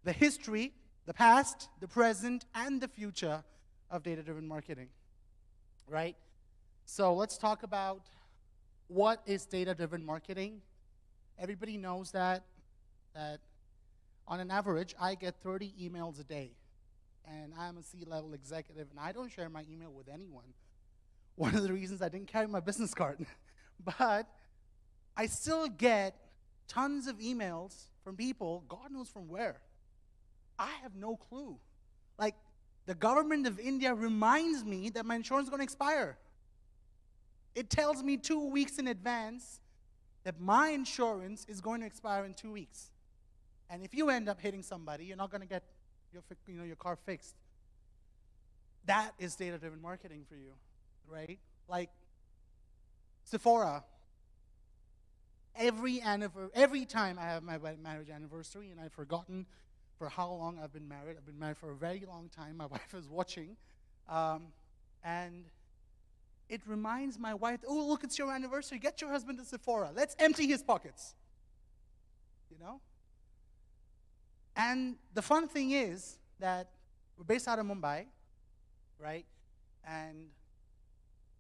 the history, the past, the present, and the future of data-driven marketing, right? So let's talk about what is data-driven marketing. Everybody knows that on an average, I get 30 emails a day. And I'm a C-level executive, and I don't share my email with anyone. One of the reasons I didn't carry my business card. But I still get tons of emails from people, God knows from where. I have no clue. Like, the government of India reminds me that my insurance is going to expire. It tells me 2 weeks in advance that my insurance is going to expire in 2 weeks. And if you end up hitting somebody, you're not going to get your car fixed. That is data-driven marketing for you, right? Like Sephora. Every time I have my marriage anniversary, and I've forgotten for how long I've been married. I've been married for a very long time. My wife is watching. And it reminds my wife, oh, look, it's your anniversary. Get your husband to Sephora. Let's empty his pockets. And the fun thing is that we're based out of Mumbai, right? And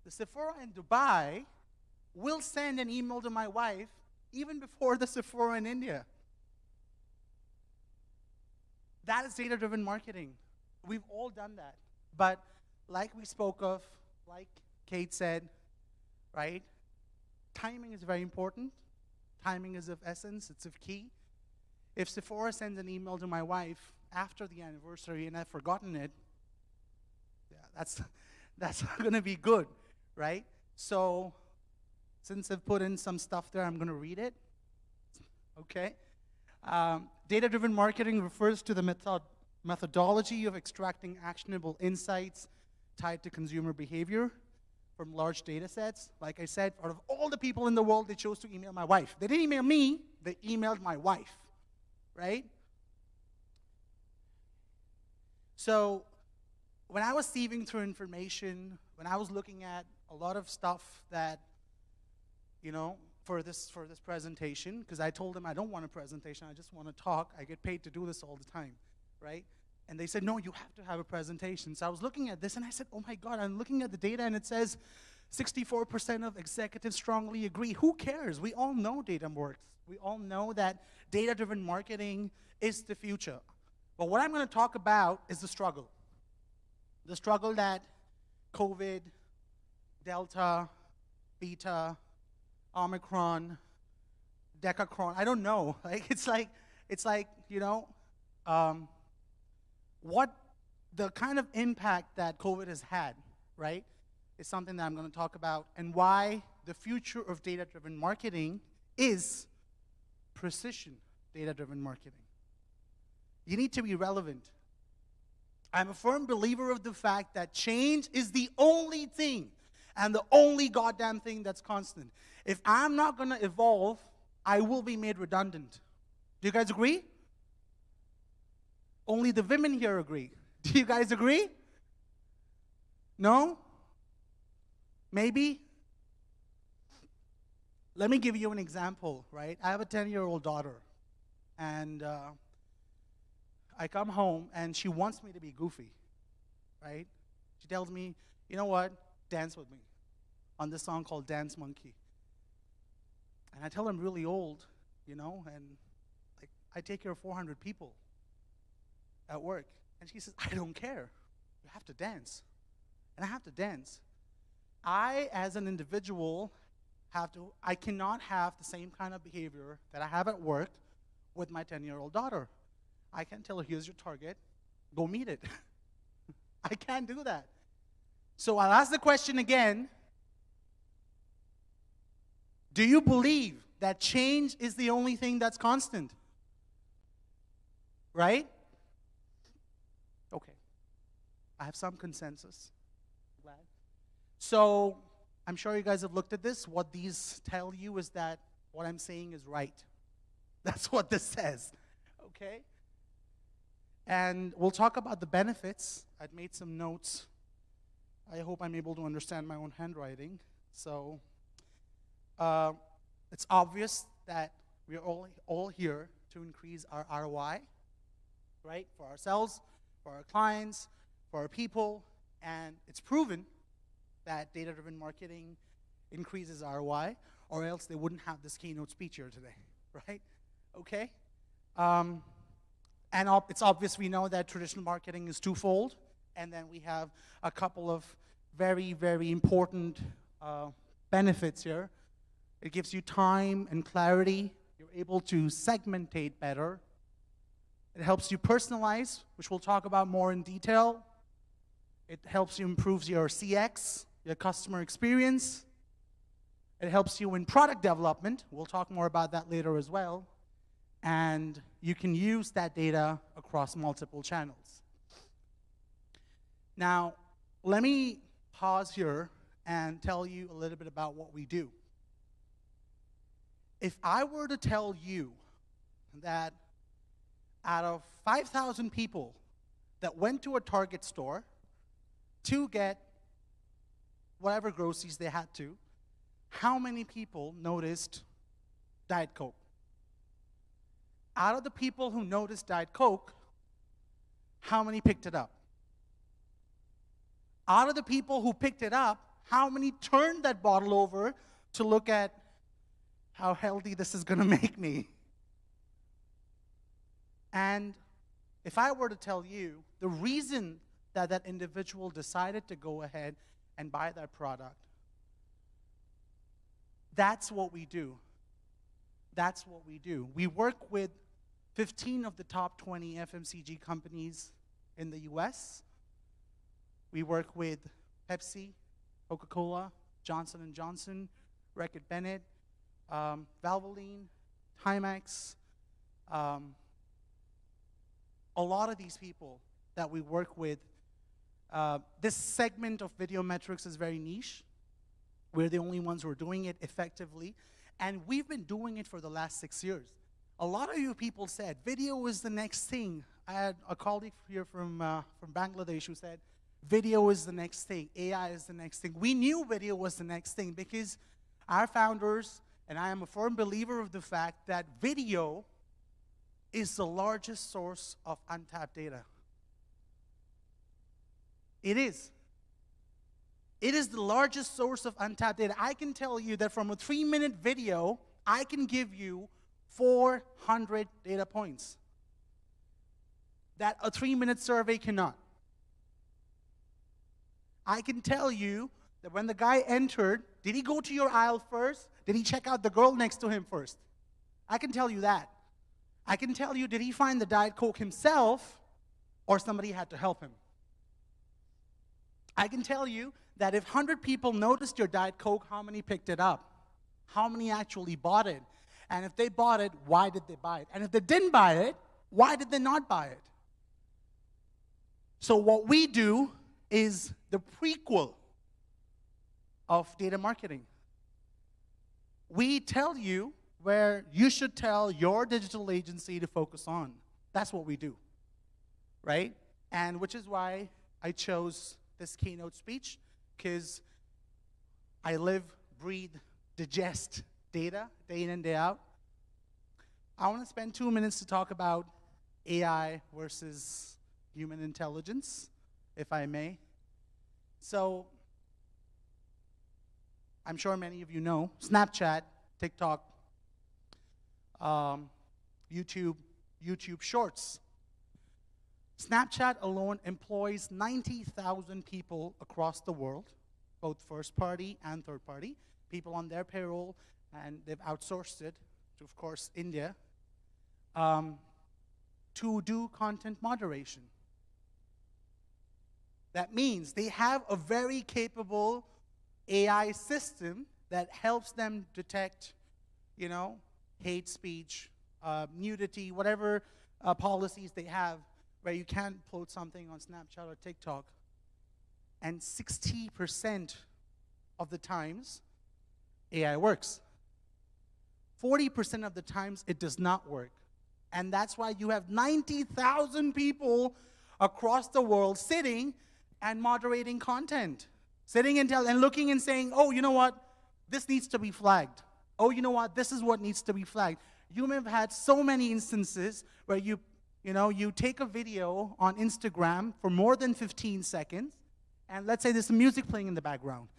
the Sephora in Dubai will send an email to my wife even before the Sephora in India. That is data-driven marketing. We've all done that. But like we spoke of, like Kate said, right? Timing is very important. Timing is of essence. It's of key. If Sephora sends an email to my wife after the anniversary and I've forgotten it, yeah, that's not going to be good, right? So since I've put in some stuff there, I'm going to read it. Okay? Data-driven marketing refers to the methodology of extracting actionable insights tied to consumer behavior from large data sets. Like I said, out of all the people in the world, they chose to email my wife. They didn't email me, they emailed my wife, right? So when I was sieving through information, when I was looking at a lot of stuff that, you know, for this presentation, because I told them I don't want a presentation, I just want to talk. I get paid to do this all the time, right? And they said, no, you have to have a presentation. So I was looking at this and I said, oh my God, I'm looking at the data and it says 64% of executives strongly agree. Who cares? We all know data works. We all know that data-driven marketing is the future. But what I'm going to talk about is the struggle. The struggle that COVID, Delta, Beta, Omicron, Decacron, I don't know. Like, it's like, you know, what the kind of impact that COVID has had, right, is something that I'm going to talk about, and why the future of data-driven marketing is precision data-driven marketing. You need to be relevant. I'm a firm believer of the fact that change is the only thing and the only goddamn thing that's constant. If I'm not going to evolve, I will be made redundant. Do you guys agree? Only the women here agree. Do you guys agree? No? Maybe? Let me give you an example, right? I have a 10-year-old daughter, and I come home, and she wants me to be goofy, right? She tells me, you know what? Dance with me on this song called Dance Monkey. And I tell her I'm really old, you know, and like, I take care of 400 people at work. And she says, I don't care. You have to dance. And I have to dance. I, as an individual, I cannot have the same kind of behavior that I have at work with my 10-year-old daughter. I can tell her, here's your target, go meet it. I can't do that. So I'll ask the question again. Do you believe that change is the only thing that's constant? Right? Okay. I have some consensus. Glad. So I'm sure you guys have looked at this. What these tell you is that what I'm saying is right. That's what this says. Okay? And we'll talk about the benefits. I'd made some notes. I hope I'm able to understand my own handwriting. So it's obvious that we're all here to increase our ROI, right? For ourselves, for our clients, for our people, and it's proven that data-driven marketing increases ROI, or else they wouldn't have this keynote speech here today, right? Okay? And it's obvious we know that traditional marketing is twofold, and then we have a couple of very, very important benefits here. It gives you time and clarity. You're able to segmentate better. It helps you personalize, which we'll talk about more in detail. It helps you improve your CX, your customer experience. It helps you in product development. We'll talk more about that later as well. And you can use that data across multiple channels. Now, let me pause here and tell you a little bit about what we do. If I were to tell you that out of 5,000 people that went to a Target store to get whatever groceries they had to, how many people noticed Diet Coke? Out of the people who noticed Diet Coke, how many picked it up? Out of the people who picked it up, how many turned that bottle over, to look at how healthy this is going to make me. And if I were to tell you the reason that that individual decided to go ahead and buy that product, that's what we do. That's what we do. We work with 15 of the top 20 FMCG companies in the US. We work with Pepsi, Coca-Cola, Johnson & Johnson, Reckitt Bennett, Valvoline, Timex, a lot of these people that we work with. This segment of video metrics is very niche. We're the only ones who are doing it effectively, and we've been doing it for the last 6 years. A lot of you people said video is the next thing. I had a colleague here from Bangladesh who said, video is the next thing, AI is the next thing. We knew video was the next thing because our founders, and I am a firm believer of the fact that video is the largest source of untapped data. It is. It is the largest source of untapped data. I can tell you that from a 3-minute video, I can give you 400 data points that a 3-minute survey cannot. I can tell you that when the guy entered, did he go to your aisle first? Did he check out the girl next to him first? I can tell you that. I can tell you, did he find the Diet Coke himself or somebody had to help him? I can tell you that if 100 people noticed your Diet Coke, how many picked it up? How many actually bought it? And if they bought it, why did they buy it? And if they didn't buy it, why did they not buy it? So what we do is the prequel of data marketing. We tell you where you should tell your digital agency to focus on. That's what we do, right? And which is why I chose this keynote speech, because I live, breathe, digest data day in and day out. I want to spend 2 minutes to talk about AI versus human intelligence, if I may. So, I'm sure many of you know Snapchat, TikTok, YouTube Shorts. Snapchat alone employs 90,000 people across the world, both first party and third party, people on their payroll, and they've outsourced it to, of course, India, to do content moderation. That means they have a very capable AI system that helps them detect, hate speech, nudity, whatever policies they have where you can't upload something on Snapchat or TikTok. And 60% of the times, AI works. 40% of the times, it does not work. And that's why you have 90,000 people across the world sitting and moderating content. Sitting and looking and saying, oh, you know what? This needs to be flagged. Oh, you know what? This is what needs to be flagged. You may have had so many instances where you take a video on Instagram for more than 15 seconds, and let's say there's some music playing in the background.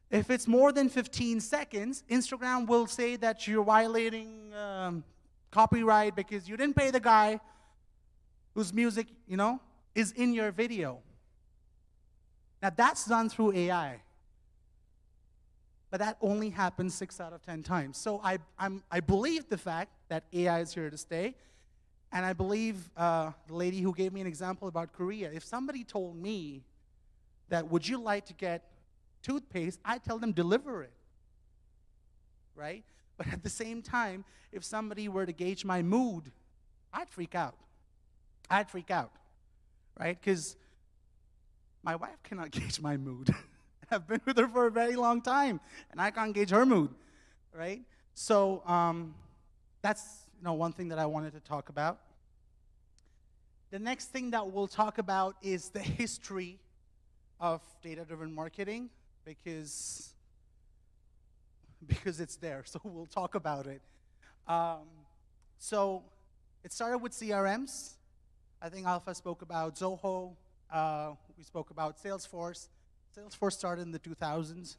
If it's more than 15 seconds, Instagram will say that you're violating copyright because you didn't pay the guy whose music, is in your video. Now, that's done through AI. But that only happens 6 out of 10 times. So I believe the fact that AI is here to stay. And I believe the lady who gave me an example about Korea, if somebody told me that, would you like to get toothpaste, I'd tell them, deliver it, right? But at the same time, if somebody were to gauge my mood, I'd freak out. I'd freak out, right? Because my wife cannot gauge my mood. I've been with her for a very long time, and I can't gauge her mood, right? So that's one thing that I wanted to talk about. The next thing that we'll talk about is the history of data-driven marketing, because it's there, so we'll talk about it. So it started with CRMs. I think Alpha spoke about Zoho. We spoke about Salesforce. Salesforce started in the 2000s.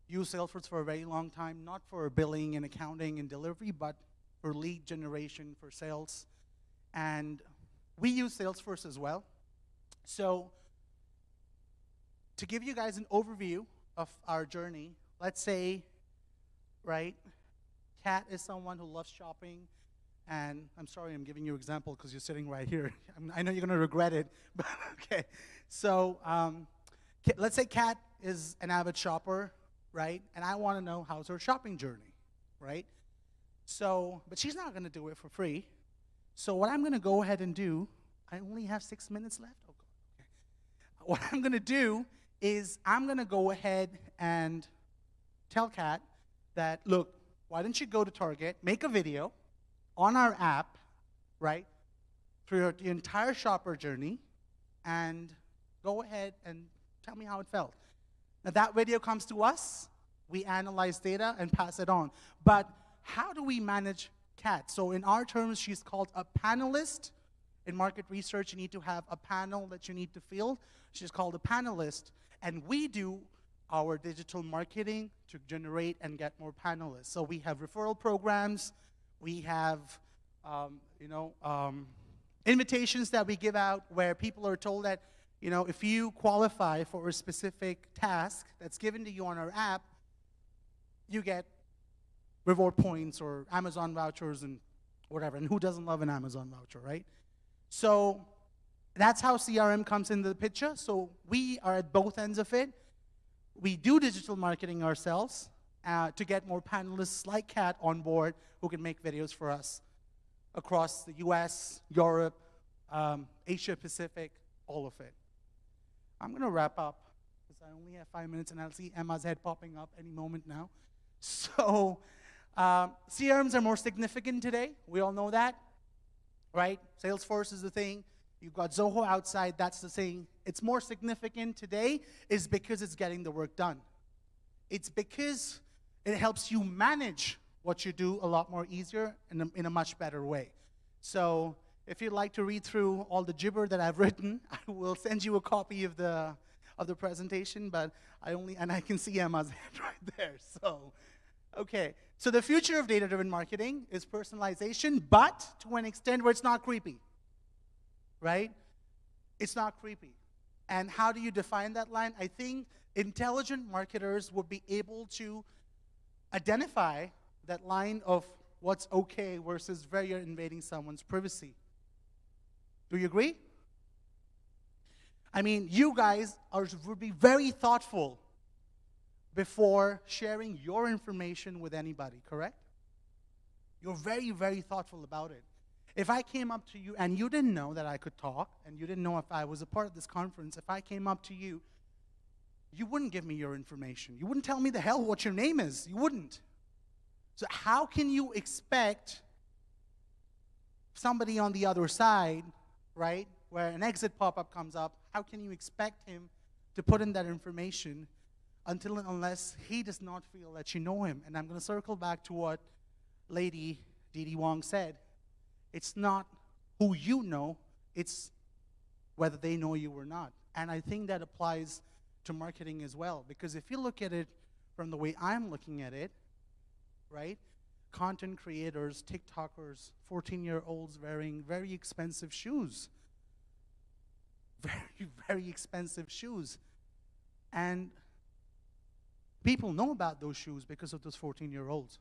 used Salesforce for a very long time, not for billing and accounting and delivery, but for lead generation, for sales. And we use Salesforce as well. So to give you guys an overview of our journey, let's say, right, Kat is someone who loves shopping, and I'm sorry I'm giving you an example because you're sitting right here. I know you're going to regret it, but okay. So let's say Kat is an avid shopper, right, and I want to know how's her shopping journey, right? So, but she's not going to do it for free. So what I'm going to go ahead and do, I only have 6 minutes left. Oh, okay. What I'm going to do is I'm going to go ahead and tell Kat that, look, why don't you go to Target, make a video on our app, right, through the entire shopper journey, and go ahead and tell me how it felt. Now that video comes to us, we analyze data and pass it on. But how do we manage Kat? So in our terms, she's called a panelist. In market research, you need to have a panel that you need to field. She's called a panelist. And we do our digital marketing to generate and get more panelists. So we have referral programs. We have invitations that we give out where people are told that, if you qualify for a specific task that's given to you on our app, you get reward points or Amazon vouchers and whatever. And who doesn't love an Amazon voucher, right? So that's how CRM comes into the picture. So we are at both ends of it. We do digital marketing ourselves to get more panelists like Kat on board who can make videos for us across the US, Europe, Asia Pacific, all of it. I'm going to wrap up because I only have 5 minutes and I'll see Emma's head popping up any moment now. So CRMs are more significant today. We all know that, right? Salesforce is the thing. You've got Zoho outside, that's the thing. It's more significant today is because it's getting the work done. It's because it helps you manage what you do a lot more easier and in a much better way. So if you'd like to read through all the gibber that I've written, I will send you a copy of the presentation, but I can see Emma's head right there. So, okay. So the future of data-driven marketing is personalization, but to an extent where it's not creepy. Right? It's not creepy. And how do you define that line? I think intelligent marketers will be able to identify that line of what's okay versus where you're invading someone's privacy. Do you agree? I mean, you guys would be very thoughtful before sharing your information with anybody, correct? You're very, very thoughtful about it. If I came up to you and you didn't know that I could talk, and you didn't know if I was a part of this conference, if I came up to you, you wouldn't give me your information. You wouldn't tell me the hell what your name is. You wouldn't. So how can you expect somebody on the other side, right, where an exit pop-up comes up, how can you expect him to put in that information until and unless he does not feel that you know him? And I'm going to circle back to what Lady Didi Wong said. It's not who you know, it's whether they know you or not. And I think that applies to marketing as well. Because if you look at it from the way I'm looking at it, right? Content creators, TikTokers, 14-year-olds wearing very expensive shoes. Very, very expensive shoes. And people know about those shoes because of those 14-year-olds,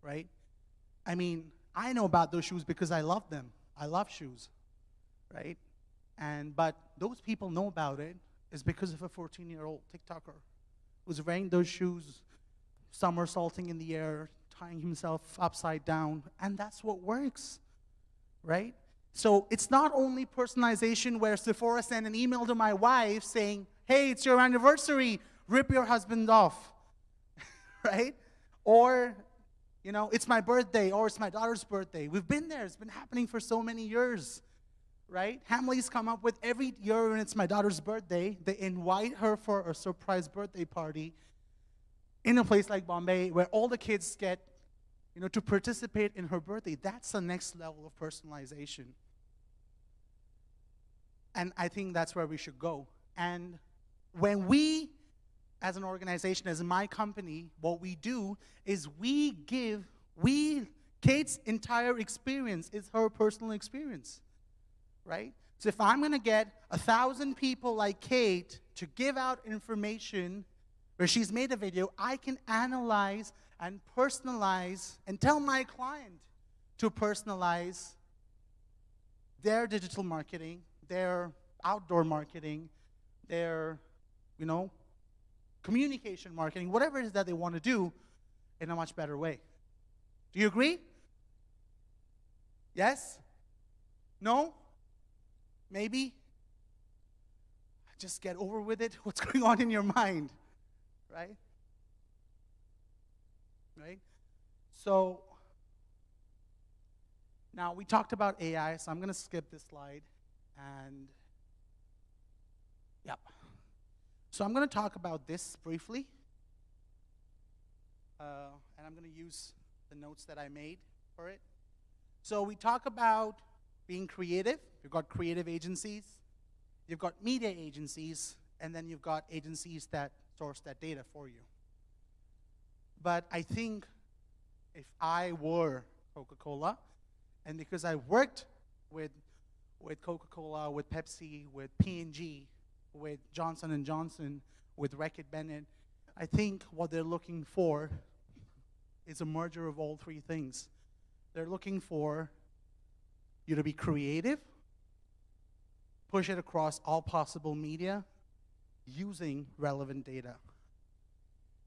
right? I mean, I know about those shoes because I love them. I love shoes, right? But those people know about it is because of a 14-year-old TikToker who's wearing those shoes, somersaulting in the air, tying himself upside down, and that's what works, right? So it's not only personalization where Sephora sent an email to my wife saying, hey, it's your anniversary, rip your husband off, right? Or it's my birthday, or it's my daughter's birthday. We've been there. It's been happening for so many years, right? Hamleys come up with every year when it's my daughter's birthday, they invite her for a surprise birthday party in a place like Bombay where all the kids get, to participate in her birthday. That's the next level of personalization. And I think that's where we should go. And when we as an organization, as my company, what we do is Kate's entire experience is her personal experience, right? So if I'm going to get 1,000 people like Kate to give out information where she's made a video, I can analyze and personalize and tell my client to personalize their digital marketing, their outdoor marketing, their, communication marketing, whatever it is that they want to do in a much better way. Do you agree? Yes? No? Maybe? Just get over with it. What's going on in your mind? Right? Right? So, now we talked about AI, so I'm going to skip this slide. And, yep. So I'm going to talk about this briefly. And I'm going to use the notes that I made for it. So we talk about being creative. You've got creative agencies. You've got media agencies. And then you've got agencies that source that data for you. But I think if I were Coca-Cola, and because I worked with Coca-Cola, with Pepsi, with P&G, with Johnson & Johnson, with Reckitt Bennett, I think what they're looking for is a merger of all three things. They're looking for you to be creative, push it across all possible media, using relevant data.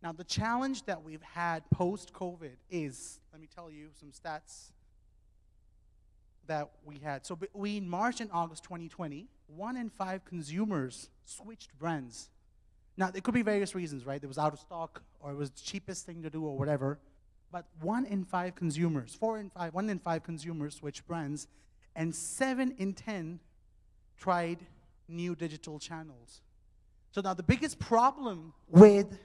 Now, the challenge that we've had post-COVID is, let me tell you some stats that we had. So between March and August 2020, 1 in 5 consumers switched brands. Now, there could be various reasons, right? It was out of stock, or it was the cheapest thing to do, or whatever. But 1 in 5 consumers, 1 in 5 consumers switched brands, and 7 in 10 tried new digital channels. So now the biggest problem with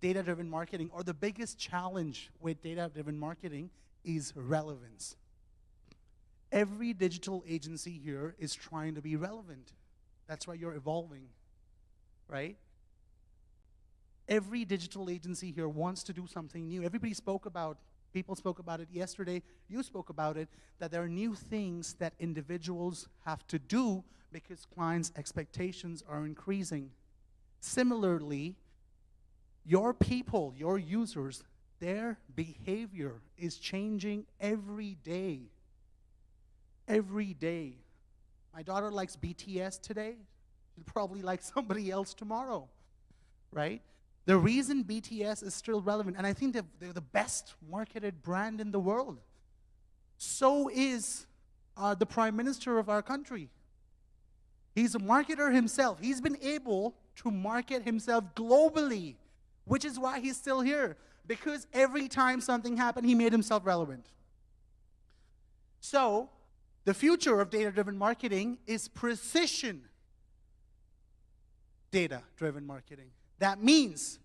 data-driven marketing, or the biggest challenge with data-driven marketing, is relevance. Every digital agency here is trying to be relevant. That's why you're evolving, right? Every digital agency here wants to do something new. People spoke about it yesterday, you spoke about it, that there are new things that individuals have to do because clients' expectations are increasing. Similarly, your people, your users, their behavior is changing every day. Every day. My daughter likes BTS today. She'll probably like somebody else tomorrow, right? The reason BTS is still relevant, and I think they're the best marketed brand in the world. So is the Prime Minister of our country. He's a marketer himself. He's been able to market himself globally, which is why he's still here. Because every time something happened, he made himself relevant. So, the future of data-driven marketing is precision data-driven marketing. That means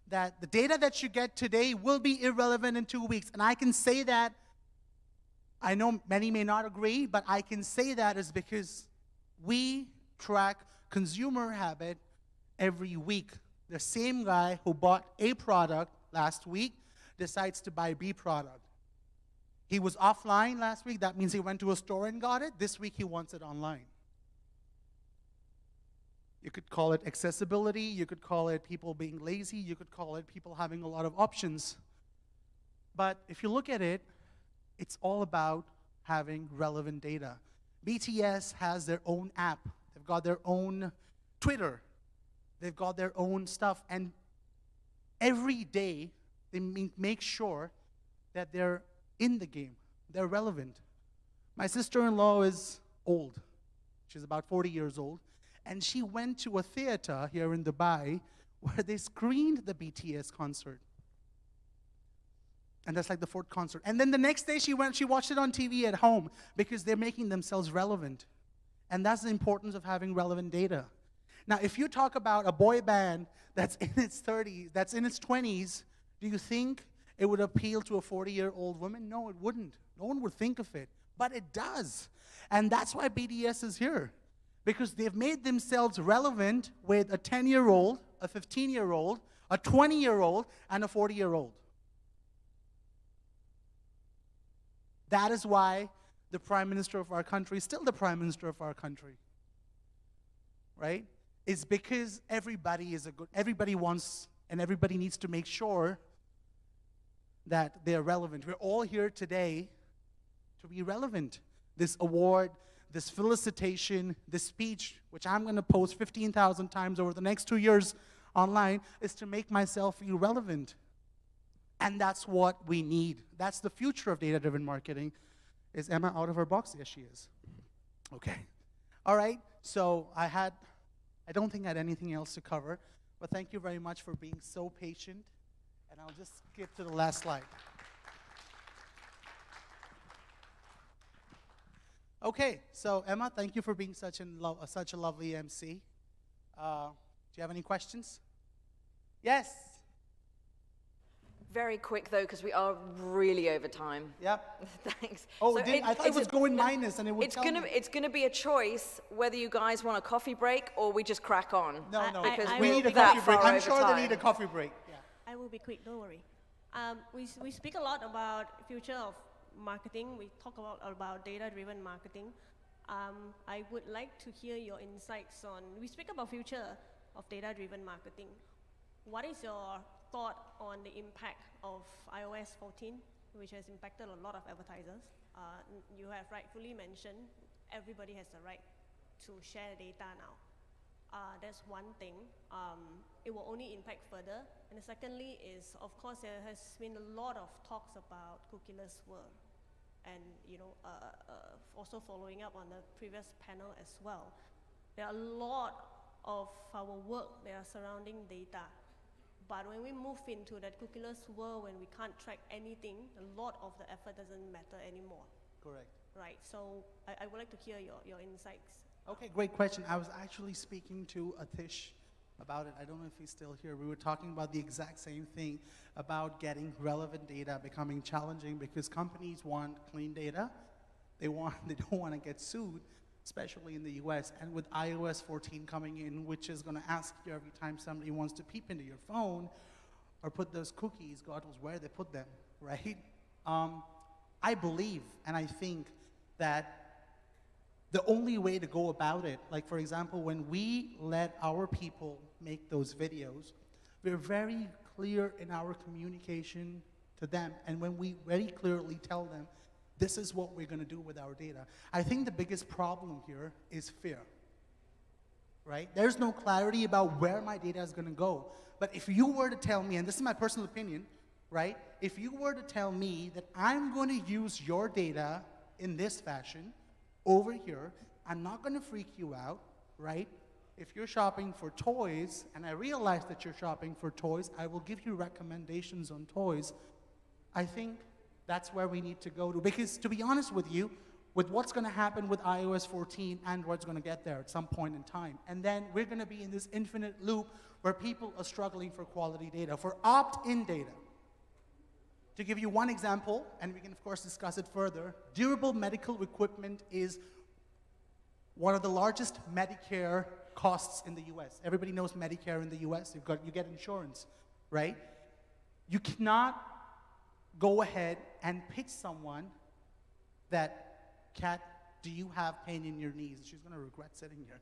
that the data that you get today will be irrelevant in 2 weeks. And I can say that, I know many may not agree, but I can say that is because we track consumer habit every week. The same guy who bought A product last week decides to buy B product. He was offline last week. That means he went to a store and got it. This week he wants it online. You could call it accessibility. You could call it people being lazy. You could call it people having a lot of options. But if you look at it, it's all about having relevant data. BTS has their own app. They've got their own Twitter. They've got their own stuff. And every day, they make sure that they're in the game. They're relevant. My sister-in-law is old. She's about 40 years old. And she went to a theater here in Dubai where they screened the BTS concert. And that's like the 4th concert. And then the next day she watched it on TV at home because they're making themselves relevant. And that's the importance of having relevant data. Now, if you talk about a boy band that's in its 30s, that's in its 20s, do you think it would appeal to a 40-year-old woman? No, it wouldn't. No one would think of it. But it does. And that's why BTS is here. because they've made themselves relevant with a 10-year-old, a 15-year-old, a 20-year-old, and a 40-year-old. That is why the Prime Minister of our country is still the Prime Minister of our country. Right? It's because everybody wants and everybody needs to make sure that they're relevant. We're all here today to be relevant. This award, this felicitation, this speech, which I'm going to post 15,000 times over the next 2 years online, is to make myself feel relevant. And that's what we need. That's the future of data-driven marketing. Is Emma out of her box? Yes, she is. Okay. All right. So I don't think I had anything else to cover, but thank you very much for being so patient. And I'll just skip to the last slide. Okay, so Emma, thank you for being such a lovely MC. Do you have any questions? Yes. Very quick though, because we are really over time. Yep. Thanks. Oh, So I thought it was going minus, and it would tell me. It's gonna be a choice whether you guys want a coffee break or we just crack on. No, because we need a coffee break. I'm sure they need a coffee break. Yeah. I will be quick, don't worry. We speak a lot about future of marketing. We talk about data-driven marketing. I would like to hear your insights on, we speak about future of data-driven marketing. What is your thought on the impact of iOS 14, which has impacted a lot of advertisers? You have rightfully mentioned everybody has the right to share data now. That's one thing. It will only impact further. And secondly is, of course, there has been a lot of talks about cookieless world. And also following up on the previous panel as well. There are a lot of our work that are surrounding data. But when we move into that cookieless world, when we can't track anything, a lot of the effort doesn't matter anymore. Correct. Right, so I would like to hear your insights. Okay, great question. I was actually speaking to Atish about it. I don't know if he's still here. We were talking about the exact same thing, about getting relevant data becoming challenging because companies want clean data. They don't want to get sued, especially in the US. And with iOS 14 coming in, which is going to ask you every time somebody wants to peep into your phone or put those cookies, God knows where they put them, right? I believe and I think that the only way to go about it, like for example, when we let our people make those videos, we're very clear in our communication to them. And when we very clearly tell them, this is what we're going to do with our data. I think the biggest problem here is fear, right? There's no clarity about where my data is going to go. But if you were to tell me, and this is my personal opinion, right? If you were to tell me that I'm going to use your data in this fashion, over here, I'm not going to freak you out, right? If you're shopping for toys, and I realize that you're shopping for toys, I will give you recommendations on toys. I think that's where we need to go to. Because to be honest with you, with what's going to happen with iOS 14, Android's going to get there at some point in time. And then we're going to be in this infinite loop where people are struggling for quality data, for opt-in data. To give you one example, and we can of course discuss it further, durable medical equipment is one of the largest Medicare costs in the US. Everybody knows Medicare in the US, you get insurance, right? You cannot go ahead and pitch someone that, Kat, do you have pain in your knees? She's gonna regret sitting here.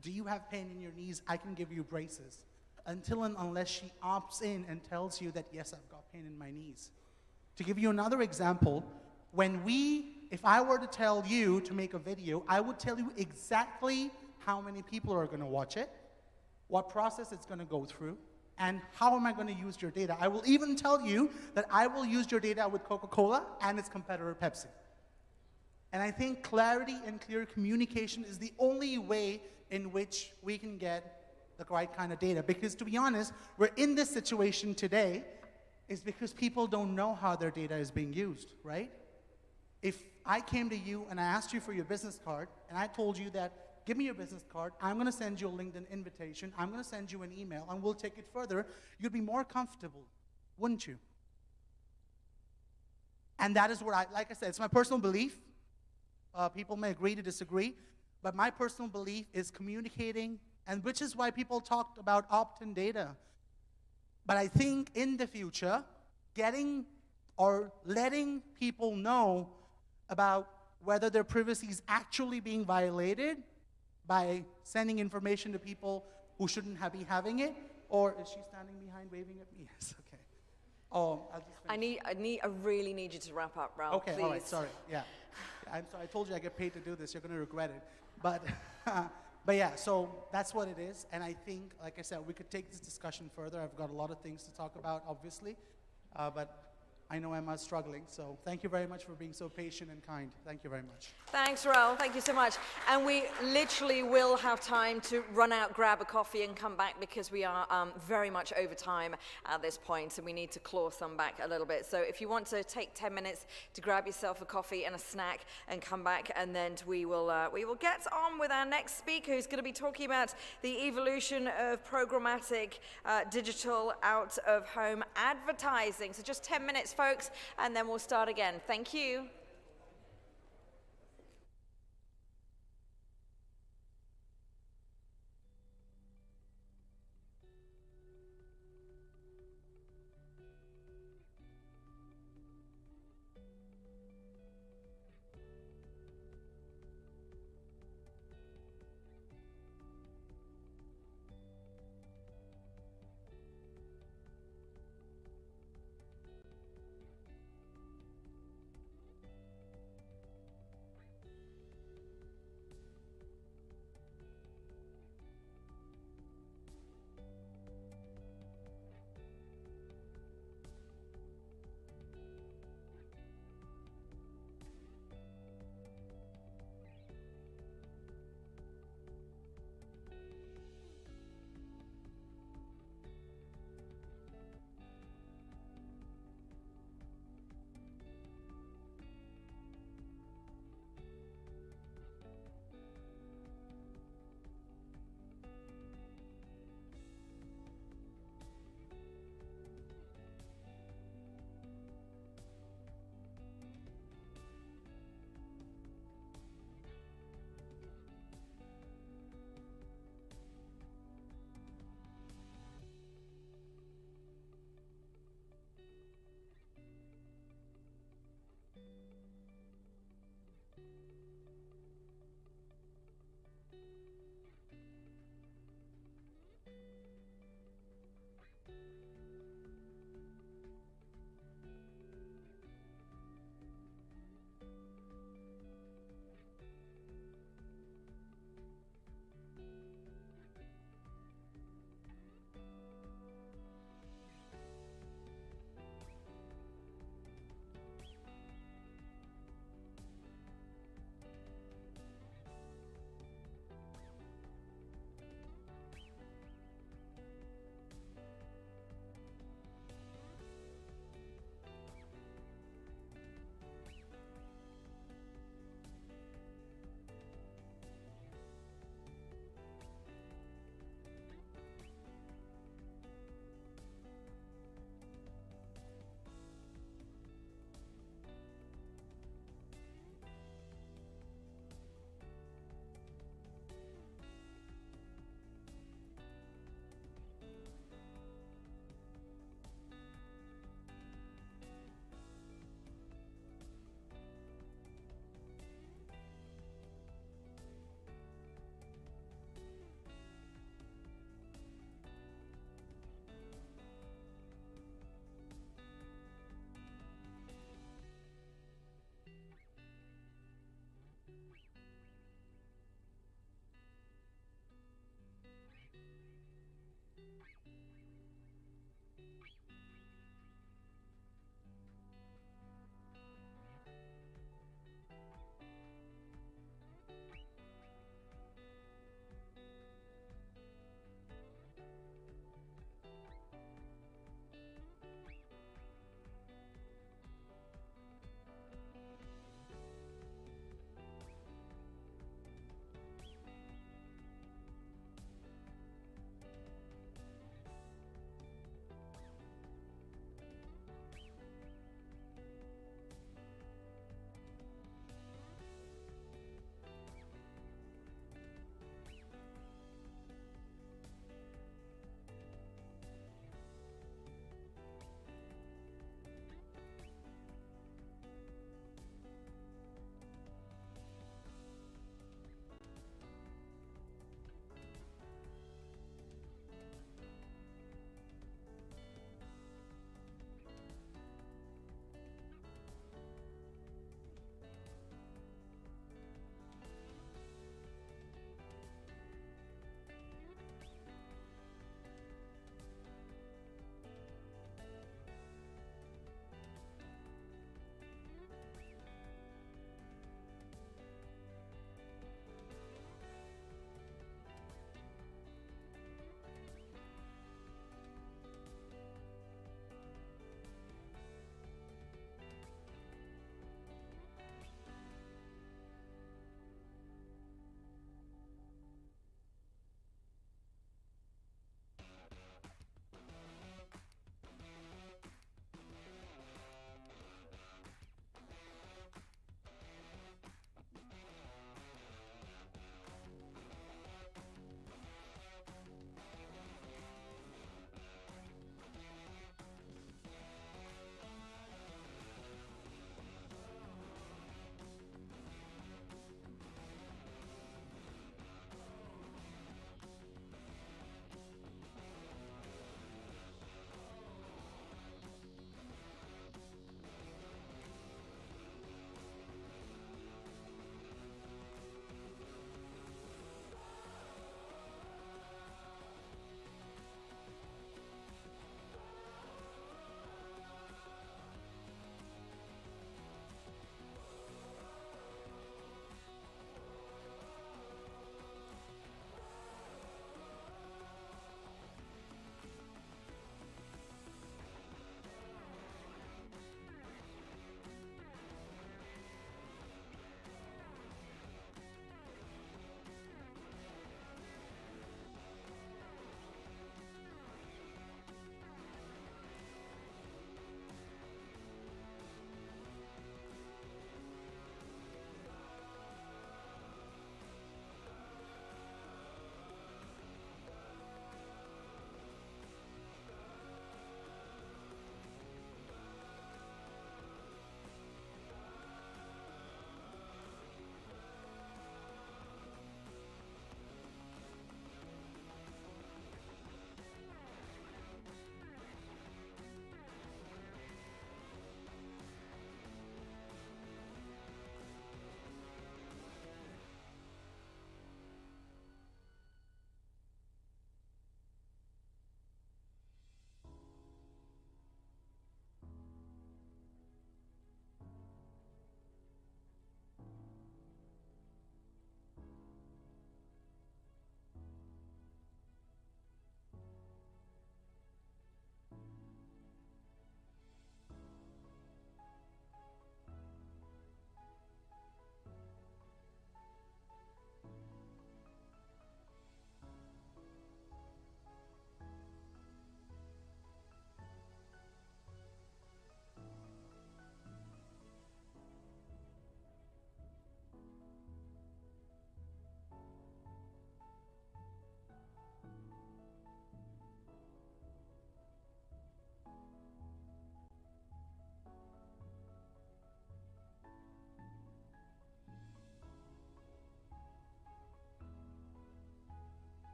Do you have pain in your knees? I can give you braces. Until and unless she opts in and tells you that, yes, I've got pain in my knees. To give you another example, if I were to tell you to make a video, I would tell you exactly how many people are going to watch it, what process it's going to go through, and how am I going to use your data. I will even tell you that I will use your data with Coca-Cola and its competitor Pepsi. And I think clarity and clear communication is the only way in which we can get the right kind of data. Because to be honest, we're in this situation today is because people don't know how their data is being used, right? If I came to you and I asked you for your business card, and I told you that, give me your business card, I'm going to send you a LinkedIn invitation, I'm going to send you an email, and we'll take it further, you'd be more comfortable, wouldn't you? And that is what like I said, it's my personal belief. People may agree to disagree, But my personal belief is communicating, and which is why people talked about opt-in data. But I think in the future, getting or letting people know about whether their privacy is actually being violated by sending information to people who shouldn't be having it, or is she standing behind waving at me? Yes, okay. Oh, I'll just finish. I really need you to wrap up, Ralph. Okay, please. all right, sorry, yeah. I'm sorry, I told you I get paid to do this, you're gonna regret it. But, but yeah, so that's what it is, and I think, like I said, we could take this discussion further. I've got a lot of things to talk about, obviously, but I know Emma's struggling, so thank you very much for being so patient and kind. Thank you very much. Thanks, Raoul. Thank you so much. And we literally will have time to run out, grab a coffee, and come back because we are very much over time at this point, and we need to claw some back a little bit. So if you want to take 10 minutes to grab yourself a coffee and a snack and come back, and then we will get on with our next speaker, who's going to be talking about the evolution of programmatic digital out-of-home advertising. So just 10 minutes, folks, and then we'll start again. Thank you.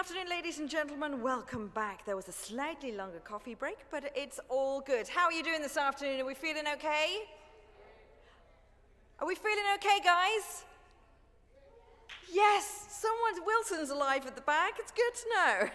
afternoon, ladies and gentlemen. Welcome back. There was a slightly longer coffee break, but it's all good. How are you doing this afternoon? Are we feeling okay? Are we feeling okay, guys? Yes, Wilson's alive at the back. It's good to know.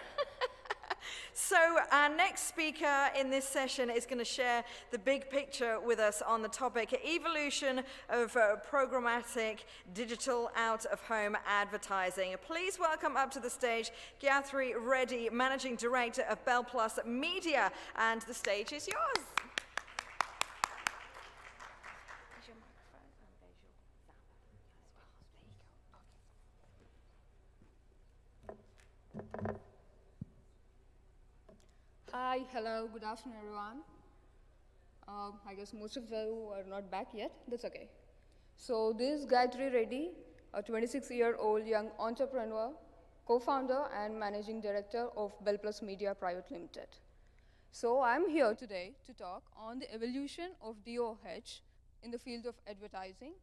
So our next speaker in this session is going to share the big picture with us on the topic evolution of programmatic digital out-of-home advertising. Please welcome up to the stage Gayatri Reddy, Managing Director of Bell Plus Media, and the stage is yours. Hi, hello, good afternoon, everyone. I guess most of you are not back yet. That's okay. So this is Gayatri Reddy, a 26-year-old young entrepreneur, co-founder and managing director of Bell Plus Media Private Limited. So I'm here today to talk on the evolution of DOH in the field of advertising.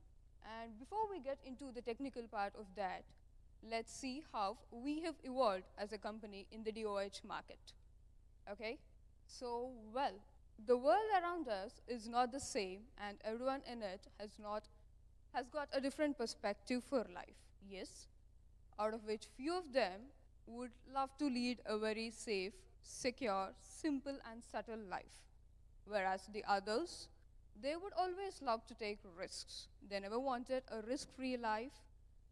And before we get into the technical part of that, let's see how we have evolved as a company in the DOH market. Okay, so well, the world around us is not the same, and everyone in it has got a different perspective for life. Yes, out of which few of them would love to lead a very safe, secure, simple, and subtle life, whereas the others, they would always love to take risks. They never wanted a risk-free life.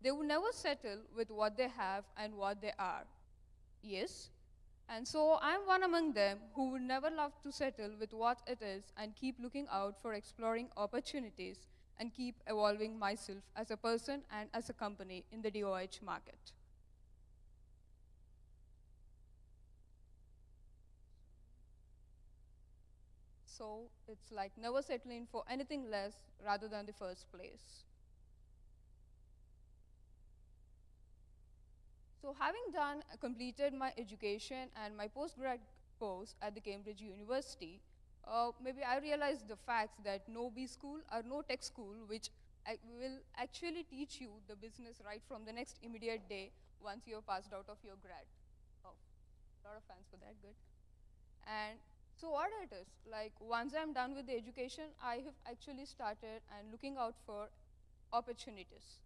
They would never settle with what they have and what they are. Yes. And so I'm one among them who would never love to settle with what it is and keep looking out for exploring opportunities and keep evolving myself as a person and as a company in the DOH market. So it's like never settling for anything less rather than the first place. So having completed my education and my postgrad course at the Cambridge University, maybe I realized the facts that no B school or no tech school which will actually teach you the business right from the next immediate day once you're passed out of your grad. Oh, a lot of fans for that, good. And so what it is, like once I'm done with the education, I have actually started and looking out for opportunities.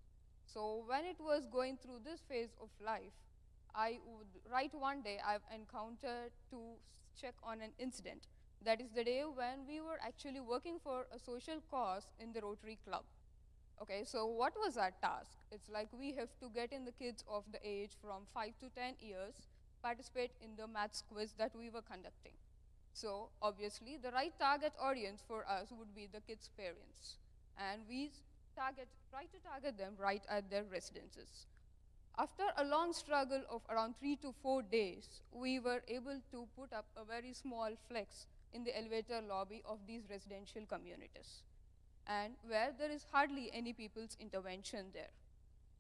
So when it was going through this phase of life, right one day I've encountered to check on an incident. That is the day when we were actually working for a social cause in the Rotary Club. Okay, so what was our task? It's like we have to get in the kids of the age from 5 to 10 years, participate in the maths quiz that we were conducting. So obviously the right target audience for us would be the kids' parents. And we try to target them right at their residences. After a long struggle of around 3 to 4 days, we were able to put up a very small flex in the elevator lobby of these residential communities, and where there is hardly any people's intervention there.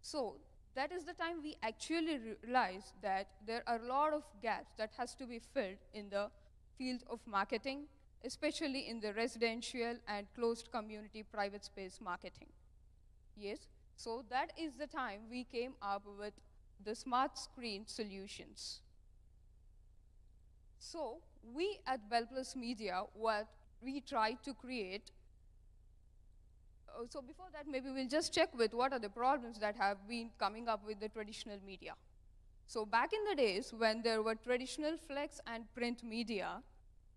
So that is the time we actually realized that there are a lot of gaps that has to be filled in the field of marketing, especially in the residential and closed community private space marketing. Yes, so that is the time we came up with the smart screen solutions. So we at Bell Plus Media, what we tried to create, so before that maybe we'll just check with what are the problems that have been coming up with the traditional media. So back in the days when there were traditional flex and print media,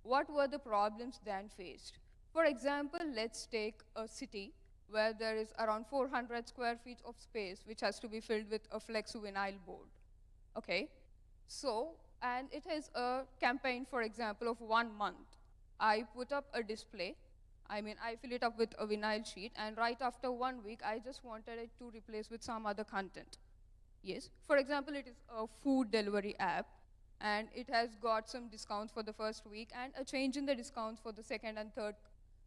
what were the problems then faced? For example, let's take a city where there is around 400 square feet of space which has to be filled with a flex vinyl board. Okay, so, and it is a campaign, for example, of 1 month. I put up a display, I fill it up with a vinyl sheet, and right after 1 week, I just wanted it to replace with some other content. Yes, for example, it is a food delivery app, and it has got some discounts for the first week and a change in the discounts for the second and third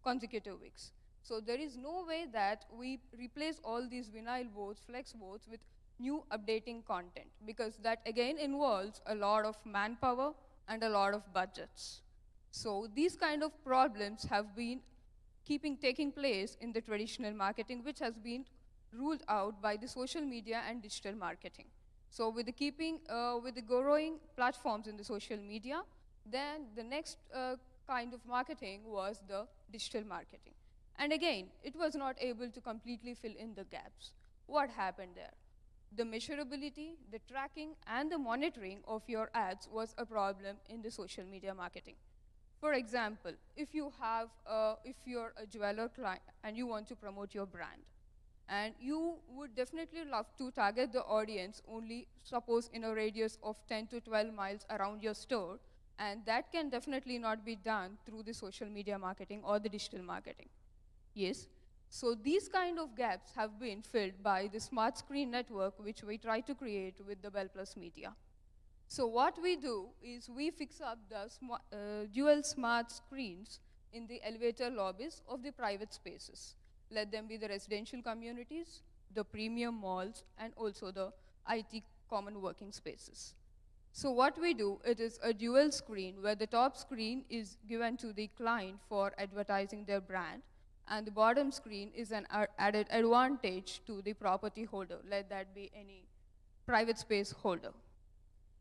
consecutive weeks. So there is no way that we replace all these vinyl boards, flex boards with new updating content, because that again involves a lot of manpower and a lot of budgets. So these kind of problems have been taking place in the traditional marketing, which has been ruled out by the social media and digital marketing. So with the growing platforms in the social media, then the next kind of marketing was the digital marketing. And again, it was not able to completely fill in the gaps. What happened there? The measurability, the tracking, and the monitoring of your ads was a problem in the social media marketing. For example, if you're a jeweler client and you want to promote your brand, and you would definitely love to target the audience only, suppose, in a radius of 10 to 12 miles around your store, and that can definitely not be done through the social media marketing or the digital marketing. Yes? So these kind of gaps have been filled by the smart screen network, which we try to create with the Bell Plus Media. So what we do is we fix up the dual smart screens in the elevator lobbies of the private spaces. Let them be the residential communities, the premium malls, and also the IT common working spaces. So what we do, it is a dual screen where the top screen is given to the client for advertising their brand, and the bottom screen is an added advantage to the property holder, let that be any private space holder.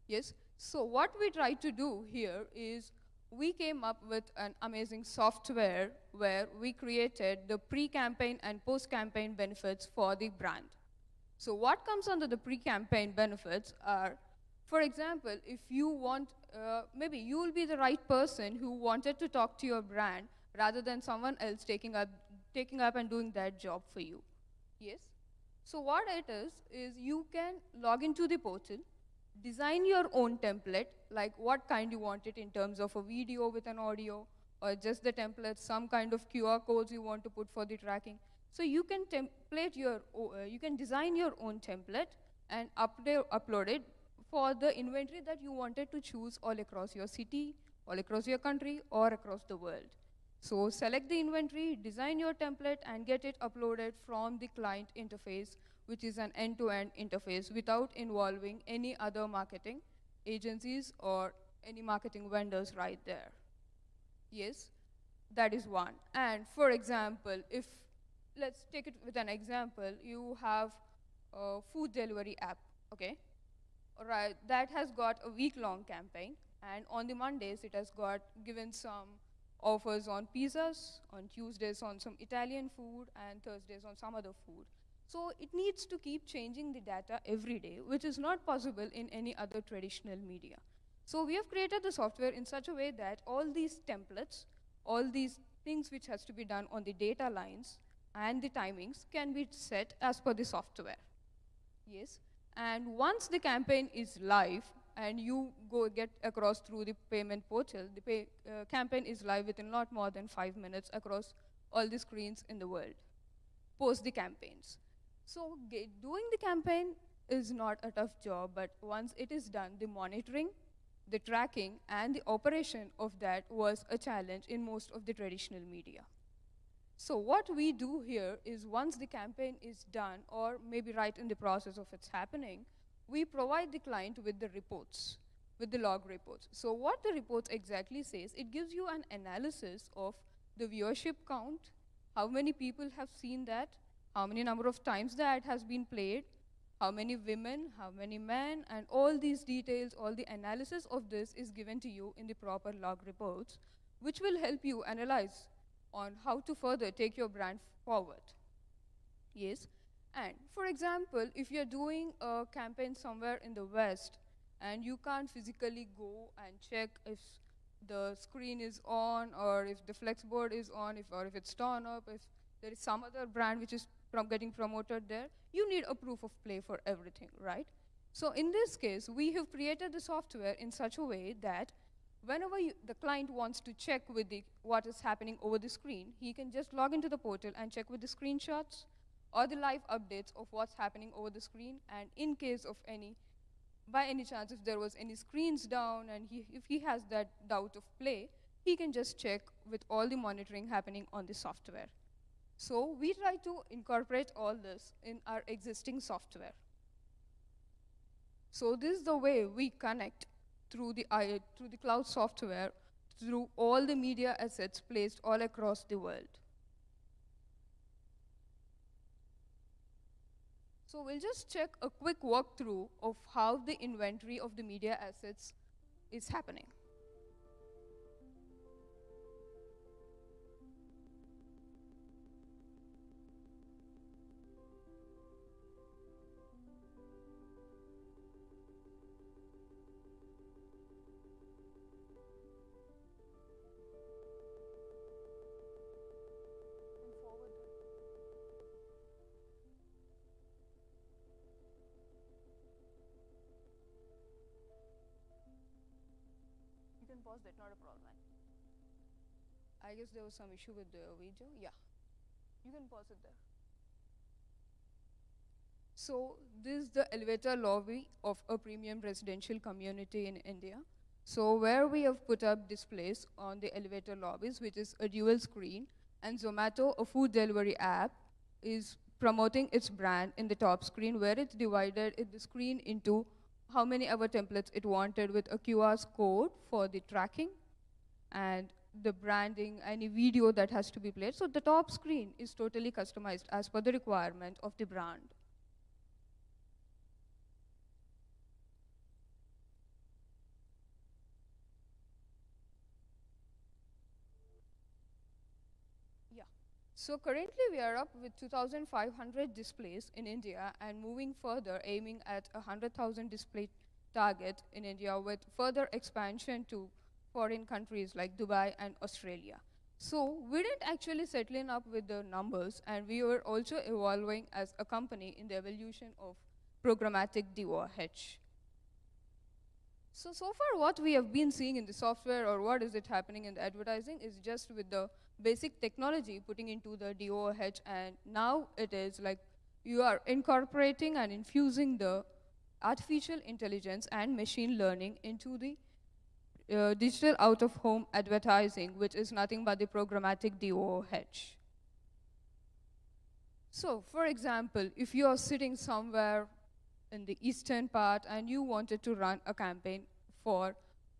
Yes, so what we try to do here is we came up with an amazing software where we created the pre-campaign and post-campaign benefits for the brand. So what comes under the pre-campaign benefits are, for example, if you want, maybe you will be the right person who wanted to talk to your brand rather than someone else taking up and doing that job for you. Yes? So what it is you can log into the portal, design your own template, like what kind you want it in terms of a video with an audio, or just the template, some kind of QR codes you want to put for the tracking. So you can you can design your own template and upload it for the inventory that you wanted to choose all across your city, all across your country, or across the world. So select the inventory, design your template, and get it uploaded from the client interface, which is an end-to-end interface without involving any other marketing agencies or any marketing vendors right there. Yes, that is one. And for example, let's take it with an example, you have a food delivery app, okay? All right, that has got a week-long campaign, and on the Mondays, it has got given some offers on pizzas, on Tuesdays on some Italian food, and Thursdays on some other food. So it needs to keep changing the data every day, which is not possible in any other traditional media. So we have created the software in such a way that all these templates, all these things which has to be done on the data lines and the timings can be set as per the software. Yes, and once the campaign is live and you get across through the payment portal, the campaign is live within not more than 5 minutes across all the screens in the world, post the campaigns. So doing the campaign is not a tough job, but once it is done, the monitoring, the tracking, and the operation of that was a challenge in most of the traditional media. So what we do here is once the campaign is done, or maybe right in the process of its happening, we provide the client with the reports, with the log reports. So what the reports exactly says, it gives you an analysis of the viewership count, how many people have seen that, how many number of times the ad has been played, how many women, how many men, and all these details, all the analysis of this is given to you in the proper log reports, which will help you analyze on how to further take your brand forward. Yes, and for example, if you're doing a campaign somewhere in the West and you can't physically go and check if the screen is on or if the flexboard is on, or if it's torn up, if there is some other brand which is getting promoted there, you need a proof of play for everything, right? So in this case, we have created the software in such a way that whenever the client wants to check with what is happening over the screen, he can just log into the portal and check with the screenshots or the live updates of what's happening over the screen. And in case of by any chance, if there was any screens down and if he has that doubt of play, he can just check with all the monitoring happening on the software. So we try to incorporate all this in our existing software. So this is the way we connect through the cloud software, through all the media assets placed all across the world. So we'll just check a quick walkthrough of how the inventory of the media assets is happening. You can pause that, not a problem. I guess there was some issue with the video. Yeah, you can pause it there. So this is the elevator lobby of a premium residential community in India. So where we have put up displays on the elevator lobbies, which is a dual screen, and Zomato, a food delivery app, is promoting its brand in the top screen, where it's divided the screen into how many ever templates it wanted with a QR code for the tracking and the branding, any video that has to be played. So the top screen is totally customized as per the requirement of the brand. Yeah. So currently we are up with 2,500 displays in India and moving further, aiming at a 100,000 display target in India with further expansion to foreign countries like Dubai and Australia. So we didn't actually settling up with the numbers, and we were also evolving as a company in the evolution of programmatic DOH. So far what we have been seeing in the software or what is it happening in the advertising is just with the basic technology putting into the DOH, and now it is like you are incorporating and infusing the artificial intelligence and machine learning into the digital out-of-home advertising, which is nothing but the programmatic DOH. So, for example, if you are sitting somewhere in the eastern part and you wanted to run a campaign for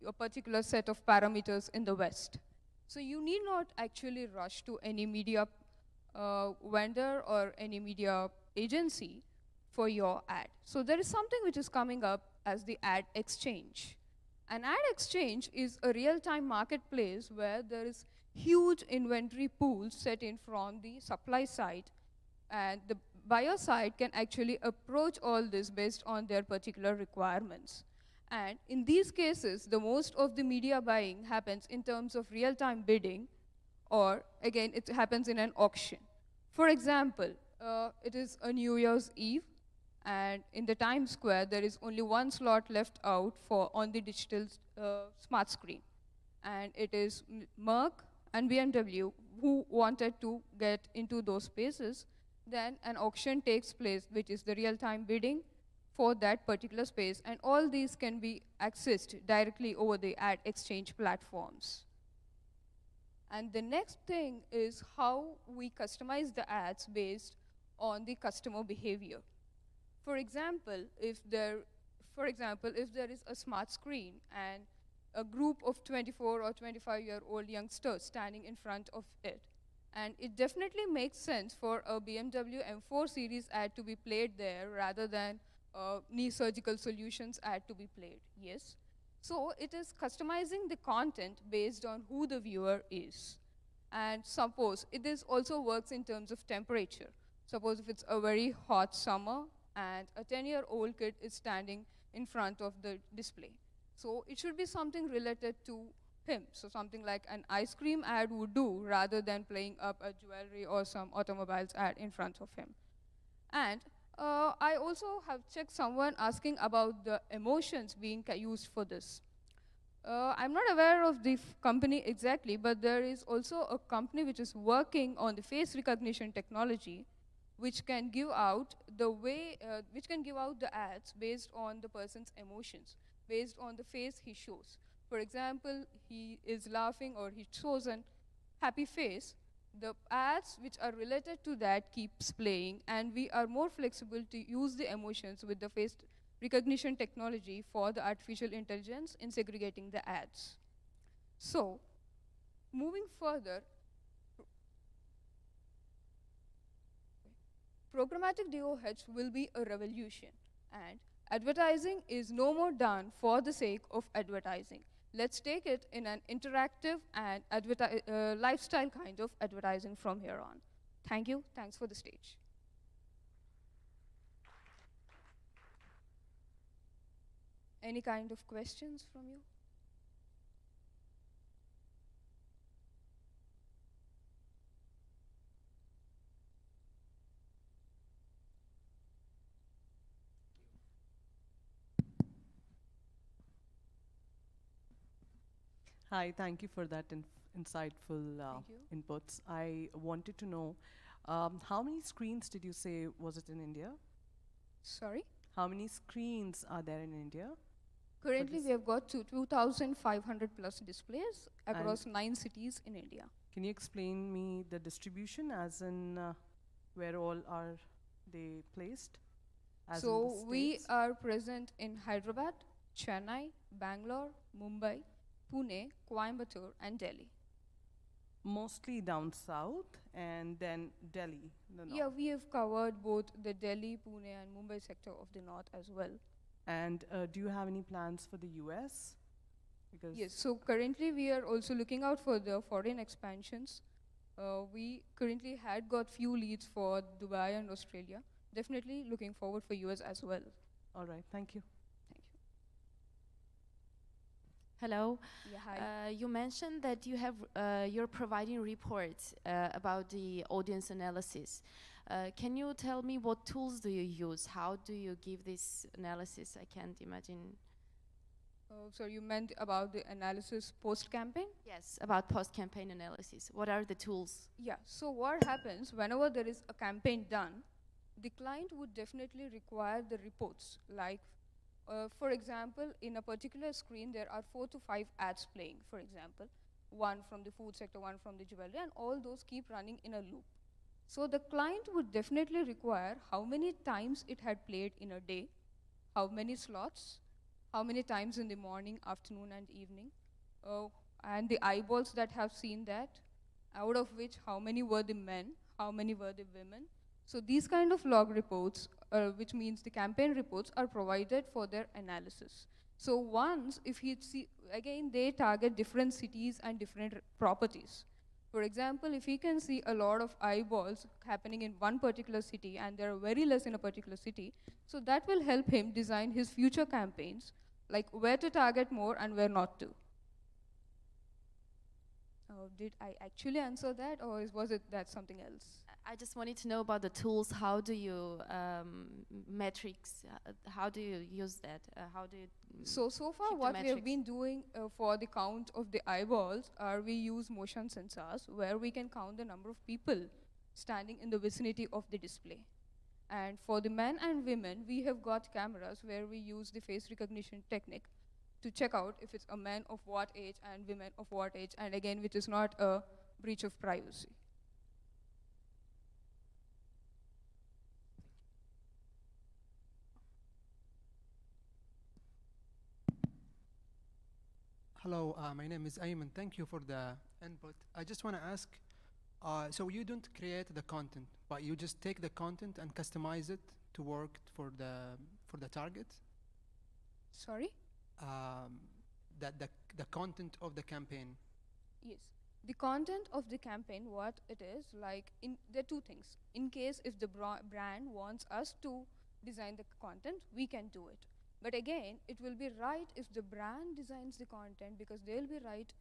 a particular set of parameters in the west, so you need not actually rush to any media vendor or any media agency for your ad. So there is something which is coming up as the ad exchange. An ad exchange is a real-time marketplace where there is huge inventory pools set in from the supply side, and the buyer side can actually approach all this based on their particular requirements. And in these cases, the most of the media buying happens in terms of real-time bidding, or again, it happens in an auction. For example, it is a New Year's Eve, and in the Times Square, there is only one slot left out for on the digital smart screen. And it is Merck and BMW who wanted to get into those spaces. Then an auction takes place, which is the real-time bidding for that particular space. And all these can be accessed directly over the ad exchange platforms. And the next thing is how we customize the ads based on the customer behavior. For example, if there is a smart screen and a group of 24 or 25-year-old youngsters standing in front of it, and it definitely makes sense for a BMW M4 series ad to be played there rather than a knee surgical solutions ad to be played, yes? So it is customizing the content based on who the viewer is. And suppose it also works in terms of temperature. Suppose if it's a very hot summer, and a 10-year-old kid is standing in front of the display. So it should be something related to him. So something like an ice cream ad would do rather than playing up a jewelry or some automobiles ad in front of him. And I also have checked someone asking about the emotions being used for this. I'm not aware of the company exactly, but there is also a company which is working on the face recognition technology, which can give out the ads based on the person's emotions, based on the face he shows. For example, he is laughing or he shows a happy face. The ads which are related to that keeps playing, and we are more flexible to use the emotions with the face recognition technology for the artificial intelligence in segregating the ads. So, moving further, programmatic DOH will be a revolution, and advertising is no more done for the sake of advertising. Let's take it in an interactive and lifestyle kind of advertising from here on. Thank you. Thanks for the stage. Any kind of questions from you? Hi, thank you for that insightful inputs. I wanted to know, how many screens did you say was it in India? Sorry? How many screens are there in India? Currently, we have got 2,500 plus displays across 9 cities in India. Can you explain me the distribution, as in where all are they placed? As in So the we states? are present in Hyderabad, Chennai, Bangalore, Mumbai, Pune, Coimbatore, and Delhi. Mostly down south and then Delhi. The north. Yeah, we have covered both the Delhi, Pune, and Mumbai sector of the north as well. And do you have any plans for the US? Because Yes, so currently we are also looking out for the foreign expansions. We currently had got few leads for Dubai and Australia. Definitely looking forward for US as well. All right, thank you. Hello. Yeah, hi. You mentioned that you're providing reports about the audience analysis. Can you tell me what tools do you use? How do you give this analysis? I can't imagine. So you meant about the analysis post-campaign? Yes, about post-campaign analysis. What are the tools? Yeah, so what happens whenever there is a campaign done, the client would definitely require the reports. Like, for example, in a particular screen, there are 4 to 5 ads playing, for example. One from the food sector, one from the jewelry, and all those keep running in a loop. So the client would definitely require how many times it had played in a day, how many slots, how many times in the morning, afternoon, and evening, and the eyeballs that have seen that, out of which how many were the men, how many were the women. So these kind of log reports, which means the campaign reports, are provided for their analysis. So once, if you see, again, they target different cities and different properties. For example, if he can see a lot of eyeballs happening in one particular city and there are very less in a particular city, so that will help him design his future campaigns, like where to target more and where not to. Did I actually answer that, or was it that something else? I just wanted to know about the tools. How do you metrics? How do you use that? How do you? So far, keep the what we have metrics? been doing for the count of the eyeballs are we use motion sensors where we can count the number of people standing in the vicinity of the display. And for the men and women, we have got cameras where we use the face recognition technique to check out if it's a man of what age and women of what age, and again, which is not a breach of privacy. Hello, my name is Ayman. Thank you for the input. I just want to ask, so you don't create the content, but you just take the content and customize it to work for the target? Sorry? The content of the campaign. Yes. The content of the campaign, what it is, like, there are two things. In case if the brand wants us to design the content, we can do it. But again, it will be right if the brand designs the content, because they'll be right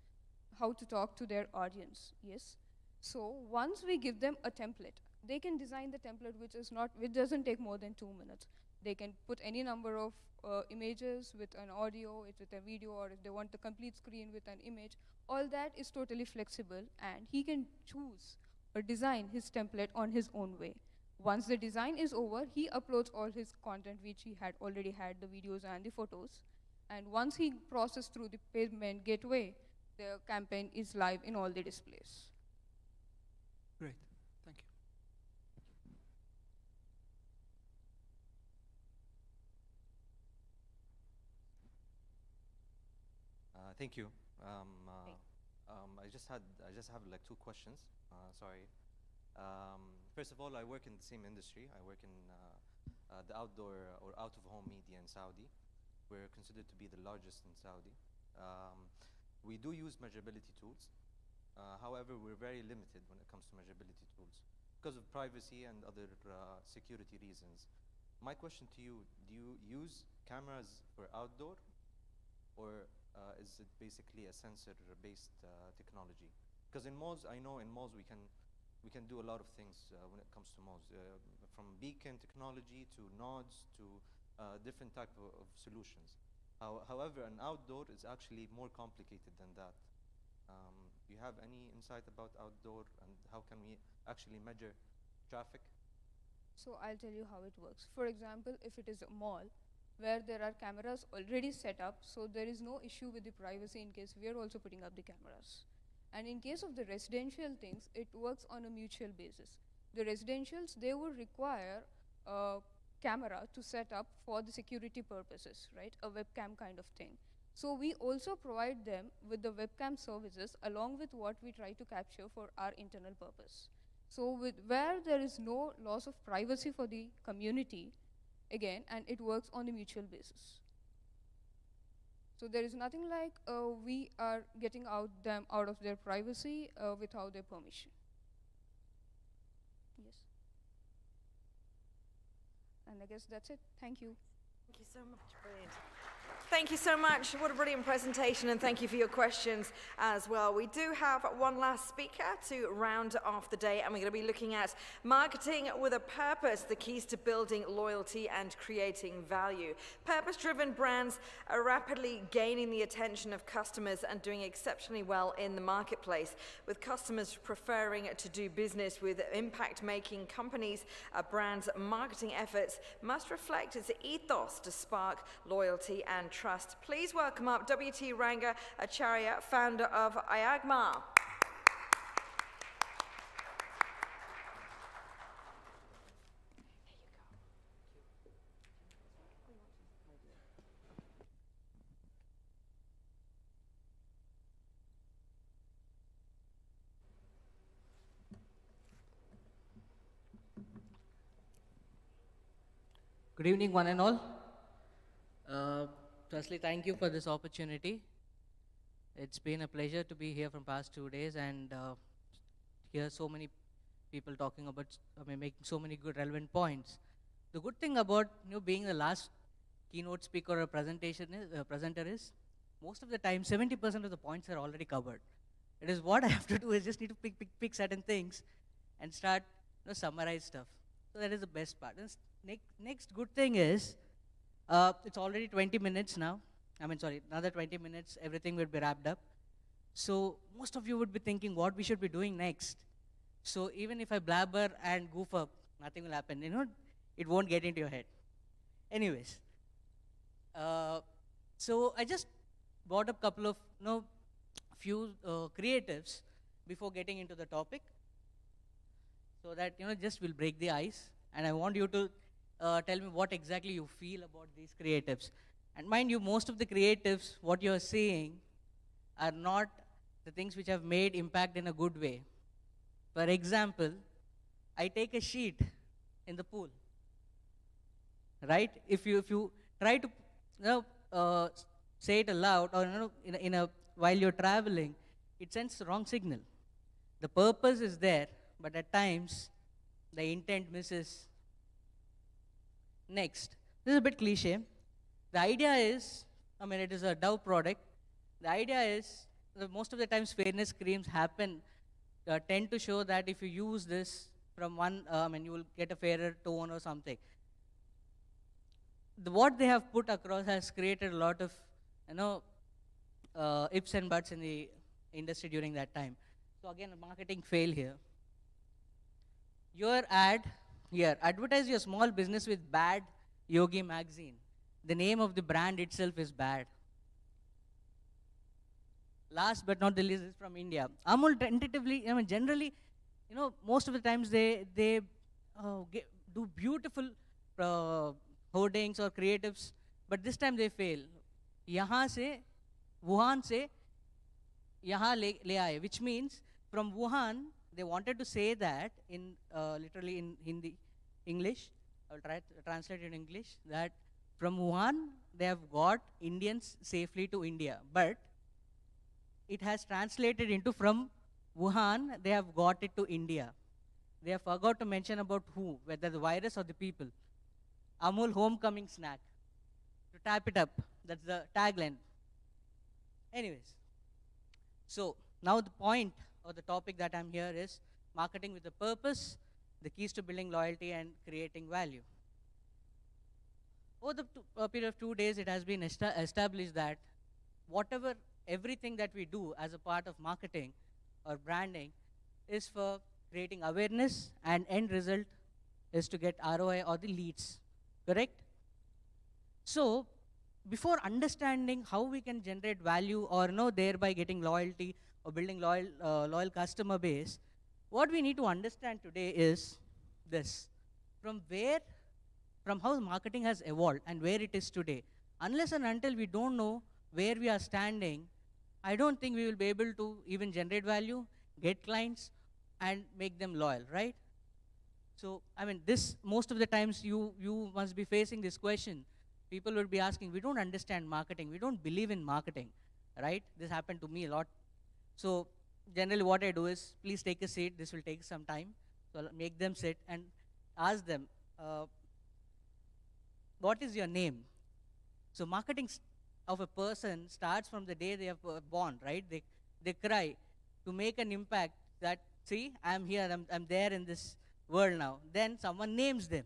how to talk to their audience, yes? So once we give them a template, they can design the template which doesn't take more than 2 minutes. They can put any number of images with an audio, with a video, or if they want the complete screen with an image. All that is totally flexible, and he can choose or design his template on his own way. Once the design is over, he uploads all his content, which he had already had, the videos and the photos. And once he processes through the payment gateway, the campaign is live in all the displays. Great, thank you. Thank you. I just have like 2 questions. Sorry. First of all, I work in the same industry. I work in the outdoor or out-of-home media in Saudi. We're considered to be the largest in Saudi. We do use measurability tools. However, we're very limited when it comes to measurability tools because of privacy and other security reasons. My question to you, do you use cameras for outdoor, or is it basically a sensor-based technology? Because in malls, I know in malls we can do a lot of things when it comes to malls, from beacon technology to nodes to different type of solutions. However, an outdoor is actually more complicated than that. Do you have any insight about outdoor and how can we actually measure traffic? So I'll tell you how it works. For example, if it is a mall where there are cameras already set up, so there is no issue with the privacy in case we are also putting up the cameras. And in case of the residential things, it works on a mutual basis. The residentials, they would require a camera to set up for the security purposes, right? A webcam kind of thing. So we also provide them with the webcam services along with what we try to capture for our internal purpose. So where there is no loss of privacy for the community, again, and it works on a mutual basis. So there is nothing like we are getting them out of their privacy without their permission. Yes. And I guess that's it. Thank you. Thank you so much. Brilliant. Thank you so much. What a brilliant presentation, and thank you for your questions as well. We do have one last speaker to round off the day, and we're going to be looking at marketing with a purpose, the keys to building loyalty and creating value. Purpose-driven brands are rapidly gaining the attention of customers and doing exceptionally well in the marketplace, with customers preferring to do business with impact-making companies. A brand's marketing efforts must reflect its ethos to spark loyalty and trust. Please welcome up W.T. Ranga Acharya, founder of IAGMA. Good evening, one and all. Firstly, thank you for this opportunity. It's been a pleasure to be here from past 2 days and hear so many people talking about, making so many good relevant points. The good thing about being the last keynote speaker or presenter is, most of the time, 70% of the points are already covered. It is what I have to do is just need to pick certain things and start summarize stuff. So that is the best part. And next good thing is, it's already 20 minutes now. Another 20 minutes, everything will be wrapped up. So most of you would be thinking what we should be doing next. So even if I blabber and goof up, nothing will happen. It won't get into your head. Anyways, so I just brought up a couple of few creatives before getting into the topic, so that just will break the ice. And I want you to tell me what exactly you feel about these creatives. And mind you, most of the creatives, what you're seeing, are not the things which have made impact in a good way. For example, I take a sheet in the pool, right? If you try to say it aloud or while you're traveling, it sends the wrong signal. The purpose is there, but at times the intent misses. Next, this is a bit cliche. The idea is, it is a Dove product. The idea is, most of the times fairness creams tend to show that if you use this from one, you will get a fairer tone or something. What they have put across has created a lot of, ifs and buts in the industry during that time. So again, a marketing fail here. Your ad here, advertise your small business with Bad Yogi magazine. The name of the brand itself is bad. Last but not the least is from India. Amul tentatively, generally, most of the times they do beautiful hoardings or creatives, but this time they fail. Yahan se, Wuhan se, yahan le aaye, which means from Wuhan they wanted to say that in literally in Hindi, English, I will try to translate in English, that from Wuhan, they have got Indians safely to India. But it has translated into from Wuhan, they have got it to India. They have forgot to mention about who, whether the virus or the people. Amul homecoming snack. To tap it up, that's the tagline. Anyways, so now the point or the topic that I'm here is marketing with a purpose, the keys to building loyalty and creating value. Over the period of 2 days, it has been established that everything that we do as a part of marketing or branding is for creating awareness, and end result is to get ROI or the leads, correct? So, before understanding how we can generate value or thereby getting loyalty or building loyal customer base, what we need to understand today is this: from how marketing has evolved and where it is today. Unless and until we don't know where we are standing, I don't think we will be able to even generate value, get clients, and make them loyal, right? So, I mean, most of the times you must be facing this question. People will be asking, we don't understand marketing, we don't believe in marketing, right? This happened to me a lot. So, generally what I do is, please take a seat, this will take some time. So, I'll make them sit and ask them, what is your name? So, marketing of a person starts from the day they are born, right? They cry to make an impact that, see, I'm here, I'm there in this world now. Then someone names them.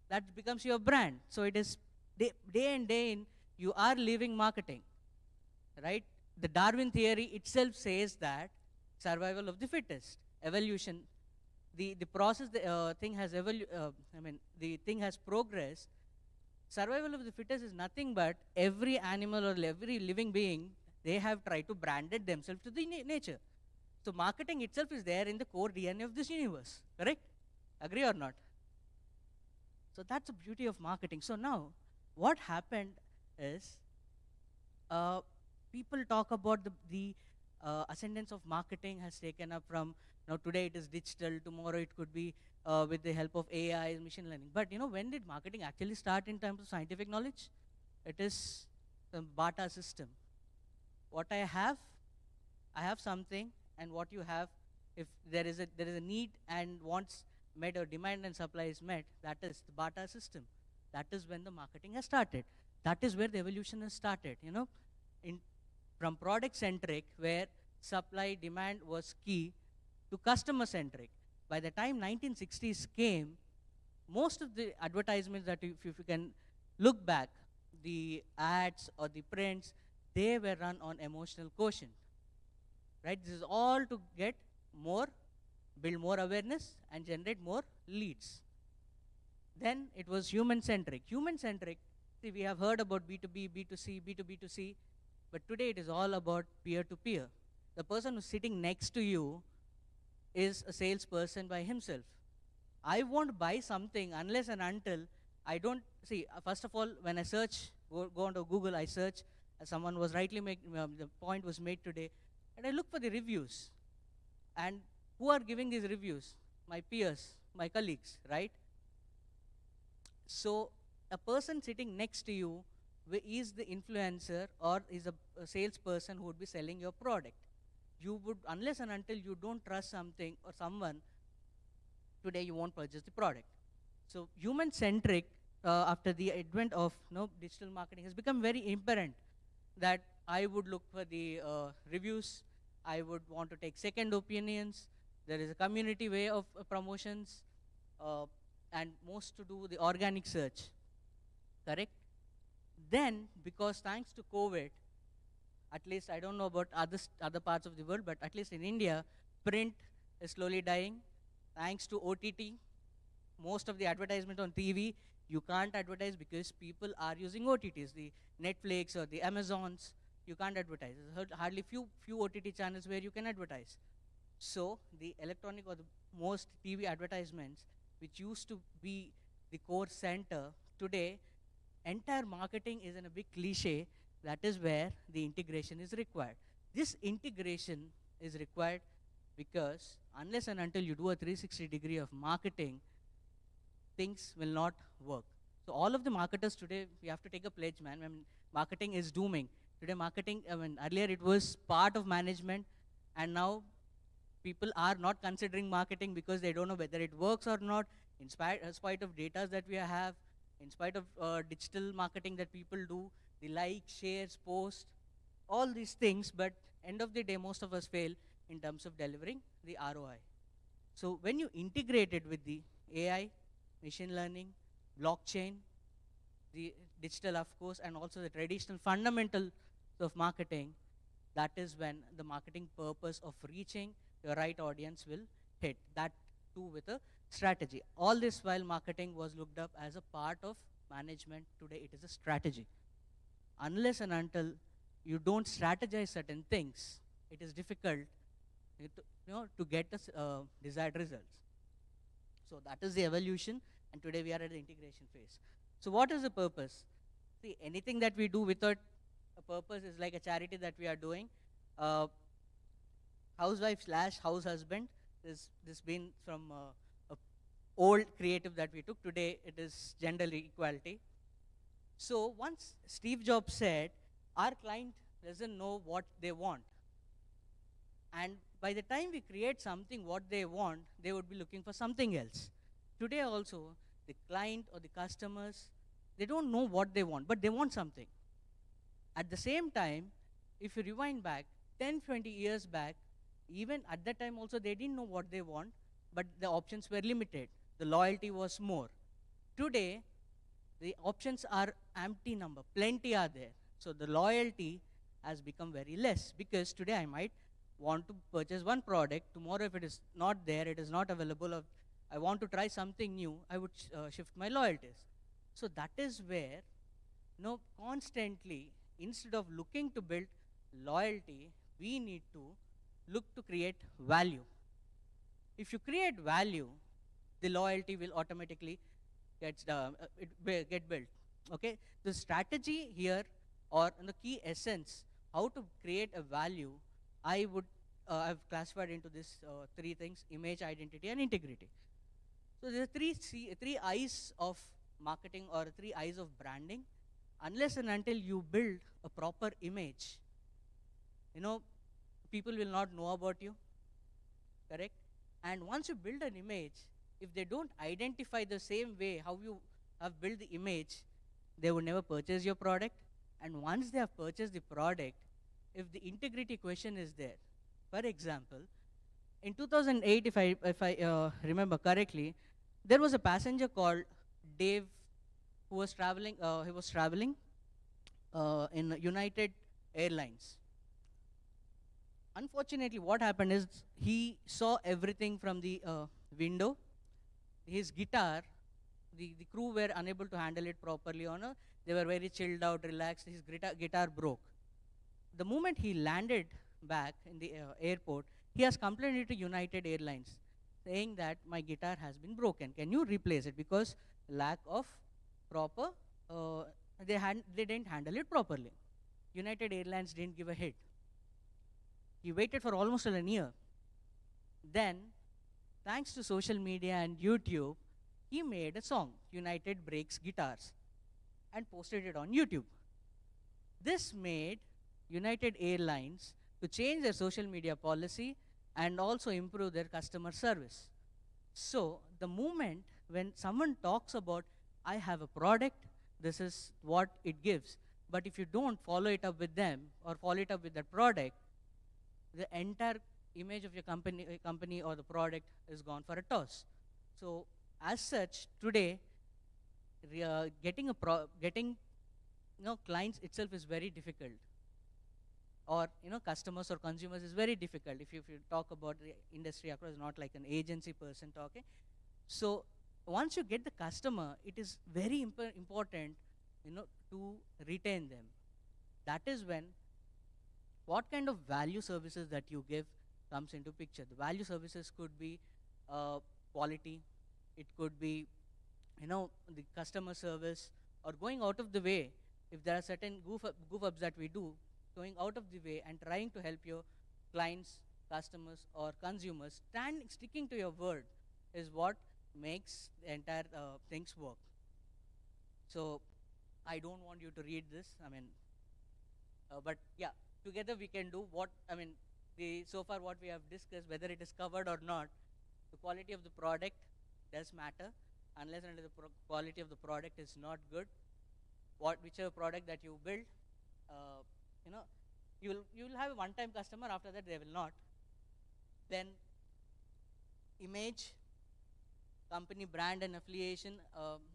That becomes your brand. So it is day in, day in, you are living marketing, right? The Darwin theory itself says that survival of the fittest, evolution, the process, the thing has progressed. Survival of the fittest is nothing but every animal or every living being, they have tried to brand it themselves to the nature. So marketing itself is there in the core DNA of this universe, correct? Agree or not? So that's the beauty of marketing. So now, what happened is, people talk about the ascendance of marketing has taken up from, today it is digital, tomorrow it could be with the help of AI, machine learning. But when did marketing actually start in terms of scientific knowledge? It is the barter system. What I have something, and what you have, if there is a need and wants met or demand and supply is met, that is the barter system. That is when the marketing has started. That is where the evolution has started, from product-centric, where supply, demand was key, to customer-centric. By the time 1960s came, most of the advertisements that if you can look back, the ads or the prints, they were run on emotional quotient, right? This is all to get more, build more awareness, and generate more leads. Then it was human-centric. Human-centric, see, we have heard about B2B, B2C, B2B2C, but today it is all about peer-to-peer. The person who's sitting next to you is a salesperson by himself. I won't buy something unless and until I don't, see, first of all, when I search, go onto Google, I search, as someone was rightly the point was made today, and I look for the reviews. And who are giving these reviews? My peers, my colleagues, right? So a person sitting next to you is the influencer or is a salesperson who would be selling your product. You would, unless and until you don't trust something or someone, today you won't purchase the product. So human-centric, after the advent of digital marketing, has become very apparent that I would look for the reviews, I would want to take second opinions, there is a community way of promotions, and most to do the organic search, correct? Then, because thanks to COVID, at least I don't know about other parts of the world, but at least in India, print is slowly dying. Thanks to OTT, most of the advertisement on TV, you can't advertise because people are using OTTs, the Netflix or the Amazons, you can't advertise. There's hardly few OTT channels where you can advertise. So the electronic or the most TV advertisements, which used to be the core center, today, entire marketing is in a big cliche. That is where the integration is required. This integration is required because unless and until you do a 360 degree of marketing, things will not work. So all of the marketers today, we have to take a pledge, man. I mean, marketing is dooming. Today marketing, earlier it was part of management, and now people are not considering marketing because they don't know whether it works or not, in spite of data that we have, in spite of digital marketing that people do, the likes, shares, posts, all these things, but end of the day, most of us fail in terms of delivering the ROI. So when you integrate it with the AI, machine learning, blockchain, the digital, of course, and also the traditional fundamentals of marketing, that is when the marketing purpose of reaching the right audience will hit. That too with a strategy. All this while marketing was looked up as a part of management. Today it is a strategy. Unless and until you don't strategize certain things, it is difficult to get the desired results. So that is the evolution, and today we are at the integration phase. So what is the purpose? See, anything that we do without a purpose is like a charity that we are doing. Housewife / house husband, this been from a old creative that we took. Today it is gender equality. So once Steve Jobs said, our client doesn't know what they want. And by the time we create something what they want, they would be looking for something else. Today also, the client or the customers, they don't know what they want, but they want something. At the same time, if you rewind back 10, 20 years back, even at that time also they didn't know what they want, but the options were limited. The loyalty was more. Today, the options are empty number, plenty are there. So the loyalty has become very less, because today I might want to purchase one product, tomorrow if it is not there, it is not available, or I want to try something new, I would shift my loyalties. So that is where, constantly, instead of looking to build loyalty, we need to look to create value. If you create value, the loyalty will automatically get built. Okay, the strategy here, or the key essence, how to create a value, I would have classified into these three things: image, identity, and integrity. So there are three I's of marketing, or three I's of branding. Unless and until you build a proper image, people will not know about you, correct? And once you build an image, if they don't identify the same way how you have built the image, they will never purchase your product. And once they have purchased the product, if the integrity question is there, for example, in 2008, if I remember correctly, there was a passenger called Dave who was traveling. He was traveling in United Airlines. Unfortunately, what happened is he saw everything from the window. His guitar, the crew were unable to handle it properly. They were very chilled out, relaxed. His guitar broke. The moment he landed back in the airport, he has complained it to United Airlines, saying that my guitar has been broken. Can you replace it? Because lack of proper, they didn't handle it properly. United Airlines didn't give a hit. He waited for almost a year. Then, thanks to social media and YouTube, he made a song, United Breaks Guitars, and posted it on YouTube. This made United Airlines to change their social media policy and also improve their customer service. So the moment when someone talks about, I have a product, this is what it gives, but if you don't follow it up with them or follow it up with that product, the entire image of your company or the product is gone for a toss. So as such, today, getting clients itself is very difficult, or customers or consumers is very difficult. If you talk about the industry across, not like an agency person talking. So once you get the customer, it is very important to retain them. That is when what kind of value services that you give comes into picture. The value services could be quality, it could be the customer service, or going out of the way. If there are certain goof ups that we do, going out of the way and trying to help your clients customers or consumers, sticking to your word is what makes the entire things work. So I don't want you to read this. I mean, but yeah, together we can do what, I mean, so far what we have discussed, whether it is covered or not, the quality of the product does matter. Unless and until the quality of the product is not good, whichever product that you build, you know, you will have a one-time customer. After that, they will not. Then image, company brand and affiliation,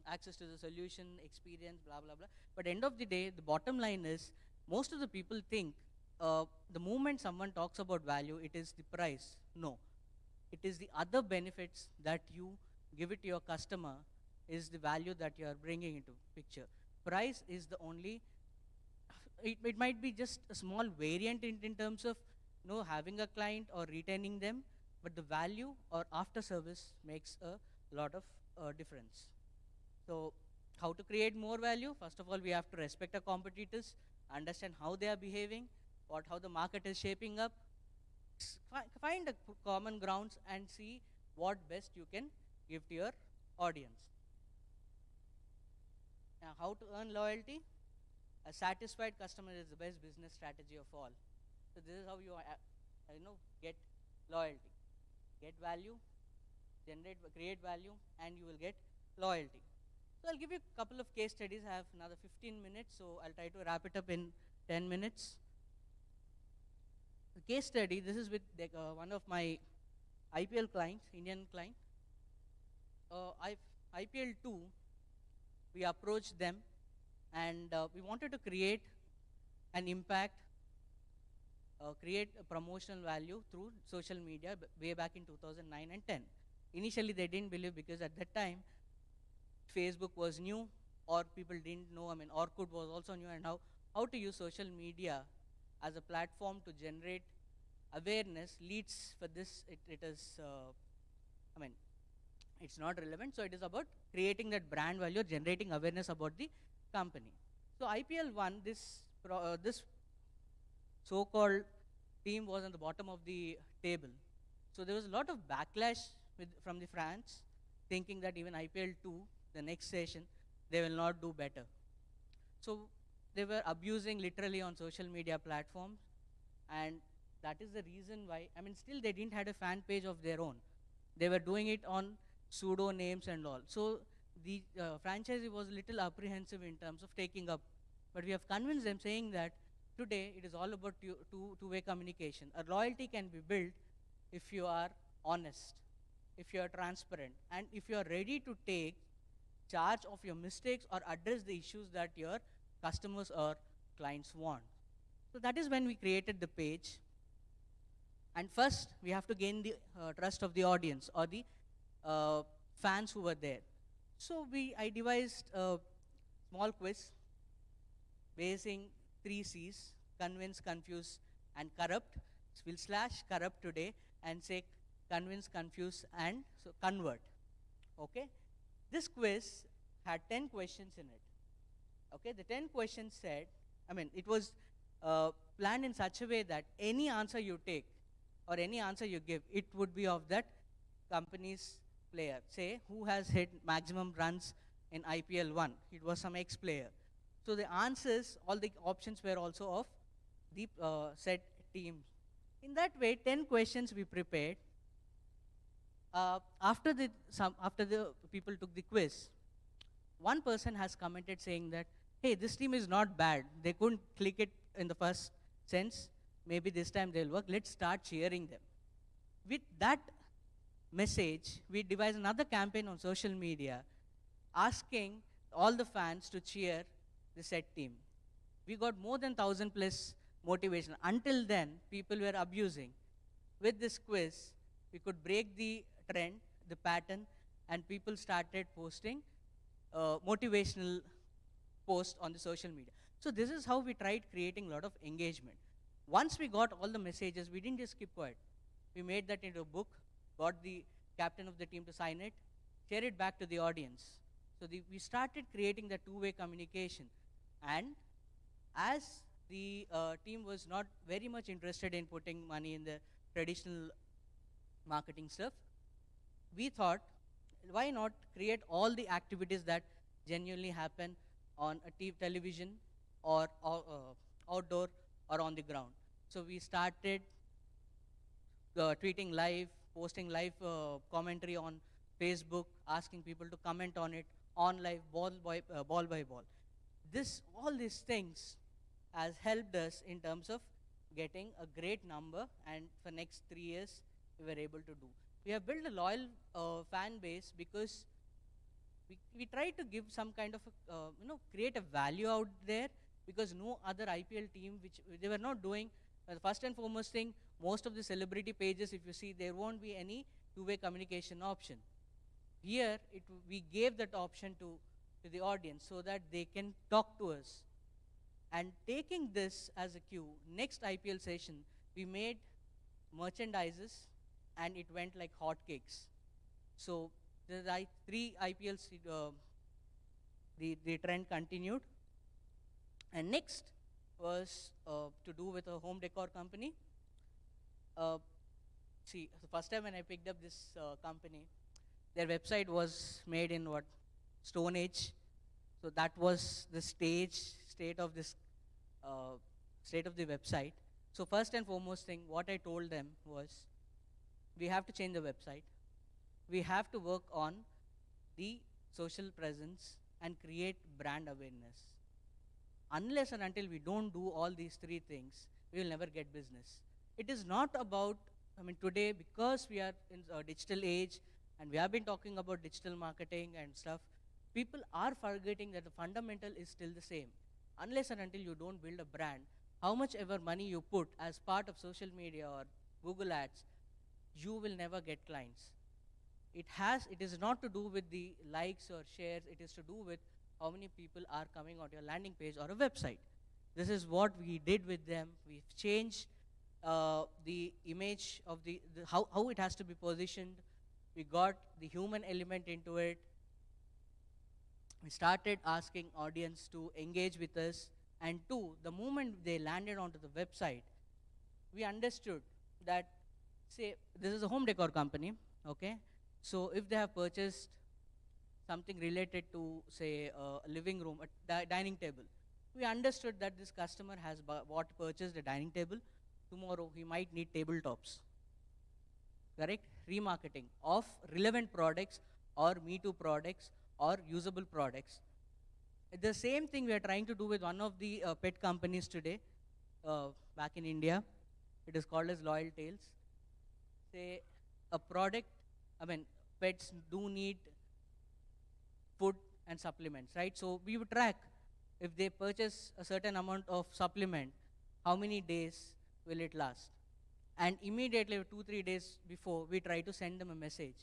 access to the solution, experience, blah, blah, blah. But end of the day, the bottom line is, most of the people think the moment someone talks about value, it is the price. No. It is the other benefits that you give it to your customer is the value that you are bringing into picture. Price is the only, it might be just a small variant in terms of having a client or retaining them, but the value or after service makes a lot of difference. So how to create more value? First of all, we have to respect our competitors, understand how they are behaving, how the market is shaping up, find a common grounds and see what best you can give to your audience. Now, how to earn loyalty? A satisfied customer is the best business strategy of all. So this is how you get loyalty. Get value, create value, and you will get loyalty. So I'll give you a couple of case studies. I have another 15 minutes, so I'll try to wrap it up in 10 minutes. The case study, this is with one of my IPL clients, Indian client. IPL 2, we approached them and we wanted to create an impact, create a promotional value through social media way back in 2009 and 10. Initially, they didn't believe because at that time, Facebook was new or people didn't know, I mean, Orkut was also new, and how to use social media as a platform to generate awareness. Leads for this, it is, I mean, it's not relevant. So it is about creating that brand value, generating awareness about the company. So IPL 1, this so-called team was on the bottom of the table. So there was a lot of backlash from the fans, thinking that even IPL 2, the next session, they will not do better. So they were abusing literally on social media platforms, and that is the reason why, I mean, still they didn't have a fan page of their own. They were doing it on pseudo names and all. So the franchisee was a little apprehensive in terms of taking up. But we have convinced them, saying that today it is all about two-way communication. A loyalty can be built if you are honest, if you are transparent, and if you are ready to take charge of your mistakes or address the issues that your customers or clients want. So that is when we created the page. And first, we have to gain the trust of the audience or the fans who were there. So I devised a small quiz basing 3 C's: convince, confuse, and corrupt. So we'll slash corrupt today and say convince, confuse, and so convert. Okay? This quiz had 10 questions in it. Okay? The 10 questions said, I mean, it was planned in such a way that any answer you take or any answer you give, it would be of that company's player. Say, who has hit maximum runs in IPL 1? It was some ex-player. So the answers, all the options were also of the said team. In that way, 10 questions we prepared. After the people took the quiz, one person has commented saying that, hey, this team is not bad. They couldn't click it in the first sense. Maybe this time they'll work. Let's start cheering them. With that message, we devised another campaign on social media asking all the fans to cheer the said team. We got more than 1,000 plus motivation. Until then, people were abusing. With this quiz, we could break the trend, the pattern, and people started posting motivational posts on the social media. So this is how we tried creating a lot of engagement. Once we got all the messages, we didn't just keep quiet. We made that into a book, got the captain of the team to sign it, share it back to the audience. So we started creating the two-way communication. And as the team was not very much interested in putting money in the traditional marketing stuff. We thought, why not create all the activities that genuinely happen on a television or outdoor or on the ground. So we started tweeting live, posting live commentary on Facebook, asking people to comment on it, on live, ball by ball. All these things has helped us in terms of getting a great number, and for next 3 years we were able to do. We have built a loyal fan base because we try to give some kind of create a value out there, because no other IPL team, which they were not doing. The first and foremost thing, most of the celebrity pages, if you see, there won't be any two-way communication option. Here, we gave that option to the audience so that they can talk to us. And taking this as a cue, next IPL session, we made merchandises, and it went like hotcakes. So the 3 IPLs, the trend continued. And next was to do with a home decor company. See, the first time when I picked up this company, their website was made in Stone Age. So that was the state of the website. So first and foremost thing, what I told them was, we have to change the website. We have to work on the social presence and create brand awareness. Unless and until we don't do all these 3 things, we will never get business. It is not about, today, because we are in a digital age and we have been talking about digital marketing and stuff, people are forgetting that the fundamental is still the same. Unless and until you don't build a brand, how much ever money you put as part of social media or Google ads, you will never get clients. It is not to do with the likes or shares, it is to do with how many people are coming on your landing page or a website. This is what we did with them. We've changed the image of how it has to be positioned. We got the human element into it. We started asking audience to engage with us. And 2, the moment they landed onto the website, we understood that, say, this is a home decor company, okay? So if they have purchased something related to, say, a living room, a dining table, we understood that this customer has purchased a dining table. Tomorrow, he might need tabletops, correct? Remarketing of relevant products or Me-Too products or usable products. The same thing we are trying to do with one of the pet companies today, back in India. It is called as Loyal Tales. Say, a product, pets do need food and supplements, right? So we would track, if they purchase a certain amount of supplement, how many days will it last? And immediately, 2-3 days before, we try to send them a message.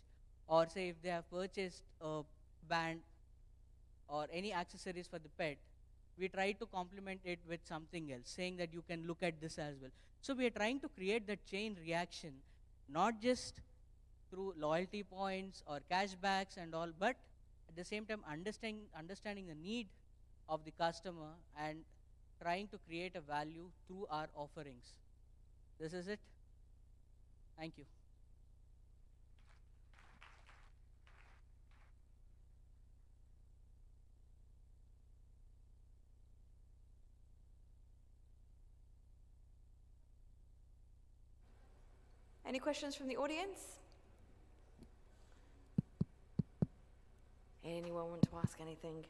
Or say, if they have purchased a band or any accessories for the pet, we try to complement it with something else, saying that you can look at this as well. So we are trying to create that chain reaction, not just through loyalty points or cashbacks and all, but at the same time understanding the need of the customer and trying to create a value through our offerings. This is it. Thank you. Any questions from the audience? Anyone want to ask anything?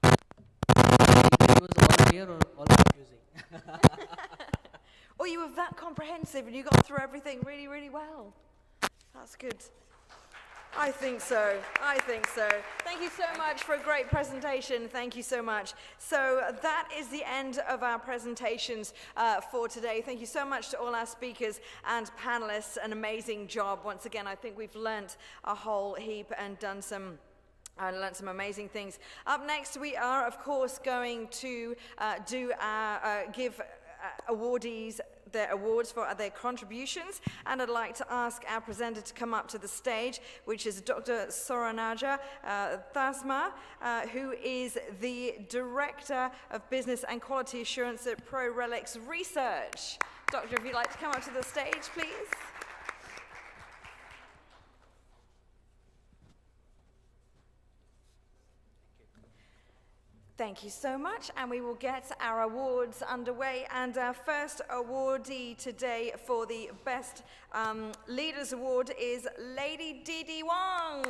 It was all clear or all confusing? Oh, you were that comprehensive and you got through everything really, really well. That's good. I think so. Thank you so much for a great presentation. Thank you so much. So that is the end of our presentations for today. Thank you so much to all our speakers and panelists. An amazing job. Once again, I think we've learnt a whole heap and done some I learned some amazing things. Up next, we are, of course, going to give awardees their awards for their contributions, and I'd like to ask our presenter to come up to the stage, which is Dr. Soranaja Thasma, who is the Director of Business and Quality Assurance at ProRelics Research. Doctor, if you'd like to come up to the stage, please. Thank you so much, and we will get our awards underway. And our first awardee today for the Best Leaders Award is Lady Didi Wong.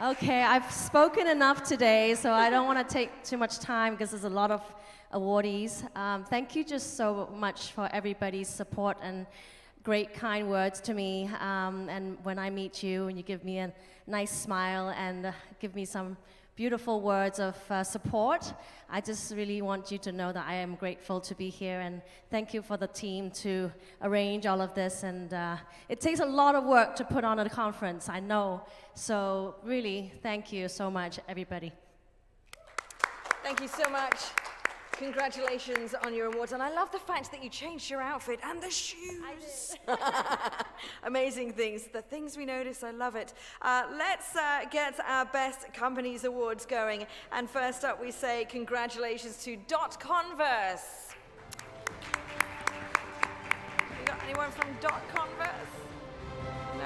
Okay, I've spoken enough today, so I don't want to take too much time because there's a lot of awardees. Thank you just so much for everybody's support and great kind words to me. And when I meet you and you give me a nice smile and give me some beautiful words of support, I just really want you to know that I am grateful to be here, and thank you for the team to arrange all of this. And it takes a lot of work to put on a conference, I know. So really, thank you so much, everybody. Thank you so much. Congratulations on your awards. And I love the fact that you changed your outfit and the shoes. Amazing things. The things we notice, I love it. Let's get our Best Companies Awards going. And first up, we say congratulations to Converse. You got anyone from Converse? No?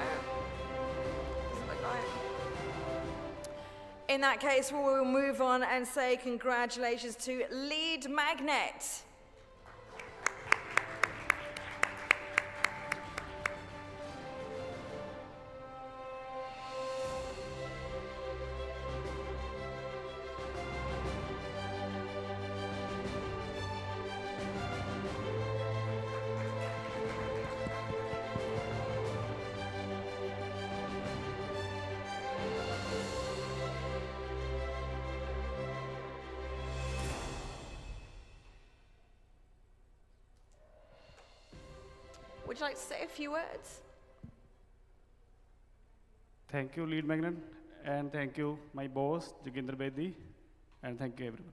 Doesn't look like it. In that case, we will move on and say congratulations to Lead Magnet. Would you like to say a few words? Thank you, Lead Magnet, and thank you, my boss, Joginder Bedi, and thank you, everyone.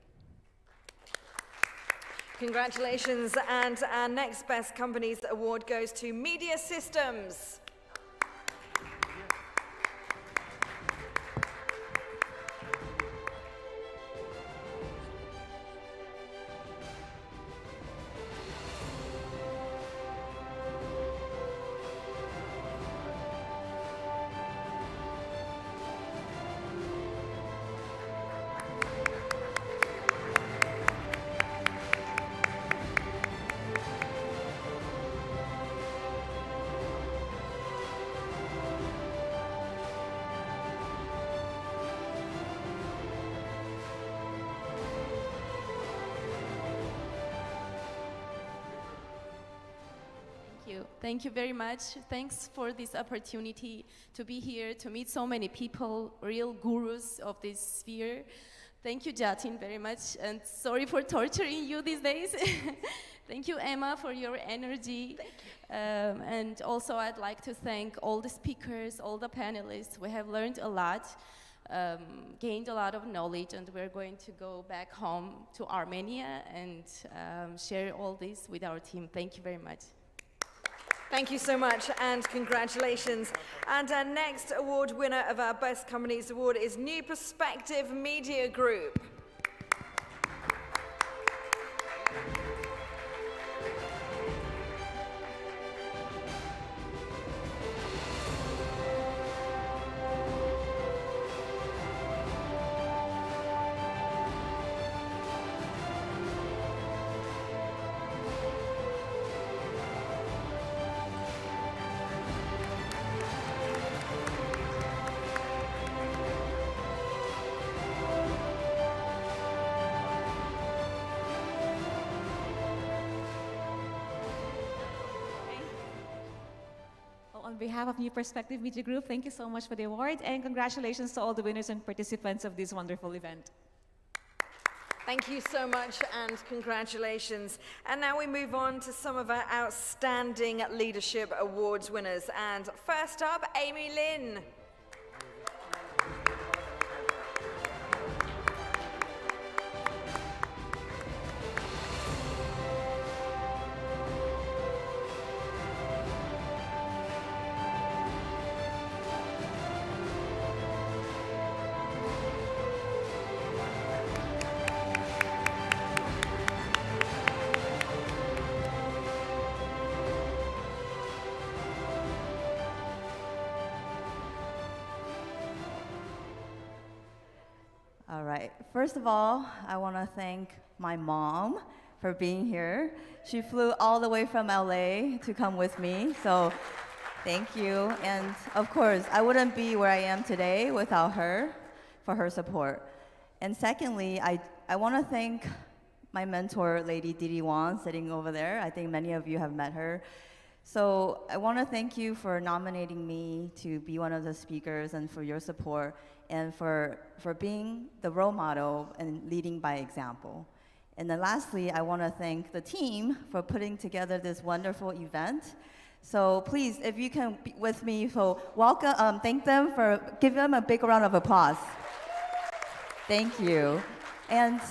Congratulations, and our next Best Companies Award goes to Media Systems. Thank you very much. Thanks for this opportunity to be here, to meet so many people, real gurus of this sphere. Thank you, Jatin, very much, and sorry for torturing you these days. Thank you, Emma, for your energy. And also, I'd like to thank all the speakers, all the panelists. We have learned a lot, gained a lot of knowledge, and we're going to go back home to Armenia and share all this with our team. Thank you very much. Thank you so much, and congratulations. And our next award winner of our Best Companies Award is New Perspective Media Group. On behalf of New Perspective Media Group, thank you so much for the award, and congratulations to all the winners and participants of this wonderful event. Thank you so much and congratulations. And now we move on to some of our Outstanding Leadership Awards winners. And first up, Amy Lynn. All right. First of all, I want to thank my mom for being here. She flew all the way from LA to come with me, so thank you. And of course, I wouldn't be where I am today without her for her support. And secondly, I want to thank my mentor, Lady Didi Wong, sitting over there. I think many of you have met her. So I want to thank you for nominating me to be one of the speakers and for your support and for being the role model and leading by example. And then lastly, I want to thank the team for putting together this wonderful event. So please, if you can be with me, so welcome, thank them give them a big round of applause. Thank you. And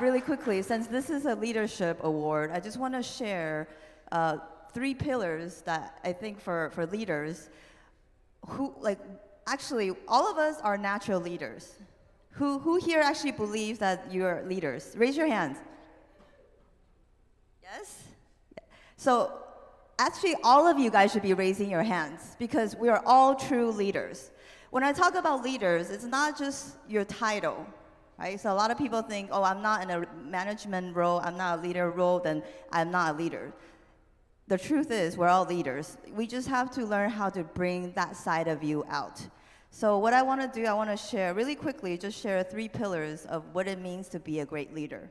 really quickly, since this is a leadership award, I just want to share 3 pillars that I think for leaders who, actually, all of us are natural leaders. Who here actually believes that you're leaders? Raise your hands. Yes? So actually, all of you guys should be raising your hands because we are all true leaders. When I talk about leaders, it's not just your title, right? So a lot of people think, oh, I'm not in a management role, I'm not a leader role, then I'm not a leader. The truth is, we're all leaders. We just have to learn how to bring that side of you out. So what I want to do, I want to share really quickly, just share 3 pillars of what it means to be a great leader.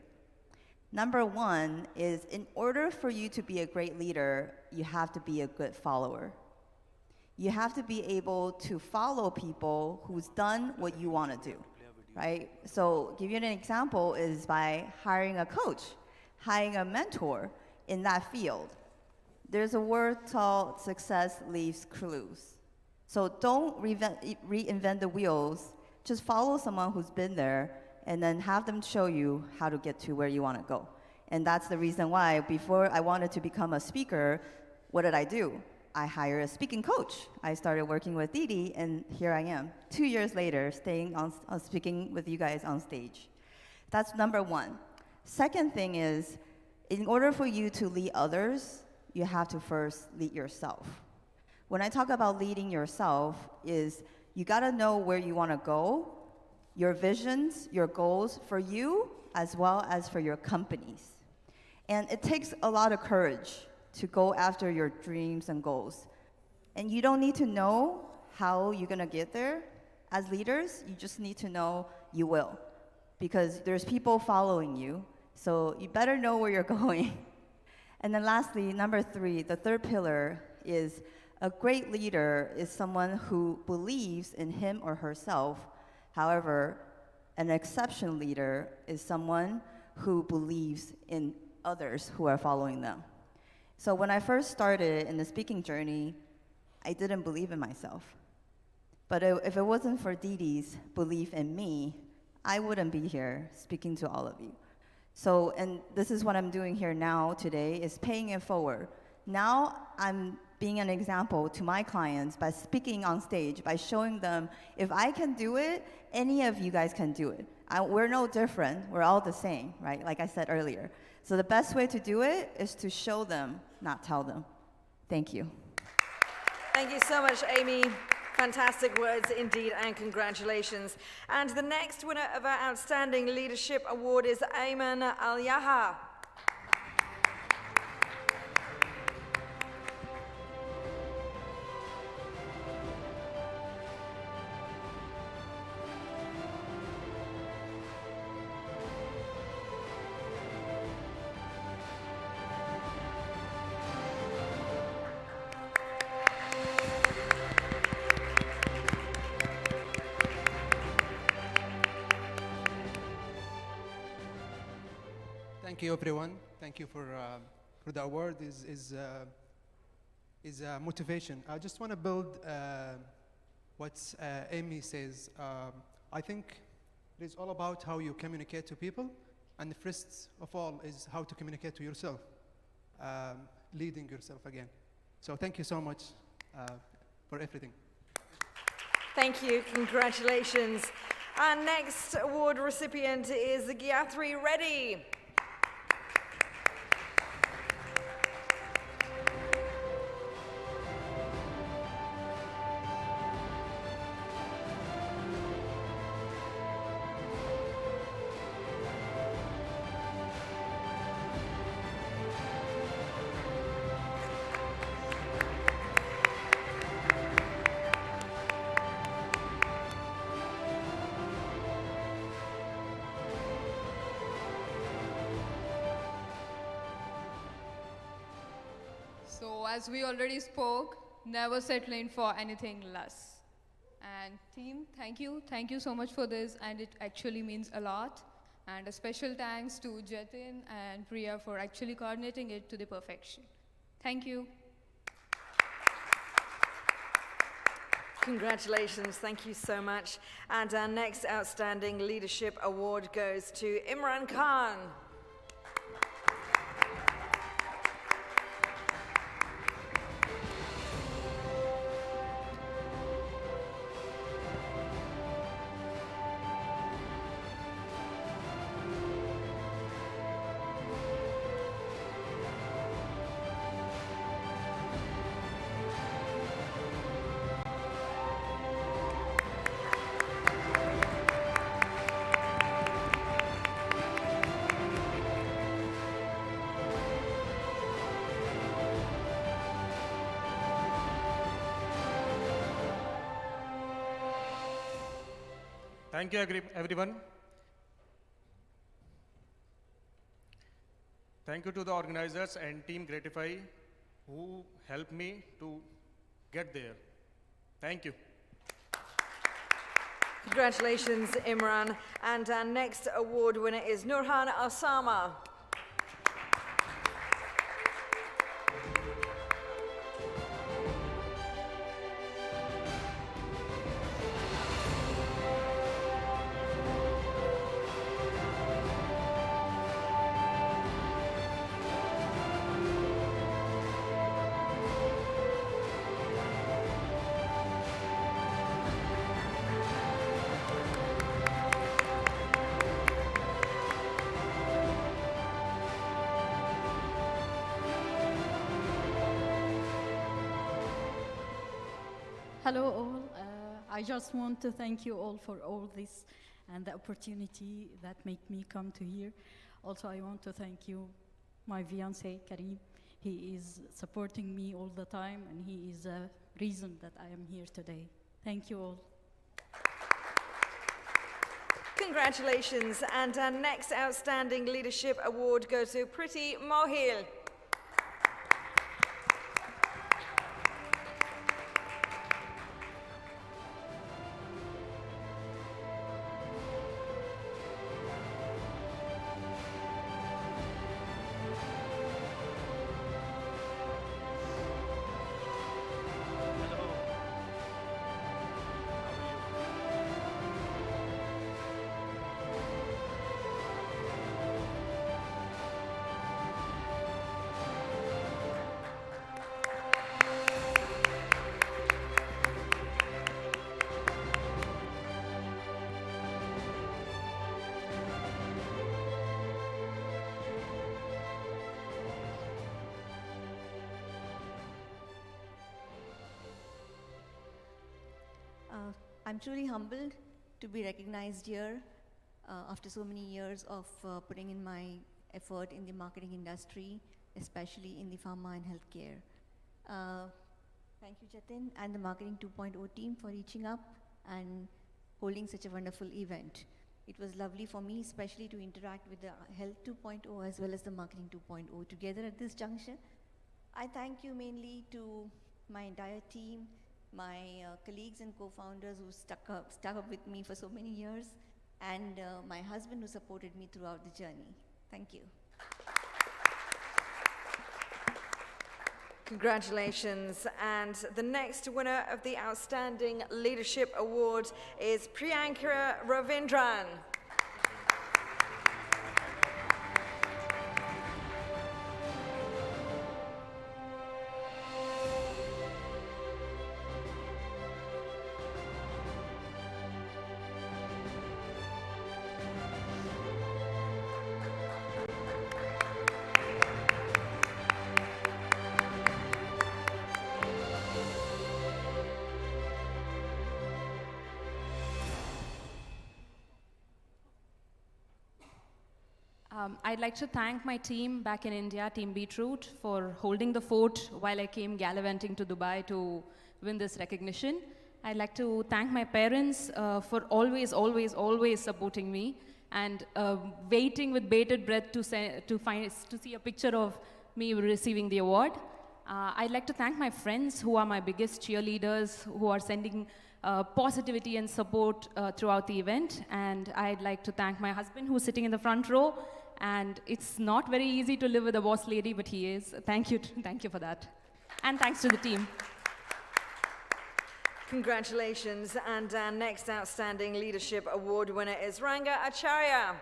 Number 1 is, in order for you to be a great leader, you have to be a good follower. You have to be able to follow people who's done what you want to do, right? So give you an example is by hiring a coach, hiring a mentor in that field. There's a word called success leaves clues. So don't reinvent the wheels. Just follow someone who's been there and then have them show you how to get to where you want to go. And that's the reason why before I wanted to become a speaker, what did I do? I hired a speaking coach. I started working with Didi, and here I am, 2 years later, staying on speaking with you guys on stage. That's number 1. Second thing is, in order for you to lead others, you have to first lead yourself. When I talk about leading yourself is you gotta know where you wanna go, your visions, your goals for you, as well as for your companies. And it takes a lot of courage to go after your dreams and goals. And you don't need to know how you're gonna get there. As leaders, you just need to know you will. Because there's people following you, so you better know where you're going. And then lastly, number 3, the third pillar is a great leader is someone who believes in him or herself. However, an exceptional leader is someone who believes in others who are following them. So when I first started in the speaking journey, I didn't believe in myself. But if it wasn't for Didi's belief in me, I wouldn't be here speaking to all of you. So, and this is what I'm doing here now today, is paying it forward. Now I'm being an example to my clients by speaking on stage, by showing them, if I can do it, any of you guys can do it. We're no different, we're all the same, right? Like I said earlier. So the best way to do it is to show them, not tell them. Thank you. Thank you so much, Amy. Fantastic words indeed, and congratulations. And the next winner of our Outstanding Leadership Award is Ayman Al-Yaha. thank you, everyone. Thank you for the award. Is motivation. I just want to build what Amy says. I think it is all about how you communicate to people, and the first of all is how to communicate to yourself, leading yourself again. So thank you so much for everything. Thank you, congratulations. Our next award recipient is Gayatri Reddy. So as we already spoke, never settling for anything less. And team, thank you. Thank you so much for this, and it actually means a lot. And a special thanks to Jatin and Priya for actually coordinating it to the perfection. Thank you. Congratulations, thank you so much. And our next Outstanding Leadership Award goes to Imran Khan. Thank you, everyone. Thank you to the organizers and Team Gratify who helped me to get there. Thank you. Congratulations, Imran. And our next award winner is Nurhan Osama. Hello all. I just want to thank you all for all this and the opportunity that made me come to here. Also, I want to thank you, my fiancé, Karim. He is supporting me all the time, and he is a reason that I am here today. Thank you all. Congratulations. And our next Outstanding Leadership Award goes to Priti Mohil. I'm truly humbled to be recognized here after so many years of putting in my effort in the marketing industry, especially in the pharma and healthcare. Thank you, Jatin, and the Marketing 2.0 team for reaching up and holding such a wonderful event. It was lovely for me, especially to interact with the Health 2.0 as well as the Marketing 2.0 together at this juncture. I thank you mainly to my entire team, my colleagues and co-founders who stuck up with me for so many years, and my husband who supported me throughout the journey. Thank you. Congratulations. And the next winner of the Outstanding Leadership Award is Priyanka Ravindran. I'd like to thank my team back in India, Team Beetroot, for holding the fort while I came gallivanting to Dubai to win this recognition. I'd like to thank my parents for always, always, always supporting me and waiting with bated breath to see a picture of me receiving the award. I'd like to thank my friends who are my biggest cheerleaders, who are sending positivity and support throughout the event. And I'd like to thank my husband who's sitting in the front row. And it's not very easy to live with a boss lady, but he is. Thank you for that. And thanks to the team. Congratulations. And our next Outstanding Leadership Award winner is Ranga Acharya.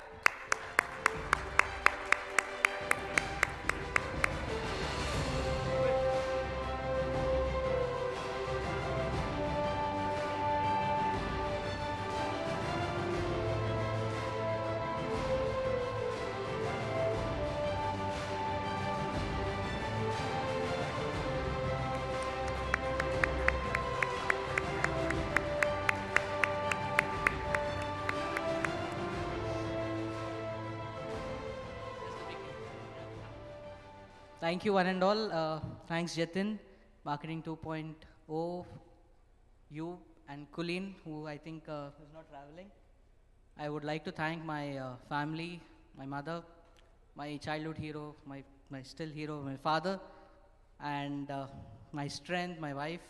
Thank you, one and all. Thanks, Jatin, Marketing 2.0, you, and Kulin, who I think is not traveling. I would like to thank my family, my mother, my childhood hero, my still hero, my father, and my strength, my wife,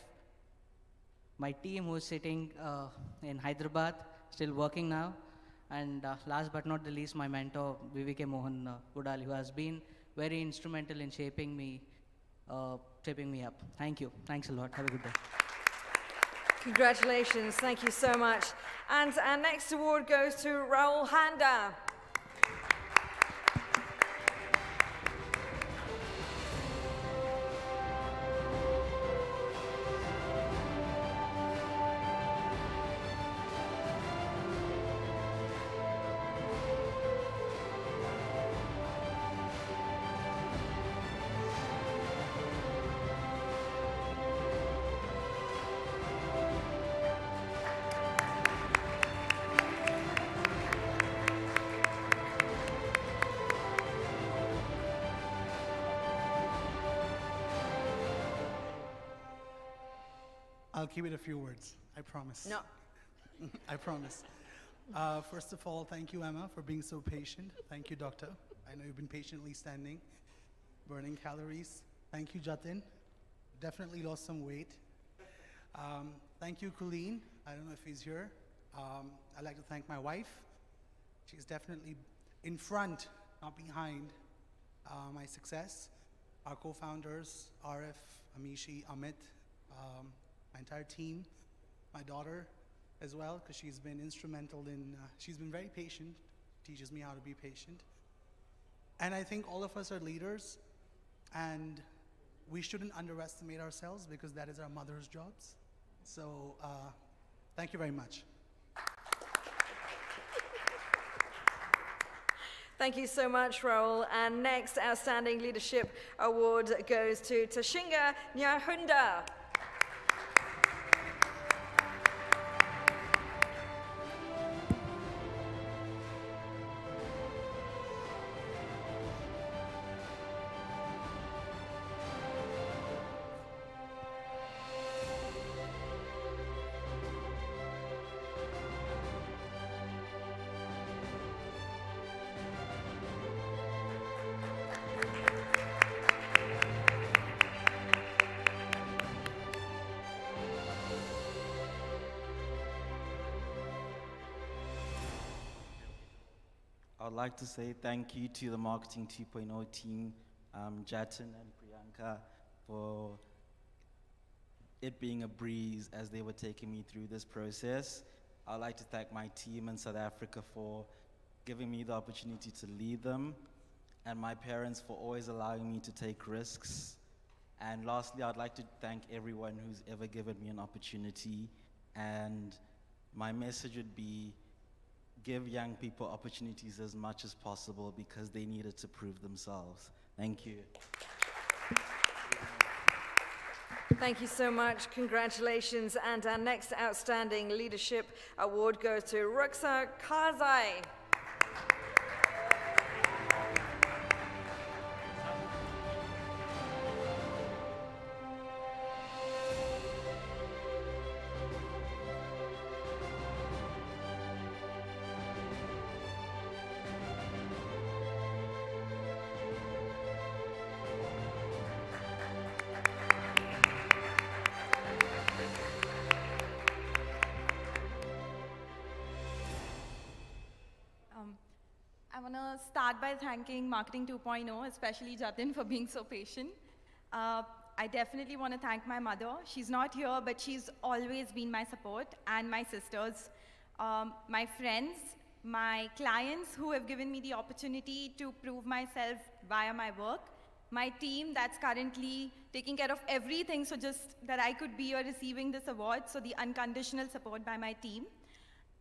my team who's sitting in Hyderabad, still working now, and last but not the least, my mentor, VVK Mohan Budali, who has been very instrumental in shaping me up. Thank you. Thanks a lot. Have a good day. Congratulations. Thank you so much. And our next award goes to Raul Handa. I'll keep it a few words, I promise. No. I promise. First of all, thank you, Emma, for being so patient. Thank you, Doctor. I know you've been patiently standing, burning calories. Thank you, Jatin. Definitely lost some weight. Thank you, Colleen. I don't know if he's here. I'd like to thank my wife. She's definitely in front, not behind, my success. Our co-founders, Arif, Amishi, Amit, my entire team, my daughter as well, because she's been instrumental in, she's been very patient, teaches me how to be patient. And I think all of us are leaders, and we shouldn't underestimate ourselves because that is our mother's jobs. So thank you very much. Thank you so much, Raul. And next Outstanding Leadership Award goes to Tashinga Nyahunda. I'd like to say thank you to the Marketing 2.0 team, Jatin and Priyanka, for it being a breeze as they were taking me through this process. I'd like to thank my team in South Africa for giving me the opportunity to lead them, and my parents for always allowing me to take risks. And lastly, I'd like to thank everyone who's ever given me an opportunity. And my message would be, give young people opportunities as much as possible because they needed to prove themselves. Thank you. Thank you so much. Congratulations. And our next Outstanding Leadership Award goes to Ruksa Karzai. I want to start by thanking Marketing 2.0, especially Jatin, for being so patient. I definitely want to thank my mother. She's not here, but she's always been my support, and my sisters, my friends, my clients who have given me the opportunity to prove myself via my work, my team that's currently taking care of everything so just that I could be here receiving this award, so the unconditional support by my team.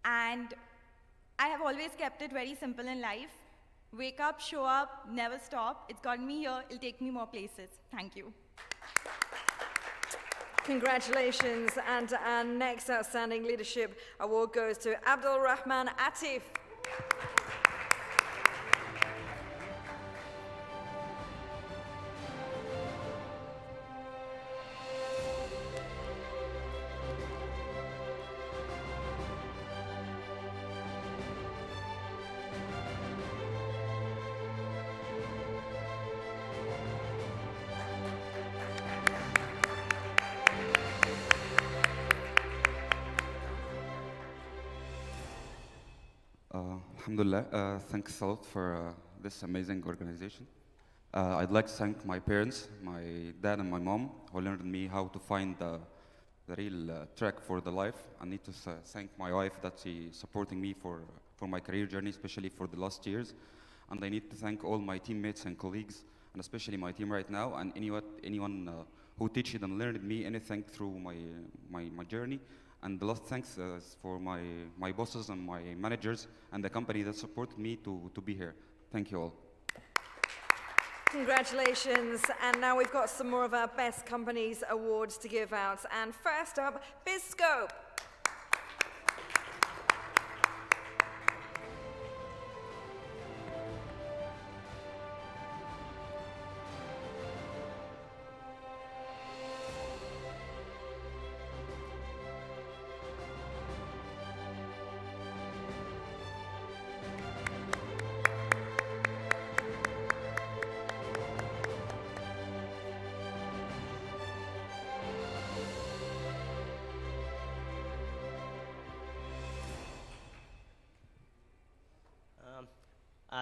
And I have always kept it very simple in life. Wake up, show up, never stop. It's gotten me here, it'll take me more places. Thank you. Congratulations. And our next Outstanding Leadership Award goes to Abdul Rahman Atif. Alhamdulillah, thanks a lot for this amazing organization. I'd like to thank my parents, my dad and my mom, who learned me how to find the real track for the life. I need to thank my wife that she's supporting me for my career journey, especially for the last years. And I need to thank all my teammates and colleagues, and especially my team right now, and anyone who teached and learned me anything through my journey. And the last thanks is for my bosses and my managers and the company that supported me to be here. Thank you all. Congratulations. And now we've got some more of our Best Companies Awards to give out. And first up, BizScope.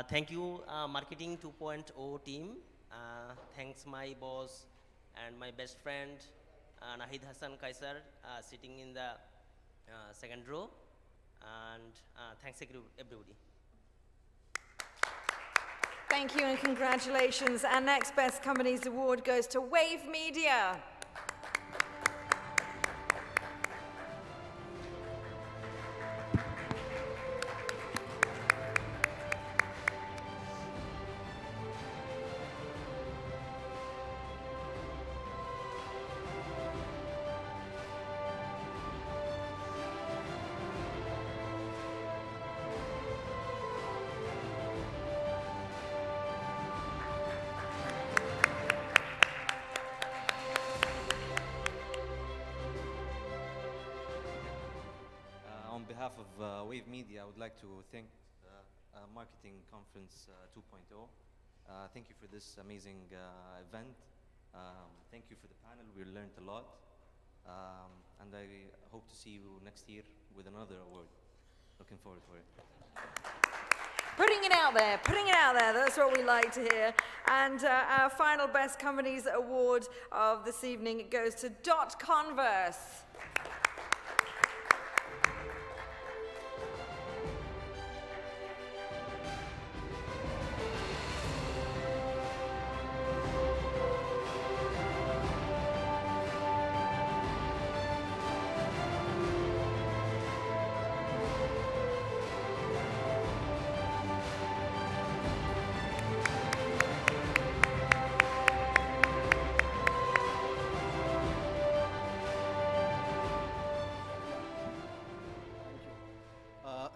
Thank you, Marketing 2.0 team. Thanks my boss and my best friend, Nahid Hassan Kaisar, sitting in the second row. And thanks everybody. Thank you and congratulations. Our next Best Companies Award goes to Wave Media. On behalf of Wave Media, I would like to thank Marketing Conference 2.0. Thank you for this amazing event. Thank you for the panel. We learned a lot. And I hope to see you next year with another award. Looking forward for it. Putting it out there, putting it out there. That's what we like to hear. And our final Best Companies Award of this evening goes to Converse.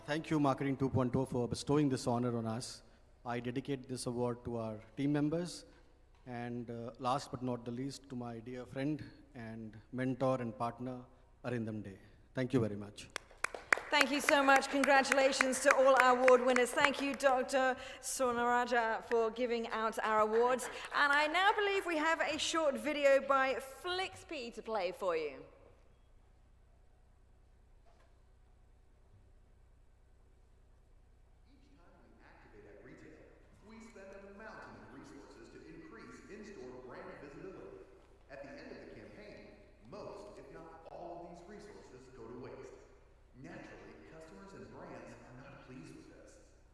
Thank you, Marketing 2.0, for bestowing this honor on us. I dedicate this award to our team members, and last but not the least, to my dear friend and mentor and partner, Arindam Day. Thank you very much. Thank you so much. Congratulations to all our award winners. Thank you, Dr. Sonaraja, for giving out our awards. And I now believe we have a short video by Flixby to play for you.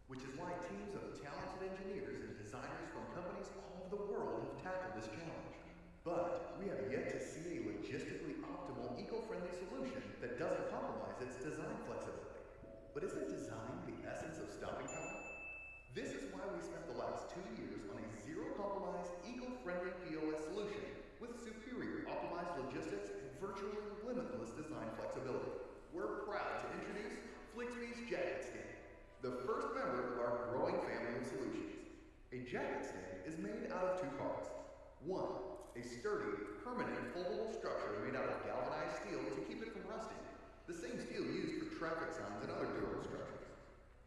Which is why teams of talented engineers and designers from companies all over the world have tackled this challenge. But we have yet to see a logistically optimal, eco-friendly solution that doesn't compromise its design flexibility. But isn't design the essence of stopping power? This is why we spent the last 2 years on a zero-compromise, eco-friendly POS solution with superior optimized logistics and virtually limitless design flexibility. We're proud to introduce Flixby's Jacket Stand, the first member of our growing family of solutions. A jacket stand is made out of 2 parts. 1, a sturdy, permanent, foldable structure made out of galvanized steel to keep it from rusting, the same steel used for traffic signs and other durable structures.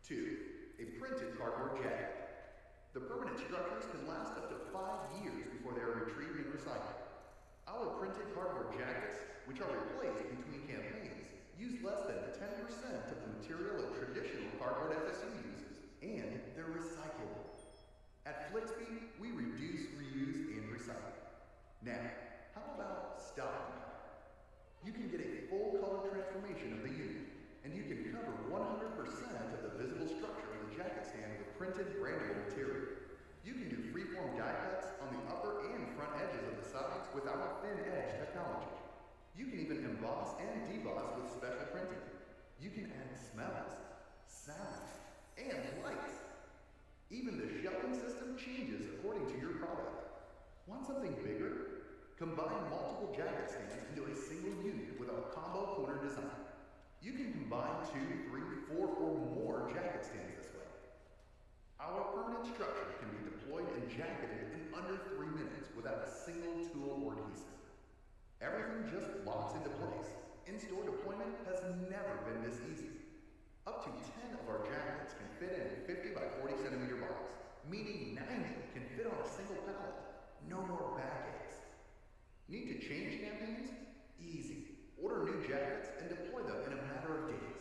2, a printed cardboard jacket. The permanent structures can last up to 5 years before they are retrieved and recycled. Our printed cardboard jackets, which are replaced between campaigns, use less than 10% of the material a traditional cardboard FSU uses, and they're recyclable. At Flixby, we reduce, reuse, and recycle. Now, how about stopping power? You can get a full color transformation of the unit, and you can cover 100% of the visible structure of the jacket stand with printed brandable material. You can do freeform die cuts on the upper and front edges of the sides with our thin edge technology. You can even emboss and deboss with special printing. You can add smells, sounds, and lights. Even the shelving system changes according to your product. Want something bigger? Combine multiple jacket stands into a single unit with our combo corner design. You can combine 2, 3, 4, or more jacket stands this way. Our permanent structure can be deployed and jacketed in under 3 minutes without a single tool or adhesive. Everything just locks into place. In-store deployment has never been this easy. Up to 10 of our jackets can fit in a 50 by 40 centimeter box, meaning 90 can fit on a single pallet. No more backaches. Need to change campaigns? Easy. Order new jackets and deploy them in a matter of days.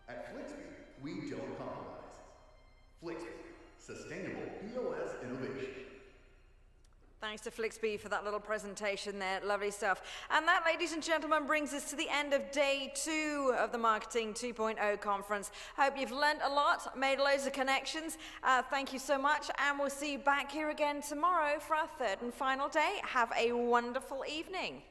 At Flixby, we don't compromise. Flixby, sustainable POS innovation. Thanks to Flixby for that little presentation there. Lovely stuff. And that, ladies and gentlemen, brings us to the end of day 2 of the Marketing 2.0 conference. Hope you've learned a lot, made loads of connections. Thank you so much, and we'll see you back here again tomorrow for our 3rd and final day. Have a wonderful evening.